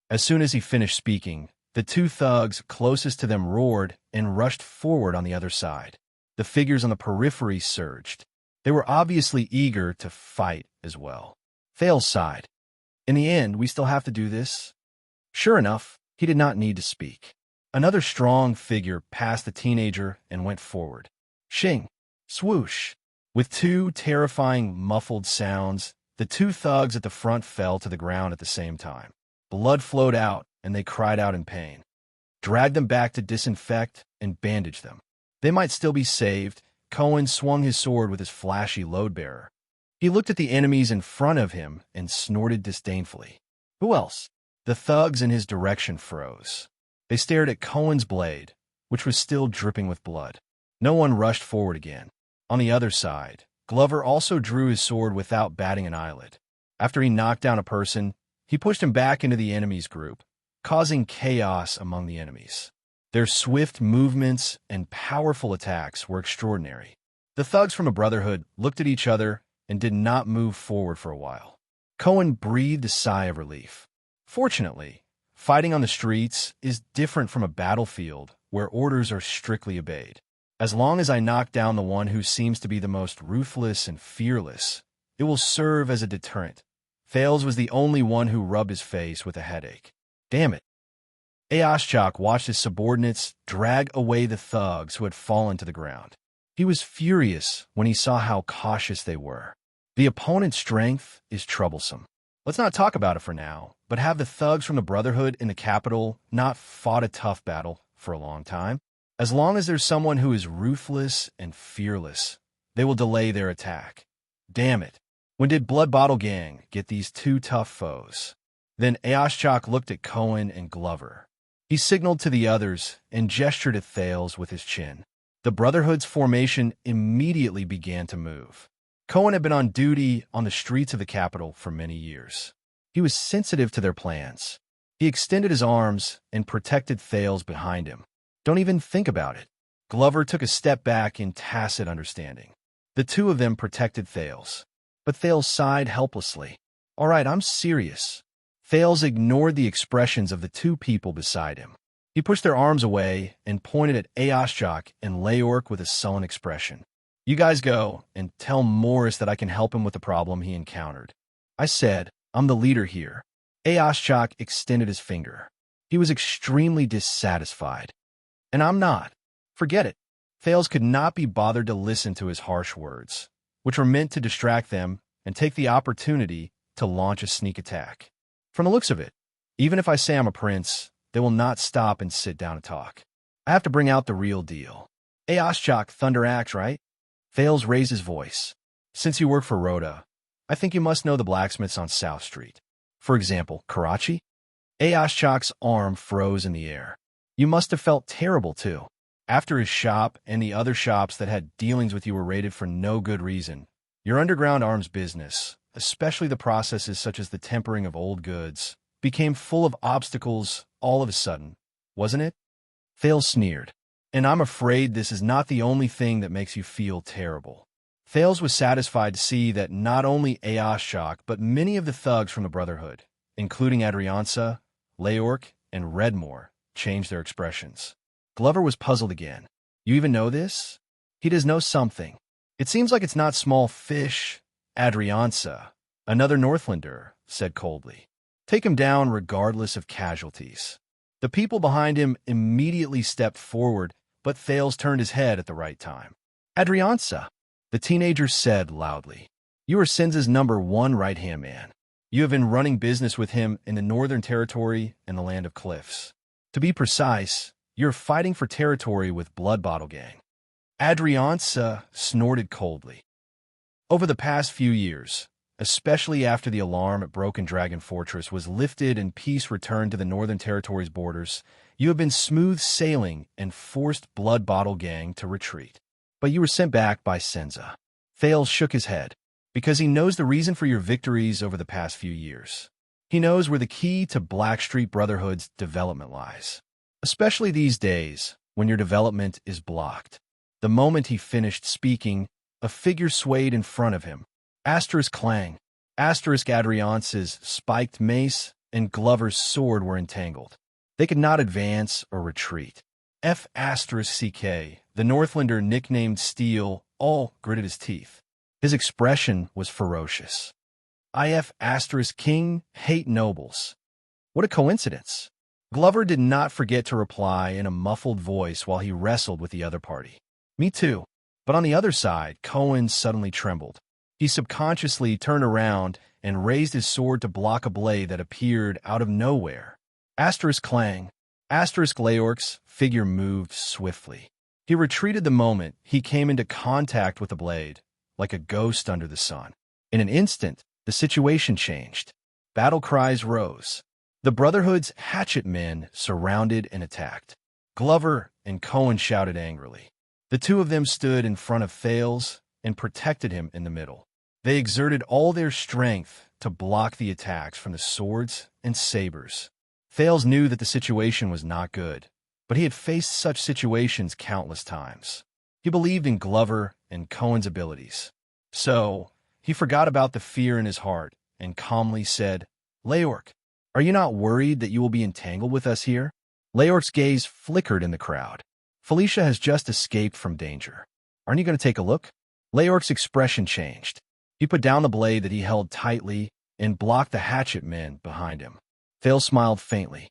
As soon as he finished speaking, the 2 thugs closest to them roared and rushed forward on the other side. The figures on the periphery surged. They were obviously eager to fight as well. Thales sighed. In the end, we still have to do this? Sure enough, he did not need to speak. Another strong figure passed the teenager and went forward. Shing! Swoosh! With 2 terrifying, muffled sounds, the 2 thugs at the front fell to the ground at the same time. Blood flowed out, and they cried out in pain. Drag them back to disinfect and bandage them. They might still be saved. Cohen swung his sword with his flashy load-bearer. He looked at the enemies in front of him and snorted disdainfully. Who else? The thugs in his direction froze. They stared at Cohen's blade, which was still dripping with blood. No one rushed forward again. On the other side, Glover also drew his sword without batting an eyelid. After he knocked down a person, he pushed him back into the enemy's group, causing chaos among the enemies. Their swift movements and powerful attacks were extraordinary. The thugs from the Brotherhood looked at each other and did not move forward for a while. Cohen breathed a sigh of relief. Fortunately, fighting on the streets is different from a battlefield where orders are strictly obeyed. As long as I knock down the one who seems to be the most ruthless and fearless, it will serve as a deterrent. Thales was the only one who rubbed his face with a headache. Damn it. Xianxia watched his subordinates drag away the thugs who had fallen to the ground. He was furious when he saw how cautious they were. The opponent's strength is troublesome. Let's not talk about it for now, but have the thugs from the Brotherhood in the capital not fought a tough battle for a long time? As long as there's someone who is ruthless and fearless, they will delay their attack. Damn it. When did Blood Bottle Gang get these 2 tough foes? Then Xianxia looked at Cohen and Glover. He signaled to the others and gestured at Thales with his chin. The Brotherhood's formation immediately began to move. Cohen had been on duty on the streets of the capital for many years. He was sensitive to their plans. He extended his arms and protected Thales behind him. Don't even think about it. Glover took a step back in tacit understanding. The 2 of them protected Thales. But Thales sighed helplessly. All right, I'm serious. Thales ignored the expressions of the 2 people beside him. He pushed their arms away and pointed at Xianxia and Leork with a sullen expression. You guys go and tell Morris that I can help him with the problem he encountered. I said, I'm the leader here. Xianxia extended his finger. He was extremely dissatisfied. And I'm not. Forget it. Thales could not be bothered to listen to his harsh words, which were meant to distract them and take the opportunity to launch a sneak attack. From the looks of it, even if I say I'm a prince, they will not stop and sit down and talk. I have to bring out the real deal. Xianxia thunder axe, right? Thales raised his voice. Since you work for Rhoda, I think you must know the blacksmiths on South Street. For example, Karachi? Xiaxia's arm froze in the air. You must have felt terrible, too. After his shop and the other shops that had dealings with you were raided for no good reason, your underground arms business, especially the processes such as the tempering of old goods, became full of obstacles all of a sudden, wasn't it? Thales sneered. And I'm afraid this is not the only thing that makes you feel terrible. Thales was satisfied to see that not only Xianxia, but many of the thugs from the Brotherhood, including Xianxia, Leorc, and Redmore, changed their expressions. Glover was puzzled again. You even know this? He does know something. It seems like it's not small fish. Xianxia, another Northlander, said coldly. Take him down regardless of casualties. The people behind him immediately stepped forward, but Thales turned his head at the right time. Xianxia, the teenager said loudly. You are Sinza's #1 right-hand man. You have been running business with him in the Northern Territory and the Land of Cliffs. To be precise, you're fighting for territory with Blood Bottle Gang. Xianxia snorted coldly. Over the past few years, especially after the alarm at Broken Dragon Fortress was lifted and peace returned to the Northern Territory's borders, you have been smooth sailing and forced Blood Bottle Gang to retreat. But you were sent back by Senza. Thales shook his head, because he knows the reason for your victories over the past few years. He knows where the key to Blackstreet Brotherhood's development lies. Especially these days, when your development is blocked. The moment he finished speaking, a figure swayed in front of him. Asterisk clang. Asterisk Xianxia's spiked mace and Glover's sword were entangled. They could not advance or retreat. F***CK, the Northlander nicknamed Steel, all gritted his teeth. His expression was ferocious. King hate nobles. What a coincidence. Glover did not forget to reply in a muffled voice while he wrestled with the other party. Me too. But on the other side, Cohen suddenly trembled. He subconsciously turned around and raised his sword to block a blade that appeared out of nowhere. Asterisk clang. Asterisk Leorc's figure moved swiftly. He retreated the moment he came into contact with the blade, like a ghost under the sun. In an instant, the situation changed. Battle cries rose. The Brotherhood's hatchet men surrounded and attacked. Glover and Cohen shouted angrily. The two of them stood in front of Thales and protected him in the middle. They exerted all their strength to block the attacks from the swords and sabers. Thales knew that the situation was not good, but he had faced such situations countless times. He believed in Glover and Cohen's abilities. So, he forgot about the fear in his heart and calmly said, Leorc, are you not worried that you will be entangled with us here? Leorc's gaze flickered in the crowd. Felicia has just escaped from danger. Aren't you going to take a look? Leorc's expression changed. He put down the blade that he held tightly and blocked the hatchet men behind him. Thales smiled faintly.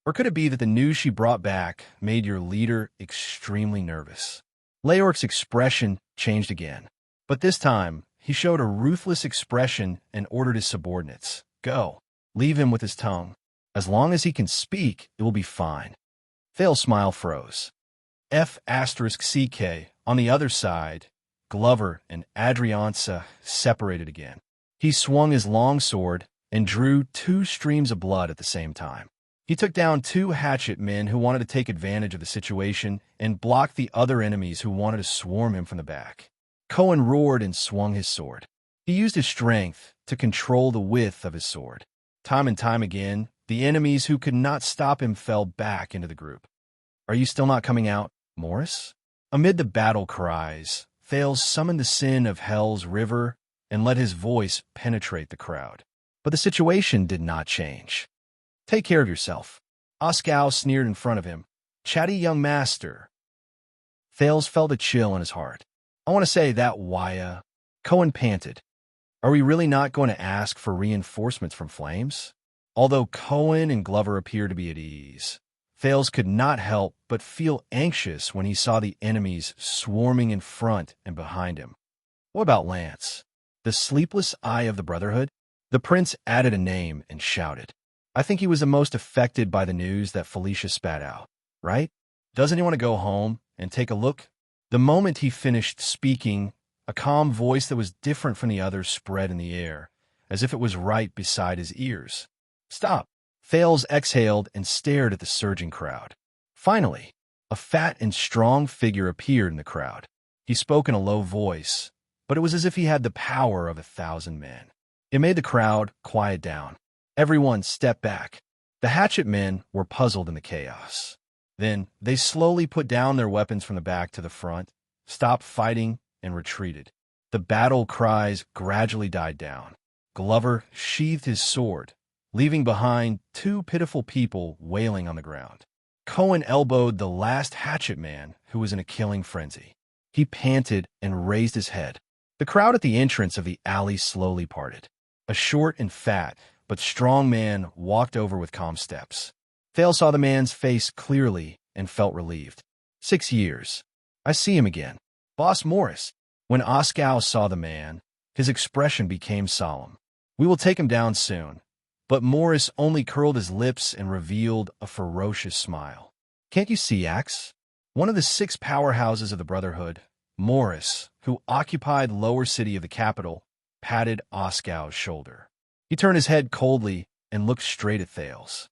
Or could it be that the news she brought back made your leader extremely nervous? Leorc's expression changed again, but this time he showed a ruthless expression and ordered his subordinates, Go, leave him with his tongue. As long as he can speak, it will be fine. Thales' smile froze. F***CK, on the other side, Glover and Xianxia separated again. He swung his long sword and drew 2 streams of blood at the same time. He took down 2 hatchet men who wanted to take advantage of the situation and blocked the other enemies who wanted to swarm him from the back. Cohen roared and swung his sword. He used his strength to control the width of his sword. Time and time again, the enemies who could not stop him fell back into the group. Are you still not coming out, Morris? Amid the battle cries, Thales summoned the sin of Hell's river and let his voice penetrate the crowd. But the situation did not change. Take care of yourself. Oskow sneered in front of him. Chatty young master. Thales felt a chill in his heart. I want to say that Waya. Cohen panted. Are we really not going to ask for reinforcements from Flames? Although Cohen and Glover appear to be at ease, Thales could not help but feel anxious when he saw the enemies swarming in front and behind him. What about Lance? The sleepless eye of the Brotherhood? The prince added a name and shouted. I think he was the most affected by the news that Felicia spat out, right? Doesn't he want to go home and take a look? The moment he finished speaking, a calm voice that was different from the others spread in the air, as if it was right beside his ears. Stop! Thales exhaled and stared at the surging crowd. Finally, a fat and strong figure appeared in the crowd. He spoke in a low voice, but it was as if he had the power of 1,000 men. It made the crowd quiet down. Everyone stepped back. The hatchet men were puzzled in the chaos. Then they slowly put down their weapons from the back to the front, stopped fighting, and retreated. The battle cries gradually died down. Glover sheathed his sword, leaving behind 2 pitiful people wailing on the ground. Cohen elbowed the last hatchet man who was in a killing frenzy. He panted and raised his head. The crowd at the entrance of the alley slowly parted. A short and fat, but strong man walked over with calm steps. Thales saw the man's face clearly and felt relieved. 6 years. I see him again. Boss Morris. When Oskow saw the man, his expression became solemn. We will take him down soon. But Morris only curled his lips and revealed a ferocious smile. Can't you see, Axe? One of the 6 powerhouses of the Brotherhood, Morris, who occupied lower city of the capital, patted Oskow's shoulder. He turned his head coldly and looked straight at Thales.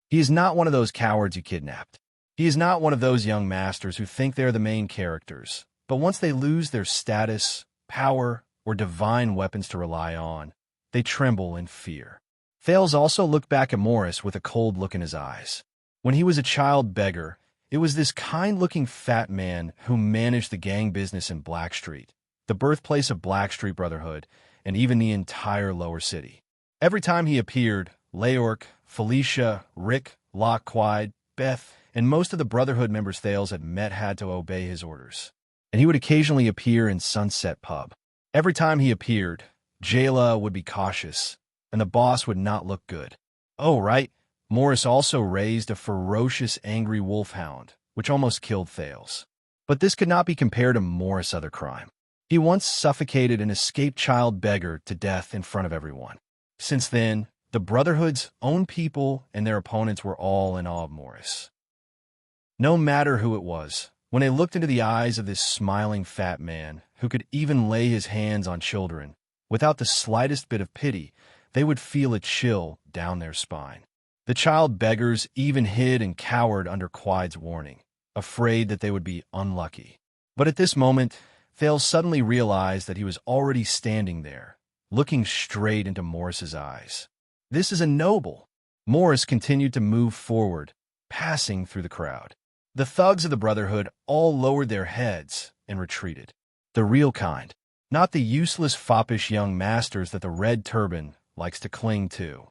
He is not one of those cowards you kidnapped. He is not one of those young masters who think they are the main characters, but once they lose their status, power, or divine weapons to rely on, they tremble in fear. Thales also looked back at Morris with a cold look in his eyes. When he was a child beggar, it was this kind-looking fat man who managed the gang business in Blackstreet, the birthplace of Blackstreet Brotherhood, and even the entire lower city. Every time he appeared, Leork, Felicia, Rick, Lockquide, Beth, and most of the Brotherhood members Thales had met had to obey his orders. And he would occasionally appear in Sunset Pub. Every time he appeared, Jayla would be cautious, and the boss would not look good. Oh, right, Morris also raised a ferocious, angry wolfhound, which almost killed Thales. But this could not be compared to Morris' other crime. He once suffocated an escaped child beggar to death in front of everyone. Since then, the Brotherhood's own people and their opponents were all in awe of Morris. No matter who it was, when they looked into the eyes of this smiling fat man, who could even lay his hands on children, without the slightest bit of pity, they would feel a chill down their spine. The child beggars even hid and cowered under Quide's warning, afraid that they would be unlucky. But at this moment, Thales suddenly realized that he was already standing there, looking straight into Morris's eyes. This is a noble. Morris continued to move forward, passing through the crowd. The thugs of the Brotherhood all lowered their heads and retreated. The real kind, not the useless foppish young masters that the Red Turban likes to cling to.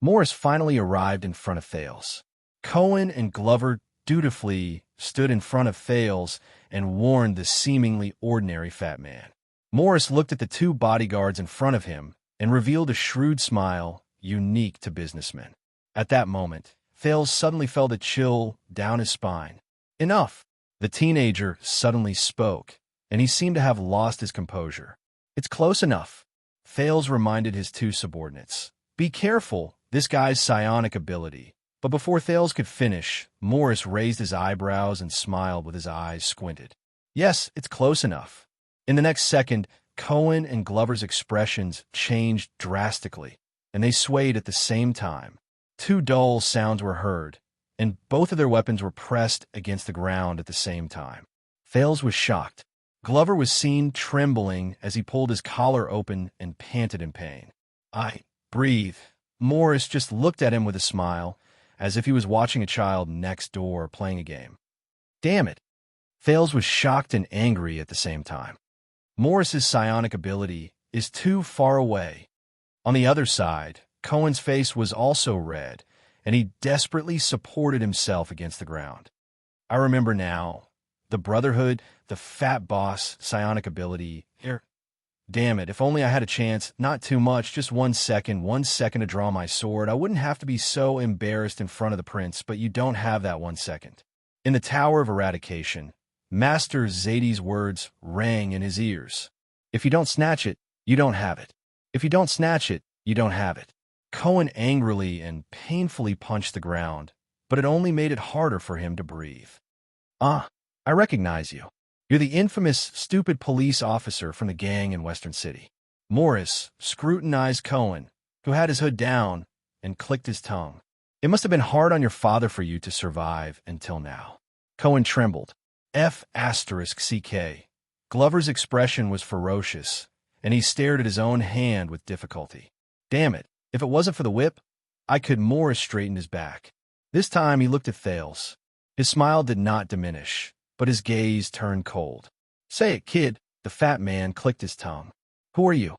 Morris finally arrived in front of Thales. Cohen and Glover dutifully stood in front of Thales and warned the seemingly ordinary fat man. Morris looked at the 2 bodyguards in front of him and revealed a shrewd smile unique to businessmen. At that moment, Thales suddenly felt a chill down his spine. Enough! The teenager suddenly spoke, and he seemed to have lost his composure. It's close enough. Thales reminded his 2 subordinates. Be careful, this guy's psionic ability. But before Thales could finish, Morris raised his eyebrows and smiled with his eyes squinted. Yes, it's close enough. In the next second, Cohen and Glover's expressions changed drastically, and they swayed at the same time. 2 dull sounds were heard, and both of their weapons were pressed against the ground at the same time. Thales was shocked. Glover was seen trembling as he pulled his collar open and panted in pain. Breathe. Morris just looked at him with a smile, as if he was watching a child next door playing a game. Damn it. Thales was shocked and angry at the same time. Morris's psionic ability is too far away. On the other side, Cohen's face was also red, and he desperately supported himself against the ground. I remember now. The Brotherhood, the fat boss, psionic ability. Here. Damn it, if only I had a chance, not too much, just 1 second to draw my sword. I wouldn't have to be so embarrassed in front of the prince, but you don't have that 1 second. In the Tower of Eradication, Master Zadie's words rang in his ears. If you don't snatch it, you don't have it. If you don't snatch it, you don't have it. Cohen angrily and painfully punched the ground, but it only made it harder for him to breathe. Ah, I recognize you. You're the infamous, stupid police officer from the gang in Western City. Morris scrutinized Cohen, who had his hood down, and clicked his tongue. It must have been hard on your father for you to survive until now. Cohen trembled. F***CK. Glover's expression was ferocious, and he stared at his own hand with difficulty. Damn it, if it wasn't for the whip, I could. Morris straightened his back. This time he looked at Thales. His smile did not diminish, but his gaze turned cold. Say it, kid. The fat man clicked his tongue. Who are you?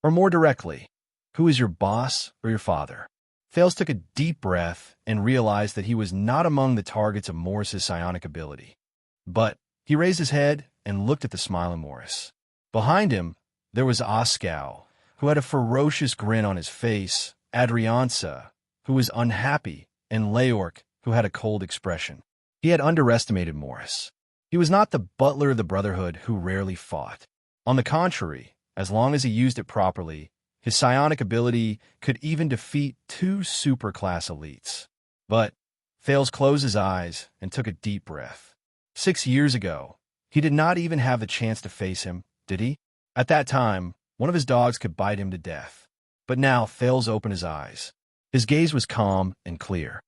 Or more directly, who is your boss or your father? Thales took a deep breath and realized that he was not among the targets of Morris's psionic ability. But he raised his head and looked at the smiling Morris. Behind him, there was Oskow, who had a ferocious grin on his face, Adrianza, who was unhappy, and Leork, who had a cold expression. He had underestimated Morris. He was not the butler of the Brotherhood who rarely fought. On the contrary, as long as he used it properly, his psionic ability could even defeat 2 superclass elites. But Thales closed his eyes and took a deep breath. 6 years ago, he did not even have the chance to face him, did he? At that time, one of his dogs could bite him to death. But now Thales opened his eyes. His gaze was calm and clear.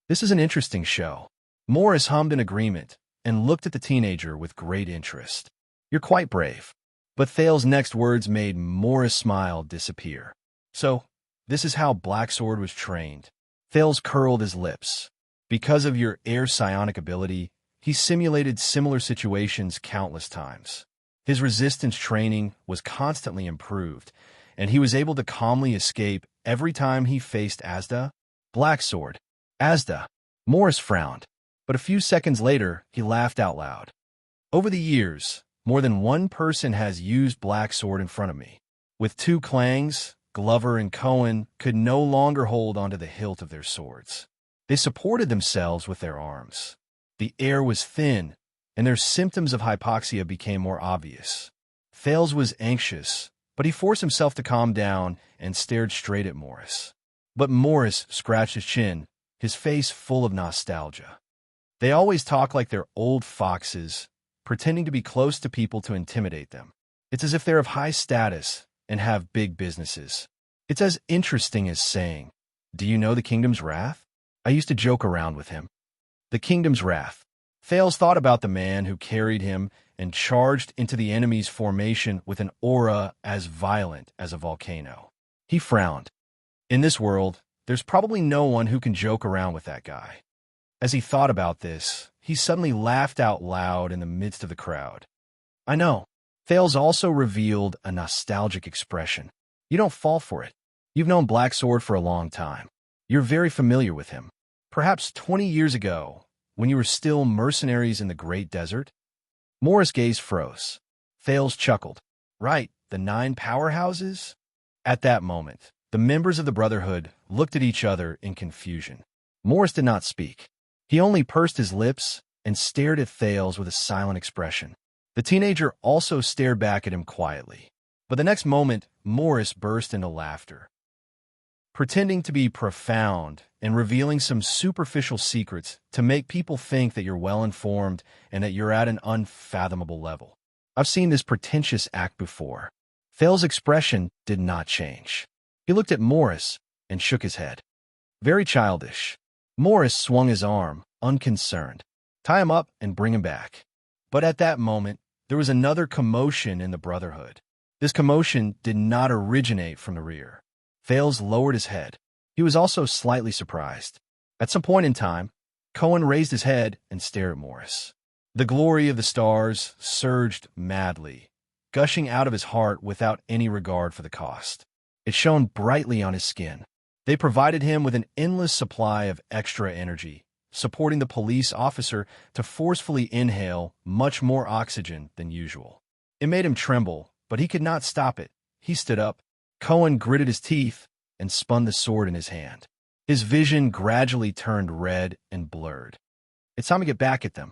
This is an interesting show. Morris hummed in agreement and looked at the teenager with great interest. You're quite brave. But Thales' next words made Morris' smile disappear. So, this is how Blacksword was trained. Thales curled his lips. Because of your air psionic ability, he simulated similar situations countless times. His resistance training was constantly improved, and he was able to calmly escape every time he faced Asda. Blacksword. Asda. Morris frowned, but a few seconds later, he laughed out loud. Over the years, more than one person has used Blacksword in front of me. With 2 clangs, Glover and Cohen could no longer hold onto the hilt of their swords. They supported themselves with their arms. The air was thin, and their symptoms of hypoxia became more obvious. Thales was anxious, but he forced himself to calm down and stared straight at Morris. But Morris scratched his chin, his face full of nostalgia. They always talk like they're old foxes, pretending to be close to people to intimidate them. It's as if they're of high status and have big businesses. It's as interesting as saying, "Do you know the Kingdom's Wrath?" I used to joke around with him. The Kingdom's Wrath. Thales thought about the man who carried him and charged into the enemy's formation with an aura as violent as a volcano. He frowned. In this world, there's probably no one who can joke around with that guy. As he thought about this, he suddenly laughed out loud in the midst of the crowd. I know. Thales also revealed a nostalgic expression. You don't fall for it. You've known Blacksword for a long time. You're very familiar with him. Perhaps 20 years ago, when you were still mercenaries in the Great Desert? Morris' gaze froze. Thales chuckled. Right, the 9 powerhouses? At that moment, the members of the Brotherhood looked at each other in confusion. Morris did not speak. He only pursed his lips and stared at Thales with a silent expression. The teenager also stared back at him quietly. But the next moment, Morris burst into laughter. Pretending to be profound and revealing some superficial secrets to make people think that you're well-informed and that you're at an unfathomable level. I've seen this pretentious act before. Thales' expression did not change. He looked at Morris and shook his head. Very childish. Morris swung his arm, unconcerned. Tie him up and bring him back. But at that moment, there was another commotion in the Brotherhood. This commotion did not originate from the rear. Thales lowered his head. He was also slightly surprised. At some point in time, Cohen raised his head and stared at Morris. The glory of the stars surged madly, gushing out of his heart without any regard for the cost. It shone brightly on his skin. They provided him with an endless supply of extra energy, supporting the police officer to forcefully inhale much more oxygen than usual. It made him tremble, but he could not stop it. He stood up. Cohen gritted his teeth and spun the sword in his hand. His vision gradually turned red and blurred. It's time to get back at them.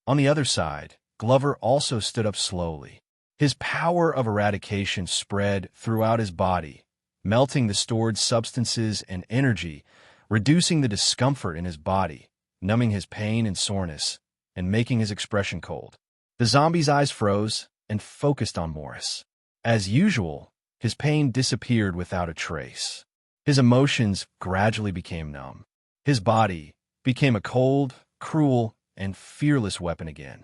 On the other side, Glover also stood up slowly. His power of eradication spread throughout his body, melting the stored substances and energy, reducing the discomfort in his body, numbing his pain and soreness, and making his expression cold. The zombie's eyes froze and focused on Morris. As usual, his pain disappeared without a trace. His emotions gradually became numb. His body became a cold, cruel, and fearless weapon again.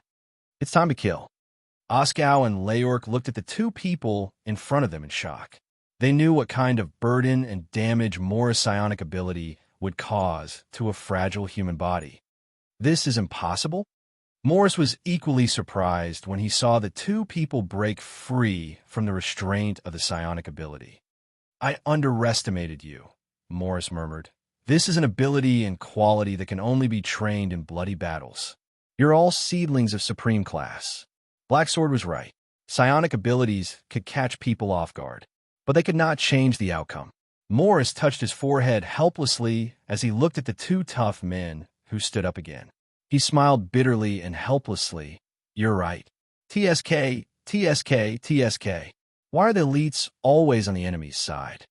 It's time to kill. Oskow and Leork looked at the two people in front of them in shock. They knew what kind of burden and damage Morris' psionic ability would cause to a fragile human body. This is impossible? Morris was equally surprised when he saw the two people break free from the restraint of the psionic ability. I underestimated you, Morris murmured. This is an ability and quality that can only be trained in bloody battles. You're all seedlings of supreme class. Blacksword was right. Psionic abilities could catch people off guard, but they could not change the outcome. Morris touched his forehead helplessly as he looked at the two tough men who stood up again. He smiled bitterly and helplessly. You're right. TSK, TSK, TSK. Why are the elites always on the enemy's side?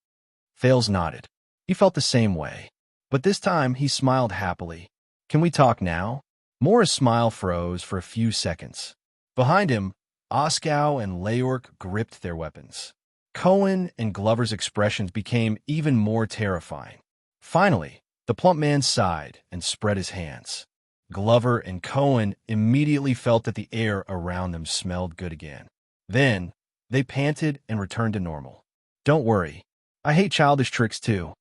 Thales nodded. He felt the same way, but this time he smiled happily. Can we talk now? Morris' smile froze for a few seconds. Behind him, Oskow and Leork gripped their weapons. Cohen and Glover's expressions became even more terrifying. Finally, the plump man sighed and spread his hands. Glover and Cohen immediately felt that the air around them smelled good again. Then, they panted and returned to normal. Don't worry. I hate childish tricks too.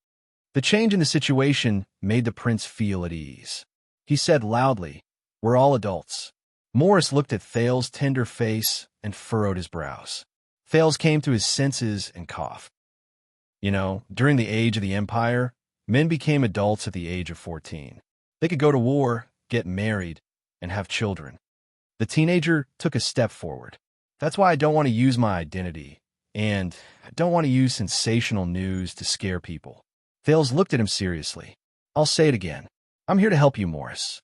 The change in the situation made the prince feel at ease. He said loudly, We're all adults. Morris looked at Thales' tender face and furrowed his brows. Thales came to his senses and coughed. You know, during the age of the Empire, men became adults at the age of 14. They could go to war, get married, and have children. The teenager took a step forward. That's why I don't want to use my identity, and I don't want to use sensational news to scare people. Thales looked at him seriously. I'll say it again. I'm here to help you, Morris.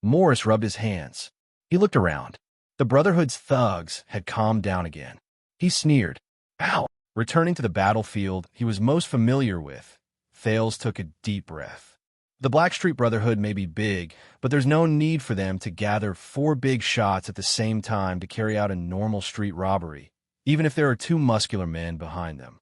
Morris rubbed his hands. He looked around. The Brotherhood's thugs had calmed down again. He sneered. Ow! Returning to the battlefield he was most familiar with, Thales took a deep breath. The Blackstreet Brotherhood may be big, but there's no need for them to gather 4 big shots at the same time to carry out a normal street robbery, even if there are 2 muscular men behind them.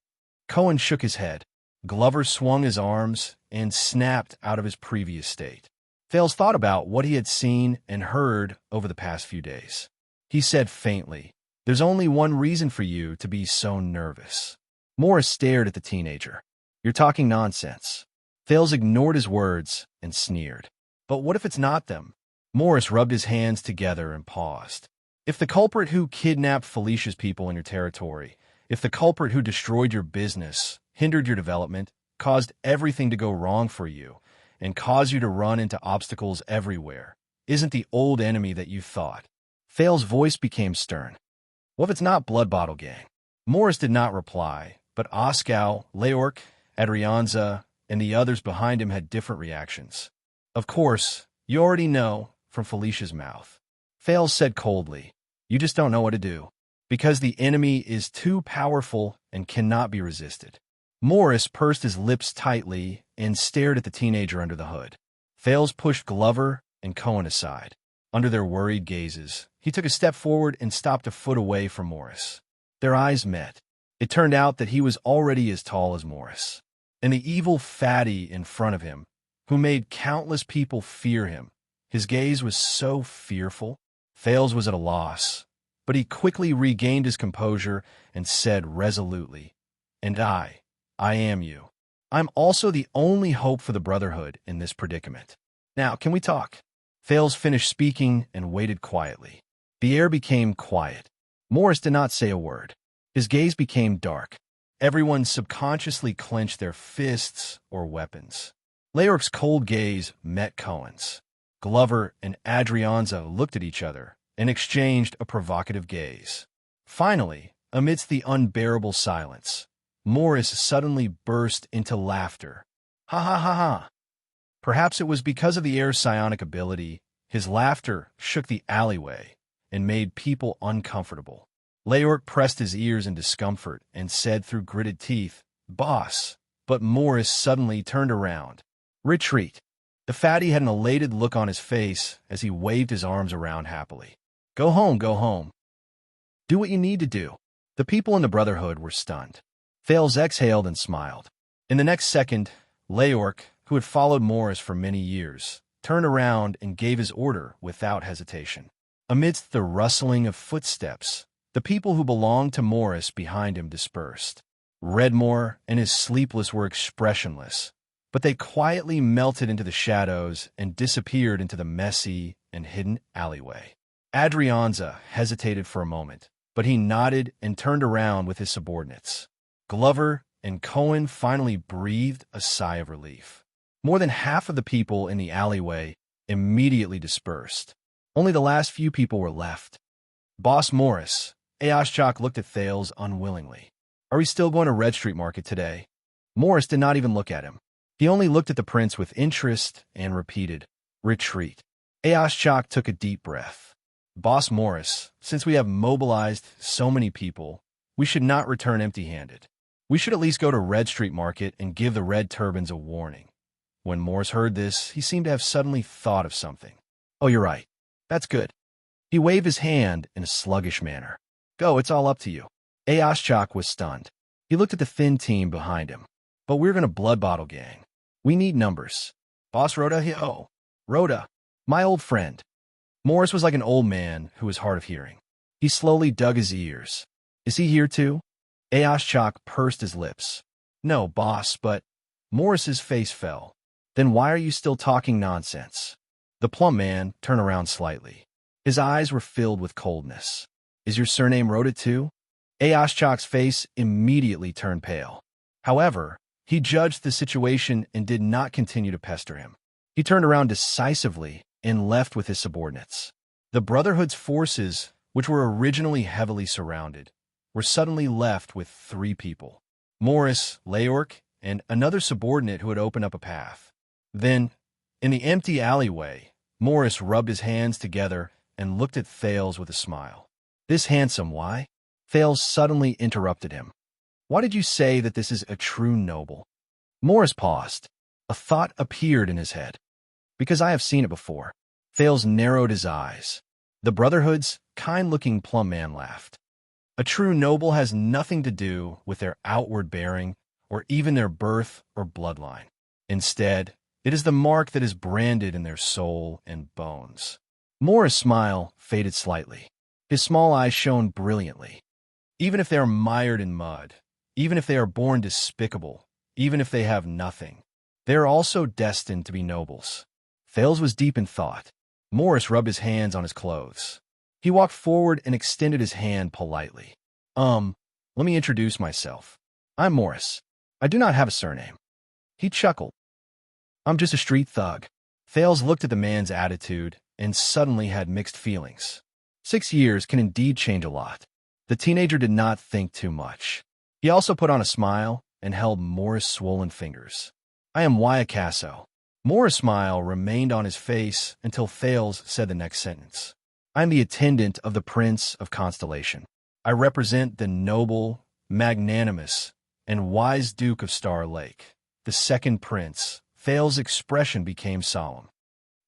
Cohen shook his head. Glover swung his arms and snapped out of his previous state. Thales thought about what he had seen and heard over the past few days. He said faintly, There's only one reason for you to be so nervous. Morris stared at the teenager. You're talking nonsense. Thales ignored his words and sneered. But what if it's not them? Morris rubbed his hands together and paused. If the culprit who kidnapped Felicia's people in your territory, if the culprit who destroyed your business, hindered your development, caused everything to go wrong for you, and caused you to run into obstacles everywhere, isn't the old enemy that you thought? Thales' voice became stern. What if it's not Blood Bottle Gang? Morris did not reply, but Oskow, Leork, Adrianza, and the others behind him had different reactions. Of course, you already know from Felicia's mouth. Thales said coldly, You just don't know what to do, because the enemy is too powerful and cannot be resisted. Morris pursed his lips tightly and stared at the teenager under the hood. Thales pushed Glover and Cohen aside. Under their worried gazes, he took a step forward and stopped a foot away from Morris. Their eyes met. It turned out that he was already as tall as Morris. And the evil fatty in front of him, who made countless people fear him, his gaze was so fearful. Thales was at a loss, but he quickly regained his composure and said resolutely, And I am you. I'm also the only hope for the Brotherhood in this predicament. Now, can we talk? Thales finished speaking and waited quietly. The air became quiet. Morris did not say a word. His gaze became dark. Everyone subconsciously clenched their fists or weapons. Leork's cold gaze met Cohen's. Glover and Adrianza looked at each other and exchanged a provocative gaze. Finally, Amidst the unbearable silence, Morris suddenly burst into laughter. Ha ha ha ha! Perhaps it was because of the heir's psionic ability, his laughter shook the alleyway and made people uncomfortable. Leork pressed his ears in discomfort and said through gritted teeth, "Boss." But Morris suddenly turned around. "Retreat." The fatty had an elated look on his face as he waved his arms around happily. Go home, go home. Do what you need to do." The people in the Brotherhood were stunned. Thales exhaled and smiled. In the next second, Leork, who had followed Morris for many years, turned around and gave his order without hesitation. Amidst the rustling of footsteps, the people who belonged to Morris behind him dispersed. Redmore and his sleepless were expressionless, but they quietly melted into the shadows and disappeared into the messy and hidden alleyway. Adrianza hesitated for a moment, but he nodded and turned around with his subordinates. Glover and Cohen finally breathed a sigh of relief. More than half of the people in the alleyway immediately dispersed. Only the last few people were left. Boss Morris, Aoshchak looked at Thales unwillingly. Are we still going to Red Street Market today? Morris did not even look at him. He only looked at the prince with interest and repeated, "Retreat." Aoshchak took a deep breath. Boss Morris, since we have mobilized so many people, we should not return empty-handed. We should at least go to Red Street Market and give the Red Turbans a warning. When Morris heard this, he seemed to have suddenly thought of something. Oh, you're right. That's good. He waved his hand in a sluggish manner. Go, it's all up to you. Aoshchak was stunned. He looked at the thin team behind him. But we're going to blood bottle gang. We need numbers. Boss Rhoda here. Oh, Rhoda, my old friend. Morris was like an old man who was hard of hearing. He slowly dug his ears. Is he here too? Aoshchak pursed his lips. No, boss, but... Morris's face fell. Then why are you still talking nonsense? The plump man turned around slightly. His eyes were filled with coldness. Is your surname Rhoda too? Aoshchak's face immediately turned pale. However, he judged the situation and did not continue to pester him. He turned around decisively and left with his subordinates. The Brotherhood's forces, which were originally heavily surrounded, were suddenly left with 3 people. Morris, Leork, and another subordinate who had opened up a path. Then, in the empty alleyway, Morris rubbed his hands together and looked at Thales with a smile. This handsome, why? Thales suddenly interrupted him. Why did you say that this is a true noble? Morris paused. A thought appeared in his head. Because I have seen it before. Thales narrowed his eyes. The Brotherhood's kind-looking plump man laughed. A true noble has nothing to do with their outward bearing or even their birth or bloodline. Instead, it is the mark that is branded in their soul and bones. Morris' smile faded slightly. His small eyes shone brilliantly. Even if they are mired in mud, even if they are born despicable, even if they have nothing, they are also destined to be nobles. Thales was deep in thought. Morris rubbed his hands on his clothes. He walked forward and extended his hand politely. Let me introduce myself. I'm Morris. I do not have a surname. He chuckled. I'm just a street thug. Thales looked at the man's attitude and suddenly had mixed feelings. 6 years can indeed change a lot. The teenager did not think too much. He also put on a smile and held Morris' swollen fingers. I am Wyacasso. Morris' smile remained on his face until Thales said the next sentence. I am the attendant of the Prince of Constellation. I represent the noble, magnanimous, and wise Duke of Star Lake, the second prince. Thales' expression became solemn.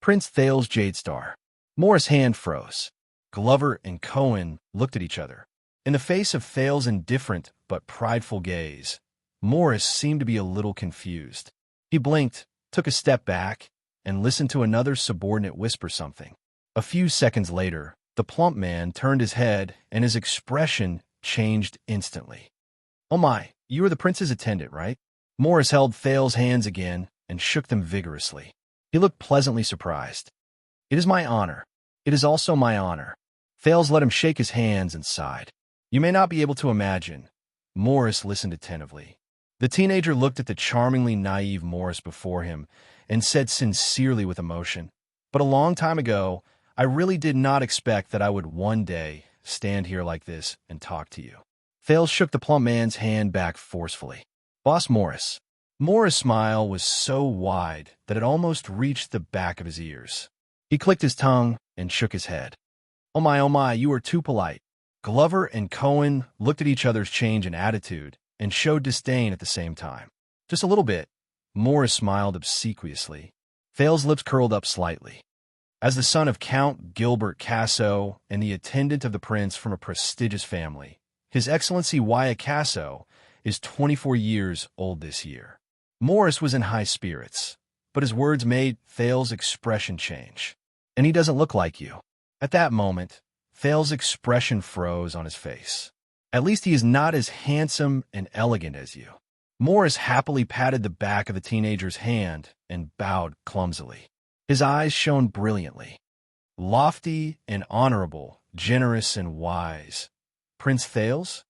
Prince Thales Jadestar. Morris' hand froze. Glover and Cohen looked at each other. In the face of Thales' indifferent but prideful gaze, Morris seemed to be a little confused. He blinked, took a step back, and listened to another subordinate whisper something. A few seconds later, the plump man turned his head and his expression changed instantly. Oh my, you are the prince's attendant, right? Morris held Thales' hands again and shook them vigorously. He looked pleasantly surprised. It is my honor. It is also my honor. Thales let him shake his hands and sighed. You may not be able to imagine. Morris listened attentively. The teenager looked at the charmingly naive Morris before him and said sincerely with emotion, but a long time ago, I really did not expect that I would one day stand here like this and talk to you. Thales shook the plump man's hand back forcefully. Boss Morris. Morris' smile was so wide that it almost reached the back of his ears. He clicked his tongue and shook his head. Oh my, you are too polite. Glover and Cohen looked at each other's change in attitude and showed disdain at the same time. Just a little bit. Morris smiled obsequiously. Thales' lips curled up slightly. As the son of Count Gilbert Casso and the attendant of the prince from a prestigious family, His Excellency Wyatt Casso is 24 years old this year. Morris was in high spirits, but his words made Thales' expression change. And he doesn't look like you. At that moment, Thales' expression froze on his face. At least he is not as handsome and elegant as you. Morris happily patted the back of the teenager's hand and bowed clumsily. His eyes shone brilliantly. Lofty and honorable, generous and wise. Prince Thales?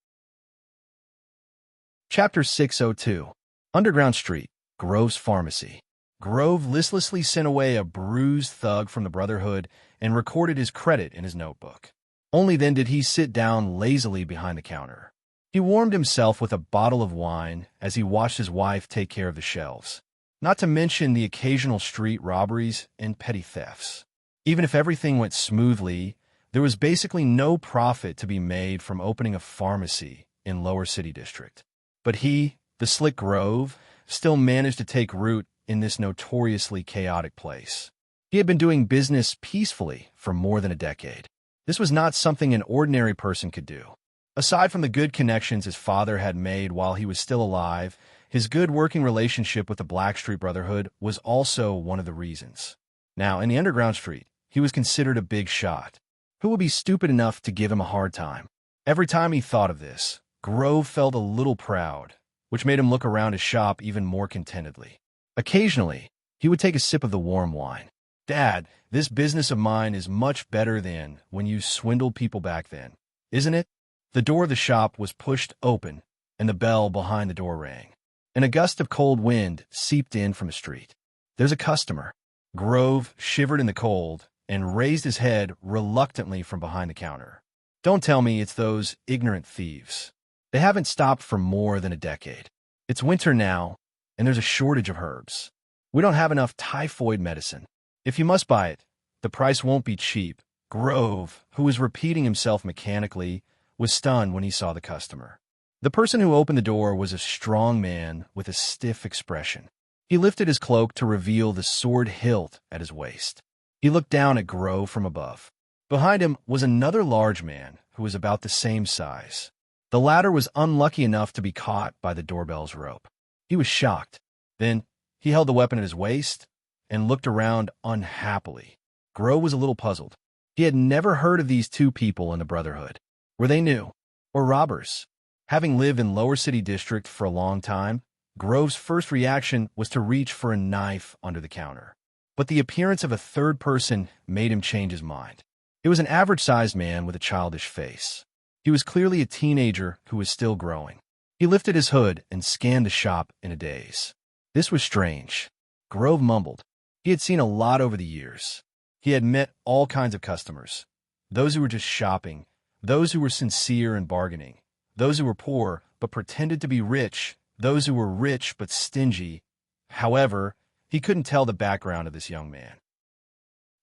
Chapter 602. Underground Street, Grove's Pharmacy. Grove listlessly sent away a bruised thug from the Brotherhood and recorded his credit in his notebook. Only then did he sit down lazily behind the counter. He warmed himself with a bottle of wine as he watched his wife take care of the shelves, not to mention the occasional street robberies and petty thefts. Even if everything went smoothly, there was basically no profit to be made from opening a pharmacy in Lower City District. But he, the slick Grove, still managed to take root in this notoriously chaotic place. He had been doing business peacefully for more than a decade. This was not something an ordinary person could do. Aside from the good connections his father had made while he was still alive, his good working relationship with the Blackstreet Brotherhood was also one of the reasons. Now, in the underground street, he was considered a big shot. Who would be stupid enough to give him a hard time? Every time he thought of this, Grove felt a little proud, which made him look around his shop even more contentedly. Occasionally, he would take a sip of the warm wine. Dad, this business of mine is much better than when you swindled people back then, isn't it? The door of the shop was pushed open, and the bell behind the door rang. A gust of cold wind seeped in from the street. There's a customer. Grove shivered in the cold and raised his head reluctantly from behind the counter. Don't tell me it's those ignorant thieves. They haven't stopped for more than a decade. It's winter now, and there's a shortage of herbs. We don't have enough typhoid medicine. If you must buy it, the price won't be cheap. Grove, who was repeating himself mechanically, was stunned when he saw the customer. The person who opened the door was a strong man with a stiff expression. He lifted his cloak to reveal the sword hilt at his waist. He looked down at Grove from above. Behind him was another large man who was about the same size. The latter was unlucky enough to be caught by the doorbell's rope. He was shocked. Then he held the weapon at his waist and looked around unhappily. Grove was a little puzzled. He had never heard of these two people in the Brotherhood. Were they new? Or robbers? Having lived in Lower City District for a long time, Grove's first reaction was to reach for a knife under the counter. But the appearance of a third person made him change his mind. It was an average-sized man with a childish face. He was clearly a teenager who was still growing. He lifted his hood and scanned the shop in a daze. This was strange. Grove mumbled. He had seen a lot over the years. He had met all kinds of customers. Those who were just shopping, those who were sincere in bargaining, those who were poor but pretended to be rich, those who were rich but stingy. However, he couldn't tell the background of this young man.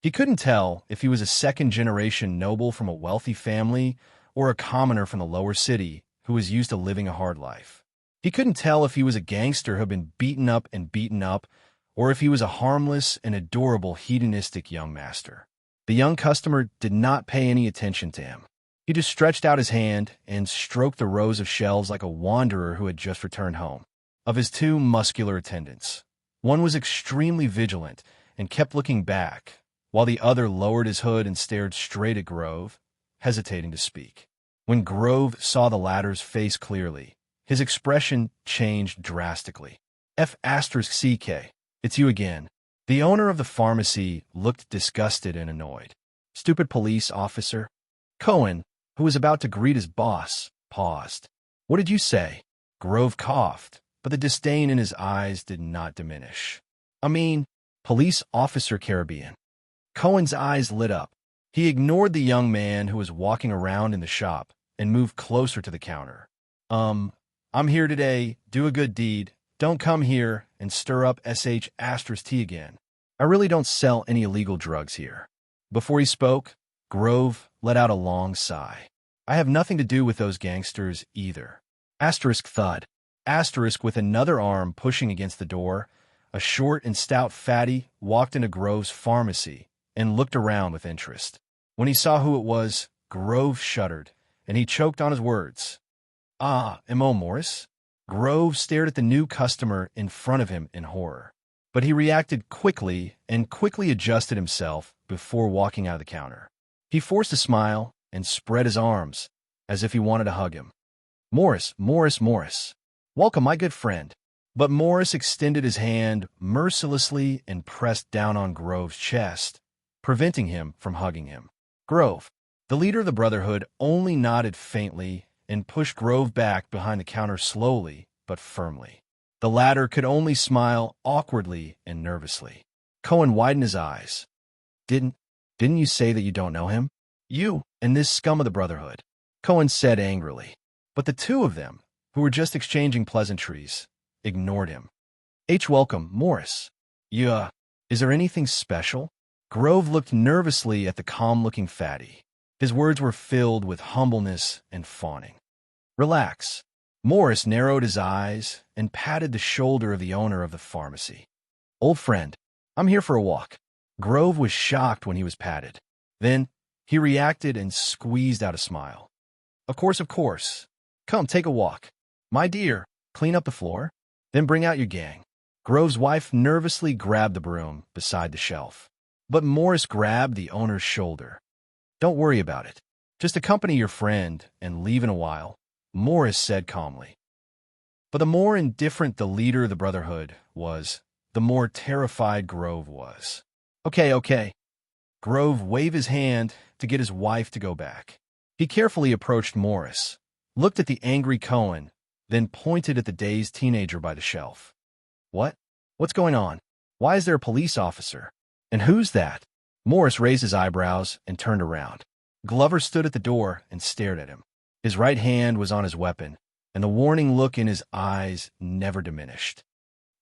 He couldn't tell if he was a second-generation noble from a wealthy family or a commoner from the lower city who was used to living a hard life. He couldn't tell if he was a gangster who had been beaten up, or if he was a harmless and adorable hedonistic young master. The young customer did not pay any attention to him. He just stretched out his hand and stroked the rows of shelves like a wanderer who had just returned home. Of his two muscular attendants, one was extremely vigilant and kept looking back, while the other lowered his hood and stared straight at Grove, hesitating to speak. When Grove saw the latter's face clearly, his expression changed drastically. F***CK, it's you again. The owner of the pharmacy looked disgusted and annoyed. Stupid police officer. Cohen, who was about to greet his boss, paused. What did you say? Grove coughed, but the disdain in his eyes did not diminish. I mean, police officer Caribbean. Cohen's eyes lit up. He ignored the young man who was walking around in the shop and moved closer to the counter. I'm here today, do a good deed. Don't come here and stir up sh*t again. I really don't sell any illegal drugs here. Before he spoke, Grove let out a long sigh. I have nothing to do with those gangsters either. Asterisk thud. Asterisk with another arm pushing against the door. A short and stout fatty walked into Grove's pharmacy and looked around with interest. When he saw who it was, Grove shuddered, and he choked on his words. Ah, M.O. Morris? Grove stared at the new customer in front of him in horror. But he reacted quickly and quickly adjusted himself before walking out of the counter. He forced a smile and spread his arms as if he wanted to hug him. Morris, Morris, Morris. Welcome, my good friend. But Morris extended his hand mercilessly and pressed down on Grove's chest, preventing him from hugging him. Grove, the leader of the Brotherhood, only nodded faintly and pushed Grove back behind the counter slowly but firmly. The latter could only smile awkwardly and nervously. Cohen widened his eyes. Didn't you say that you don't know him? You and this scum of the Brotherhood, Cohen said angrily. But the two of them, who were just exchanging pleasantries, ignored him. Welcome, Morris. Is there anything special? Grove looked nervously at the calm-looking fatty. His words were filled with humbleness and fawning. Relax. Morris narrowed his eyes and patted the shoulder of the owner of the pharmacy. Old friend, I'm here for a walk. Grove was shocked when he was patted. Then he reacted and squeezed out a smile. Of course. Come, take a walk. My dear, clean up the floor, then bring out your gang. Grove's wife nervously grabbed the broom beside the shelf. But Morris grabbed the owner's shoulder. Don't worry about it. Just accompany your friend and leave in a while, Morris said calmly. But the more indifferent the leader of the Brotherhood was, the more terrified Grove was. Okay. Grove waved his hand to get his wife to go back. He carefully approached Morris, looked at the angry Cohen, then pointed at the dazed teenager by the shelf. What's going on? Why is there a police officer? And who's that? Morris raised his eyebrows and turned around. Glover stood at the door and stared at him. His right hand was on his weapon, and the warning look in his eyes never diminished.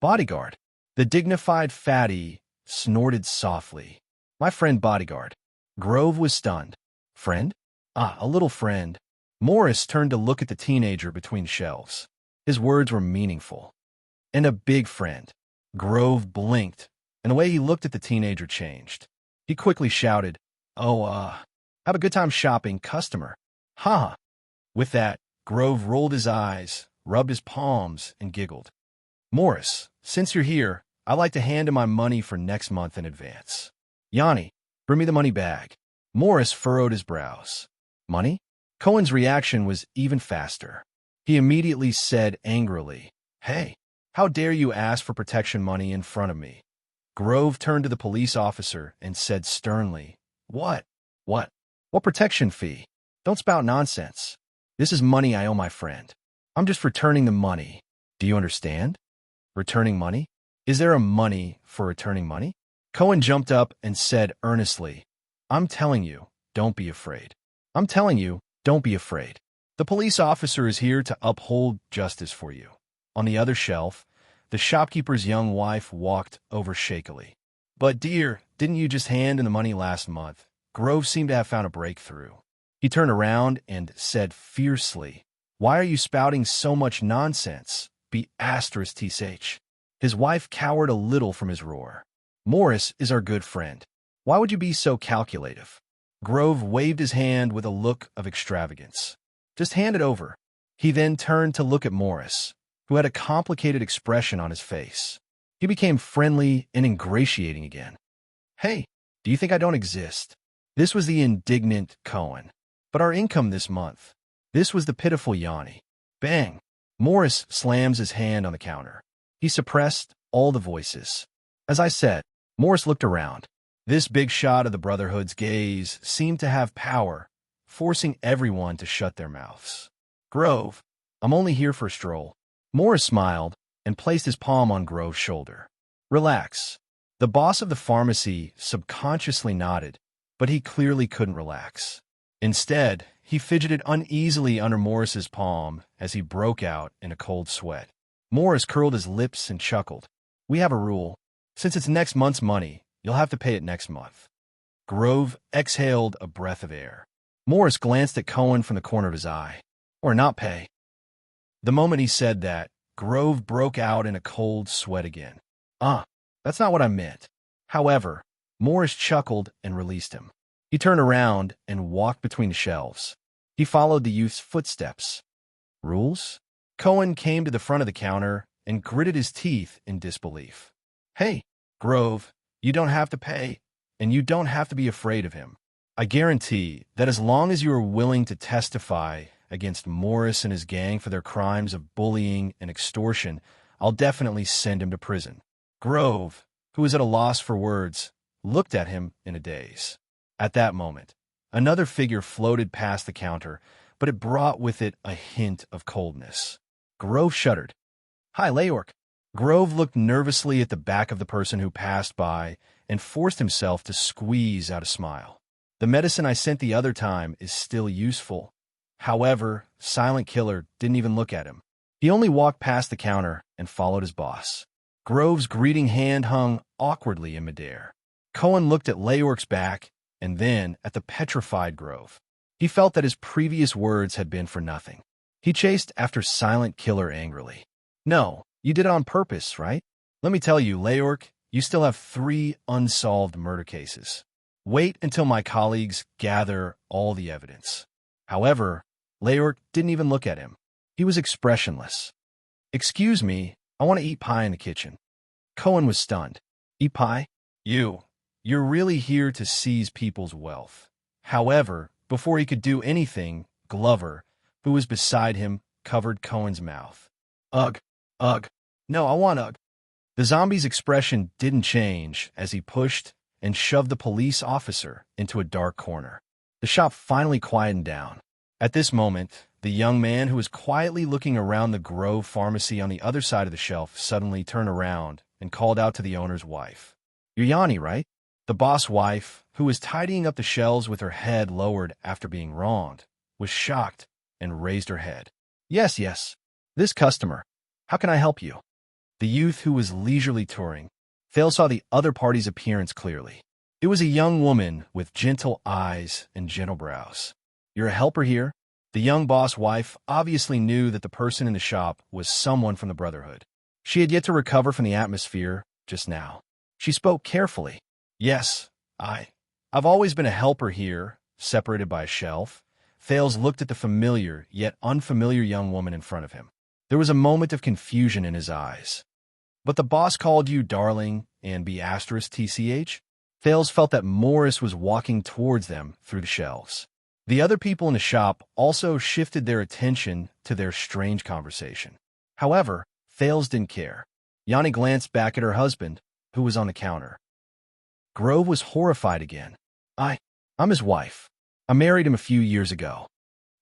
Bodyguard. The dignified fatty snorted softly. My friend Bodyguard. Grove was stunned. Friend? A little friend. Morris turned to look at the teenager between shelves. His words were meaningful. And a big friend. Grove blinked, and the way he looked at the teenager changed. He quickly shouted, have a good time shopping, customer. Ha! With that, Grove rolled his eyes, rubbed his palms, and giggled. Morris, since you're here, I'd like to hand in my money for next month in advance. Yanni, bring me the money bag. Morris furrowed his brows. Money? Cohen's reaction was even faster. He immediately said angrily, Hey, how dare you ask for protection money in front of me? Grove turned to the police officer and said sternly, What? What protection fee? Don't spout nonsense. This is money I owe my friend. I'm just returning the money. Do you understand? Returning money? Is there a money for returning money? Cohen jumped up and said earnestly, I'm telling you, don't be afraid. I'm telling you, don't be afraid. The police officer is here to uphold justice for you. On the other shelf, the shopkeeper's young wife walked over shakily. But dear, didn't you just hand in the money last month? Grove seemed to have found a breakthrough. He turned around and said fiercely, Why are you spouting so much nonsense? Be*tsh. His wife cowered a little from his roar. Morris is our good friend. Why would you be so calculative? Grove waved his hand with a look of extravagance. Just hand it over. He then turned to look at Morris, who had a complicated expression on his face. He became friendly and ingratiating again. Hey, do you think I don't exist? This was the indignant Cohen. But our income this month. This was the pitiful Yanni. Bang! Morris slams his hand on the counter. He suppressed all the voices. As I said, Morris looked around. This big shot of the Brotherhood's gaze seemed to have power, forcing everyone to shut their mouths. Grove, I'm only here for a stroll. Morris smiled and placed his palm on Grove's shoulder. Relax. The boss of the pharmacy subconsciously nodded, but he clearly couldn't relax. Instead, He fidgeted uneasily under Morris's palm as he broke out in a cold sweat. Morris curled his lips and chuckled. "We have a rule. Since it's next month's money, you'll have to pay it next month." Grove exhaled a breath of air. Morris glanced at Cohen from the corner of his eye. "Or not pay." The moment he said that, Grove broke out in a cold sweat again. That's not what I meant." However, Morris chuckled and released him. He turned around and walked between the shelves. He followed the youth's footsteps. "Rules?" Cohen came to the front of the counter and gritted his teeth in disbelief. "Hey, Grove, you don't have to pay, and you don't have to be afraid of him. I guarantee that as long as you are willing to testify against Morris and his gang for their crimes of bullying and extortion, I'll definitely send him to prison." Grove, who was at a loss for words, looked at him in a daze. At that moment, another figure floated past the counter, but it brought with it a hint of coldness. Grove shuddered. "Hi, Leyork." Grove looked nervously at the back of the person who passed by and forced himself to squeeze out a smile. "The medicine I sent the other time is still useful." However, Silent Killer didn't even look at him. He only walked past the counter and followed his boss. Grove's greeting hand hung awkwardly in midair. Cohen looked at Leyork's back and then at the petrified Grove. He felt that his previous words had been for nothing. He chased after Silent Killer angrily. "No, you did it on purpose, right? Let me tell you, Leyork, you still have 3 unsolved murder cases. Wait until my colleagues gather all the evidence." However, Leyork didn't even look at him. He was expressionless. "Excuse me, I want to eat pie in the kitchen." Cohen was stunned. "Eat pie? You're really here to seize people's wealth." However, before he could do anything, Glover, who was beside him, covered Cohen's mouth. Ugh. No, I want ugh." The zombie's expression didn't change as he pushed and shoved the police officer into a dark corner. The shop finally quietened down. At this moment, the young man who was quietly looking around the Grove pharmacy on the other side of the shelf suddenly turned around and called out to the owner's wife. "You're Yanni, right?" The boss wife, who was tidying up the shelves with her head lowered after being wronged, was shocked and raised her head. Yes. This customer. How can I help you?" The youth, who was leisurely touring, saw the other party's appearance clearly. It was a young woman with gentle eyes and gentle brows. "You're a helper here?" The young boss wife obviously knew that the person in the shop was someone from the Brotherhood. She had yet to recover from the atmosphere just now. She spoke carefully. "Yes, I've always been a helper here," separated by a shelf. Thales looked at the familiar yet unfamiliar young woman in front of him. There was a moment of confusion in his eyes. "But the boss called you darling and B*TCH?" Thales felt that Morris was walking towards them through the shelves. The other people in the shop also shifted their attention to their strange conversation. However, Thales didn't care. Yanni glanced back at her husband, who was on the counter. Grove was horrified again. I'm his wife. I married him a few years ago."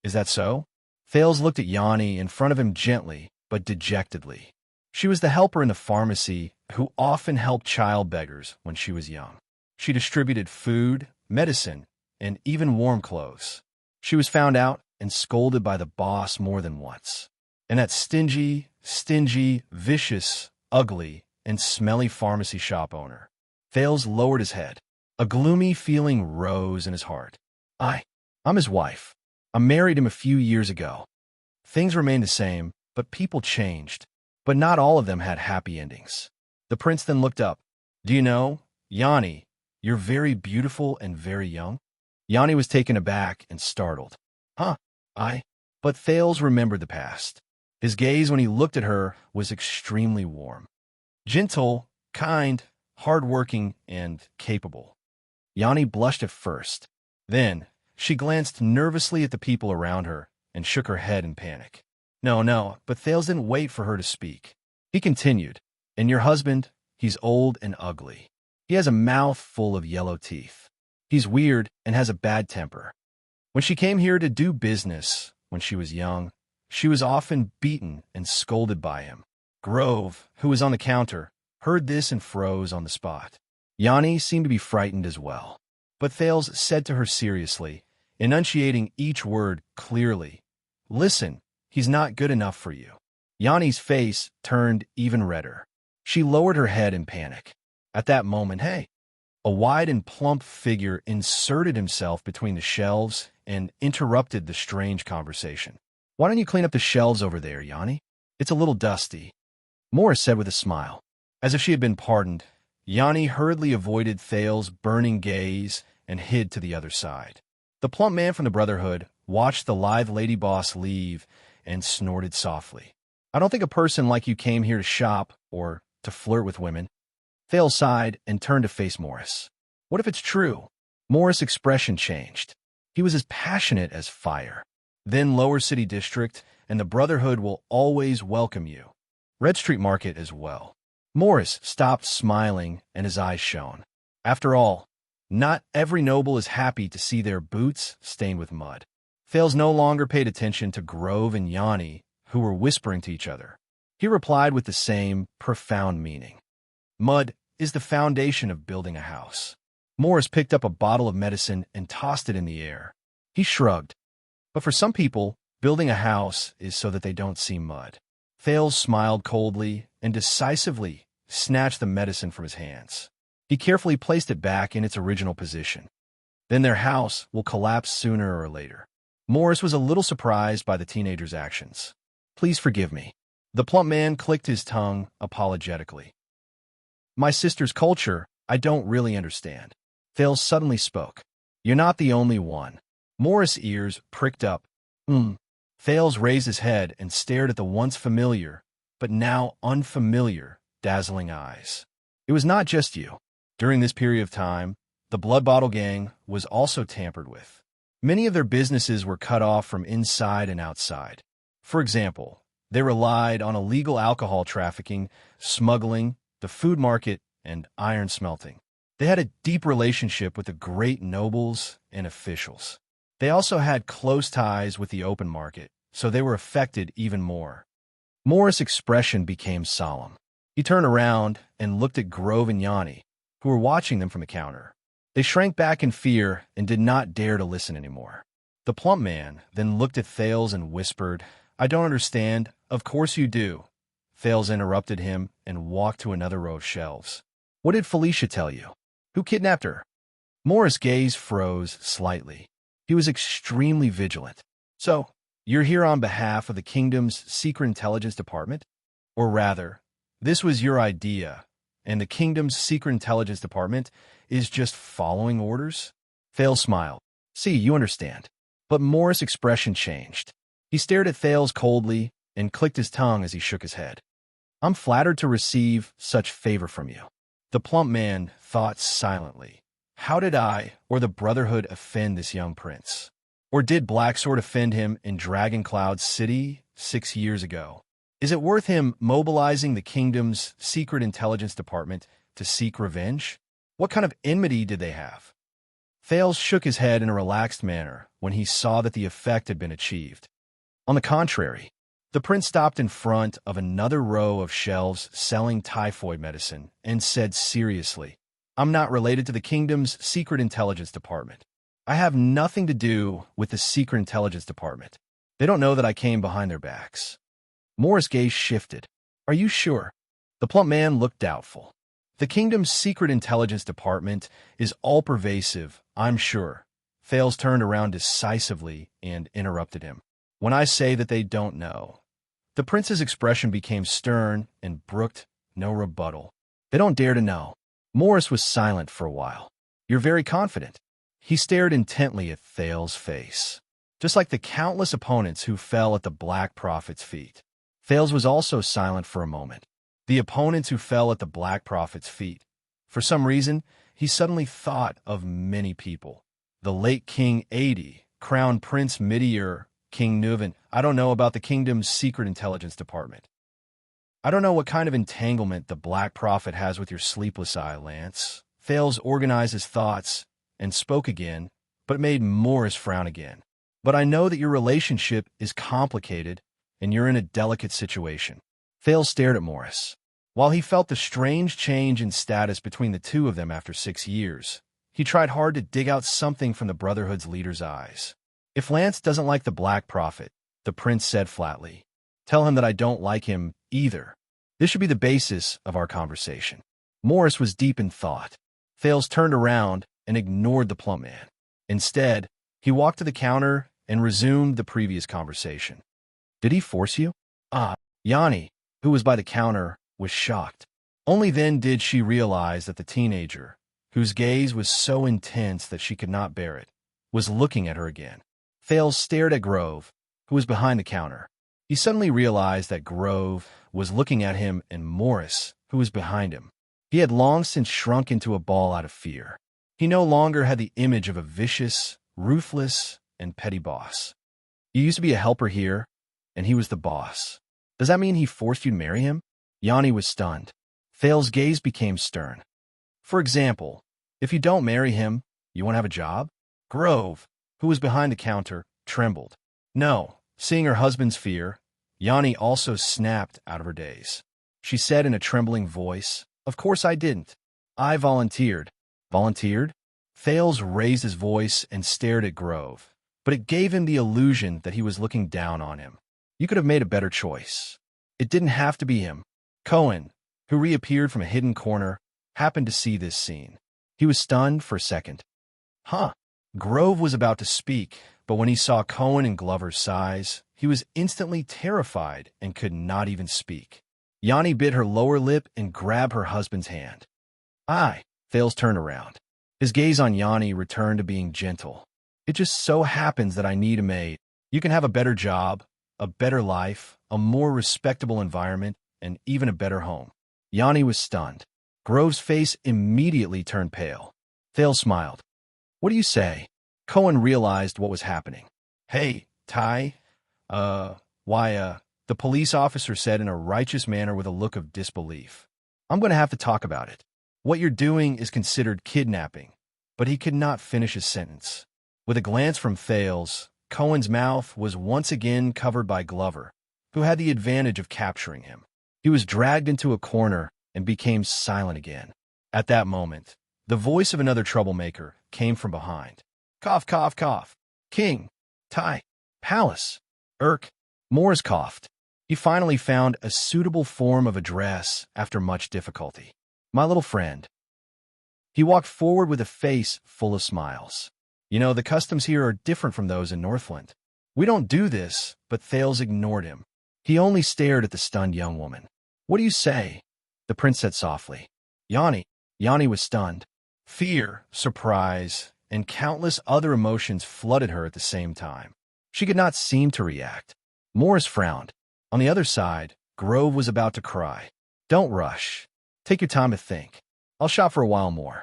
"Is that so?" Thales looked at Yanni in front of him gently but dejectedly. She was the helper in the pharmacy who often helped child beggars when she was young. She distributed food, medicine, and even warm clothes. She was found out and scolded by the boss more than once. And that stingy, vicious, ugly, and smelly pharmacy shop owner. Thales lowered his head. A gloomy feeling rose in his heart. I'm his wife. I married him a few years ago. Things remained the same, but people changed. But not all of them had happy endings. The prince then looked up. "Do you know, Yanni, you're very beautiful and very young?" Yanni was taken aback and startled. But Thales remembered the past. His gaze when he looked at her was extremely warm. Gentle, kind, hard-working, and capable. Yanni blushed at first. Then, she glanced nervously at the people around her and shook her head in panic. No, but Thales didn't wait for her to speak. He continued, "And your husband, he's old and ugly. He has a mouth full of yellow teeth. He's weird and has a bad temper. When she came here to do business when she was young, she was often beaten and scolded by him." Grove, who was on the counter, heard this and froze on the spot. Yanni seemed to be frightened as well. But Thales said to her seriously, enunciating each word clearly. Listen, he's not good enough for you. Yanni's face turned even redder. She lowered her head in panic. At that moment, a wide and plump figure inserted himself between the shelves and interrupted the strange conversation. Why don't you clean up the shelves over there, Yanni? It's a little dusty, Morris said with a smile. As if she had been pardoned, Yanni hurriedly avoided Thale's burning gaze and hid to the other side. The plump man from the Brotherhood watched the lithe lady boss leave and snorted softly. I don't think a person like you came here to shop or to flirt with women. Thale sighed and turned to face Morris. What if it's true? Morris' expression changed. He was as passionate as fire. Then Lower City District and the Brotherhood will always welcome you. Red Street Market as well. Morris stopped smiling and his eyes shone. After all, not every noble is happy to see their boots stained with mud. Thales no longer paid attention to Grove and Yanni, who were whispering to each other. He replied with the same profound meaning. Mud is the foundation of building a house. Morris picked up a bottle of medicine and tossed it in the air. He shrugged. But for some people, building a house is so that they don't see mud. Thales smiled coldly and decisively snatched the medicine from his hands. He carefully placed it back in its original position. Then their house will collapse sooner or later. Morris was a little surprised by the teenager's actions. Please forgive me. The plump man clicked his tongue apologetically. My sister's culture, I don't really understand. Thales suddenly spoke. You're not the only one. Morris' ears pricked up. Thales raised his head and stared at the once familiar, but now unfamiliar, dazzling eyes. It was not just you. During this period of time, the Blood Bottle Gang was also tampered with. Many of their businesses were cut off from inside and outside. For example, they relied on illegal alcohol trafficking, smuggling, the food market, and iron smelting. They had a deep relationship with the great nobles and officials. They also had close ties with the open market, so they were affected even more. Morris' expression became solemn. He turned around and looked at Grove and Yanni, who were watching them from the counter. They shrank back in fear and did not dare to listen anymore. The plump man then looked at Thales and whispered, I don't understand. Of course you do. Thales interrupted him and walked to another row of shelves. What did Felicia tell you? Who kidnapped her? Morris' gaze froze slightly. He was extremely vigilant. So, you're here on behalf of the kingdom's secret intelligence department? Or rather, this was your idea, and the kingdom's secret intelligence department is just following orders? Thales smiled. See, you understand. But Morris' expression changed. He stared at Thales coldly and clicked his tongue as he shook his head. I'm flattered to receive such favor from you. The plump man thought silently. How did I or the Brotherhood offend this young prince? Or did Blacksword offend him in Dragon Cloud City 6 years ago? Is it worth him mobilizing the kingdom's secret intelligence department to seek revenge? What kind of enmity did they have? Thales shook his head in a relaxed manner when he saw that the effect had been achieved. On the contrary, the prince stopped in front of another row of shelves selling typhoid medicine and said seriously, I'm not related to the kingdom's secret intelligence department. I have nothing to do with the secret intelligence department. They don't know that I came behind their backs. Morris' gaze shifted. Are you sure? The plump man looked doubtful. The kingdom's secret intelligence department is all-pervasive, I'm sure. Thales turned around decisively and interrupted him. When I say that they don't know. The prince's expression became stern and brooked no rebuttal. They don't dare to know. Morris was silent for a while. You're very confident. He stared intently at Thales' face, just like the countless opponents who fell at the Black Prophet's feet. Thales was also silent for a moment. The opponents who fell at the Black Prophet's feet. For some reason, he suddenly thought of many people. The late King Adi, Crown Prince Midier, King Nuvan. I don't know about the kingdom's secret intelligence department. I don't know what kind of entanglement the Black Prophet has with your sleepless eye, Lance. Thales organized his thoughts and spoke again, but made Morris frown again. But I know that your relationship is complicated and you're in a delicate situation. Thales stared at Morris. While he felt the strange change in status between the two of them after 6 years, he He tried hard to dig out something from the Brotherhood's leader's eyes. "If Lance doesn't like the Black Prophet," the prince said flatly, "tell him that I don't like him either. This should be the basis of our conversation." Morris was deep in thought. Thales turned around and ignored the plump man. Instead, he walked to the counter and resumed the previous conversation. "Did he force you?" Yanni, who was by the counter, was shocked. Only then did she realize that the teenager, whose gaze was so intense that she could not bear it, was looking at her again. Thales stared at Grove, who was behind the counter. He suddenly realized that Grove was looking at him and Morris, who was behind him. He had long since shrunk into a ball out of fear. He no longer had the image of a vicious, ruthless, and petty boss. "You used to be a helper here, and he was the boss. Does that mean he forced you to marry him?" Yanni was stunned. Thales' gaze became stern. "For example, if you don't marry him, you won't have a job?" Grove, who was behind the counter, trembled. "No." Seeing her husband's fear, Yanni also snapped out of her daze. She said in a trembling voice, "Of course I didn't. I volunteered." "Volunteered?" Thales raised his voice and stared at Grove, but it gave him the illusion that he was looking down on him. "You could have made a better choice. It didn't have to be him." Cohen, who reappeared from a hidden corner, happened to see this scene. He was stunned for a second. Grove was about to speak, but when he saw Cohen and Glover's size, he was instantly terrified and could not even speak. Yanni bit her lower lip and grabbed her husband's hand. Thales turned around. His gaze on Yanni returned to being gentle. "It just so happens that I need a maid. You can have a better job, a better life, a more respectable environment, and even a better home." Yanni was stunned. Grove's face immediately turned pale. Thales smiled. "What do you say?" Cohen realized what was happening. "Hey, Ty, the police officer said in a righteous manner with a look of disbelief. "I'm going to have to talk about it. What you're doing is considered kidnapping." But he could not finish his sentence. With a glance from Thales, Cohen's mouth was once again covered by Glover, who had the advantage of capturing him. He was dragged into a corner and became silent again. At that moment, the voice of another troublemaker came from behind. "Cough, cough, cough. King, Ty, Palace, Morris coughed. He finally found a suitable form of address after much difficulty. "My little friend." He walked forward with a face full of smiles. "You know, the customs here are different from those in Northland. We don't do this," but Thales ignored him. He only stared at the stunned young woman. "What do you say?" the prince said softly. Yanni was stunned. Fear, surprise, and countless other emotions flooded her at the same time. She could not seem to react. Morris frowned. On the other side, Grove was about to cry. "Don't rush. Take your time to think. I'll shop for a while more."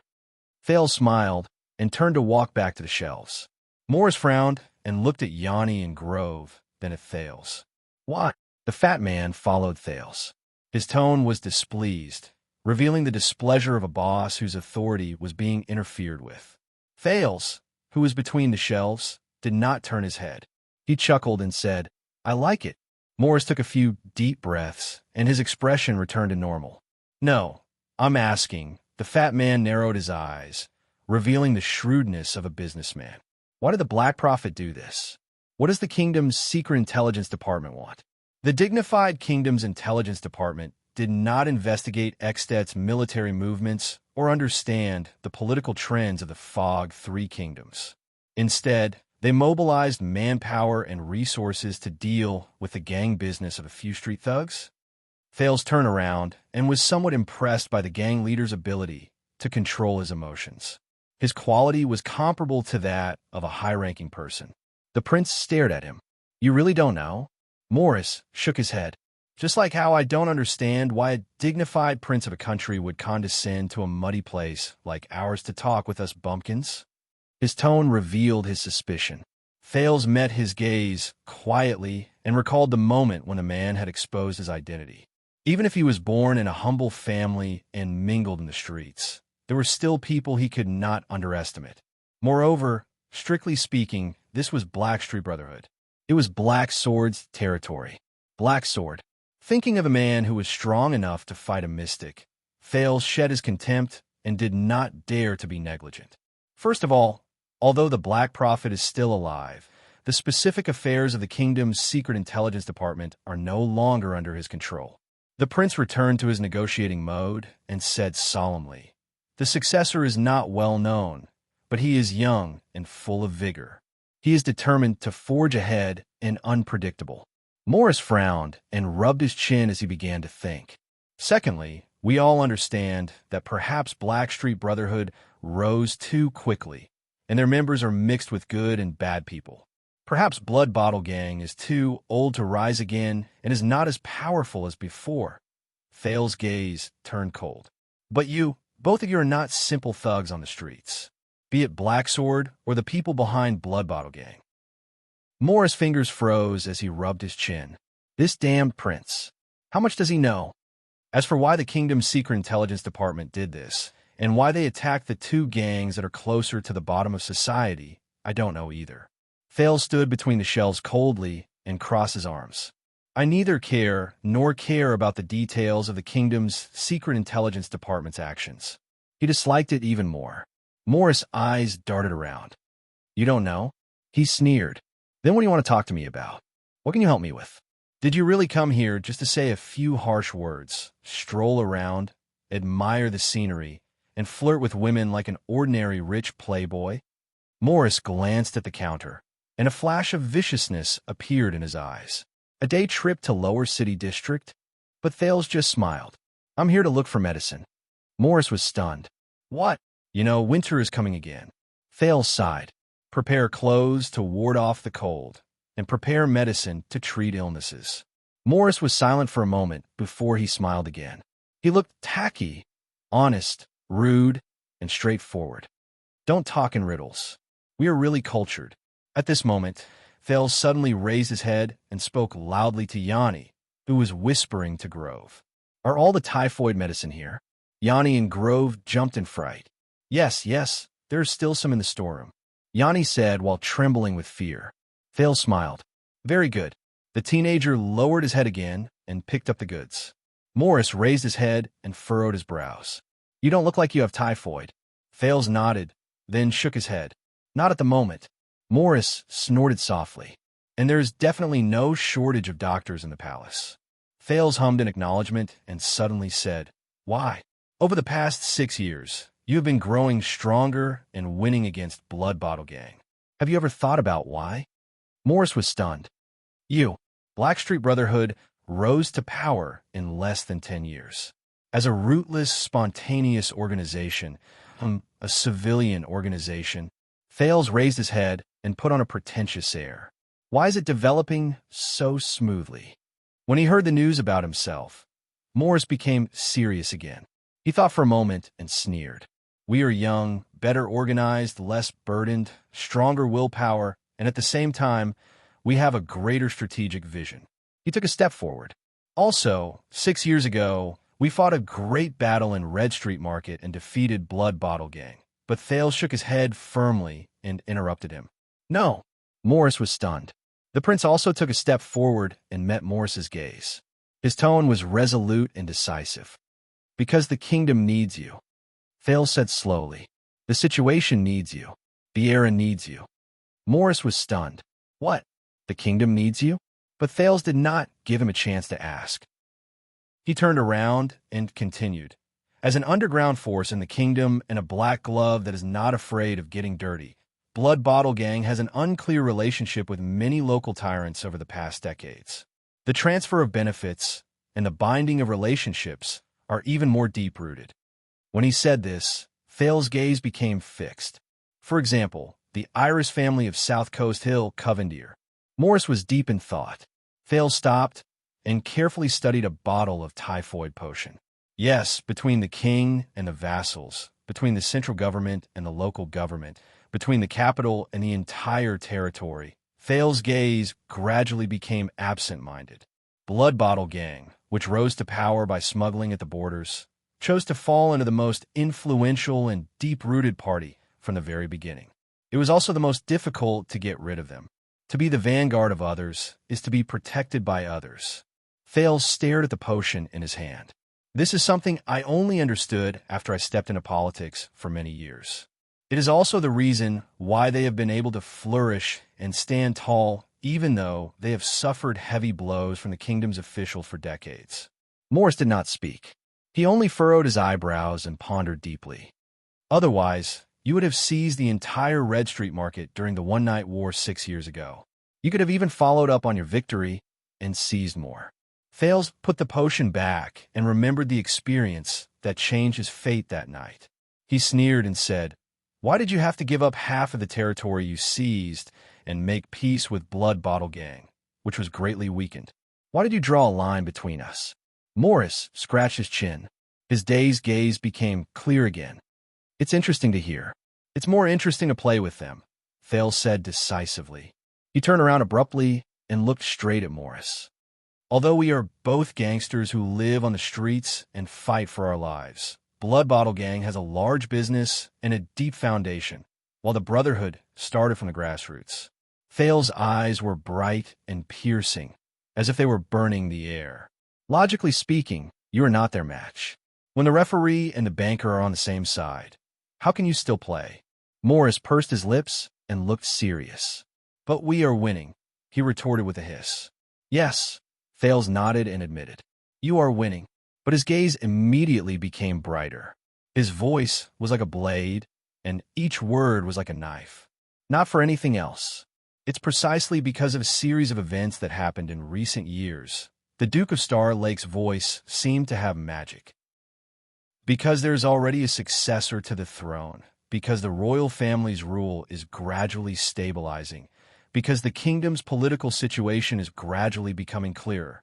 Thales smiled and turned to walk back to the shelves. Morris frowned and looked at Yanni and Grove, then at Thales. "What?" The fat man followed Thales. His tone was displeased, revealing the displeasure of a boss whose authority was being interfered with. Thales, who was between the shelves, did not turn his head. He chuckled and said, "I like it." Morris took a few deep breaths, and his expression returned to normal. "No, I'm asking." The fat man narrowed his eyes, revealing the shrewdness of a businessman. "Why did the Black Prophet do this? What does the kingdom's secret intelligence department want?" The dignified kingdom's intelligence department did not investigate Extet's military movements or understand the political trends of the Fog Three Kingdoms. Instead, they mobilized manpower and resources to deal with the gang business of a few street thugs. Thales turned around and was somewhat impressed by the gang leader's ability to control his emotions. His quality was comparable to that of a high-ranking person. The prince stared at him. "You really don't know?" Morris shook his head. "Just like how I don't understand why a dignified prince of a country would condescend to a muddy place like ours to talk with us bumpkins." His tone revealed his suspicion. Thales met his gaze quietly and recalled the moment when the man had exposed his identity. Even if he was born in a humble family and mingled in the streets, there were still people he could not underestimate. Moreover, strictly speaking, this was Black Street Brotherhood. It was Black Sword's territory. Black Sword. Thinking of a man who was strong enough to fight a mystic, Thales shed his contempt and did not dare to be negligent. First of all, although the Black Prophet is still alive, the specific affairs of the kingdom's secret intelligence department are no longer under his control. The prince returned to his negotiating mode and said solemnly, "The successor is not well known, but he is young and full of vigor. He is determined to forge ahead and unpredictable." Morris frowned and rubbed his chin as he began to think. Secondly, we all understand that perhaps Blackstreet Brotherhood rose too quickly, and their members are mixed with good and bad people. Perhaps Blood Bottle Gang is too old to rise again and is not as powerful as before. Thale's gaze turned cold. But both of you are not simple thugs on the streets, be it Black Sword or the people behind Blood Bottle Gang. Morris' fingers froze as he rubbed his chin. This damned prince. How much does he know? As for why the kingdom's secret intelligence department did this, and why they attacked the two gangs that are closer to the bottom of society, I don't know either. Thale stood between the shelves coldly and crossed his arms. I neither care nor care about the details of the kingdom's secret intelligence department's actions. He disliked it even more. Morris' eyes darted around. You don't know? He sneered. Then what do you want to talk to me about? What can you help me with? Did you really come here just to say a few harsh words, stroll around, admire the scenery, and flirt with women like an ordinary rich playboy? Morris glanced at the counter, and a flash of viciousness appeared in his eyes. A day trip to Lower City District? But Thales just smiled. I'm here to look for medicine. Morris was stunned. What? Winter is coming again. Thales sighed. Prepare clothes to ward off the cold, and prepare medicine to treat illnesses. Morris was silent for a moment before he smiled again. He looked tacky, honest, rude, and straightforward. Don't talk in riddles. We are really cultured. At this moment, Thales suddenly raised his head and spoke loudly to Yanni, who was whispering to Grove. Are all the typhoid medicine here? Yanni and Grove jumped in fright. Yes, there is still some in the storeroom, Yanni said while trembling with fear. Thales smiled. Very good. The teenager lowered his head again and picked up the goods. Morris raised his head and furrowed his brows. You don't look like you have typhoid. Thales nodded, then shook his head. Not at the moment. Morris snorted softly. And there is definitely no shortage of doctors in the palace. Thales hummed in acknowledgement and suddenly said, Why? Over the past 6 years, you have been growing stronger and winning against Blood Bottle Gang. Have you ever thought about why? Morris was stunned. Blackstreet Brotherhood rose to power in less than 10 years. As a rootless, spontaneous organization, a civilian organization, Thales raised his head and put on a pretentious air. Why is it developing so smoothly? When he heard the news about himself, Morris became serious again. He thought for a moment and sneered. We are young, better organized, less burdened, stronger willpower, and at the same time, we have a greater strategic vision. He took a step forward. Also, 6 years ago, we fought a great battle in Red Street Market and defeated Blood Bottle Gang. But Thales shook his head firmly and interrupted him. No. Morris was stunned. The prince also took a step forward and met Morris's gaze. His tone was resolute and decisive. Because the kingdom needs you. Thales said slowly. The situation needs you. The era needs you. Morris was stunned. What? The kingdom needs you? But Thales did not give him a chance to ask. He turned around and continued. As an underground force in the kingdom and a black glove that is not afraid of getting dirty, Blood Bottle Gang has an unclear relationship with many local tyrants over the past decades. The transfer of benefits and the binding of relationships are even more deep-rooted. When he said this, Thales' gaze became fixed. For example, the Iris family of South Coast Hill, Covendier. Morris was deep in thought. Thales stopped and carefully studied a bottle of typhoid potion. Yes, between the king and the vassals, between the central government and the local government, between the capital and the entire territory, Thales' gaze gradually became absent-minded. Blood Bottle Gang, which rose to power by smuggling at the borders, chose to fall into the most influential and deep-rooted party from the very beginning. It was also the most difficult to get rid of them. To be the vanguard of others is to be protected by others. Thales stared at the potion in his hand. This is something I only understood after I stepped into politics for many years. It is also the reason why they have been able to flourish and stand tall even though they have suffered heavy blows from the kingdom's officials for decades. Morris did not speak. He only furrowed his eyebrows and pondered deeply. Otherwise, you would have seized the entire Red Street market during the one-night war 6 years ago. You could have even followed up on your victory and seized more. Thales put the potion back and remembered the experience that changed his fate that night. He sneered and said, "Why did you have to give up half of the territory you seized and make peace with Blood Bottle Gang, which was greatly weakened? Why did you draw a line between us?" Morris scratched his chin. His dazed gaze became clear again. "It's interesting to hear. It's more interesting to play with them," Thales said decisively. He turned around abruptly and looked straight at Morris. "Although we are both gangsters who live on the streets and fight for our lives, Blood Bottle Gang has a large business and a deep foundation, while the Brotherhood started from the grassroots." Thales' eyes were bright and piercing, as if they were burning the air. "Logically speaking, you are not their match. When the referee and the banker are on the same side, how can you still play?" Morris pursed his lips and looked serious. "But we are winning," he retorted with a hiss. "Yes," Thales nodded and admitted. "You are winning." But his gaze immediately became brighter. His voice was like a blade, and each word was like a knife. "Not for anything else. It's precisely because of a series of events that happened in recent years. The Duke of Star Lake's voice seemed to have magic. Because there is already a successor to the throne, because the royal family's rule is gradually stabilizing, because the kingdom's political situation is gradually becoming clearer,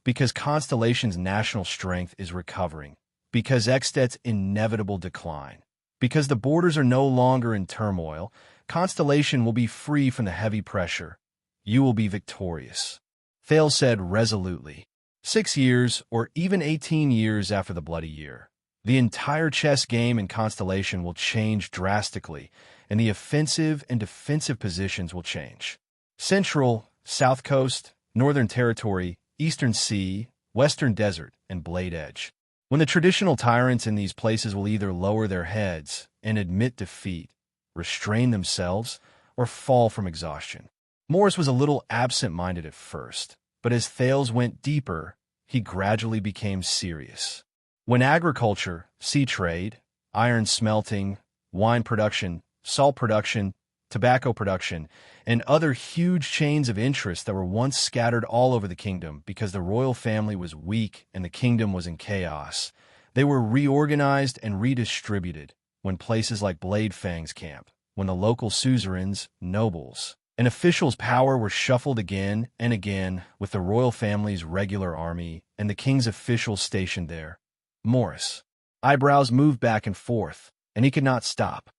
because Constellation's national strength is recovering, because Extet's inevitable decline, because the borders are no longer in turmoil, Constellation will be free from the heavy pressure. You will be victorious," Thales said resolutely. 6 years, or even 18 years after the Bloody Year, the entire chess game in Constellation will change drastically, and the offensive and defensive positions will change. Central, South Coast, Northern Territory, Eastern Sea, Western Desert, and Blade Edge. When the traditional tyrants in these places will either lower their heads and admit defeat, restrain themselves, or fall from exhaustion. Morris was a little absent-minded at first, but as Thales went deeper, he gradually became serious. When agriculture, sea trade, iron smelting, wine production, salt production, tobacco production, and other huge chains of interest that were once scattered all over the kingdom because the royal family was weak and the kingdom was in chaos, they were reorganized and redistributed when places like Blade Fang's camp, when the local suzerains, nobles, and officials' power were shuffled again and again with the royal family's regular army and the king's officials stationed there. Morris' eyebrows moved back and forth, and he could not stop.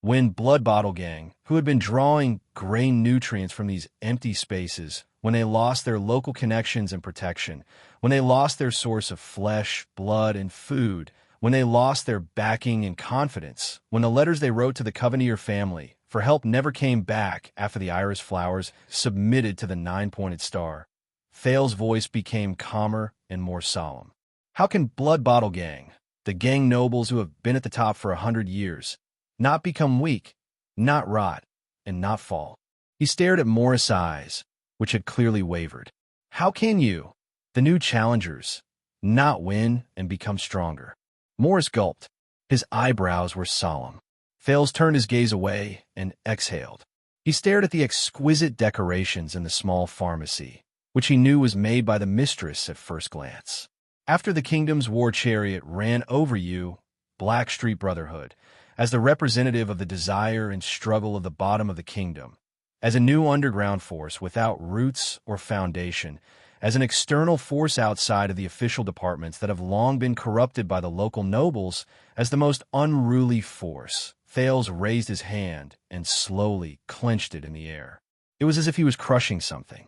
When Blood Bottle Gang, who had been drawing grain nutrients from these empty spaces, when they lost their local connections and protection, when they lost their source of flesh, blood, and food, when they lost their backing and confidence, when the letters they wrote to the Covenanter family for help never came back after the iris flowers submitted to the 9-pointed star, Thales' voice became calmer and more solemn. How can Blood Bottle Gang, the gang nobles who have been at the top for 100 years, not become weak, not rot, and not fall? He stared at Morris' eyes, which had clearly wavered. How can you, the new challengers, not win and become stronger? Morris gulped. His eyebrows were solemn. Thales turned his gaze away and exhaled. He stared at the exquisite decorations in the small pharmacy, which he knew was made by the mistress at first glance. After the kingdom's war chariot ran over you, Blackstreet Brotherhood, as the representative of the desire and struggle of the bottom of the kingdom, as a new underground force without roots or foundation, as an external force outside of the official departments that have long been corrupted by the local nobles, as the most unruly force, Thales raised his hand and slowly clenched it in the air. It was as if he was crushing something.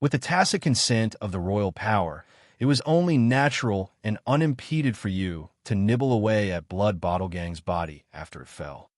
With the tacit consent of the royal power, it was only natural and unimpeded for you to nibble away at Blood Bottle Gang's body after it fell.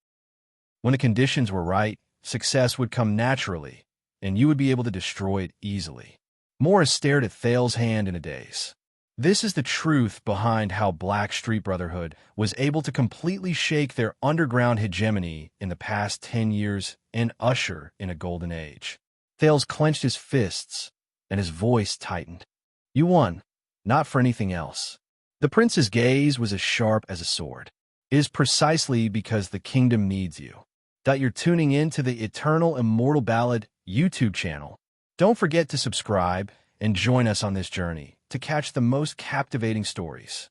When the conditions were right, success would come naturally, and you would be able to destroy it easily. Morris stared at Thales' hand in a daze. This is the truth behind how Black Street Brotherhood was able to completely shake their underground hegemony in the past 10 years and usher in a golden age. Thales clenched his fists, and his voice tightened. You won, not for anything else. The prince's gaze was as sharp as a sword. It is precisely because the kingdom needs you that you're tuning in to the Eternal Immortal Ballad YouTube channel. Don't forget to subscribe and join us on this journey to catch the most captivating stories.